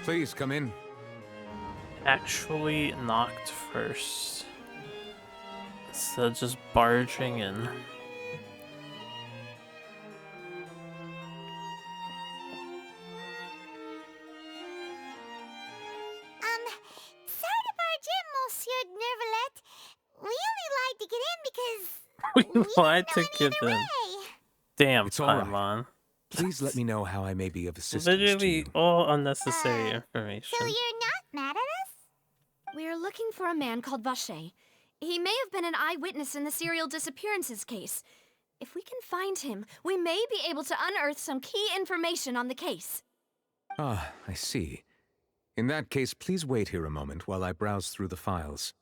S8: Please come in.
S1: Actually knocked first, instead of just barging in.
S2: Sorry to barge in, Monsieur Nervalet. We only lied to get in because
S1: We lied to get in. Damn,
S8: It's all right.
S1: Paimon.
S8: Please let me know how I may be of assistance to
S1: Literally
S8: you.
S1: all unnecessary information.
S2: So you're not mad at us?
S9: We're looking for a man called Vache. He may have been an eyewitness in the serial disappearances case. If we can find him, we may be able to unearth some key information on the case.
S8: Ah, I see. In that case, please wait here a moment while I browse through the files.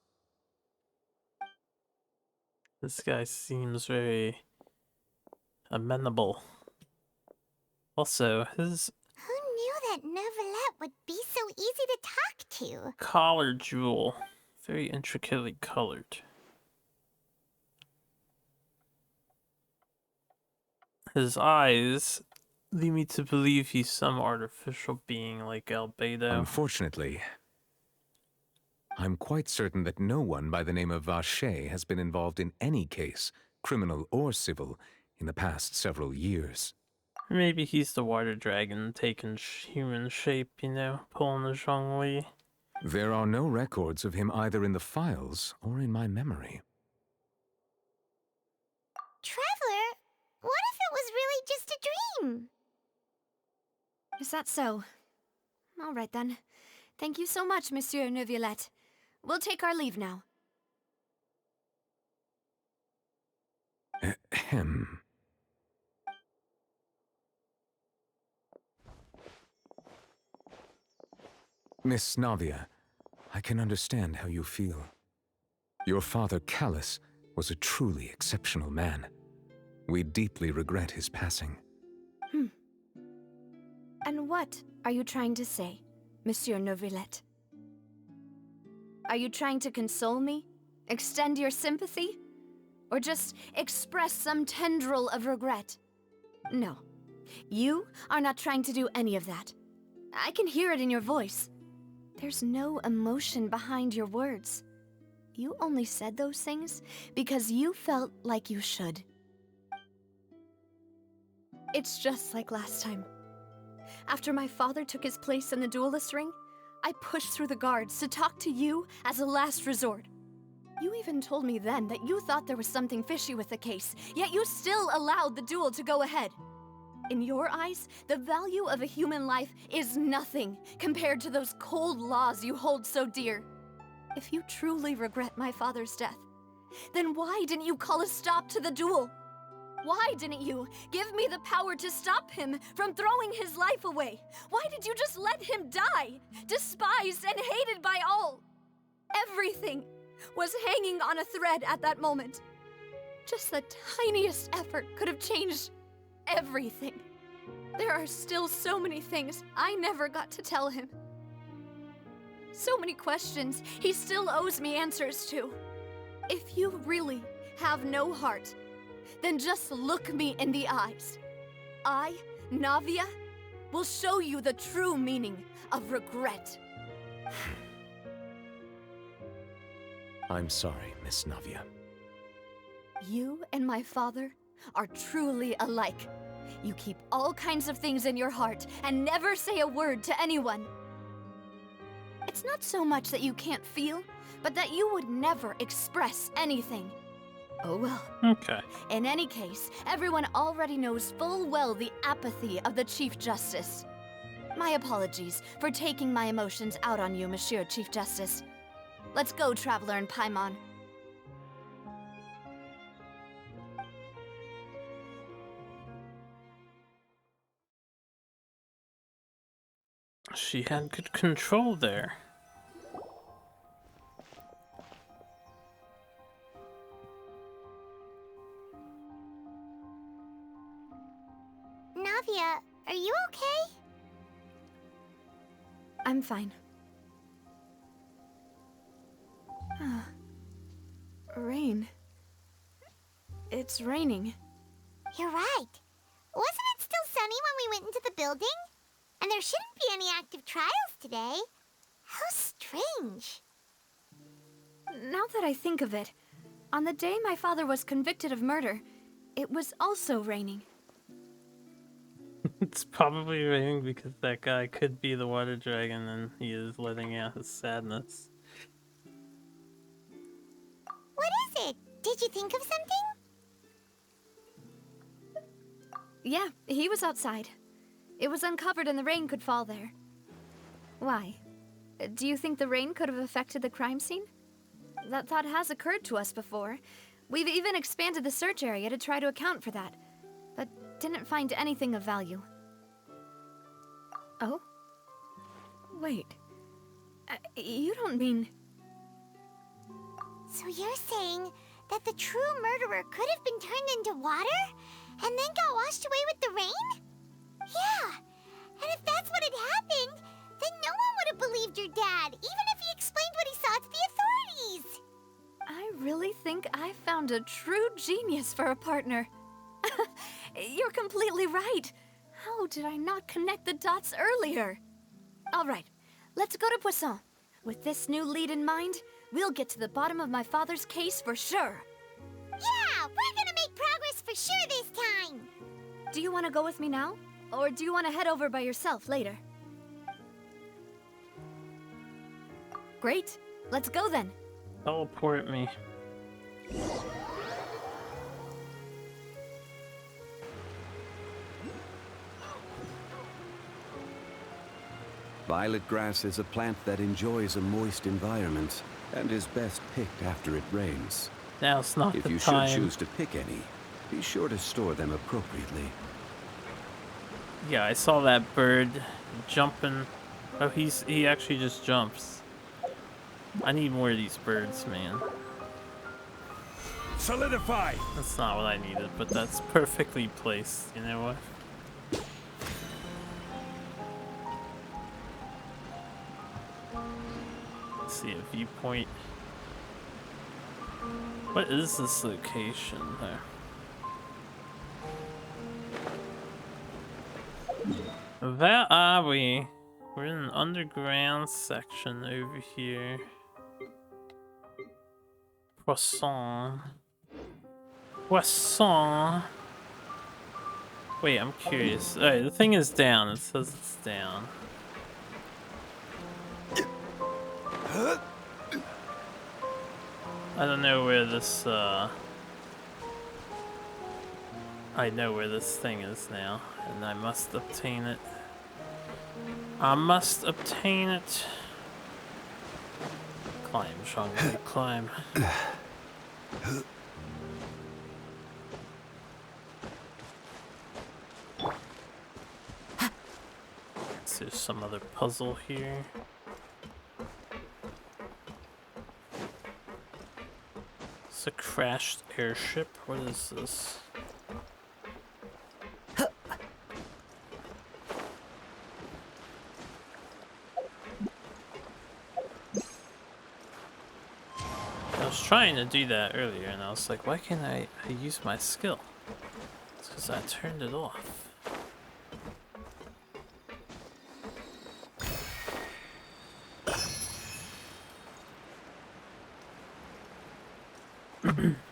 S1: This guy seems very amenable. Also, his
S2: Who knew that Nervalet would be so easy to talk to?
S1: collar jewel, very intricately colored. His eyes lead me to believe he's some artificial being like Albedo.
S8: Unfortunately, I'm quite certain that no one by the name of Vache has been involved in any case, criminal or civil, in the past several years.
S1: Maybe he's the water dragon taking human shape, you know, pulling the Zhongli.
S8: There are no records of him either in the files or in my memory.
S2: Traveler, what if it was really just a dream?
S9: Is that so? All right then. Thank you so much, Monsieur Neuvillette. We'll take our leave now.
S8: Ahem. Miss Navia, I can understand how you feel. Your father, Callus, was a truly exceptional man. We deeply regret his passing.
S9: And what are you trying to say, Monsieur Neuvillette? Are you trying to console me? Extend your sympathy? Or just express some tendril of regret? No. You are not trying to do any of that. I can hear it in your voice. There's no emotion behind your words. You only said those things because you felt like you should. It's just like last time. After my father took his place in the duelist ring, I pushed through the guards to talk to you as a last resort. You even told me then that you thought there was something fishy with the case, yet you still allowed the duel to go ahead. In your eyes, the value of a human life is nothing compared to those cold laws you hold so dear. If you truly regret my father's death, then why didn't you call a stop to the duel? Why didn't you give me the power to stop him from throwing his life away? Why did you just let him die, despised and hated by all? Everything was hanging on a thread at that moment. Just the tiniest effort could have changed everything. There are still so many things I never got to tell him. So many questions he still owes me answers to. If you really have no heart, then just look me in the eyes. I, Navia, will show you the true meaning of regret.
S8: I'm sorry, Miss Navia.
S9: You and my father are truly alike. You keep all kinds of things in your heart and never say a word to anyone. It's not so much that you can't feel, but that you would never express anything. Oh well.
S1: Okay.
S9: In any case, everyone already knows full well the apathy of the Chief Justice. My apologies for taking my emotions out on you, Monsieur Chief Justice. Let's go, Traveler and Paimon.
S1: She had good control there.
S2: Navia, are you okay?
S9: I'm fine. Rain. It's raining.
S2: You're right. Wasn't it still sunny when we went into the building? And there shouldn't be any active trials today. How strange.
S9: Now that I think of it, on the day my father was convicted of murder, it was also raining.
S1: It's probably raining because that guy could be the water dragon and he is letting out his sadness.
S2: What is it? Did you think of something?
S9: Yeah, he was outside. It was uncovered and the rain could fall there. Why? Do you think the rain could have affected the crime scene? That thought has occurred to us before. We've even expanded the search area to try to account for that, but didn't find anything of value. Oh? Wait. You don't mean...
S2: So you're saying that the true murderer could have been turned into water and then got washed away with the rain? Yeah, and if that's what had happened, then no one would have believed your dad, even if he explained what he saw to the authorities.
S9: I really think I found a true genius for a partner. You're completely right. How did I not connect the dots earlier? All right, let's go to Poisson. With this new lead in mind, we'll get to the bottom of my father's case for sure.
S2: Yeah, we're gonna make progress for sure this time.
S9: Do you want to go with me now? Or do you want to head over by yourself later? Great, let's go then.
S1: Teleport me.
S12: Violet grass is a plant that enjoys a moist environment and is best picked after it rains.
S1: Now it's not
S12: if
S1: the
S12: you
S1: time.
S12: should choose to pick any, be sure to store them appropriately.
S1: Yeah, I saw that bird jumping. Oh, he actually just jumps. I need more of these birds, man.
S11: Solidify!
S1: That's not what I needed, but that's perfectly placed, you know what? Let's see a viewpoint. What is this location there? Where are we? We're in an underground section over here. Croissant. Croissant. Wait, I'm curious. Alright, the thing is down. It says it's down. I don't know where this, I know where this thing is now, and I must obtain it. I must obtain it. Climb, Shangri, climb. So there's some other puzzle here. It's a crashed airship. What is this? I was trying to do that earlier and I was like, why can't I use my skill? It's because I turned it off.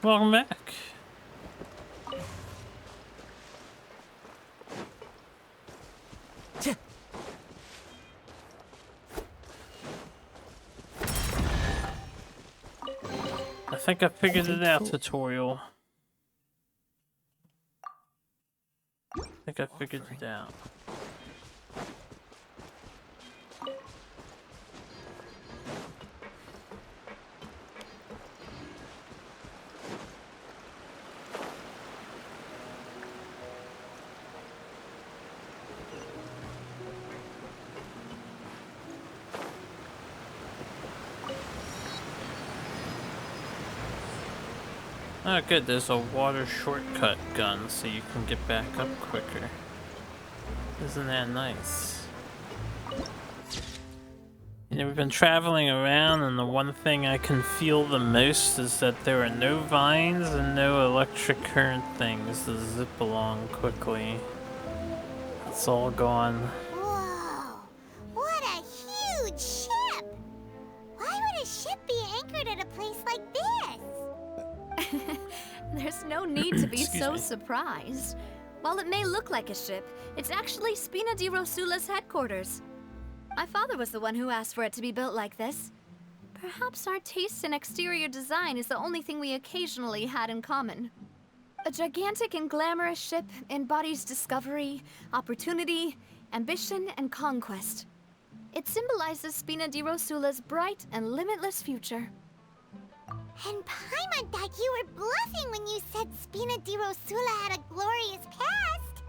S1: Welcome back. I think I figured it out, tutorial. I think I figured it out. Oh good, there's a water shortcut gun so you can get back up quicker. Isn't that nice? You know, we've been traveling around and the one thing I can feel the most is that there are no vines and no electric current things to zip along quickly. It's all gone.
S2: Whoa! What a huge ship! Why would a ship be anchored at a place like this?
S9: There's no need to be
S1: Excuse
S9: so
S1: me.
S9: surprised. While it may look like a ship, it's actually Spina di Rosula's headquarters. My father was the one who asked for it to be built like this. Perhaps our taste in exterior design is the only thing we occasionally had in common. A gigantic and glamorous ship embodies discovery, opportunity, ambition, and conquest. It symbolizes Spina di Rosula's bright and limitless future.
S2: And Paimon thought you were bluffing when you said Spina di Rosula had a glorious past.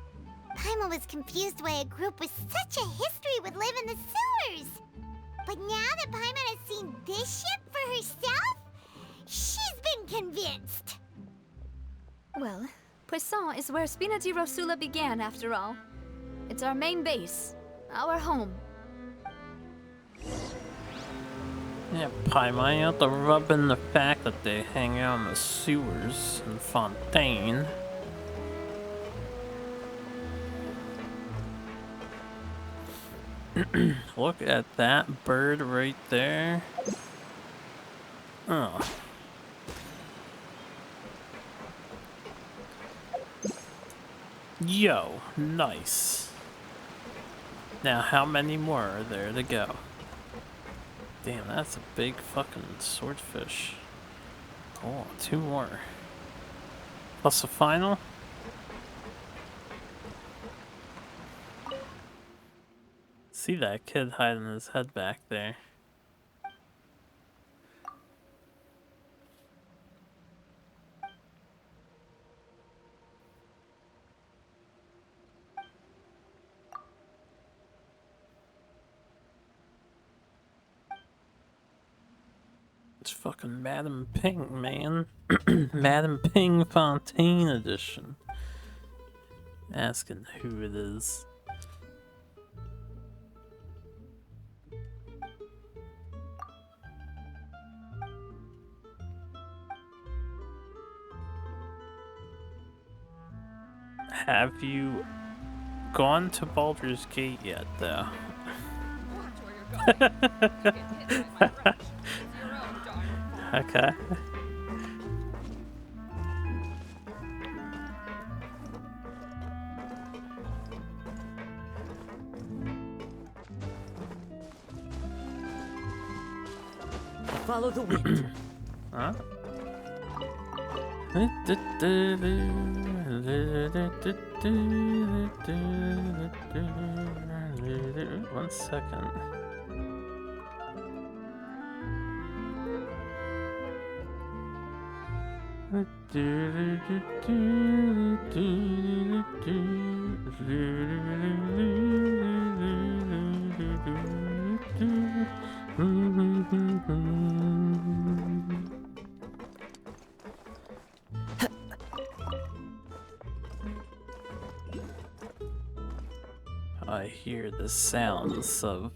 S2: Paimon was confused why a group with such a history would live in the sewers. But now that Paimon has seen this ship for herself, she's been convinced.
S9: Well, Poisson is where Spina di Rosula began, after all. It's our main base, our home.
S1: Yeah, Paimon, you have to rub in the fact that they hang out in the sewers in Fontaine. Look at that bird right there. Oh. Yo, nice. Now, how many more are there to go? Damn, that's a big fucking swordfish. Oh, 2 more. Plus a final? See that kid hiding his head back there. fucking Madam Ping, man. Madam Ping Fontaine edition. Asking who it is. Have you gone to Baldur's Gate yet, though? Okay.
S5: Follow the wind.
S1: Huh? One second. I hear the sounds of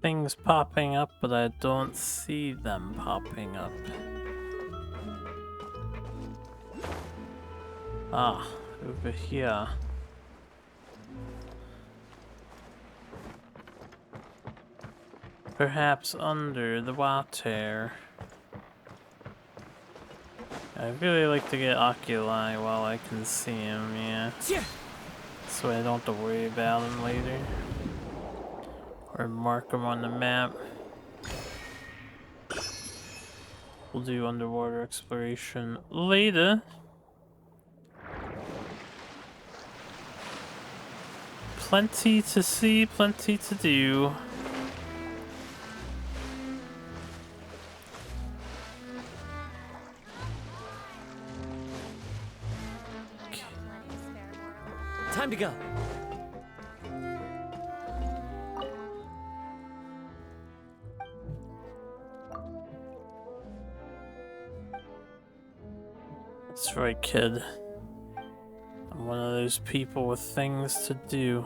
S1: things popping up, but I don't see them popping up. Ah, over here. Perhaps under the water. I really like to get oculi while I can see him, yeah. So I don't have to worry about him later. Or mark him on the map. We'll do underwater exploration later. Plenty to see, plenty to do.
S5: Time to go.
S1: That's right, kid. I'm one of those people with things to do.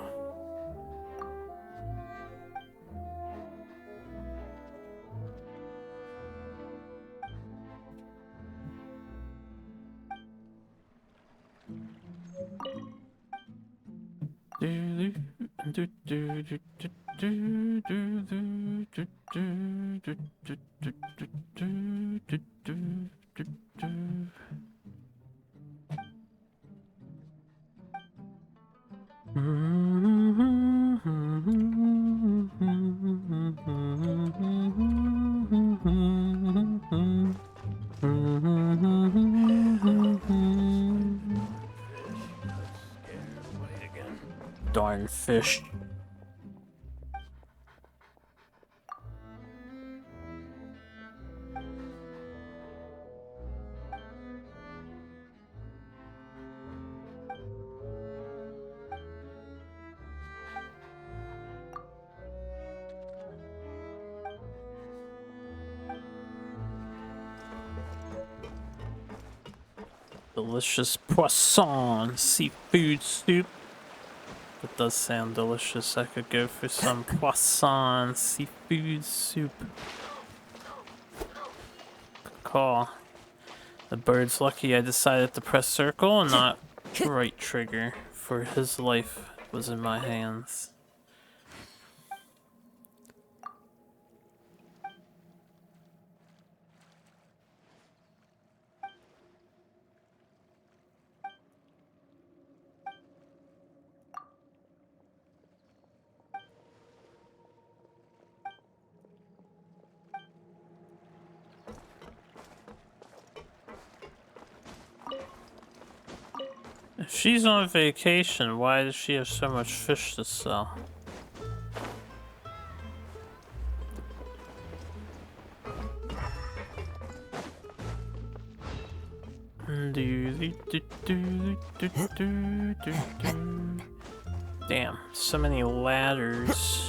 S1: Darn fish. Delicious poisson seafood soup. It does sound delicious. I could go for some poisson seafood soup. Good call. The bird's lucky I decided to press circle and not right trigger, for his life was in my hands. If she's on vacation, why does she have so much fish to sell? Damn, so many ladders.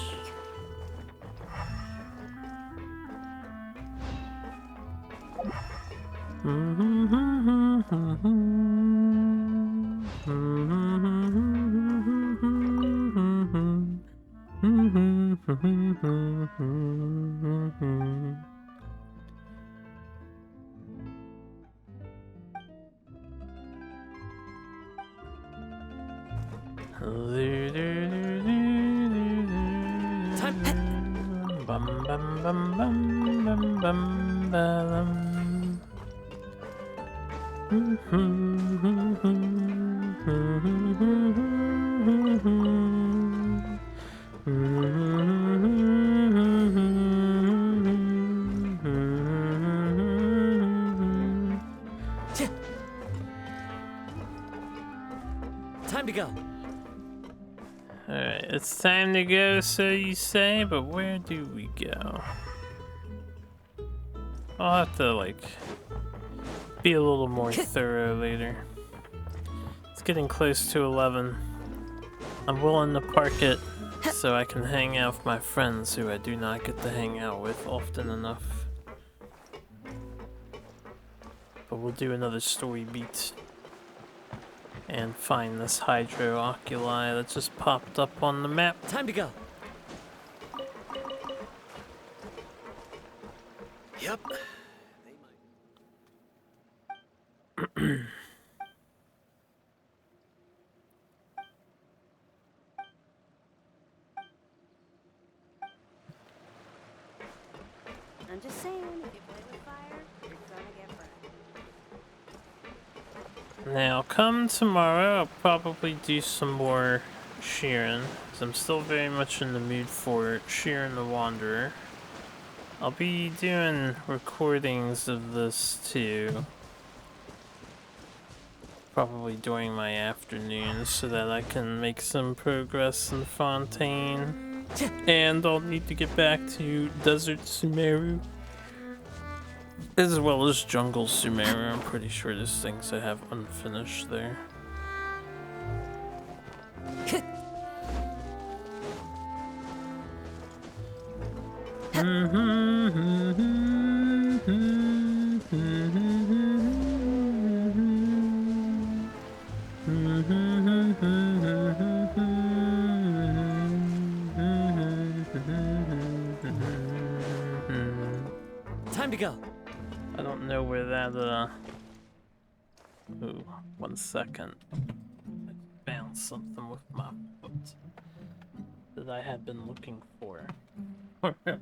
S1: Bum bum bum bum bum bum bum.
S5: Time to go.
S1: Alright, it's time to go, so you say, but where do we go? I'll have to, like, be a little more thorough later. It's getting close to 11. I'm willing to park it so I can hang out with my friends who I do not get to hang out with often enough. But we'll do another story beat and find this hydro oculi that just popped up on the map.
S5: Time to go.
S11: Yep.
S20: I'm just saying, if you play with fire, you're gonna get burned.
S1: Now, come tomorrow, I'll probably do some more Sheeran, because I'm still very much in the mood for Sheeran the Wanderer. I'll be doing recordings of this too. Probably during my afternoons so that I can make some progress in Fontaine. And I'll need to get back to Desert Sumeru. As well as Jungle Sumeru. I'm pretty sure there's things I have unfinished there.
S5: Time to go.
S1: I don't know where that, Ooh, 1 second. I found something with my foot that I had been looking for a bit.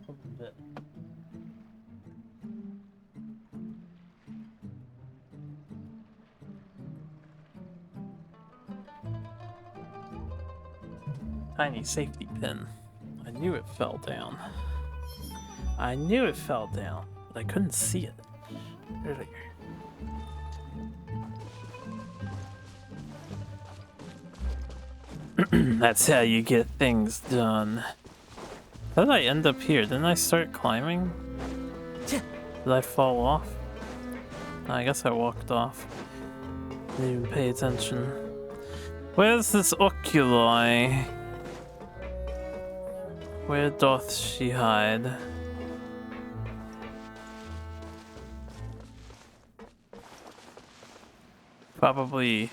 S1: Tiny safety pin. I knew it fell down. I knew it fell down, but I couldn't see it earlier. That's how you get things done. How did I end up here? Didn't I start climbing? Did I fall off? I guess I walked off. Didn't even pay attention. Where's this oculi? Where doth she hide? Probably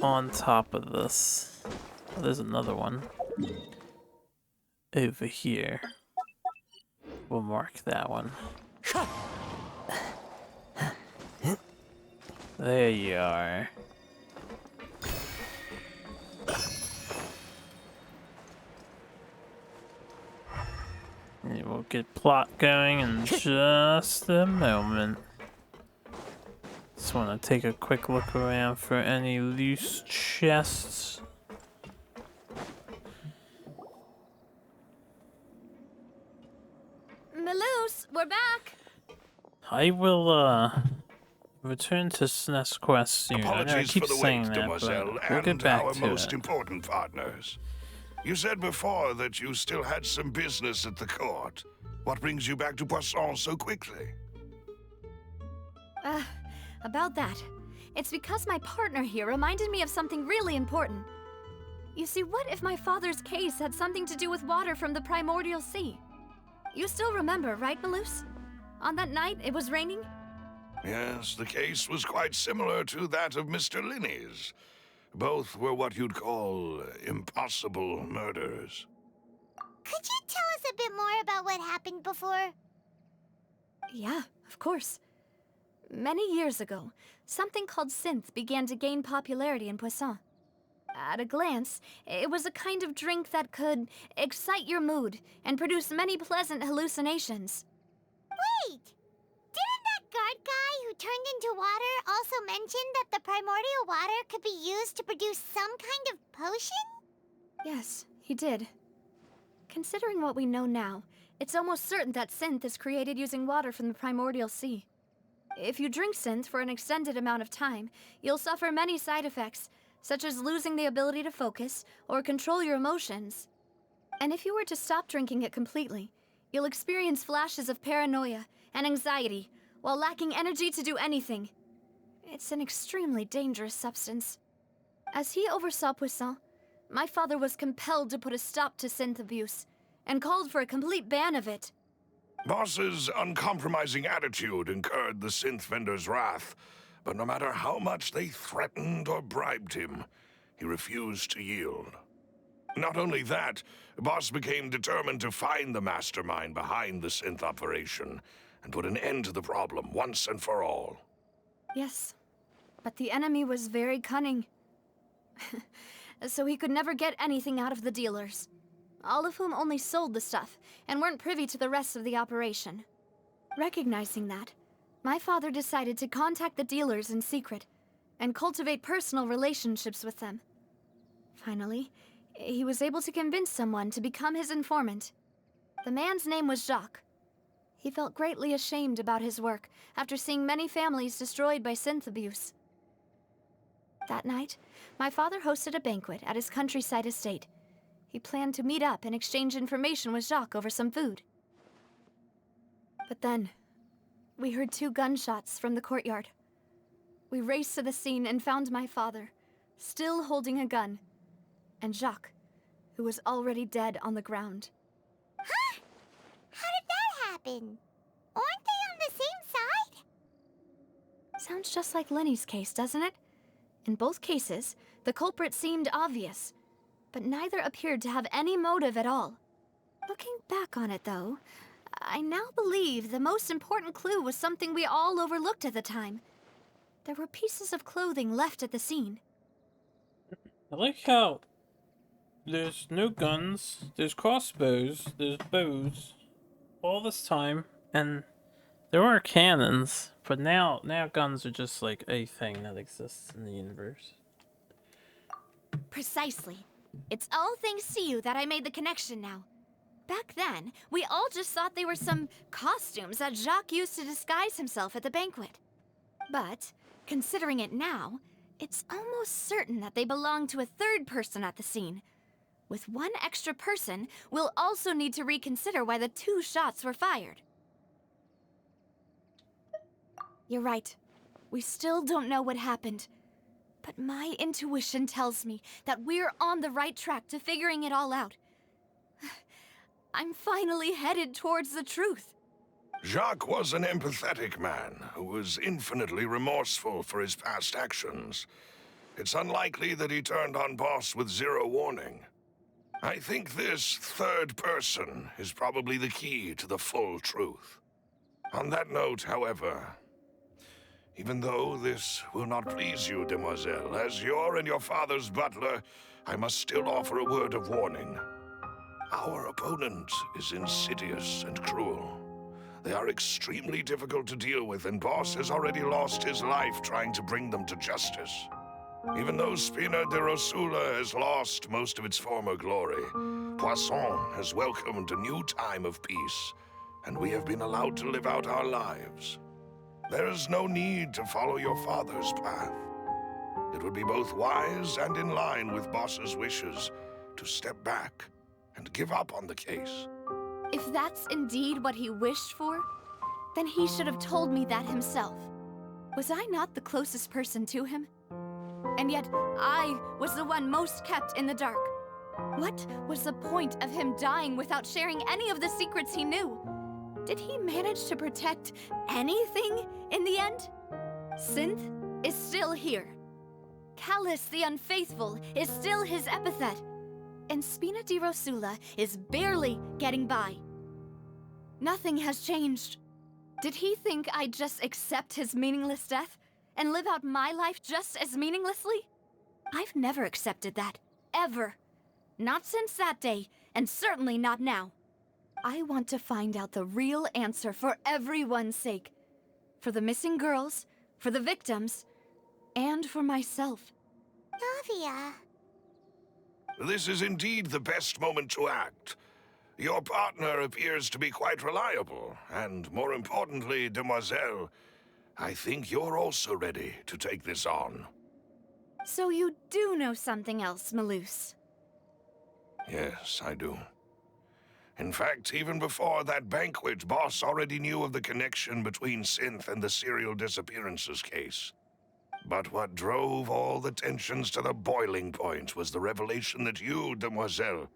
S1: on top of this. Oh, there's another one. Over here. We'll mark that one. There you are. We'll get plot going in just a moment. Just want to take a quick look around for any loose chests.
S9: Maloose, we're back.
S1: I will return to SNES Quest soon. I know I
S19: Apologies
S1: keep
S19: for the
S1: saying
S19: wait,
S1: that,
S19: Demoiselle,
S1: but we'll get
S19: and
S1: back
S19: our
S1: to
S19: most
S1: it.
S19: important partners. You said before that you still had some business at the court. What brings you back to Poisson so quickly?
S9: About that. It's because my partner here reminded me of something really important. You see, what if my father's case had something to do with water from the primordial sea? You still remember, right, Maloose? On that night, it was raining?
S19: Yes, the case was quite similar to that of Mr. Linney's. Both were what you'd call impossible murders.
S2: Could you tell us a bit more about what happened before?
S9: Yeah, of course. Many years ago, something called synth began to gain popularity in Poisson. At a glance, it was a kind of drink that could excite your mood and produce many pleasant hallucinations.
S2: Wait! Didn't that guard guy who turned into water also mention that the primordial water could be used to produce some kind of potion?
S9: Yes, he did. Considering what we know now, it's almost certain that synth is created using water from the primordial sea. If you drink synth for an extended amount of time, you'll suffer many side effects, such as losing the ability to focus or control your emotions. And if you were to stop drinking it completely, you'll experience flashes of paranoia and anxiety while lacking energy to do anything. It's an extremely dangerous substance. As he oversaw Poisson, my father was compelled to put a stop to synth abuse and called for a complete ban of it.
S19: Boss's uncompromising attitude incurred the synth vendor's wrath, but no matter how much they threatened or bribed him, he refused to yield. Not only that, Boss became determined to find the mastermind behind the synth operation and put an end to the problem once and for all.
S9: Yes, but the enemy was very cunning. So he could never get anything out of the dealers, all of whom only sold the stuff and weren't privy to the rest of the operation. Recognizing that, my father decided to contact the dealers in secret and cultivate personal relationships with them. Finally, he was able to convince someone to become his informant. The man's name was Jacques. He felt greatly ashamed about his work after seeing many families destroyed by synth abuse. That night, my father hosted a banquet at his countryside estate. He planned to meet up and exchange information with Jacques over some food. But then, we heard 2 gunshots from the courtyard. We raced to the scene and found my father, still holding a gun, and Jacques, who was already dead on the ground.
S2: Huh? How did that happen? Aren't they on the same side?
S9: Sounds just like Lenny's case, doesn't it? In both cases, the culprit seemed obvious, but neither appeared to have any motive at all. Looking back on it, though, I now believe the most important clue was something we all overlooked at the time. There were pieces of clothing left at the scene.
S1: I like how there's no guns, there's crossbows, there's bows, all this time, and there were cannons, but now guns are just like a thing that exists in the universe.
S9: Precisely. It's all thanks to you that I made the connection now. Back then, we all just thought they were some costumes that Jacques used to disguise himself at the banquet. But, considering it now, it's almost certain that they belong to a third person at the scene. With one extra person, we'll also need to reconsider why the 2 shots were fired. You're right. We still don't know what happened. But my intuition tells me that we're on the right track to figuring it all out. I'm finally headed towards the truth.
S19: Jacques was an empathetic man who was infinitely remorseful for his past actions. It's unlikely that he turned on Boss with 0 warning. I think this third person is probably the key to the full truth. On that note, however, even though this will not please you, demoiselle, as your and your father's butler, I must still offer a word of warning. Our opponent is insidious and cruel. They are extremely difficult to deal with, and Boss has already lost his life trying to bring them to justice. Even though Spina de Rosula has lost most of its former glory, Poisson has welcomed a new time of peace, and we have been allowed to live out our lives. There is no need to follow your father's path. It would be both wise and in line with Boss's wishes to step back and give up on the case.
S9: If that's indeed what he wished for, then he should have told me that himself. Was I not the closest person to him? And yet, I was the one most kept in the dark. What was the point of him dying without sharing any of the secrets he knew? Did he manage to protect anything in the end? Synth is still here. Callus the Unfaithful is still his epithet. And Spina di Rosula is barely getting by. Nothing has changed. Did he think I'd just accept his meaningless death and live out my life just as meaninglessly? I've never accepted that, ever. Not since that day, and certainly not now. I want to find out the real answer for everyone's sake. For the missing girls, for the victims, and for myself.
S2: Navia.
S19: This is indeed the best moment to act. Your partner appears to be quite reliable, and more importantly, Demoiselle, I think you're also ready to take this on.
S9: So you do know something else, Malus?
S19: Yes, I do. In fact, even before that banquet, Boss already knew of the connection between Synth and the serial disappearances case. But what drove all the tensions to the boiling point was the revelation that you, Demoiselle,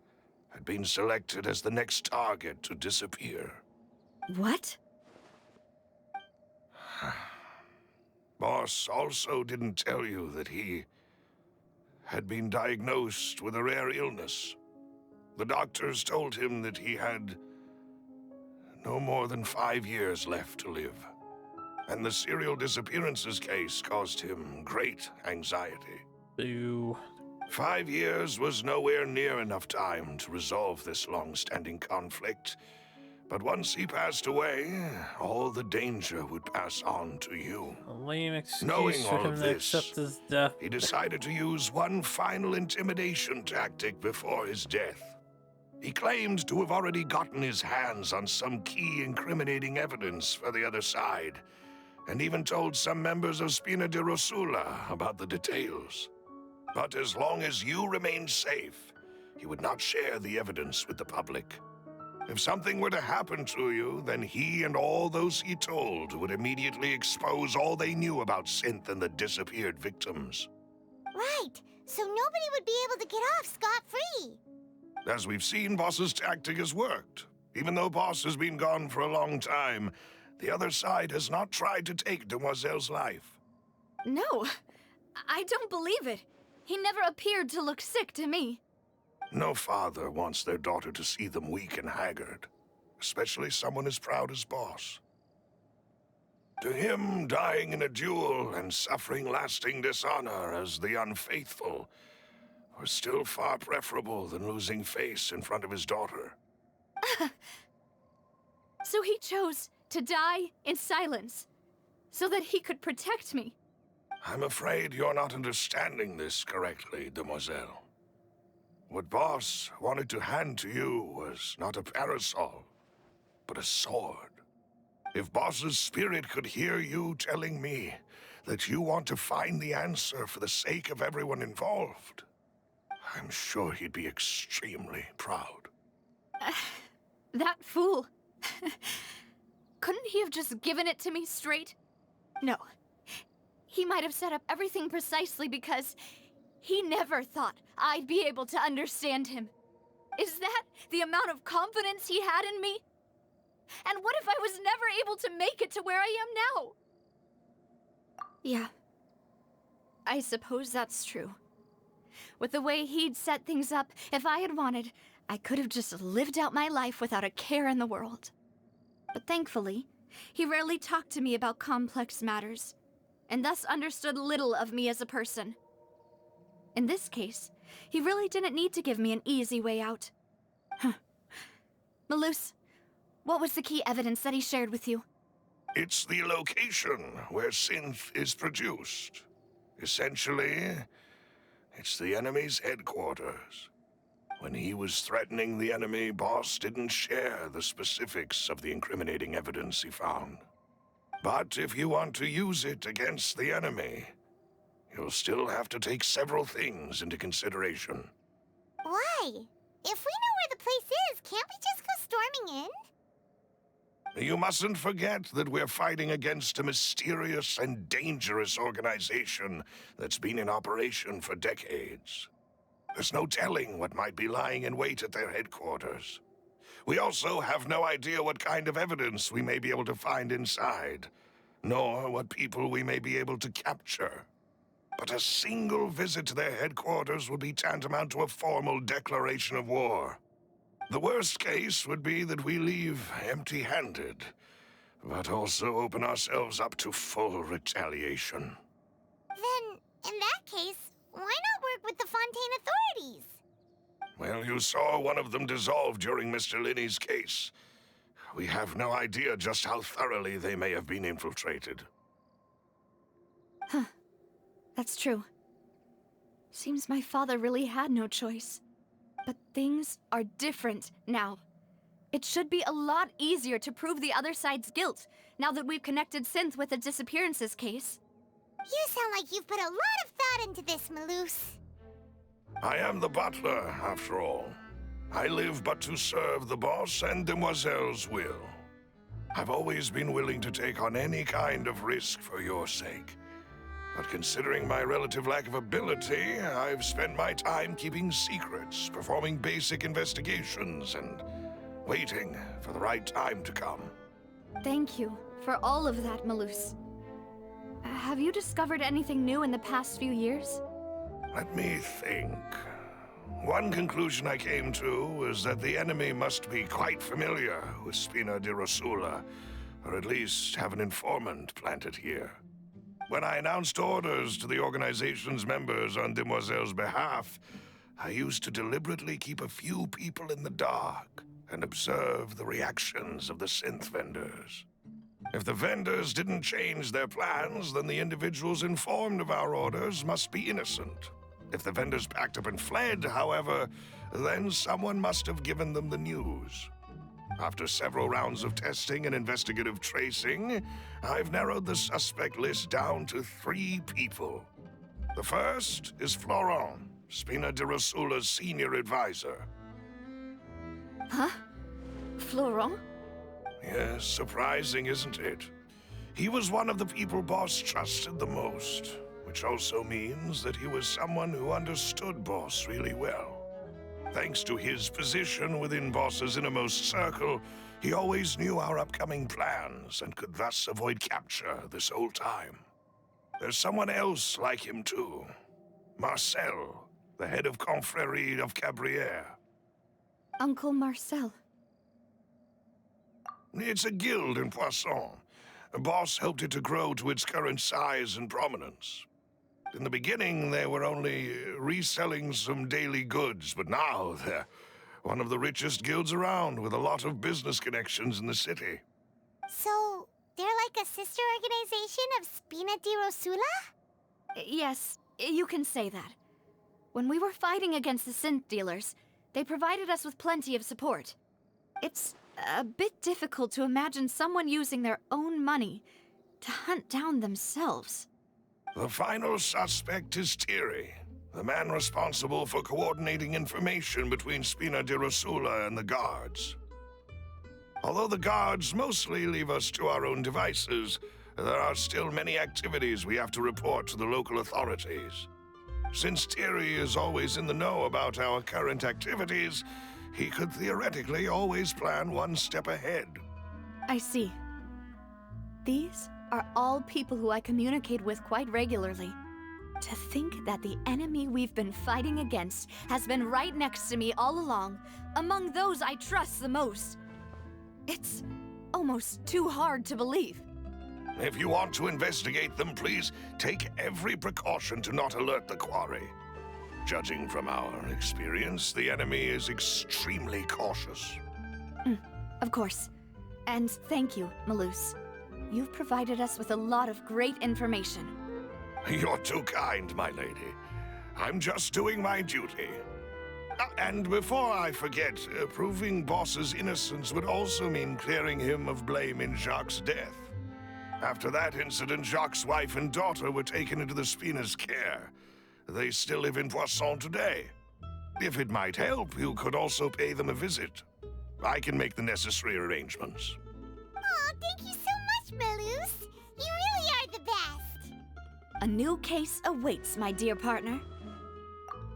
S19: had been selected as the next target to disappear.
S9: What?
S19: Boss also didn't tell you that he had been diagnosed with a rare illness. The doctors told him that he had no more than 5 years left to live. And the serial disappearances case caused him great anxiety.
S1: Boo.
S19: 5 years was nowhere near enough time to resolve this long-standing conflict. But once he passed away, all the danger would pass on to you.
S1: A lame excuse
S19: Knowing
S1: for
S19: all
S1: him
S19: of
S1: to
S19: this,
S1: accept his death.
S19: he decided to use one final intimidation tactic before his death. He claimed to have already gotten his hands on some key incriminating evidence for the other side, and even told some members of Spina di Rosula about the details. But as long as you remained safe, he would not share the evidence with the public. If something were to happen to you, then he and all those he told would immediately expose all they knew about Synth and the disappeared victims.
S2: Right, so nobody would be able to get off scot-free.
S19: As we've seen, Boss's tactic has worked. Even though Boss has been gone for a long time, the other side has not tried to take Demoiselle's life.
S9: No, I don't believe it. He never appeared to look sick to me.
S19: No father wants their daughter to see them weak and haggard, especially someone as proud as Boss. To him, dying in a duel and suffering lasting dishonor as the unfaithful were still far preferable than losing face in front of his daughter.
S9: So he chose to die in silence, so that he could protect me.
S19: I'm afraid you're not understanding this correctly, Demoiselle. What Boss wanted to hand to you was not a parasol, but a sword. If Boss's spirit could hear you telling me that you want to find the answer for the sake of everyone involved, I'm sure he'd be extremely proud.
S9: That fool. Couldn't he have just given it to me straight? No. He might have set up everything precisely because he never thought I'd be able to understand him. Is that the amount of confidence he had in me? And what if I was never able to make it to where I am now? Yeah. I suppose that's true. With the way he'd set things up, if I had wanted, I could have just lived out my life without a care in the world. But thankfully, he rarely talked to me about complex matters, and thus understood little of me as a person. In this case, he really didn't need to give me an easy way out. Malus, what was the key evidence that he shared with you?
S19: It's the location where Synth is produced. Essentially, it's the enemy's headquarters. When he was threatening the enemy, Boss didn't share the specifics of the incriminating evidence he found. But if you want to use it against the enemy, you'll still have to take several things into consideration.
S2: Why? If we know where the place is, can't we just go storming in?
S19: You mustn't forget that we're fighting against a mysterious and dangerous organization that's been in operation for decades. There's no telling what might be lying in wait at their headquarters. We also have no idea what kind of evidence we may be able to find inside, nor what people we may be able to capture. But a single visit to their headquarters would be tantamount to a formal declaration of war. The worst case would be that we leave empty-handed, but also open ourselves up to full retaliation.
S2: Then, in that case, why not work with the Fontaine authorities?
S19: Well, you saw one of them dissolve during Mr. Linney's case. We have no idea just how thoroughly they may have been infiltrated.
S9: Huh. That's true. Seems my father really had no choice. But things are different now. It should be a lot easier to prove the other side's guilt, now that we've connected Synth with the disappearances case.
S2: You sound like you've put a lot of thought into this, Maloose.
S19: I am the butler, after all. I live but to serve the boss and Demoiselle's will. I've always been willing to take on any kind of risk for your sake. But considering my relative lack of ability, I've spent my time keeping secrets, performing basic investigations, and waiting for the right time to come.
S9: Thank you for all of that, Maloose. Have you discovered anything new in the past few years?
S19: Let me think. One conclusion I came to was that the enemy must be quite familiar with Spina di Rosula, or at least have an informant planted here. When I announced orders to the organization's members on Demoiselle's behalf, I used to deliberately keep a few people in the dark and observe the reactions of the synth vendors. If the vendors didn't change their plans, then the individuals informed of our orders must be innocent. If the vendors packed up and fled, however, then someone must have given them the news. After several rounds of testing and investigative tracing, I've narrowed the suspect list down to 3 people. The first is Florent, Spina di Rosula's senior advisor.
S9: Huh? Florent?
S19: Yes, surprising, isn't it? He was one of the people Boss trusted the most, which also means that he was someone who understood Boss really well. Thanks to his position within Boss's innermost circle, he always knew our upcoming plans and could thus avoid capture this whole time. There's someone else like him too. Marcel, the head of Confrérie of Cabrières.
S9: Uncle Marcel.
S19: It's a guild in Poisson. Boss helped it to grow to its current size and prominence. In the beginning, they were only reselling some daily goods, but now they're one of the richest guilds around, with a lot of business connections in the city.
S2: So, they're like a sister organization of Spina di Rosula?
S9: Yes, you can say that. When we were fighting against the synth dealers, they provided us with plenty of support. It's a bit difficult to imagine someone using their own money to hunt down themselves.
S19: The final suspect is Thierry, the man responsible for coordinating information between Spina di Rosula and the guards. Although the guards mostly leave us to our own devices, there are still many activities we have to report to the local authorities. Since Thierry is always in the know about our current activities, he could theoretically always plan one step ahead.
S9: I see. These are all people who I communicate with quite regularly. To think that the enemy we've been fighting against has been right next to me all along, among those I trust the most. It's almost too hard to believe.
S19: If you want to investigate them, please take every precaution to not alert the quarry. Judging from our experience, the enemy is extremely cautious.
S9: Of course. And thank you, Maloose. You've provided us with a lot of great information.
S19: You're too kind, my lady. I'm just doing my duty. And before I forget, proving Boss's innocence would also mean clearing him of blame in Jacques' death. After that incident, Jacques' wife and daughter were taken into the Spina's care. They still live in Poisson today. If it might help, you could also pay them a visit. I can make the necessary arrangements.
S2: Oh, thank you so much, Maloose. You really are the best.
S9: A new case awaits, my dear partner.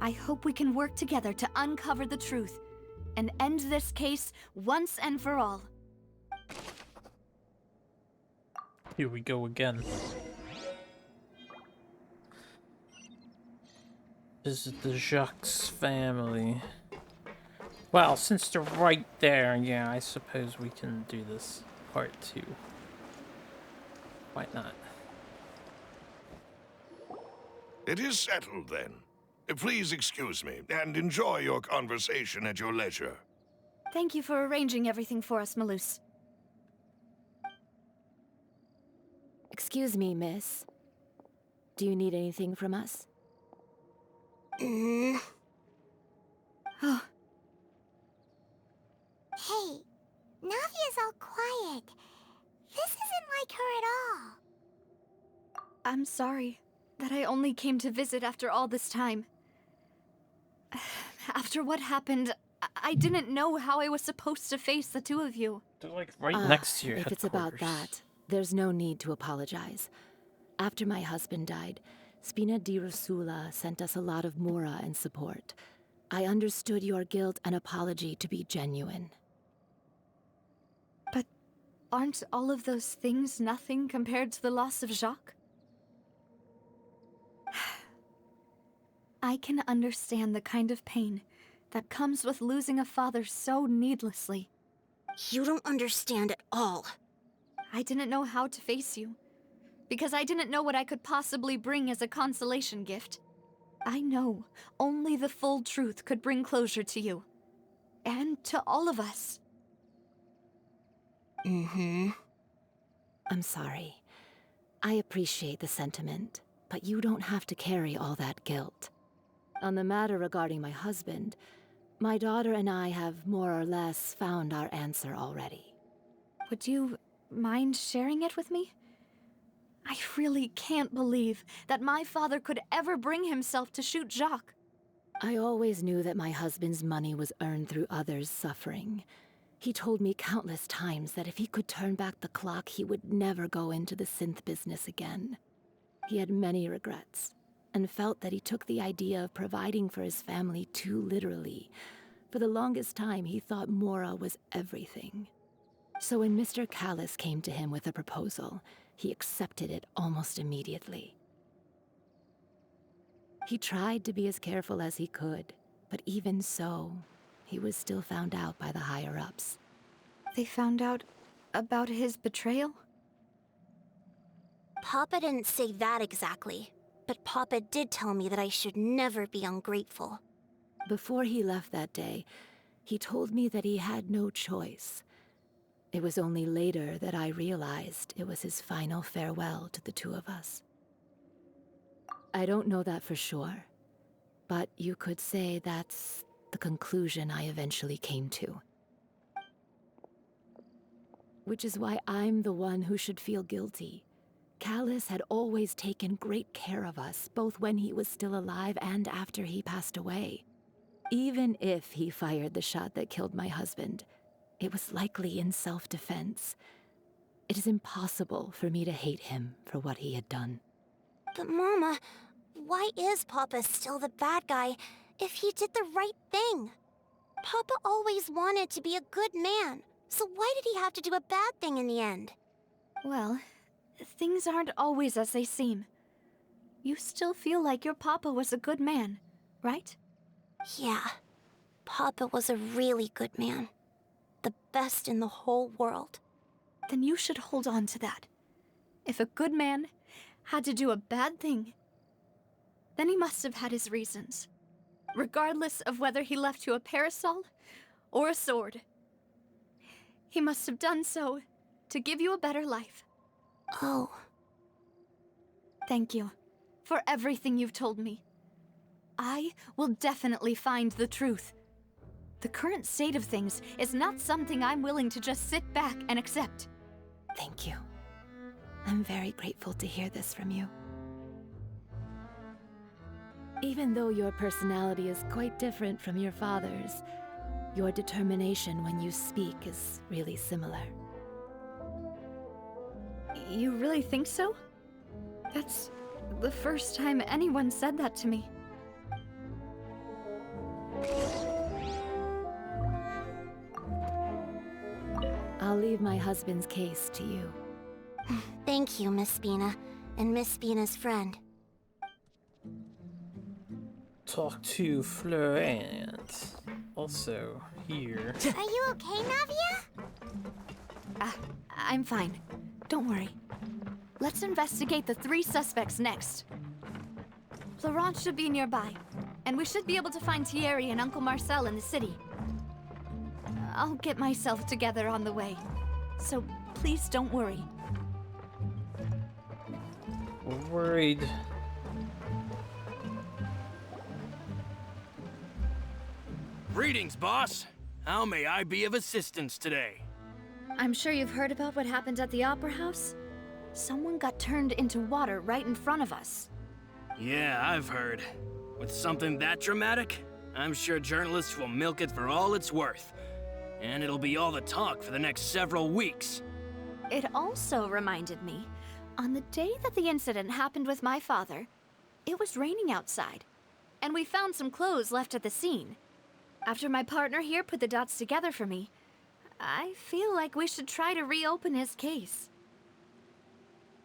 S9: I hope we can work together to uncover the truth and end this case once and for all.
S1: Here we go again. Visit the Jacques family. Well, since they're right there, yeah, I suppose we can do this part 2. Why not?
S19: It is settled, then. Please excuse me, and enjoy your conversation at your leisure.
S9: Thank you for arranging everything for us, Malus.
S15: Excuse me, miss. Do you need anything from us?
S2: Oh. Hey, Navia's all quiet. This isn't like her at all.
S9: I'm sorry that I only came to visit after all this time. After what happened, I didn't know how I was supposed to face the two of you.
S1: They're like right next to your
S15: If it's about that, there's no need to apologize. After my husband died, Spina di Rosula sent us a lot of mora and support. I understood your guilt and apology to be genuine.
S9: But aren't all of those things nothing compared to the loss of Jacques? I can understand the kind of pain that comes with losing a father so needlessly.
S6: You don't understand at all.
S9: I didn't know how to face you, because I didn't know what I could possibly bring as a consolation gift. I know only the full truth could bring closure to you, and to all of us.
S15: I'm sorry. I appreciate the sentiment, but you don't have to carry all that guilt. On the matter regarding my husband, my daughter and I have more or less found our answer already.
S9: Would you mind sharing it with me? I really can't believe that my father could ever bring himself to shoot Jacques.
S15: I always knew that my husband's money was earned through others' suffering. He told me countless times that if he could turn back the clock, he would never go into the synth business again. He had many regrets, and felt that he took the idea of providing for his family too literally. For the longest time, he thought Mora was everything. So when Mr. Callis came to him with a proposal, he accepted it almost immediately. He tried to be as careful as he could, but even so, he was still found out by the higher-ups.
S9: They found out about his betrayal?
S6: Papa didn't say that exactly, but Papa did tell me that I should never be ungrateful.
S15: Before he left that day, he told me that he had no choice. It was only later that I realized it was his final farewell to the two of us. I don't know that for sure, but you could say that's the conclusion I eventually came to. Which is why I'm the one who should feel guilty. Callis had always taken great care of us, both when he was still alive and after he passed away. Even if he fired the shot that killed my husband, it was likely in self-defense. It is impossible for me to hate him for what he had done.
S6: But Mama, why is Papa still the bad guy if he did the right thing? Papa always wanted to be a good man, so why did he have to do a bad thing in the end?
S9: Well, things aren't always as they seem. You still feel like your Papa was a good man, right?
S6: Yeah, Papa was a really good man. The best in the whole world.
S9: Then you should hold on to that. If a good man had to do a bad thing, then he must have had his reasons. Regardless of whether he left you a parasol or a sword. He must have done so to give you a better life.
S6: Oh.
S9: Thank you for everything you've told me. I will definitely find the truth. The current state of things is not something I'm willing to just sit back and accept.
S15: Thank you. I'm very grateful to hear this from you. Even though your personality is quite different from your father's, your determination when you speak is really similar.
S9: You really think so? That's the first time anyone said that to me.
S15: leave my husband's case to you.
S6: Thank you, Miss Spina, and Miss Spina's friend.
S1: Talk to Florent. Also here.
S2: Are you okay, Navia?
S9: I'm fine. Don't worry. Let's investigate the 3 suspects next. Florent should be nearby, and we should be able to find Thierry and Uncle Marcel in the city. I'll get myself together on the way, so please don't worry.
S1: We're worried.
S3: Greetings, boss. How may I be of assistance today?
S9: I'm sure you've heard about what happened at the Opera House. Someone got turned into water right in front of us.
S3: Yeah, I've heard. With something that dramatic, I'm sure journalists will milk it for all it's worth. And it'll be all the talk for the next several weeks.
S9: It also reminded me, on the day that the incident happened with my father, it was raining outside, and we found some clothes left at the scene. After my partner here put the dots together for me, I feel like we should try to reopen his case.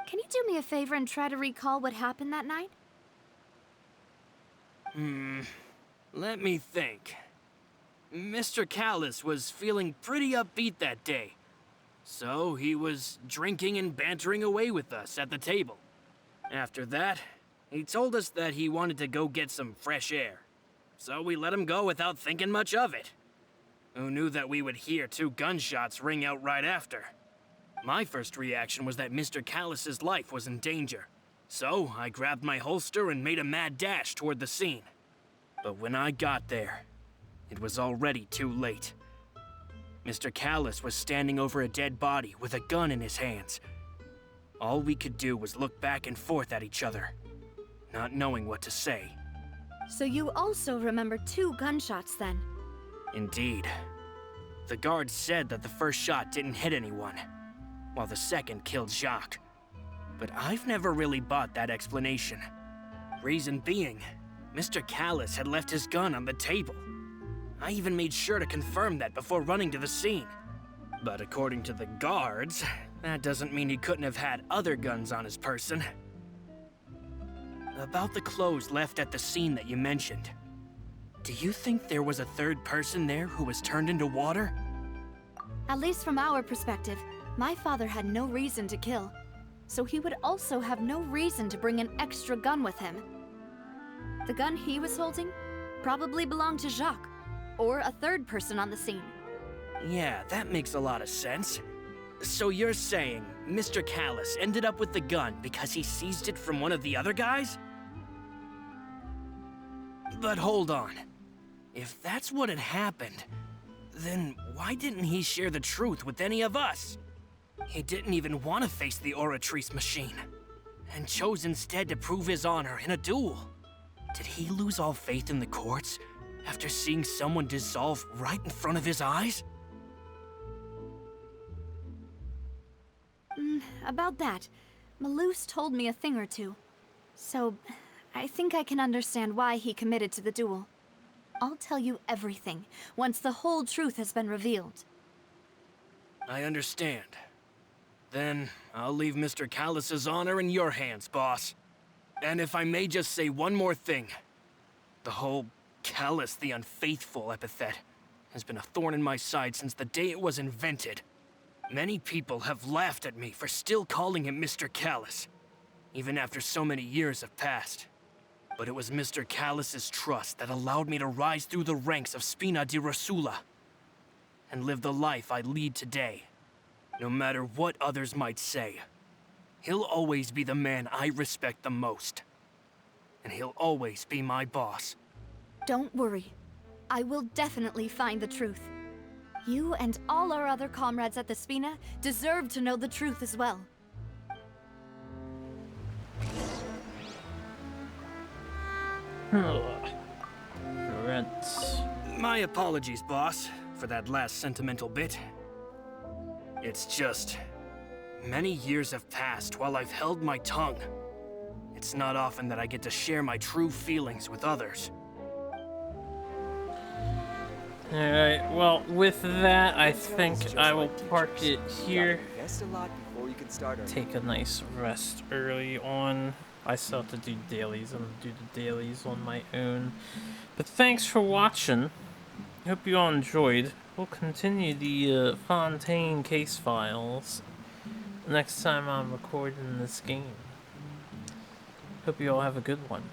S9: Can you do me a favor and try to recall what happened that night?
S3: Let me think. Mr. Callis was feeling pretty upbeat that day. So he was drinking and bantering away with us at the table. After that, he told us that he wanted to go get some fresh air. So we let him go without thinking much of it. Who knew that we would hear 2 gunshots ring out right after? My first reaction was that Mr. Callis's life was in danger. So I grabbed my holster and made a mad dash toward the scene. But when I got there, it was already too late. Mr. Callis was standing over a dead body with a gun in his hands. All we could do was look back and forth at each other, not knowing what to say.
S9: So you also remember 2 gunshots then?
S3: Indeed. The guard said that the first shot didn't hit anyone, while the second killed Jacques. But I've never really bought that explanation. Reason being, Mr. Callis had left his gun on the table. I even made sure to confirm that before running to the scene. But according to the guards, that doesn't mean he couldn't have had other guns on his person. About the clothes left at the scene that you mentioned, do you think there was a 3rd person there who was turned into water?
S9: At least from our perspective, my father had no reason to kill. So he would also have no reason to bring an extra gun with him. The gun he was holding probably belonged to Jacques, or a 3rd person on the scene.
S3: Yeah, that makes a lot of sense. So you're saying Mr. Callis ended up with the gun because he seized it from one of the other guys? But hold on. If that's what had happened, then why didn't he share the truth with any of us? He didn't even want to face the Oratrice machine, and chose instead to prove his honor in a duel. Did he lose all faith in the courts after seeing someone dissolve right in front of his eyes?
S9: About that, Malouse told me a thing or two. So, I think I can understand why he committed to the duel. I'll tell you everything, once the whole truth has been revealed.
S3: I understand. Then, I'll leave Mr. Callis's honor in your hands, boss. And if I may just say one more thing. The whole Callis the Unfaithful epithet has been a thorn in my side since the day it was invented. Many people have laughed at me for still calling him Mr. Callis, even after so many years have passed. But it was Mr. Callis's trust that allowed me to rise through the ranks of Spina di Rosula and live the life I lead today. No matter what others might say, he'll always be the man I respect the most. And he'll always be my boss.
S9: Don't worry. I will definitely find the truth. You and all our other comrades at the Spina deserve to know the truth as well.
S3: My apologies, boss, for that last sentimental bit. It's just, many years have passed while I've held my tongue. It's not often that I get to share my true feelings with others.
S1: Alright, well, with that, I think I will park it here. Take a nice rest early on. I still have to do dailies. I'm gonna do the dailies on my own. But thanks for watching. Hope you all enjoyed. We'll continue the Fontaine case files next time I'm recording this game. Hope you all have a good one.